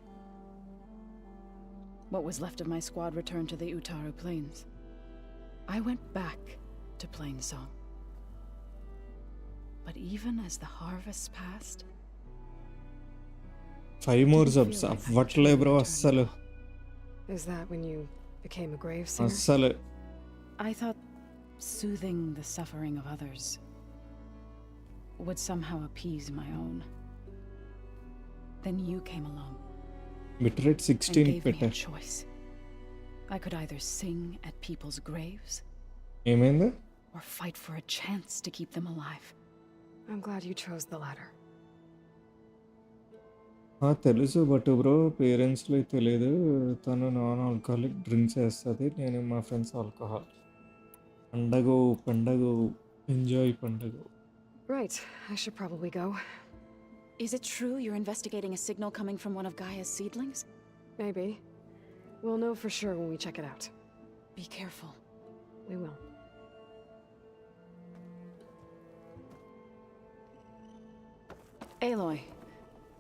What was left of my squad returned to the Utaru Plains. I went back to Plainsong. But even as the harvest passed,
5 more subs అవ్వట్లే bro అస్సలు.
Is that when you became a grave singer?
అస్సలు
I thought soothing the suffering of others would somehow appease my own. Then you came along
bitrate
and
16
gave me
పెట్టా.
a choice. I could either sing at people's graves
ఏమైంది?
or fight for a chance to keep them alive.
I'm glad you chose the latter.
తెలుసు but bro పేరెంట్స్లో తెలియదు. తను non alcoholic drinks వేస్తుంది, నేను మా friends alcohol. పండగ enjoy పండగ.
Right, I should probably go.
Is it true you're investigating a signal coming from one of Gaia's seedlings?
Maybe. We'll know for sure when we check it out.
Be careful.
We will.
Aloy,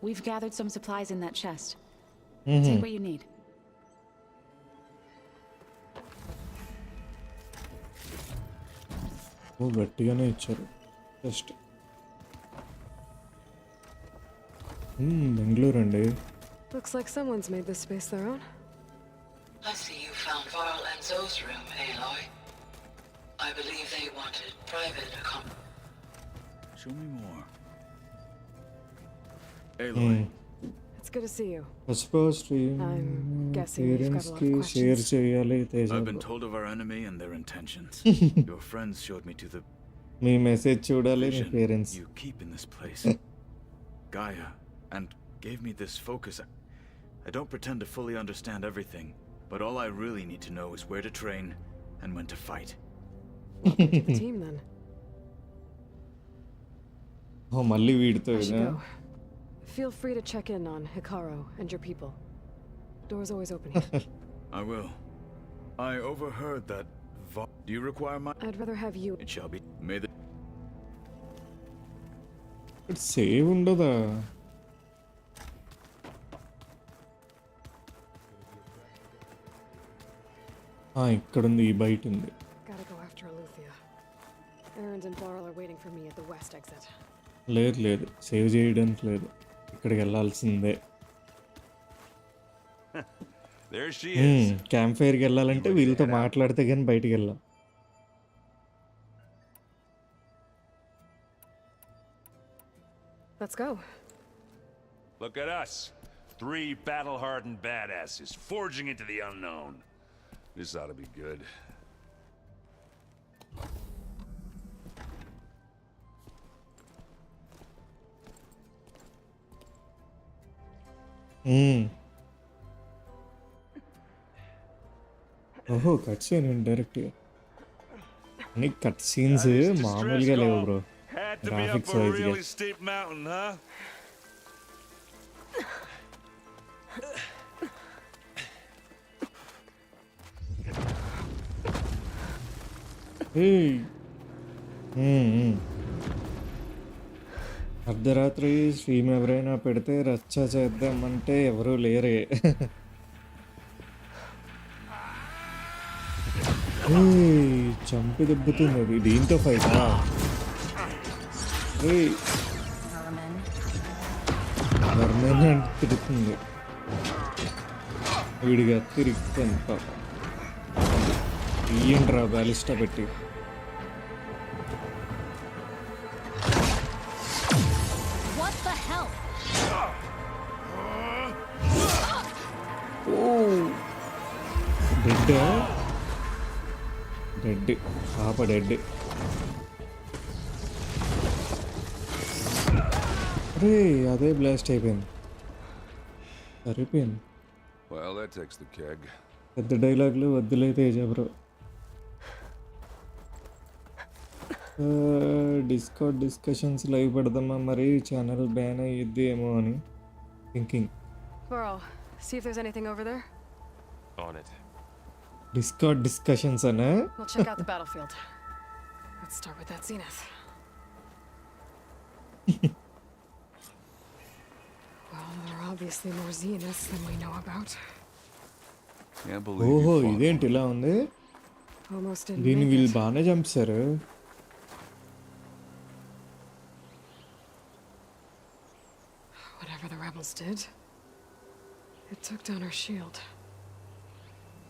we've gathered some supplies in that chest.
Mhm.
Take what you need.
ఓ గట్టిగానే ఇచ్చారు. Just Bengaluru అండి.
Looks like someone's made this space their own.
I see you found Varl and Zoe's room, Aloy. I believe they wanted private accommodation.
Show me more. Aloy.
It's good to see you.
Stream
I'm guessing you've got a
parents
lot
కి
of
share
questions.
చేయాలి Teja
I've been
bro.
told of our enemy and their intentions. Your friends showed me to the
me message చూడాలి మీ
vision
parents
you keep in this place. Gaia, and gave me this focus. I don't pretend to fully understand everything, but all I really need to know is where to train and when to fight.
Welcome to the team then.
ఓ మళ్ళీ వీడితో
I should
ఇదా?
go. Feel free to check in on Hikaru and your people. Door's always open here.
I will. I overheard that. Do you require my?
I'd rather have you.
It shall be. May the.
Save ఉండదా? ఇక్కడ ఉంది, ఈ బయట ఉంది.
Gotta go after Aletheia. Erend and Varl are waiting for me at the west exit.
లేదు లేదు, save చేయడానికి లేదు, ఇక్కడికి వెళ్ళాల్సిందే.
There she is.
క్యాంప్ ఫైర్కి వెళ్ళాలంటే వీళ్ళతో మాట్లాడితే కానీ బయటికి వెళ్ళాం.
Let's go.
Look at us. 3 battle-hardened badasses forging into the unknown. This ought to be good.
ఓహో, కట్ సీన్ డైరెక్ట్గా. అన్ని కట్ సీన్స్ మామూలుగా లేవు బ్రో. గ్రాఫిక్స్ వైజ్గా
steep mountain, huh? అర్ధరాత్రి స్ట్రీమ్ ఎవరైనా పెడితే రచ్చ చేద్దామంటే ఎవరూ లేరే. చంపి దెబ్బతుంది అది. దీంతో ఫైట్ వర్మన్ అంటే తిరుగుతుంది, విడిగా తిరుగుతుంది పాపం. తీయండిరా బ్యాలిస్టా పెట్టి. డెడ్ పాప డెడ్. అరే అదే బ్లాస్ట్ అయిపోయింది, సరిపోయింది. Well, that takes the keg.
పెద్ద డైలాగులు వద్దులే Teja bro. Discord discussions live పెడదామా మరి, ఛానల్ బ్యాన్ అయ్యిద్ది ఏమో అని thinking.
Varl, see if there's anything over there.
On it.
Discord discussions అనే.
We'll check out the battlefield. Let's start with that zenith. Well, there are obviously more zeniths than we know about.
Can't believe
ఓహో, ఇదేంటి ఇలా ఉంది?
Almost didn't
దీన్ని
make
వీళ్ళు
it.
బాగానే చంపేశారు.
Whatever the rebels did, it took down her shield.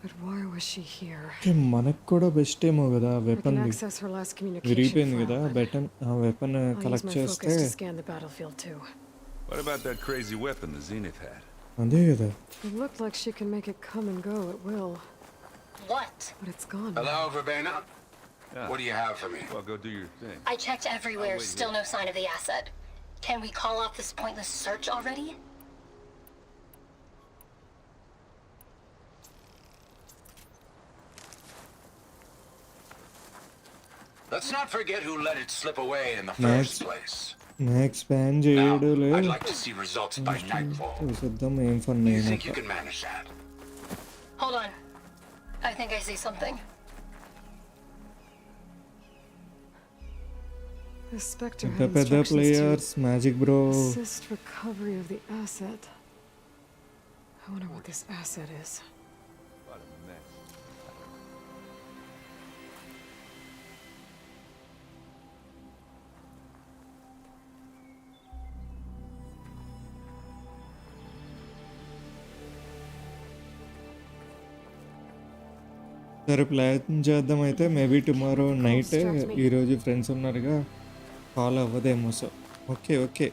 But why was she here?
మనకు కూడా బెస్ట్ ఏమో కదా
I can
weapon
access her last communication
విరిగిపోయింది కదా,
file, but
బెటన్ ఆ weapon
I'll use
collect
my
చేస్తే.
focus to scan the battlefield too.
What about that crazy weapon the Zenith had?
అదే కదా.
It looked like she can make it come and go at will.
What?
But it's gone.
Hello, Verbena?
Yeah.
What do you have for me?
Well, go do your thing.
I checked everywhere,
wait
still
here.
no sign of the asset. Can we call off this pointless search already?
Let's not forget who let it slip away in the
Max.
first place.
Max ban చేయడు
I'd
లేదు.
like to see results by nightfall.
చూద్దాం ఏం fun
You
అయినా.
think you can manage that?
Hold on. I think I see something.
The Spectre
పెద్ద
had
పెద్ద
instructions
players magic bro.
to assist recovery of the asset. I wonder what this asset is.
What a mess.
సరే plan చేద్దాం అయితే. Maybe tomorrow night. ఈరోజు friends ఉన్నారుగా, call అవ్వదేమో. So okay okay.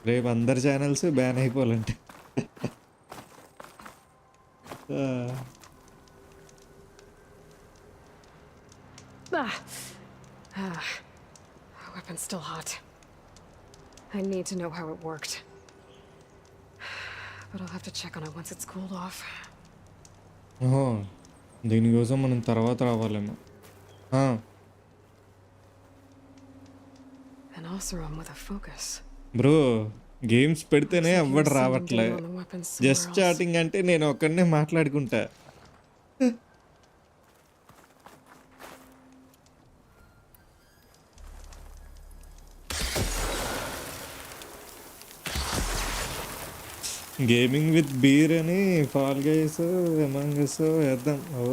రేపు అందరి ఛానల్స్ బ్యాన్ అయిపోవాలంటే.
Weapon's still hot. I need to know how it worked. But I'll have to check on it once it's cooled off.
ఓహో, దీనికోసం మనం తర్వాత రావాలేమో.
An Oseram with a focus.
Bro games పెడితేనే ఎవ్వడు రావట్లే. జస్ట్ చాటింగ్ అంటే నేను ఒక్కడనే మాట్లాడుకుంటా. గేమింగ్ విత్ బీర్ అని ఫాల్ గైస్ అమంగ్ us వేద్దాం. ఓ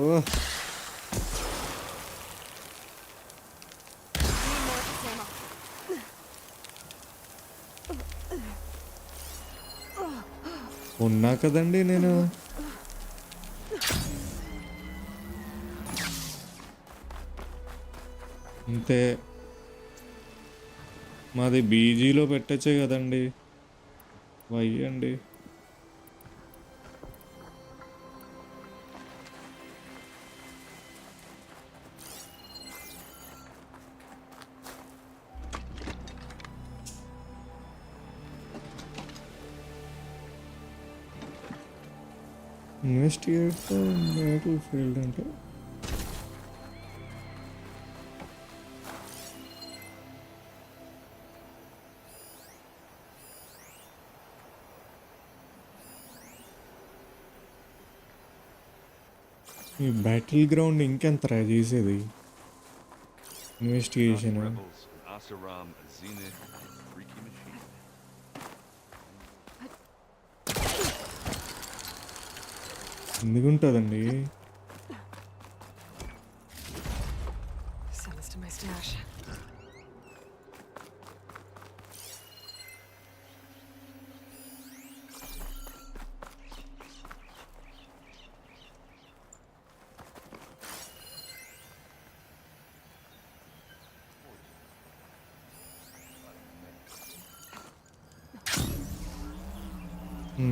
ఉన్నా కదండి నేను. అంతే, మాది బీజీలో పెట్టచ్చే కదండి. వయ్యండి. ఇన్వెస్టిగేట్ ద బ్యాటిల్ ఫీల్డ్ అంటే ఈ బ్యాటిల్ గ్రౌండ్ ఇంకెంతరా చేసేది investigation. ఎందుకుంటుందండి?
Send this to my stash.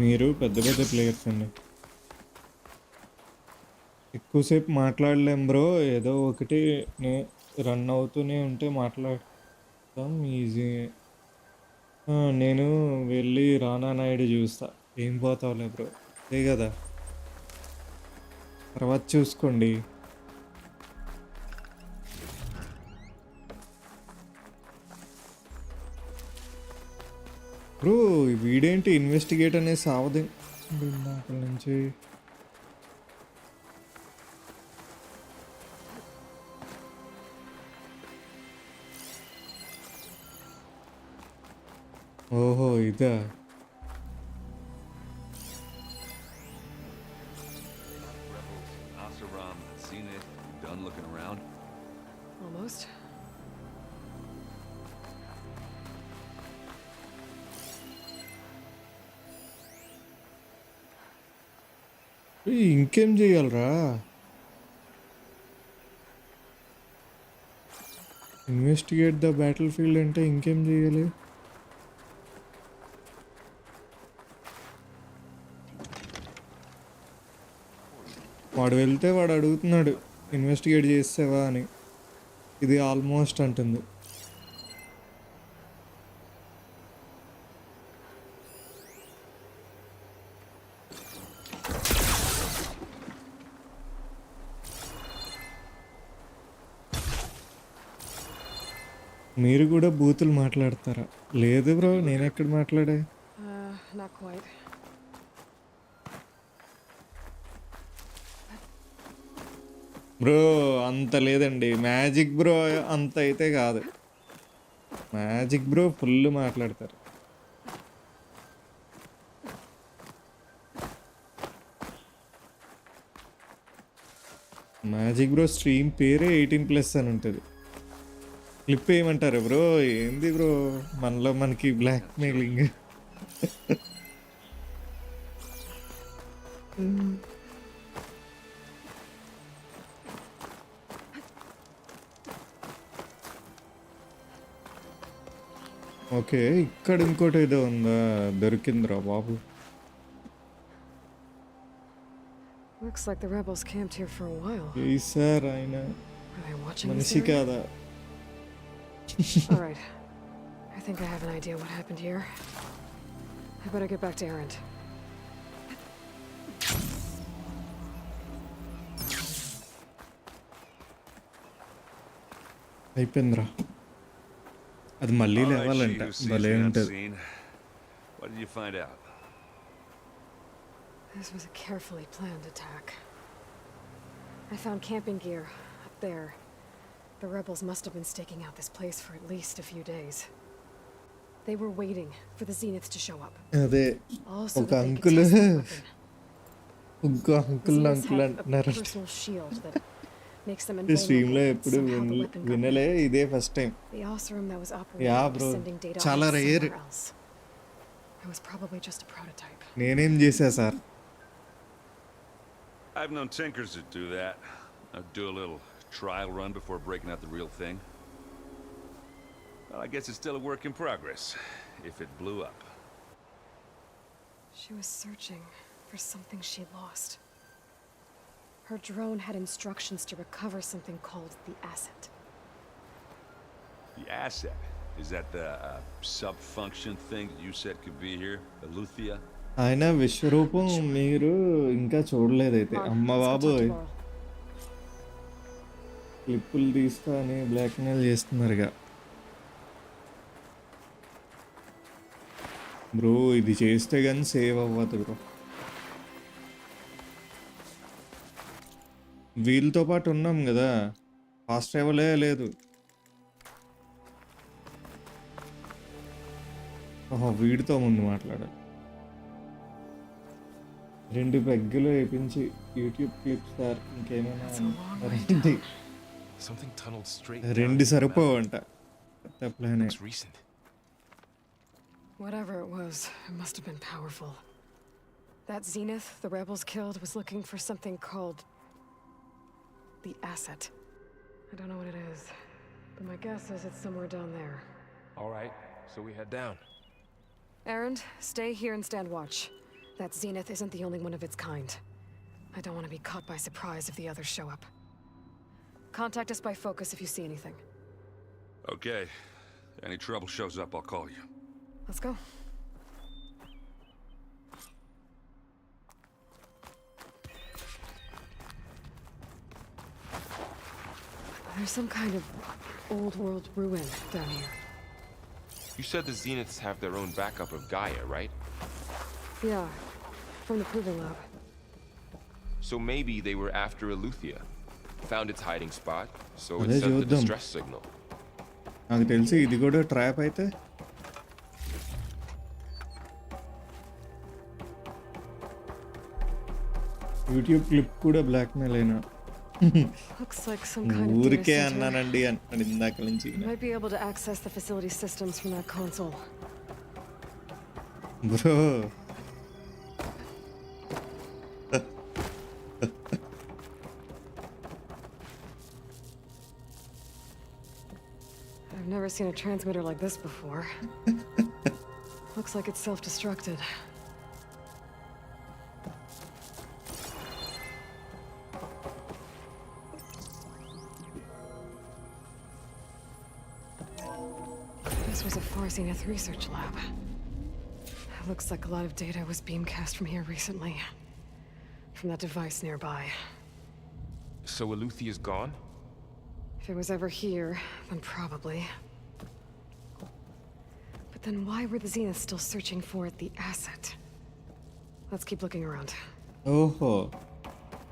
మీరు పెద్ద పెద్ద ప్లేయర్స్ అండి. ఎక్కువసేపు మాట్లాడలేం బ్రో. ఏదో ఒకటి రన్ అవుతూనే ఉంటే మాట్లాడతాం ఈజీ. నేను వెళ్ళి రానా నాయుడు చూస్తా. ఏం పోతావులే బ్రో, అదే కదా, తర్వాత చూసుకోండి. బ్రో వీడేంటి ఇన్వెస్టిగేట్ అనే సావది అక్కడి నుంచి. ఓహో ఇదా.
Almost.
ఇంకేం చేయాలరా? ఇన్వెస్టిగేట్ ద బ్యాటిల్ ఫీల్డ్ అంటే ఇంకేం చేయాలి? వాడు వెళ్తే వాడు అడుగుతున్నాడు ఇన్వెస్టిగేట్ చేసావా అని. ఇది ఆల్మోస్ట్ అంటుంది. మీరు కూడా బూతులు మాట్లాడతారా? లేదు బ్రో, నేను ఎక్కడ మాట్లాడా?
Not quite.
బ్రో అంత లేదండి. మ్యాజిక్ బ్రో అంత అయితే కాదు. మ్యాజిక్ బ్రో ఫుల్ మాట్లాడతారు. మ్యాజిక్ బ్రో స్ట్రీమ్ పేరే 18+ అని ఉంటుంది. క్లిప్ వేయమంటారు బ్రో? ఏంది బ్రో మనలో మనకి బ్లాక్ మెయిలింగ్. ఓకే, ఇక్కడ ఇంకోటి ఏదో ఉందా? దొరికిందిరా బాబు.
Looks like the rebels camped here for a while.
Sir ఆయన
Are they watching this
మనిషి
area?
కాదా?
All right. I think I have an idea what happened here. I better get back to Erend.
అయిపోయిందిరా. అది మళ్ళీ లేవాలంట. భలే ఉంటుంది.
What did you find out?
This was a carefully planned attack. I found camping gear up there. The rebels must have been staking out this place for at least a few days. They were waiting for the Zeniths to show up.
అదే
Also
ఒక
that they could
uncle
test their weapon.
ఇంకో uncle
Zeniths
uncle
have a
అంటున్నారు.
personal shield that makes them
ఈ stream లో
invulnerable.
ఎప్పుడు
Somehow the weapon got
వినలే, ఇదే first time.
The Osram that was operating
yeah
was
bro,
sending data
చాలా
off
rare.
somewhere else. It was probably just a prototype.
నేనేం చేశా sir?
I've known tinkers that do that. I'd do a little trial run before breaking out the real thing. Well, I guess it's still a work in progress, if it blew up.
She was searching for something she lost. Her drone had instructions to recover something called the asset.
The asset? Is that the sub-function thing that you said could be here? Eleuthia?
ఆయన విశ్వరూపం మీరు ఇంకా చూడలేదైతే. అమ్మ బాబోయ్, క్లిప్పులు తీసుకొని blackmail చేస్తున్నారుగా. Bro ఇది చేస్తే కానీ సేవ్ అవ్వదు బ్రో. వీళ్ళతో పాటు ఉన్నాం కదా, ఫాస్ట్ ట్రావెలే లేదు. ఓహో, వీడితో ముందు మాట్లాడాలి. 2 పెగ్గులు వేయించి యూట్యూబ్ క్లిప్స్ సార్, ఇంకేమైనా రండి.
Something tunneled straight.
2 సరిపోవంట. కొత్త ప్లానే.
Looks recent.
Whatever it was, it must have been powerful. That Zenith the rebels killed was looking for something called the asset. I don't know what it is, but my guess is it's somewhere down there.
All right, so we head down.
Erend, stay here and stand watch. That Zenith isn't the only one of its kind. I don't want to be caught by surprise if the others show up. Contact us by focus if you see anything.
Okay. Any trouble shows up, I'll call you.
Let's go. There's some kind of old world ruin down here.
You said the Zeniths have their own backup of Gaia, right?
Yeah, from the proving lab.
So maybe they were after Eleuthia. Found its hiding spot, so it
అదే
sent the
చూద్దాం.
distress signal.
నాకు తెలిసి ఇది కూడా trap అయితే. YouTube clip కూడా blackmail అయినా.
Looks like some kind of data
ఊరికే
center.
అన్నానండి అంటున్నాడు ఇందాక నుంచి.
You might be able to access the facility systems from that console.
Bro
I've never seen a transmitter like this before. Looks like it's self-destructed. This was a Far Zenith research lab. Looks like a lot of data was beamcast from here recently. From that device nearby.
So Eleuthia's gone?
If it was ever here, then probably. But then why were the Zeniths still searching for the asset? Let's keep looking around.
ఓహో,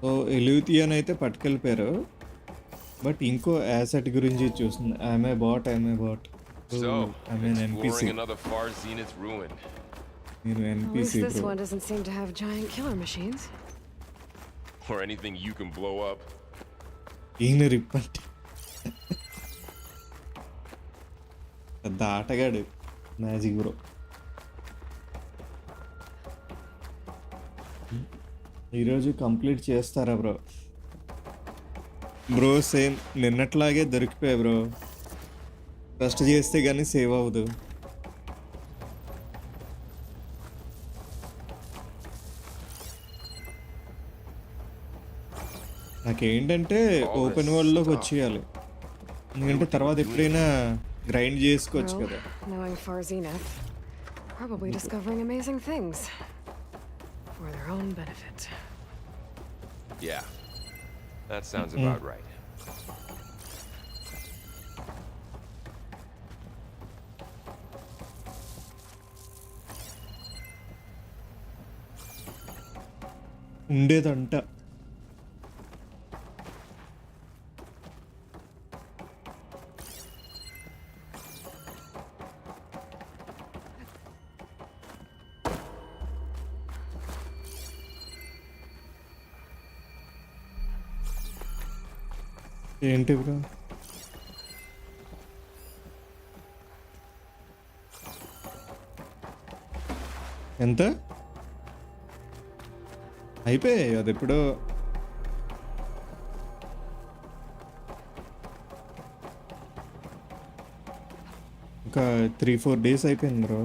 so ఎలూథియాని అయితే పట్టుకెళ్ళిపోయారు, but ఇంకో asset గురించి చూస్తుంది. ఆమె bat.
So,
NPC.
exploring another Far Zenith ruin.
నేను
At least
NPC
this
bro.
one doesn't seem to have giant killer machines.
Or anything you can blow up.
ఈయన రిప్ అంటే పెద్ద ఆటగాడు మ్యాజిక్ బ్రో. ఈరోజు కంప్లీట్ చేస్తారా బ్రో? బ్రో సేమ్ నిన్నట్లాగే దొరికిపోయా bro. First చేస్తే కానీ సేవ్ అవ్వదు. నాకేంటంటే ఓపెన్ వరల్డ్‌లోకి వచ్చేయాలి. ఎందుకంటే తర్వాత ఎప్పుడైనా గ్రైండ్ చేసుకోవచ్చు
Well,
కదా.
knowing far Zenith, probably discovering amazing things for their own benefit.
Yeah, that sounds about right.
ఉండేదంట. ఏంటి బ్రో? ఎంత? అయిపోయాయి అది ఎప్పుడో. ఇంకా 3-4 డేస్ అయిపోయింది బ్రో.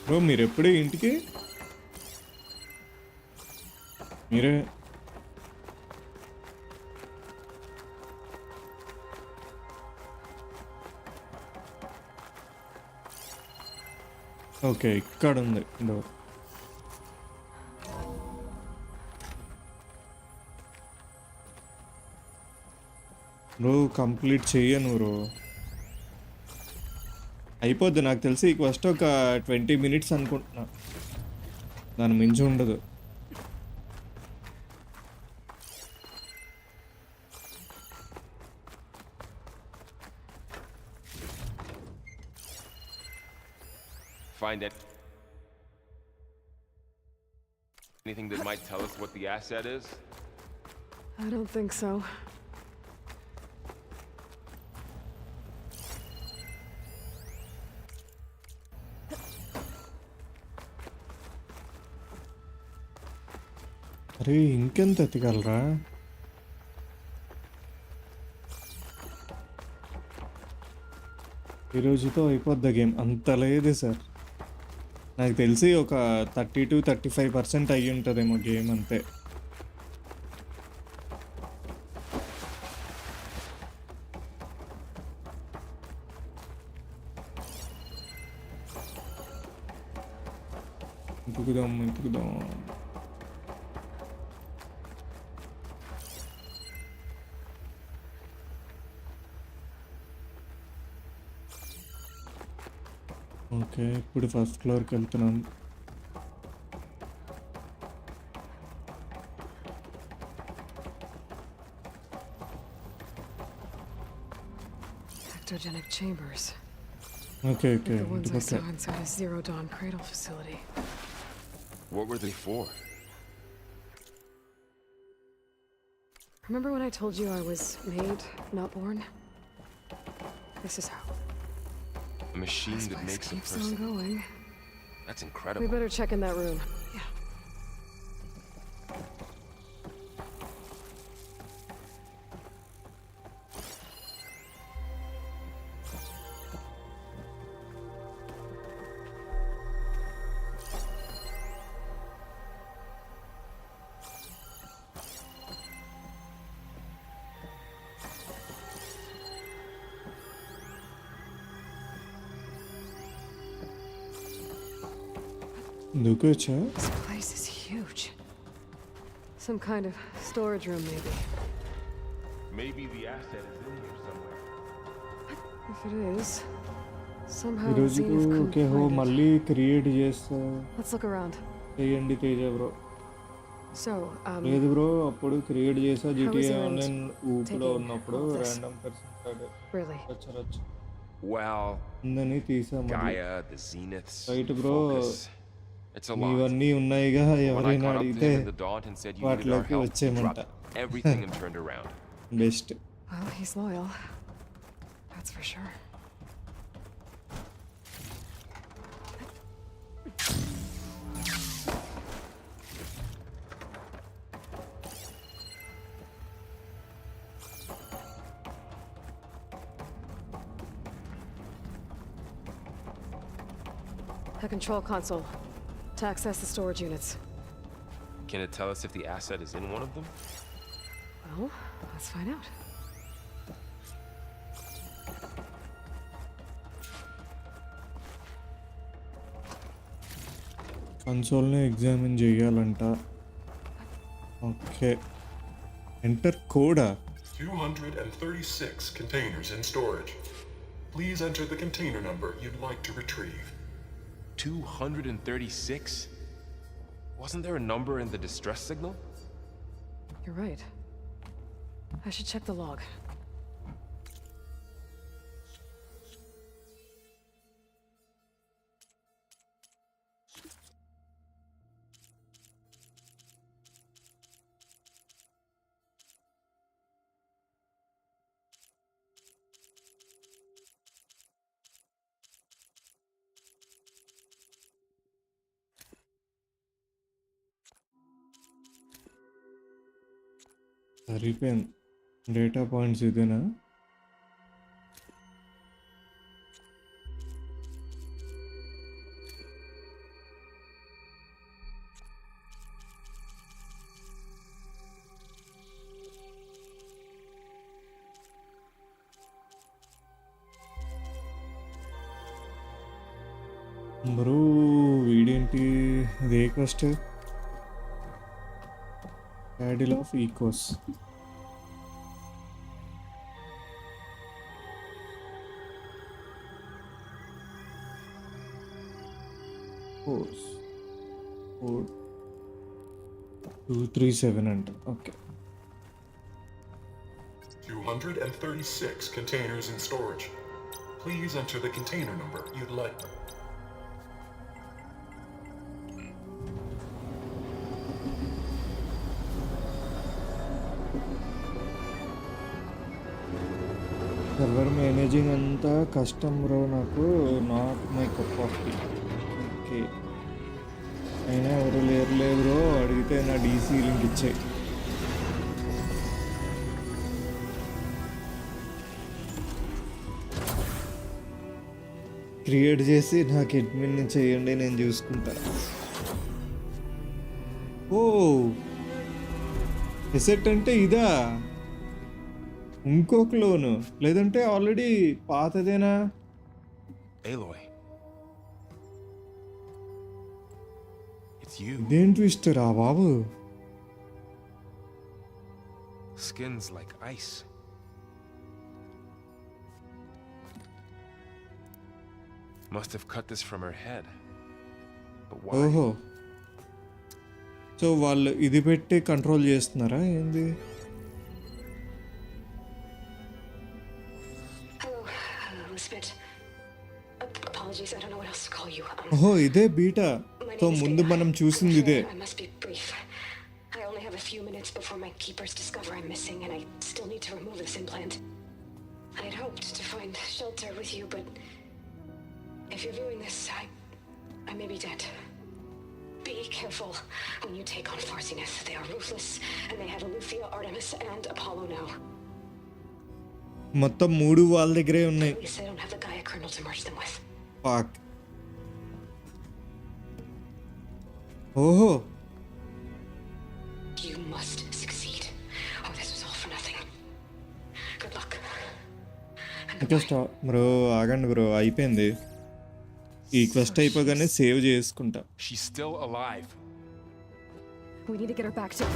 బ్రో మీరు ఎప్పుడు ఇంటికి? మీరే ఓకే, ఇక్కడ ఉంది డోర్. బ్రో కంప్లీట్ చెయ్యను బ్రో. అయిపోద్ది నాకు తెలిసి ఈ క్వెస్ట్ ఒక 20 మినిట్స్ అనుకుంటున్నా, దాని మించి ఉండదు.
Find it. Anything that might tell us what the asset is?
I don't think so.
అరే ఇంకెంత ఎత్తిగలరా? ఈరోజుతో అయిపోద్ది గేమ్. అంత లేదు సార్, నాకు తెలిసి ఒక 30-35% అయ్యి ఉంటుందేమో గేమ్ అంతే. ఇంతుకుదాం. ఓకే, ఇప్పుడు ఫస్ట్ ఫ్లోర్కి వెళ్తున్నాను.
Ectogenic chambers.
Okay.
Like the ones I saw inside a Zero Dawn cradle facility.
What were they for?
Remember when I told you I was made, not born? This is how.
A machine
This
that
place
makes a
keeps on
person.
going.
That's
We
incredible.
better check in that room. Yeah.
దూకొచ్చా?
This place is huge. Some kind of storage room, maybe.
Maybe the asset is in here somewhere.
If it is, somehow
ఈరోజుకు
Zenith couldn't
okay హో
find it.
మళ్ళీ create చేస్తా.
Let's look around.
చేయండి Teja bro.
So,
లేదు bro, అప్పుడు create చేసా
How is
GTA
Erend
online ఊపులో
taking
ఉన్నప్పుడు
all this?
Random person
Really?
వచ్చారచ్చు
Well,
ఉందని తీసా.
Gaia, the Zeniths,
right bro,
Focus. It's a lot.
ఇవన్నీ ఉన్నాయిగా.
When I
ఎవరైనా
caught up to
అడిగితే
him in the Daunt and said you needed our
వాటిలోకి
help, he
వచ్చేయమంట.
dropped everything and turned around.
Best.
Well, he's loyal. That's for sure. A control console to access the storage units.
Can it tell us if the asset is in one of them?
Well, let's find out.
కన్సోల్ని examine చేయాలంట. Okay, enter కోడా.
236 containers in storage. Please enter the container number you'd like to retrieve.
236? Wasn't there a number in the distress signal?
You're right. I should check the log.
సరిపోయింది. Data points ఇదేనా? Bro వీడేంటి ఇది? A quest? Paddle of echoes. Course code 237 అంట. Okay,
236 containers in storage. Please enter the container number you'd like.
Server managing అంతా కష్టం bro, నాకు not my cup of tea. Okay, అయినా ఎవరు లేరులే బ్రో, అడిగితే నా డీసీ లింక్ ఇచ్చాయి. క్రియేట్ చేసి నాకు అడ్మిన్ నుంచి చేయండి, నేను చూసుకుంటా. ఓ ఎసెట్ అంటే ఇదా? ఇంకో క్లోను, లేదంటే ఆల్రెడీ పాతదేనా?
Aloy. It's you.
ఇదేం ట్విస్ట్ రా బాబు.
Skin's like ice. Must have cut this from her head. But why?
ఓహో, సో వాళ్ళు ఇది పెట్టి కంట్రోల్ చేస్తున్నారా ఏంది?
Apologies, I don't know what else to call you.
ఓహో, ఇదే బీటా. సో ముందు మనం చూసింది ఇదే.
I must be brief. I only have a few minutes before my keepers discover I'm missing, and I still need to remove this implant. I had hoped to find shelter with you, but if you're viewing this, I may be dead. Be careful when you take on Farsiness. They are ruthless, and they have Eleuthia, Artemis, and Apollo now.
మొత్తం 3 వాళ్ళ దగ్గరే ఉన్నాయి.
At least I don't have the Gaia kernel to merge them with.
Fuck. ఓహో,
You must succeed. Oh, this was all for nothing. Good luck.
ఇంకా bro ఆగండి bro, అయిపోయింది. ఈ quest అయిపోగానే సేవ్ చేసుకుంటా.
She's still alive.
We need to get her back to.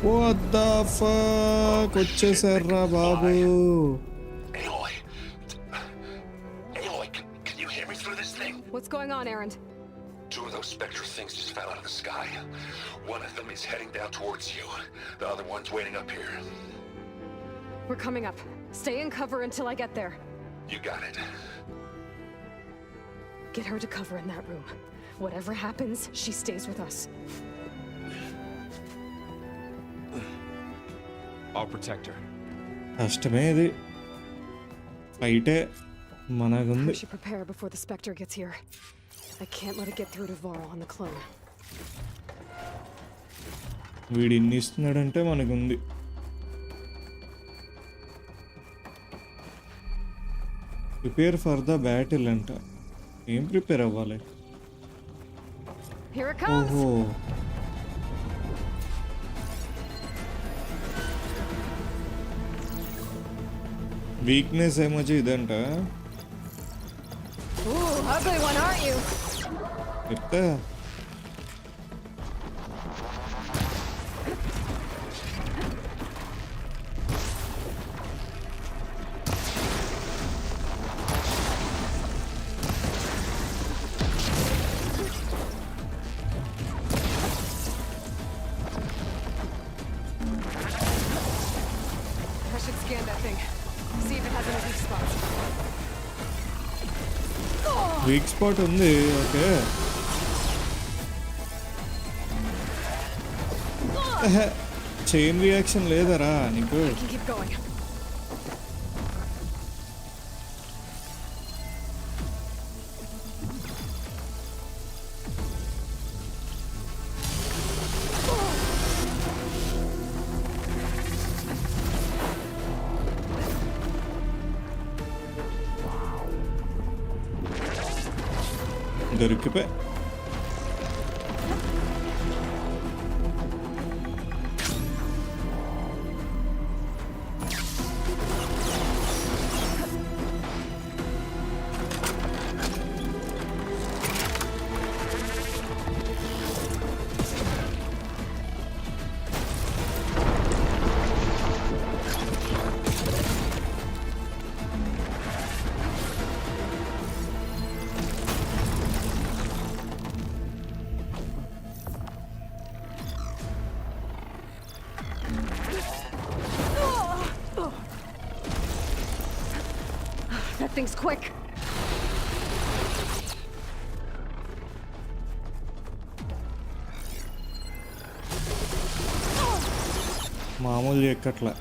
What the fuck? వచ్చేసారా బాబు.
Aloy, can you hear me through this thing?
What's going on, Erend?
2 of those spectral things just fell out of the sky. One of them is heading down towards you. The other one's waiting up here.
We're coming up. Stay in cover until I get there.
You got it.
Get her to cover in that room. Whatever happens, she stays with us.
I'll protect her.
కష్టమే ఇది. ఫైటే మనకుంది.
We should prepare before the Spectre gets here. I can't let it get through to Varl on the clone.
వీడు ఇన్ని ఇస్తున్నాడంటే మనకుంది. Prepare for the battle అంట. ఏం prepare అవ్వాలి?
Here it comes.
ఓహో weakness ఏమొచ్చి ఇదంట
Ooh, ugly one, aren't you?
చెప్తా
I should scan that thing. See if it has any weak spots.
Week spot ఉంది okay chain reaction లేదరా నీకు
I can keep going.
దొరికిపోయి
That thing's quick.
మామూలు ఎక్కట్లా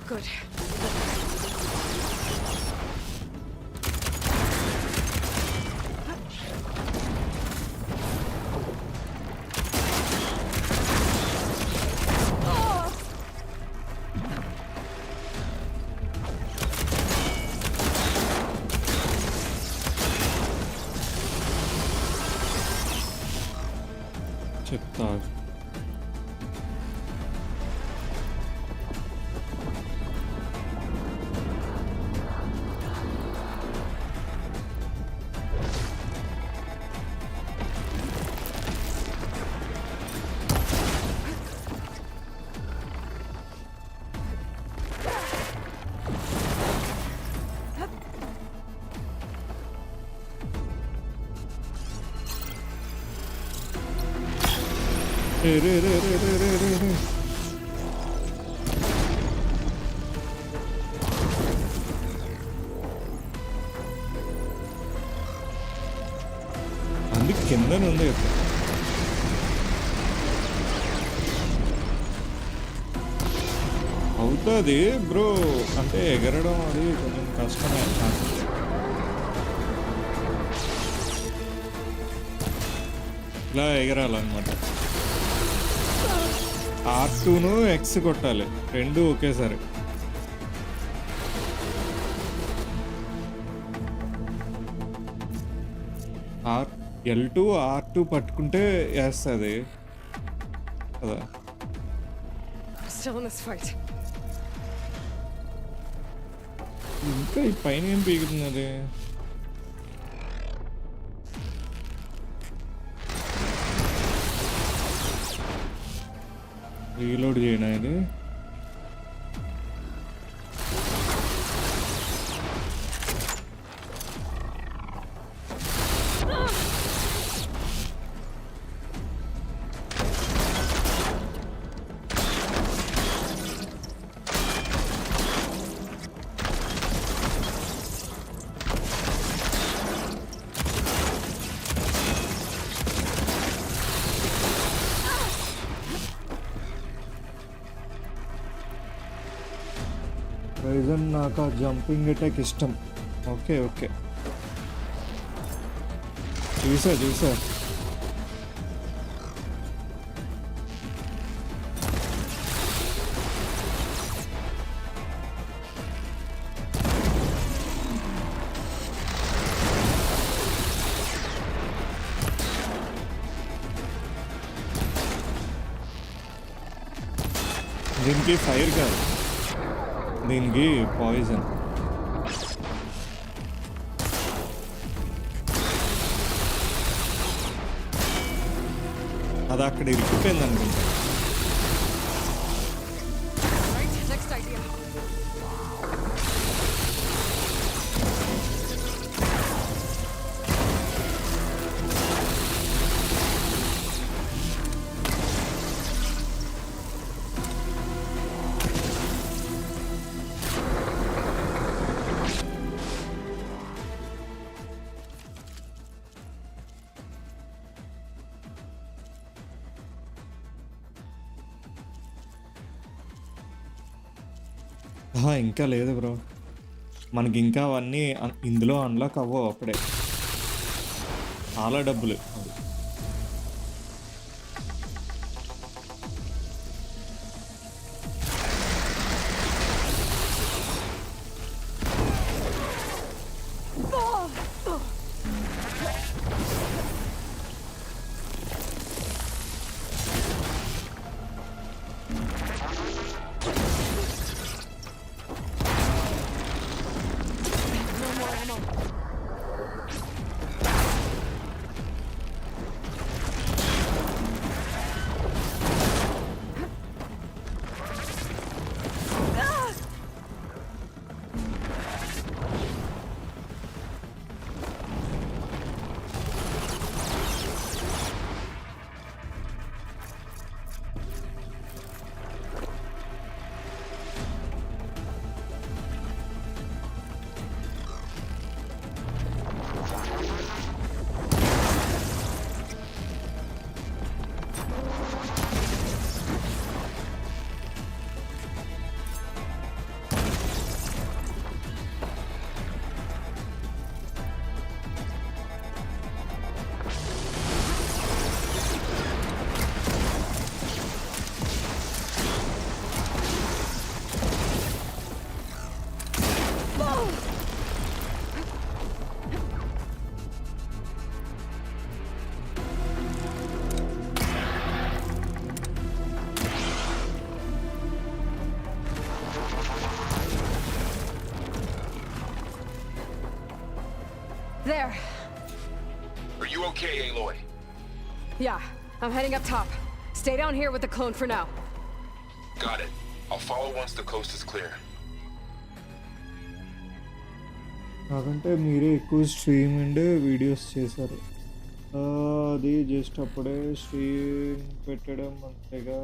Good.
చెప్తా రే అందుకు కిందనే ఉంది కదా అవుతుంది బ్రో అంటే ఎగరడం అది కొంచెం కష్టమే ఇలా ఎగరాలన్నమాట R2ను X కొట్టాలి రెండు ఒకేసారి L2 R2 పట్టుకుంటే వేస్తుంది కదా
Still in this fight.
ఇంకా ఈ పైన ఏం పీకుతున్నది రీలోడ్ చేయనా ఇది రైజన్ నాకు ఆ జంపింగ్ అటాక్ ఇష్టం ఓకే ఓకే చూసా దీనికి ఫైర్ కాదు, దీనికి పాయిజన్. అది అక్కడ ఇరికిపోయింది అనుకుంటా.
Next idea.
ఇంకా లేదు బ్రో, మనకి ఇంకా అవన్నీ ఇందులో అన్లాక్ అవ్వవు అప్పుడే, చాలా డబ్బులు.
There.
Are you okay, Aloy?
Yeah, I'm heading up top. Stay down here with the clone for now.
Got it. I'll follow once the coast is clear.
నాకంటే మీరే ఎక్కువ స్ట్రీమ్ అండ్ వీడియోస్ చేశారు. అది just అప్పుడే stream పెట్టడం అంతేగా.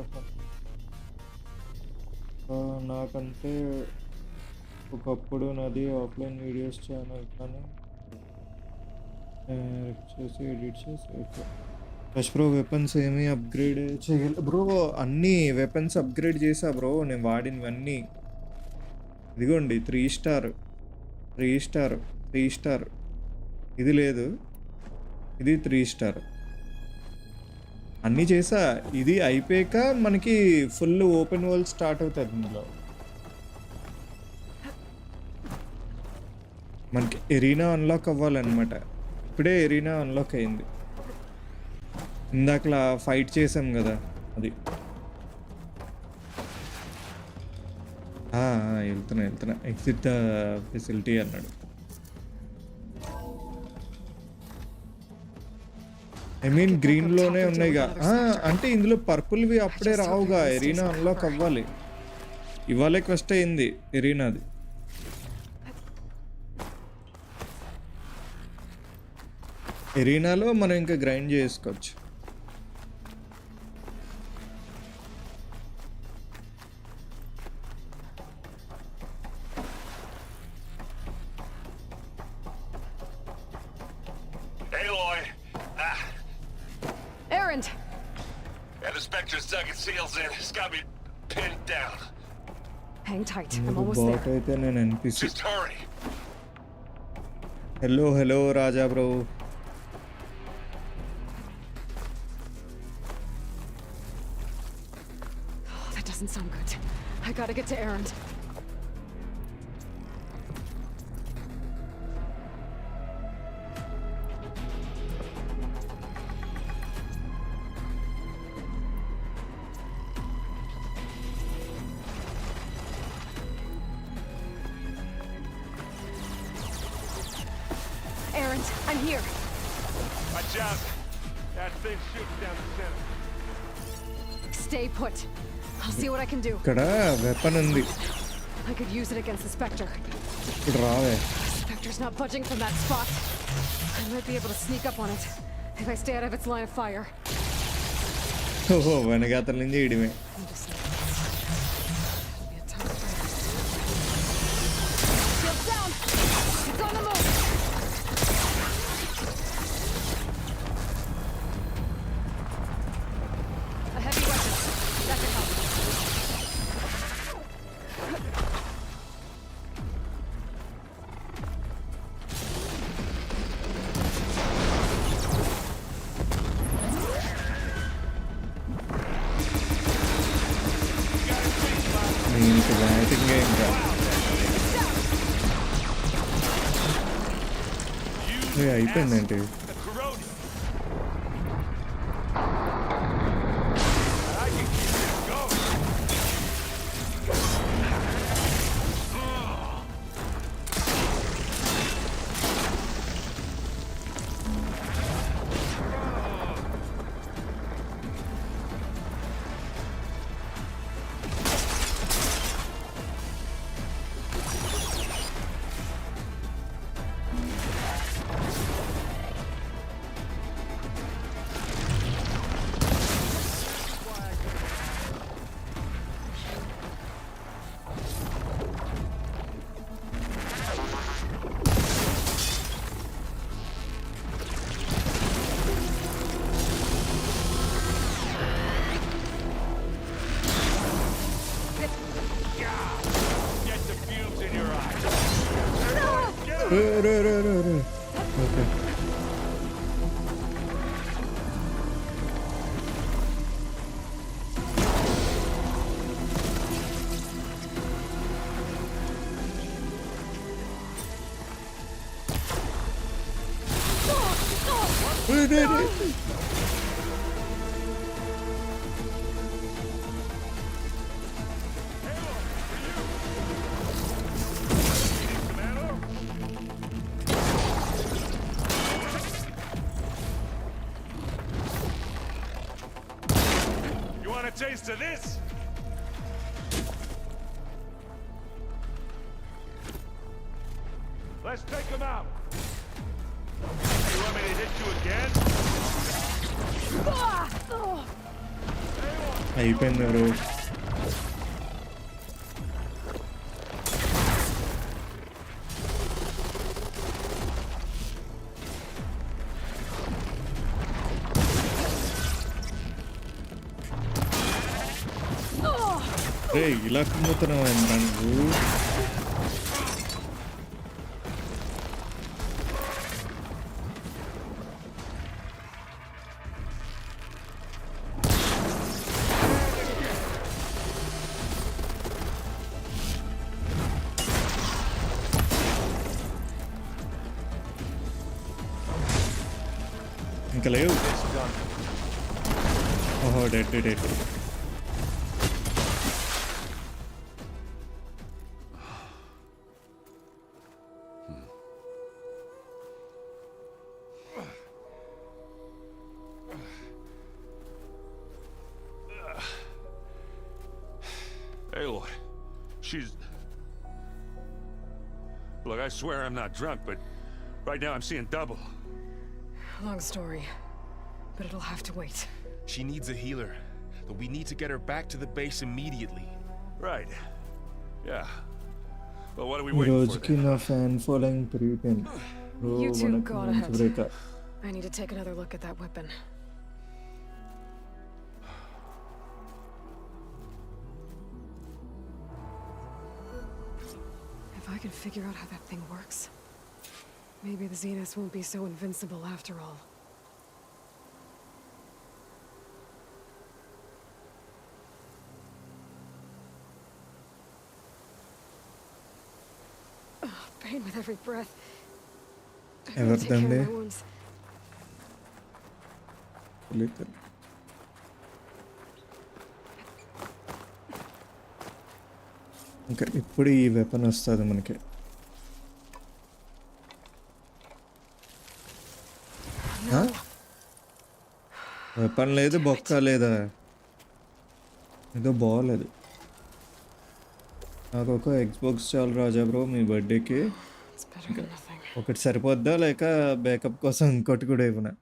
నాకంటే ఒకప్పుడు నాది ఆఫ్లైన్ వీడియోస్ ఛానల్, కానీ చేసి ఎడిట్ చేసి ఫస్ట్ బ్రో వెపన్స్ ఏమీ అప్గ్రేడ్ చేయలేదు బ్రో. అన్నీ వెపన్స్ అప్గ్రేడ్ చేసా బ్రో నేను వాడినవన్నీ. ఇదిగోండి 3 స్టార్ 3 స్టార్ 3 స్టార్, ఇది లేదు, ఇది 3 స్టార్, అన్నీ చేసా. ఇది అయిపోయాక మనకి ఫుల్ ఓపెన్ వరల్డ్ స్టార్ట్ అవుతుంది. ఇందులో మనకి ఎరీనా అన్లాక్ అవ్వాలన్నమాట. ఇప్పుడే ఎరీనా అన్లాక్ అయింది. ఇందాకలా ఫైట్ చేసాం కదా అది. వెళ్తున్నా ఎగ్జిట్ ద ఫెసిలిటీ అన్నాడు. ఐ మీన్ గ్రీన్లోనే ఉన్నాయిగా. అంటే ఇందులో పర్పుల్వి అప్పుడే రావుగా, ఎరీనా అన్లాక్ అవ్వాలి. ఇవాళే క్వెస్ట్ అయింది ఎరీనాది. ఎరీనాలో మనం ఇంకా గ్రైండ్ చేసుకోవచ్చు.
Aloy!
Erend!
Yeah, the Spectre's dug its heels in. It's got me pinned down.
Hang tight, I'm almost there.
అయితే నేను NPC.
Just hurry.
Hello Raja bro.
sound good. I gotta get to Erend. Erend, I'm here.
Watch out! That thing shoots down the center.
Stay put. I'll see what I can do.
ఇక్కడ weapon ఉంది.
I could use it against the Spectre.
ఇప్పుడు రావే.
Spectre's not budging from that spot. I might be able to sneak up on it if I stay out of its line of fire.
ఓహో వెనకాతల నుంచి ఇడిమే.
Shields down. It's on the move. A heavy weapon. That can help.
ఇంకా batting ఇంకా అయిపోయిందంటే okay
Taste of this? Let's take him out. You want me to hit you again?
అయిపోయింది bro. రే ఇలా కుమ్ముతున్నావు ఎంత నువ్వు? ఇంకా లేవు. ఓహో dead dead.
Aloy, she's... Look, I swear I'm not drunk, but right now I'm seeing double.
Long story, but it'll have to wait.
She needs a healer, but we need to get her back to the base immediately.
Right. Yeah. Well, what are we
ఈ
waiting for
రోజుకి
then?
నా fan following పెరిగిపోయింది.
You two go on ahead.
Break.
I need to take another look at that weapon. If I can figure out how that thing works, maybe the Zeniths won't be so invincible after all. pain with every breath. I'm
Ever
gonna take care
done
of
that?
my wounds.
ఇంకా ఇప్పుడు ఈ weapon వస్తుంది మనకి. Weapon లేదు, బొక్క లేదా, ఏదో బాగోలేదు. నాకు ఒక ఎక్స్బాక్స్ చాలు రాజా బ్రో మీ బర్త్డేకి. ఒకటి సరిపోద్దా లేక బ్యాకప్ కోసం ఇంకోటి కూడా ఇవ్వనా?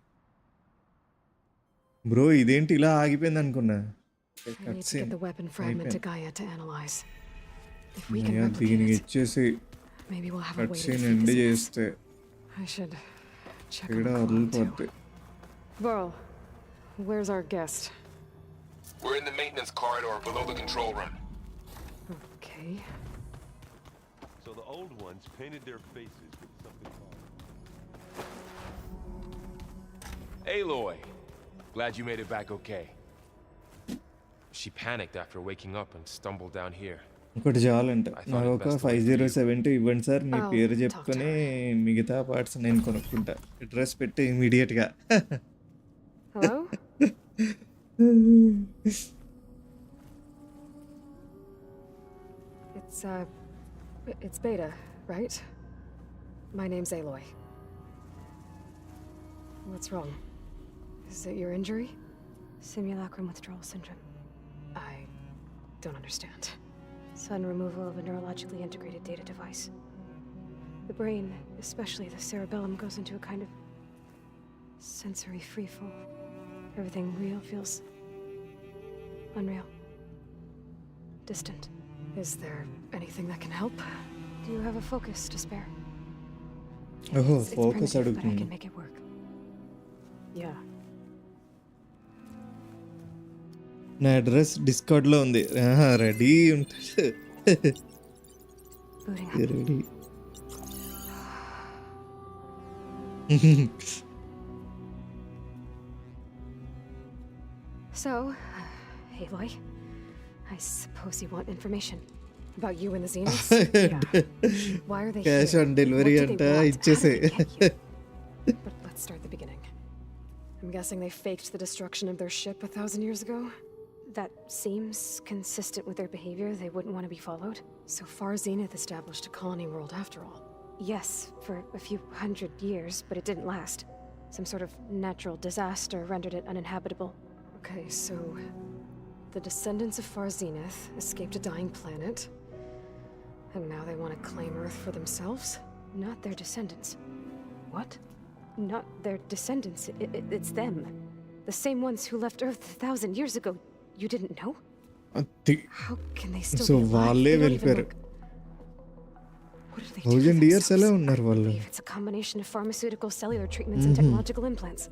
బ్రో ఇదేంటి ఇలా ఆగిపోయింది అనుకున్నా. దీనికి ఇచ్చేసి కట్ సీన్ ఎండ్ చేస్తే ఇక్కడ వదిలిపోద్ది.
Burl, where's our guest?
We're in the maintenance corridor below the control room.
Okay.
So the old ones painted their faces with something called...
Aloy, glad you made it back okay.
She panicked after waking up and stumbled down here.
ఒకటి చాలంట. నాకు ఒక 5070 ఇవ్వండి sir, మీ పేరు చెప్పుకొని మిగతా parts నేను కొనుక్కుంటా. Address పెట్టి ఇమీడియట్గా.
Hello? It's Beta, right? My name's Aloy. What's wrong? Is it your injury?
Simulacrum withdrawal syndrome.
I don't understand.
Sudden removal of a neurologically integrated data device. The brain, especially the cerebellum, goes into a kind of sensory freefall. Everything real feels unreal. Distant.
Is there anything that can help?
Do you have a focus to spare?
Oh,
it's
focus
primitive, but I can make it work.
Yeah.
నా address డిస్కార్డ్లో ఉంది. Ready ఉంటాడు. Ready.
So, Aloy, I suppose you want information about you and the Zeniths? Yeah. Why are they
Cash
here?
on delivery
What do
anta
they want?
ichese.
How did they get you? But let's start at the beginning. I'm guessing they faked the destruction of their ship 1,000 years ago?
That seems consistent with their behavior. They wouldn't want to be followed.
So far, Zenith established a colony world after all.
Yes, for a few hundred years, but it didn't last. Some sort of natural disaster rendered it uninhabitable.
Okay, so the descendants of Far Zenith escaped a dying planet, and now they want to claim Earth for themselves?
Not their descendants.
What?
Not their descendants. It's them. The same ones who left Earth 1,000 years ago. You didn't know? How can they still
So
be alive?
వాళ్ళే
They don't even
వెళ్ళిపోయారు.
look... What do they
1000 years ఎలా ఉన్నారు వాళ్ళు?
It's a combination of pharmaceutical, cellular treatments, and technological implants.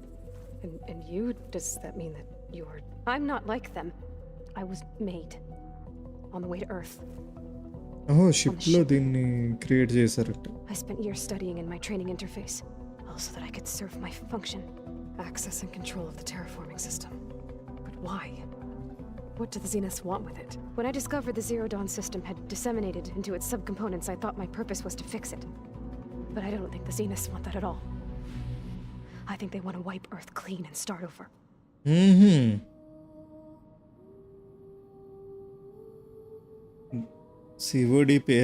And you? Does that mean that you're...
I'm not like them. I was made. On the way to Earth.
ఓహో, షిప్లో దీన్ని create చేశారట.
I spent years studying in my training interface, so that I could serve my function.
Access and control of the terraforming system. But why? What do the Zeniths want with it?
When I discovered the Zero Dawn system had disseminated into its subcomponents, I thought my purpose was to fix it. But I don't think the Zeniths want that at all. I think they want to wipe Earth clean and start over.
COD పే.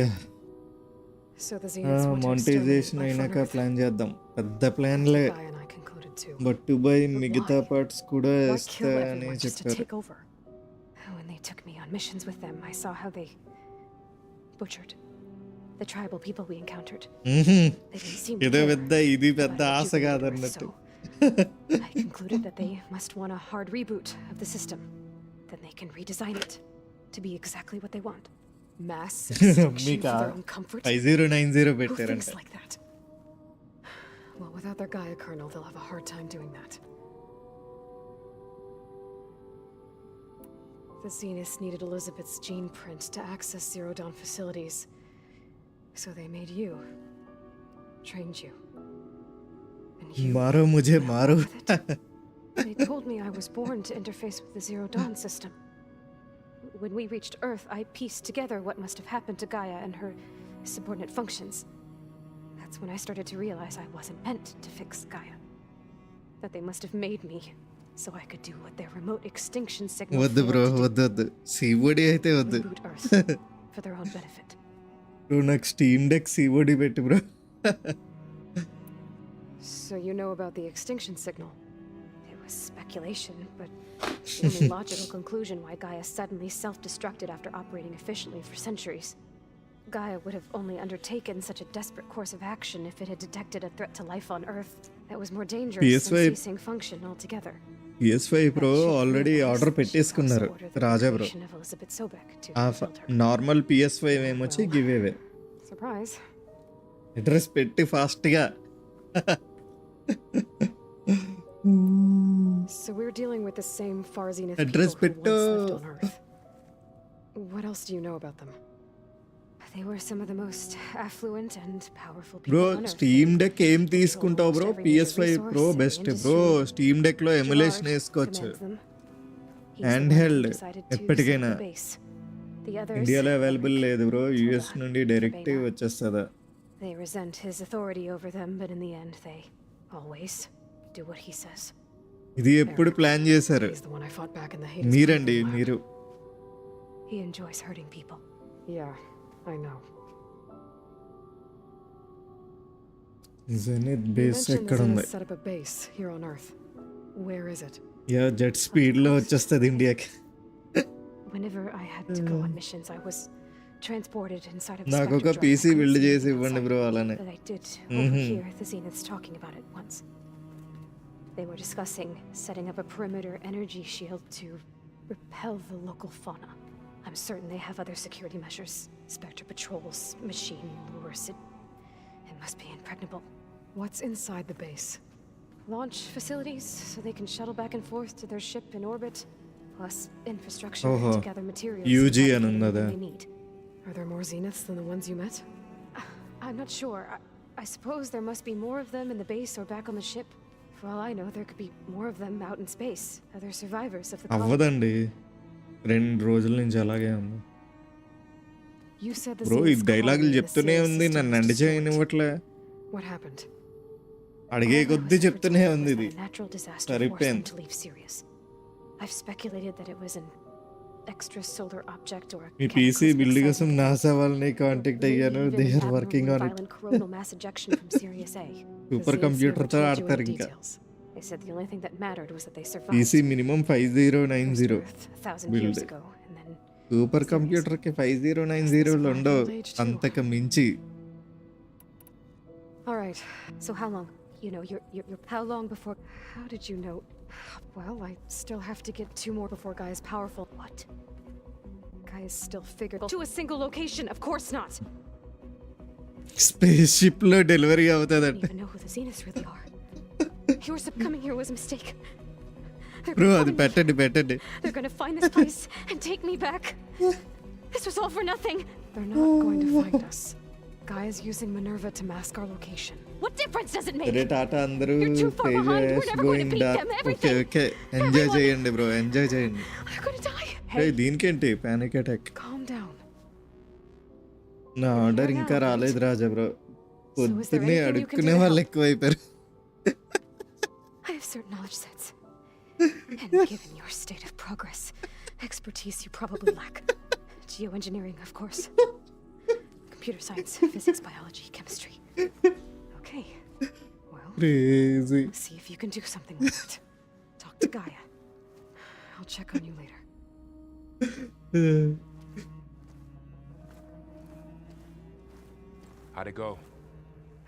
So the Zeniths want to
monetisation అయినాక plan చేద్దాం. పెద్ద ప్లాన్లే. But to buy మిగతా parts కూడా ఇస్తా అని చెప్పారు.
When they took me on missions with them, I saw how they butchered the tribal people we encountered.
ఇది పెద్ద ఆశ కాదన్నట్టు.
I concluded that they must want a hard reboot of the system. Then they can redesign it to be exactly what they want.
Mass extinction for their own comfort?
5090
Who
పెట్టారంట.
thinks like that? Well, without their Gaia kernel, they'll have a hard time doing that. The Zeniths needed Elizabeth's gene print to access Zero Dawn facilities. So they made you. Trained you. And you...
Maro mujhe maro.
They told me I was born to interface with the Zero Dawn system. When we reached Earth, I pieced together what must have happened to Gaia and her subordinate functions. That's when I started to realize I wasn't meant to fix Gaia. That they must have made me so I could do what their remote extinction signal
వద్దు bro,
failed to do.
వద్దు COD అయితే వద్దు.
Reboot Earth for their own benefit.
Bro నాకు steam deck COD పెట్టు bro.
So you know about the extinction signal? It was speculation, but the only logical conclusion why Gaia suddenly self-destructed after operating efficiently for centuries. Gaia would have only undertaken such a desperate course of action if it had detected a threat to life on Earth that was more dangerous
PS5
than ceasing function altogether.
PS5 Pro already order పెట్టేసుకున్నారు Raja bro. Normal PS5 ఏమొచ్చి give away.
Surprise.
Address పెట్టి ఫాస్ట్గా.
So we're dealing with the same far zenith
Address
people who once
పెట్టు.
lived on Earth. What else do you know about them? They were some of the most affluent and powerful people
bro
on Earth.
Steam deck ఏం తీసుకుంటావు bro? PS5 Pro best bro. Steam deck లో emulation వేసుకోవచ్చు. Hand held ఎప్పటికైనా. ఇండియాలో available లేదు bro, US నుండి direct వచ్చేస్తుందా.
They resent his authority over them, but in the end they always do what he says.
ఇది ఎప్పుడు ప్లాన్ చేశారు?
He's the one I fought back in the Hades
మీరండి
lab.
మీరు.
He enjoys hurting people. Yeah, I know.
Zenith
You
base
mentioned
ఎక్కడ
the
ఉంది?
Zenith set up a base here on Earth. Where is it?
Yeah jet speed లో వచ్చేస్తుంది ఇండియాకి.
Whenever I had to go on missions, I was transported inside of a
నాకు ఒక
spectrum drive
PC
I couldn't
build
see
చేసి
anything
ఇవ్వండి
outside.
Bro అలానే.
But I did overhear the Zeniths talking about it once. They were discussing setting up a perimeter energy shield to repel the local fauna. I'm certain they have other security measures. Spectre patrols, machine lures. It must be impregnable.
What's inside the base?
Launch facilities so they can shuttle back and forth to their ship in orbit. Plus infrastructure to gather materials
UG
and
అని
fabricate
ఉన్నదా?
anything they need.
Are there more Zeniths than the ones you met?
I'm not sure. I suppose there must be more of them in the base or back on the ship. For all I know, there could be more of them out in space. Other survivors of the colony.
అవ్వదండి, 2 రోజుల నుంచి అలాగే ఉంది
You said the
bro. ఈ
Zeniths
డైలాగులు
colony in the
చెప్తూనే
Sirius
ఉంది,
system
నన్ను
was
అండి
destroyed.
చేయనివ్వట్లే.
What happened?
అడిగే
All I
కొద్దీ
was ever
చెప్తూనే
told
ఉంది
was
ఇది.
that a natural disaster forced them
సరిపోయింది.
to leave Sirius. I've speculated that it was an extrasolar object or a
మీ
chemical
పీసీ బిల్డ్
excited
కోసం NASA వాళ్ళని contact అయ్యాను.
maybe
they
even
are
an
working
abnormal
on it.
violent coronal mass ejection from Sirius A.
Super
The
computer తో
Zeniths never told you
ఆడతారు
any
ఇంకా.
details. They said the only thing that mattered was that they survived.
PC minimum 5090
Earth 1,000
build.
years ago, and then
super computer కి 5090 ఉండవు, అంతకు మించి.
all right. So how long? You know, you're how long before? How did you know?
Well, I still have to get 2 more before Gaia's powerful.
What?
Gaia's still figured
To a single location? Of course not.
Space ship లో delivery
I
అవుతుందంట.
don't even know who the Zeniths really are. Your coming here was a mistake.
Bro అది పెట్టండి పెట్టండి.
They're gonna find this place and take me back. This was all for nothing.
They're not going to find us. Gaia's using Minerva to mask our location.
What difference does it make?
సరే టాటా అందరూ.
You're too far behind. We're
pages
never going to
going
beat
dark.
them.
Okay
Everything.
Okay enjoy చేయండి bro, enjoy చేయండి.
They're gonna die.
ఏయ్, దీనికేంటి panic attack?
Calm down.
నా order ఇంకా రాలేదు రాజా bro. పొద్దున్నే
anything you can do
అడుక్కునే
to
వాళ్ళు
help?
ఎక్కువైపోయారు.
I have certain knowledge sets. And given your state of progress, expertise you probably lack. Geoengineering, of course. Computer science, physics, biology, chemistry. Okay. Well,
Crazy.
see if you can do something with it. Talk to Gaia.
I'll check on you later.
How'd it go?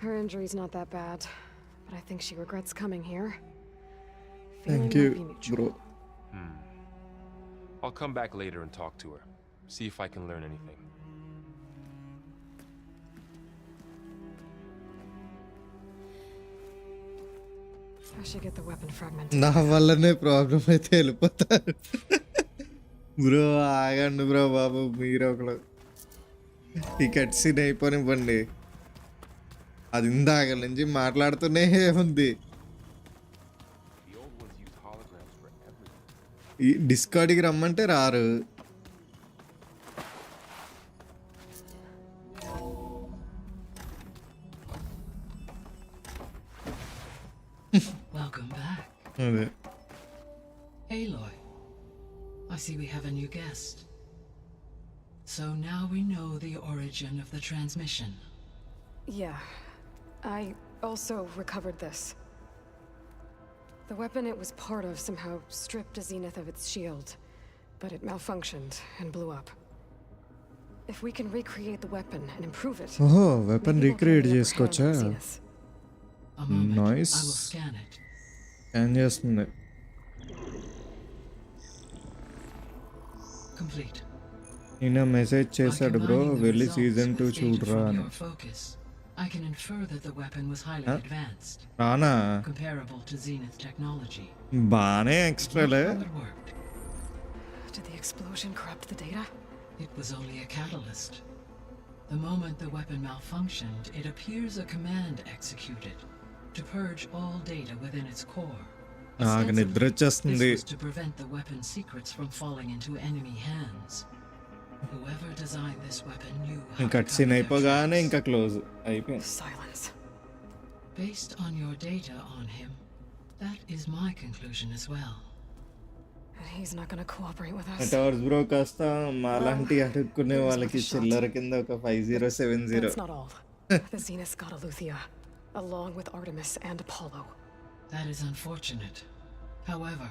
Her injury's not that bad, but I think she regrets coming here.
Thank
Feeling
you,
might be mutual.
bro.
I'll come back later and talk to her. See if I can learn anything.
I should get the weapon fragment.
నా వల్లనే problem అయితే వెళ్ళిపోతారు. Bro ఆగండి bro బాబు, మీరు ఒకడు. ఈ cut scene అయిపోనివ్వండి. అది ఇందాక నుంచి మాట్లాడుతూనే ఉంది. ఈ డిస్కార్డ్కి రమ్మంటే రారు. అదే
Aloy, I see we have a new guest. So now we know the origin of the transmission.
Yeah. I also recovered this. The weapon it was part of somehow stripped Zenith of its shield, but it malfunctioned and blew up. If we can recreate the weapon and improve it,
ఓహో weapon
maybe we'll
recreate
gain the upper hand
చేసుకోవచ్చా
over Zenith.
A moment,
nice
I will scan it.
Scan చేస్తుంది
Complete.
ఈయన message
By
చేశాడు bro
combining the
వెళ్ళి
results
season 2
with data
చూడరా
from
అని
your focus, I can infer that the weapon was highly
Huh?
advanced,
Rana
comparable to Zenith technology.
బానే ఎక్స్ట్రాలే
How it worked.
Did the explosion corrupt the data?
It was only a catalyst. The moment the weapon malfunctioned, it appears a command executed to purge all data within its core.
నాకు నిద్ర
This
వచ్చేస్తుంది
was to prevent the weapon's secrets from falling into enemy hands. Whoever designed this weapon knew how to
cut scene
cover their
అయిపోగానే
tracks.
ఇంకా close అయిపోయింది
Silence.
Based on your data on him, that is my conclusion as well.
And he's not gonna cooperate with us.
Towers bro కాస్త మాలాంటి అడుక్కునే వాళ్ళకి చిల్లర కింద ఒక 5070
That's not all. The Zenith got Aletheia, along with Artemis and Apollo.
That is unfortunate. However,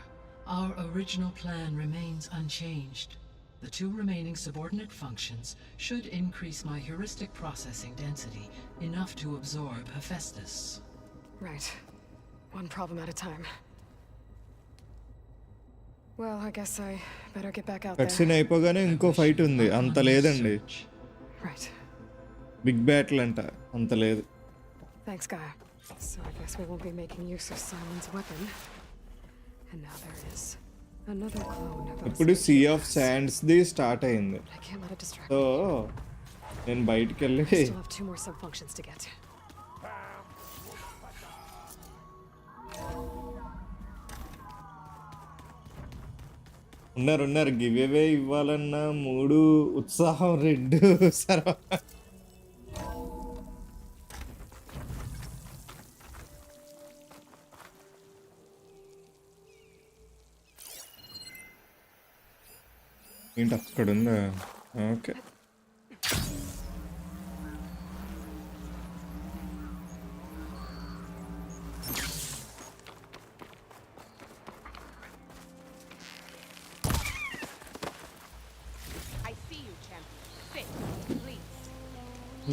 our original plan remains unchanged. The two remaining subordinate functions should increase my heuristic processing density enough to absorb Hephaestus.
Right. One problem at a time. Well, I guess I better get back out
cut
there.
Scene అయిపోగానే ఇంకో fight ఉంది అంత లేదండి
Right.
Big battle అంట అంత లేదు
Thanks, Gaia. So I guess we won't be making use of Simon's weapon. And now there is another clone of
ఇప్పుడు
us.
Sea of sands the start అయింది
I can't let it distract
so
me.
నేను బయటికి వెళ్ళి
I still have 2 more sub-functions to get.
ఉన్నారు give away ఇవ్వాలన్న 3 ఉత్సాహం 2 సర్వ ఏంటి అక్కడ ఉందా ఓకే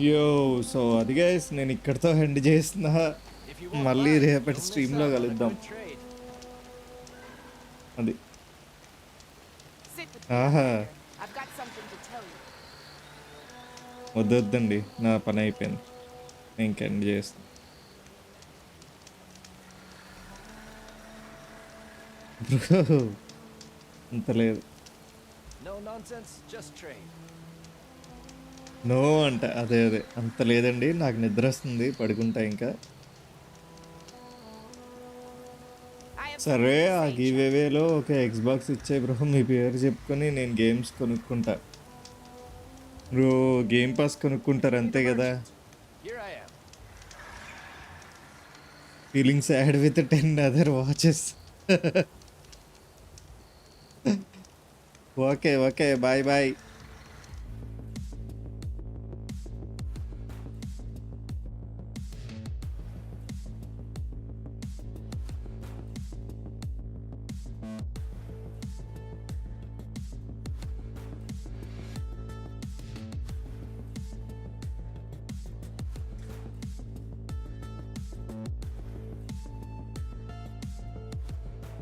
యో సో అది గైస్ నేను ఇక్కడితో ఎండ్ చేసిన మళ్ళీ రేపటి స్ట్రీమ్లో కలుద్దాం అది ఆహా వద్దండి నా పని అయిపోయింది నేను ఇంక ఎండ్ చేస్తాను అంత లేదు నో అంట అదే అంత లేదండి నాకు నిద్ర వస్తుంది పడుకుంటా ఇంకా సరే ఆ గివేవేలో ఒక ఎక్స్బాక్స్ ఇచ్చే బ్రో మీ పేరు చెప్పుకొని నేను గేమ్స్ కొనుక్కుంటా బ్రో గేమ్ పాస్ కొనుక్కుంటారు అంతే కదా feelings add with 10 other watches okay bye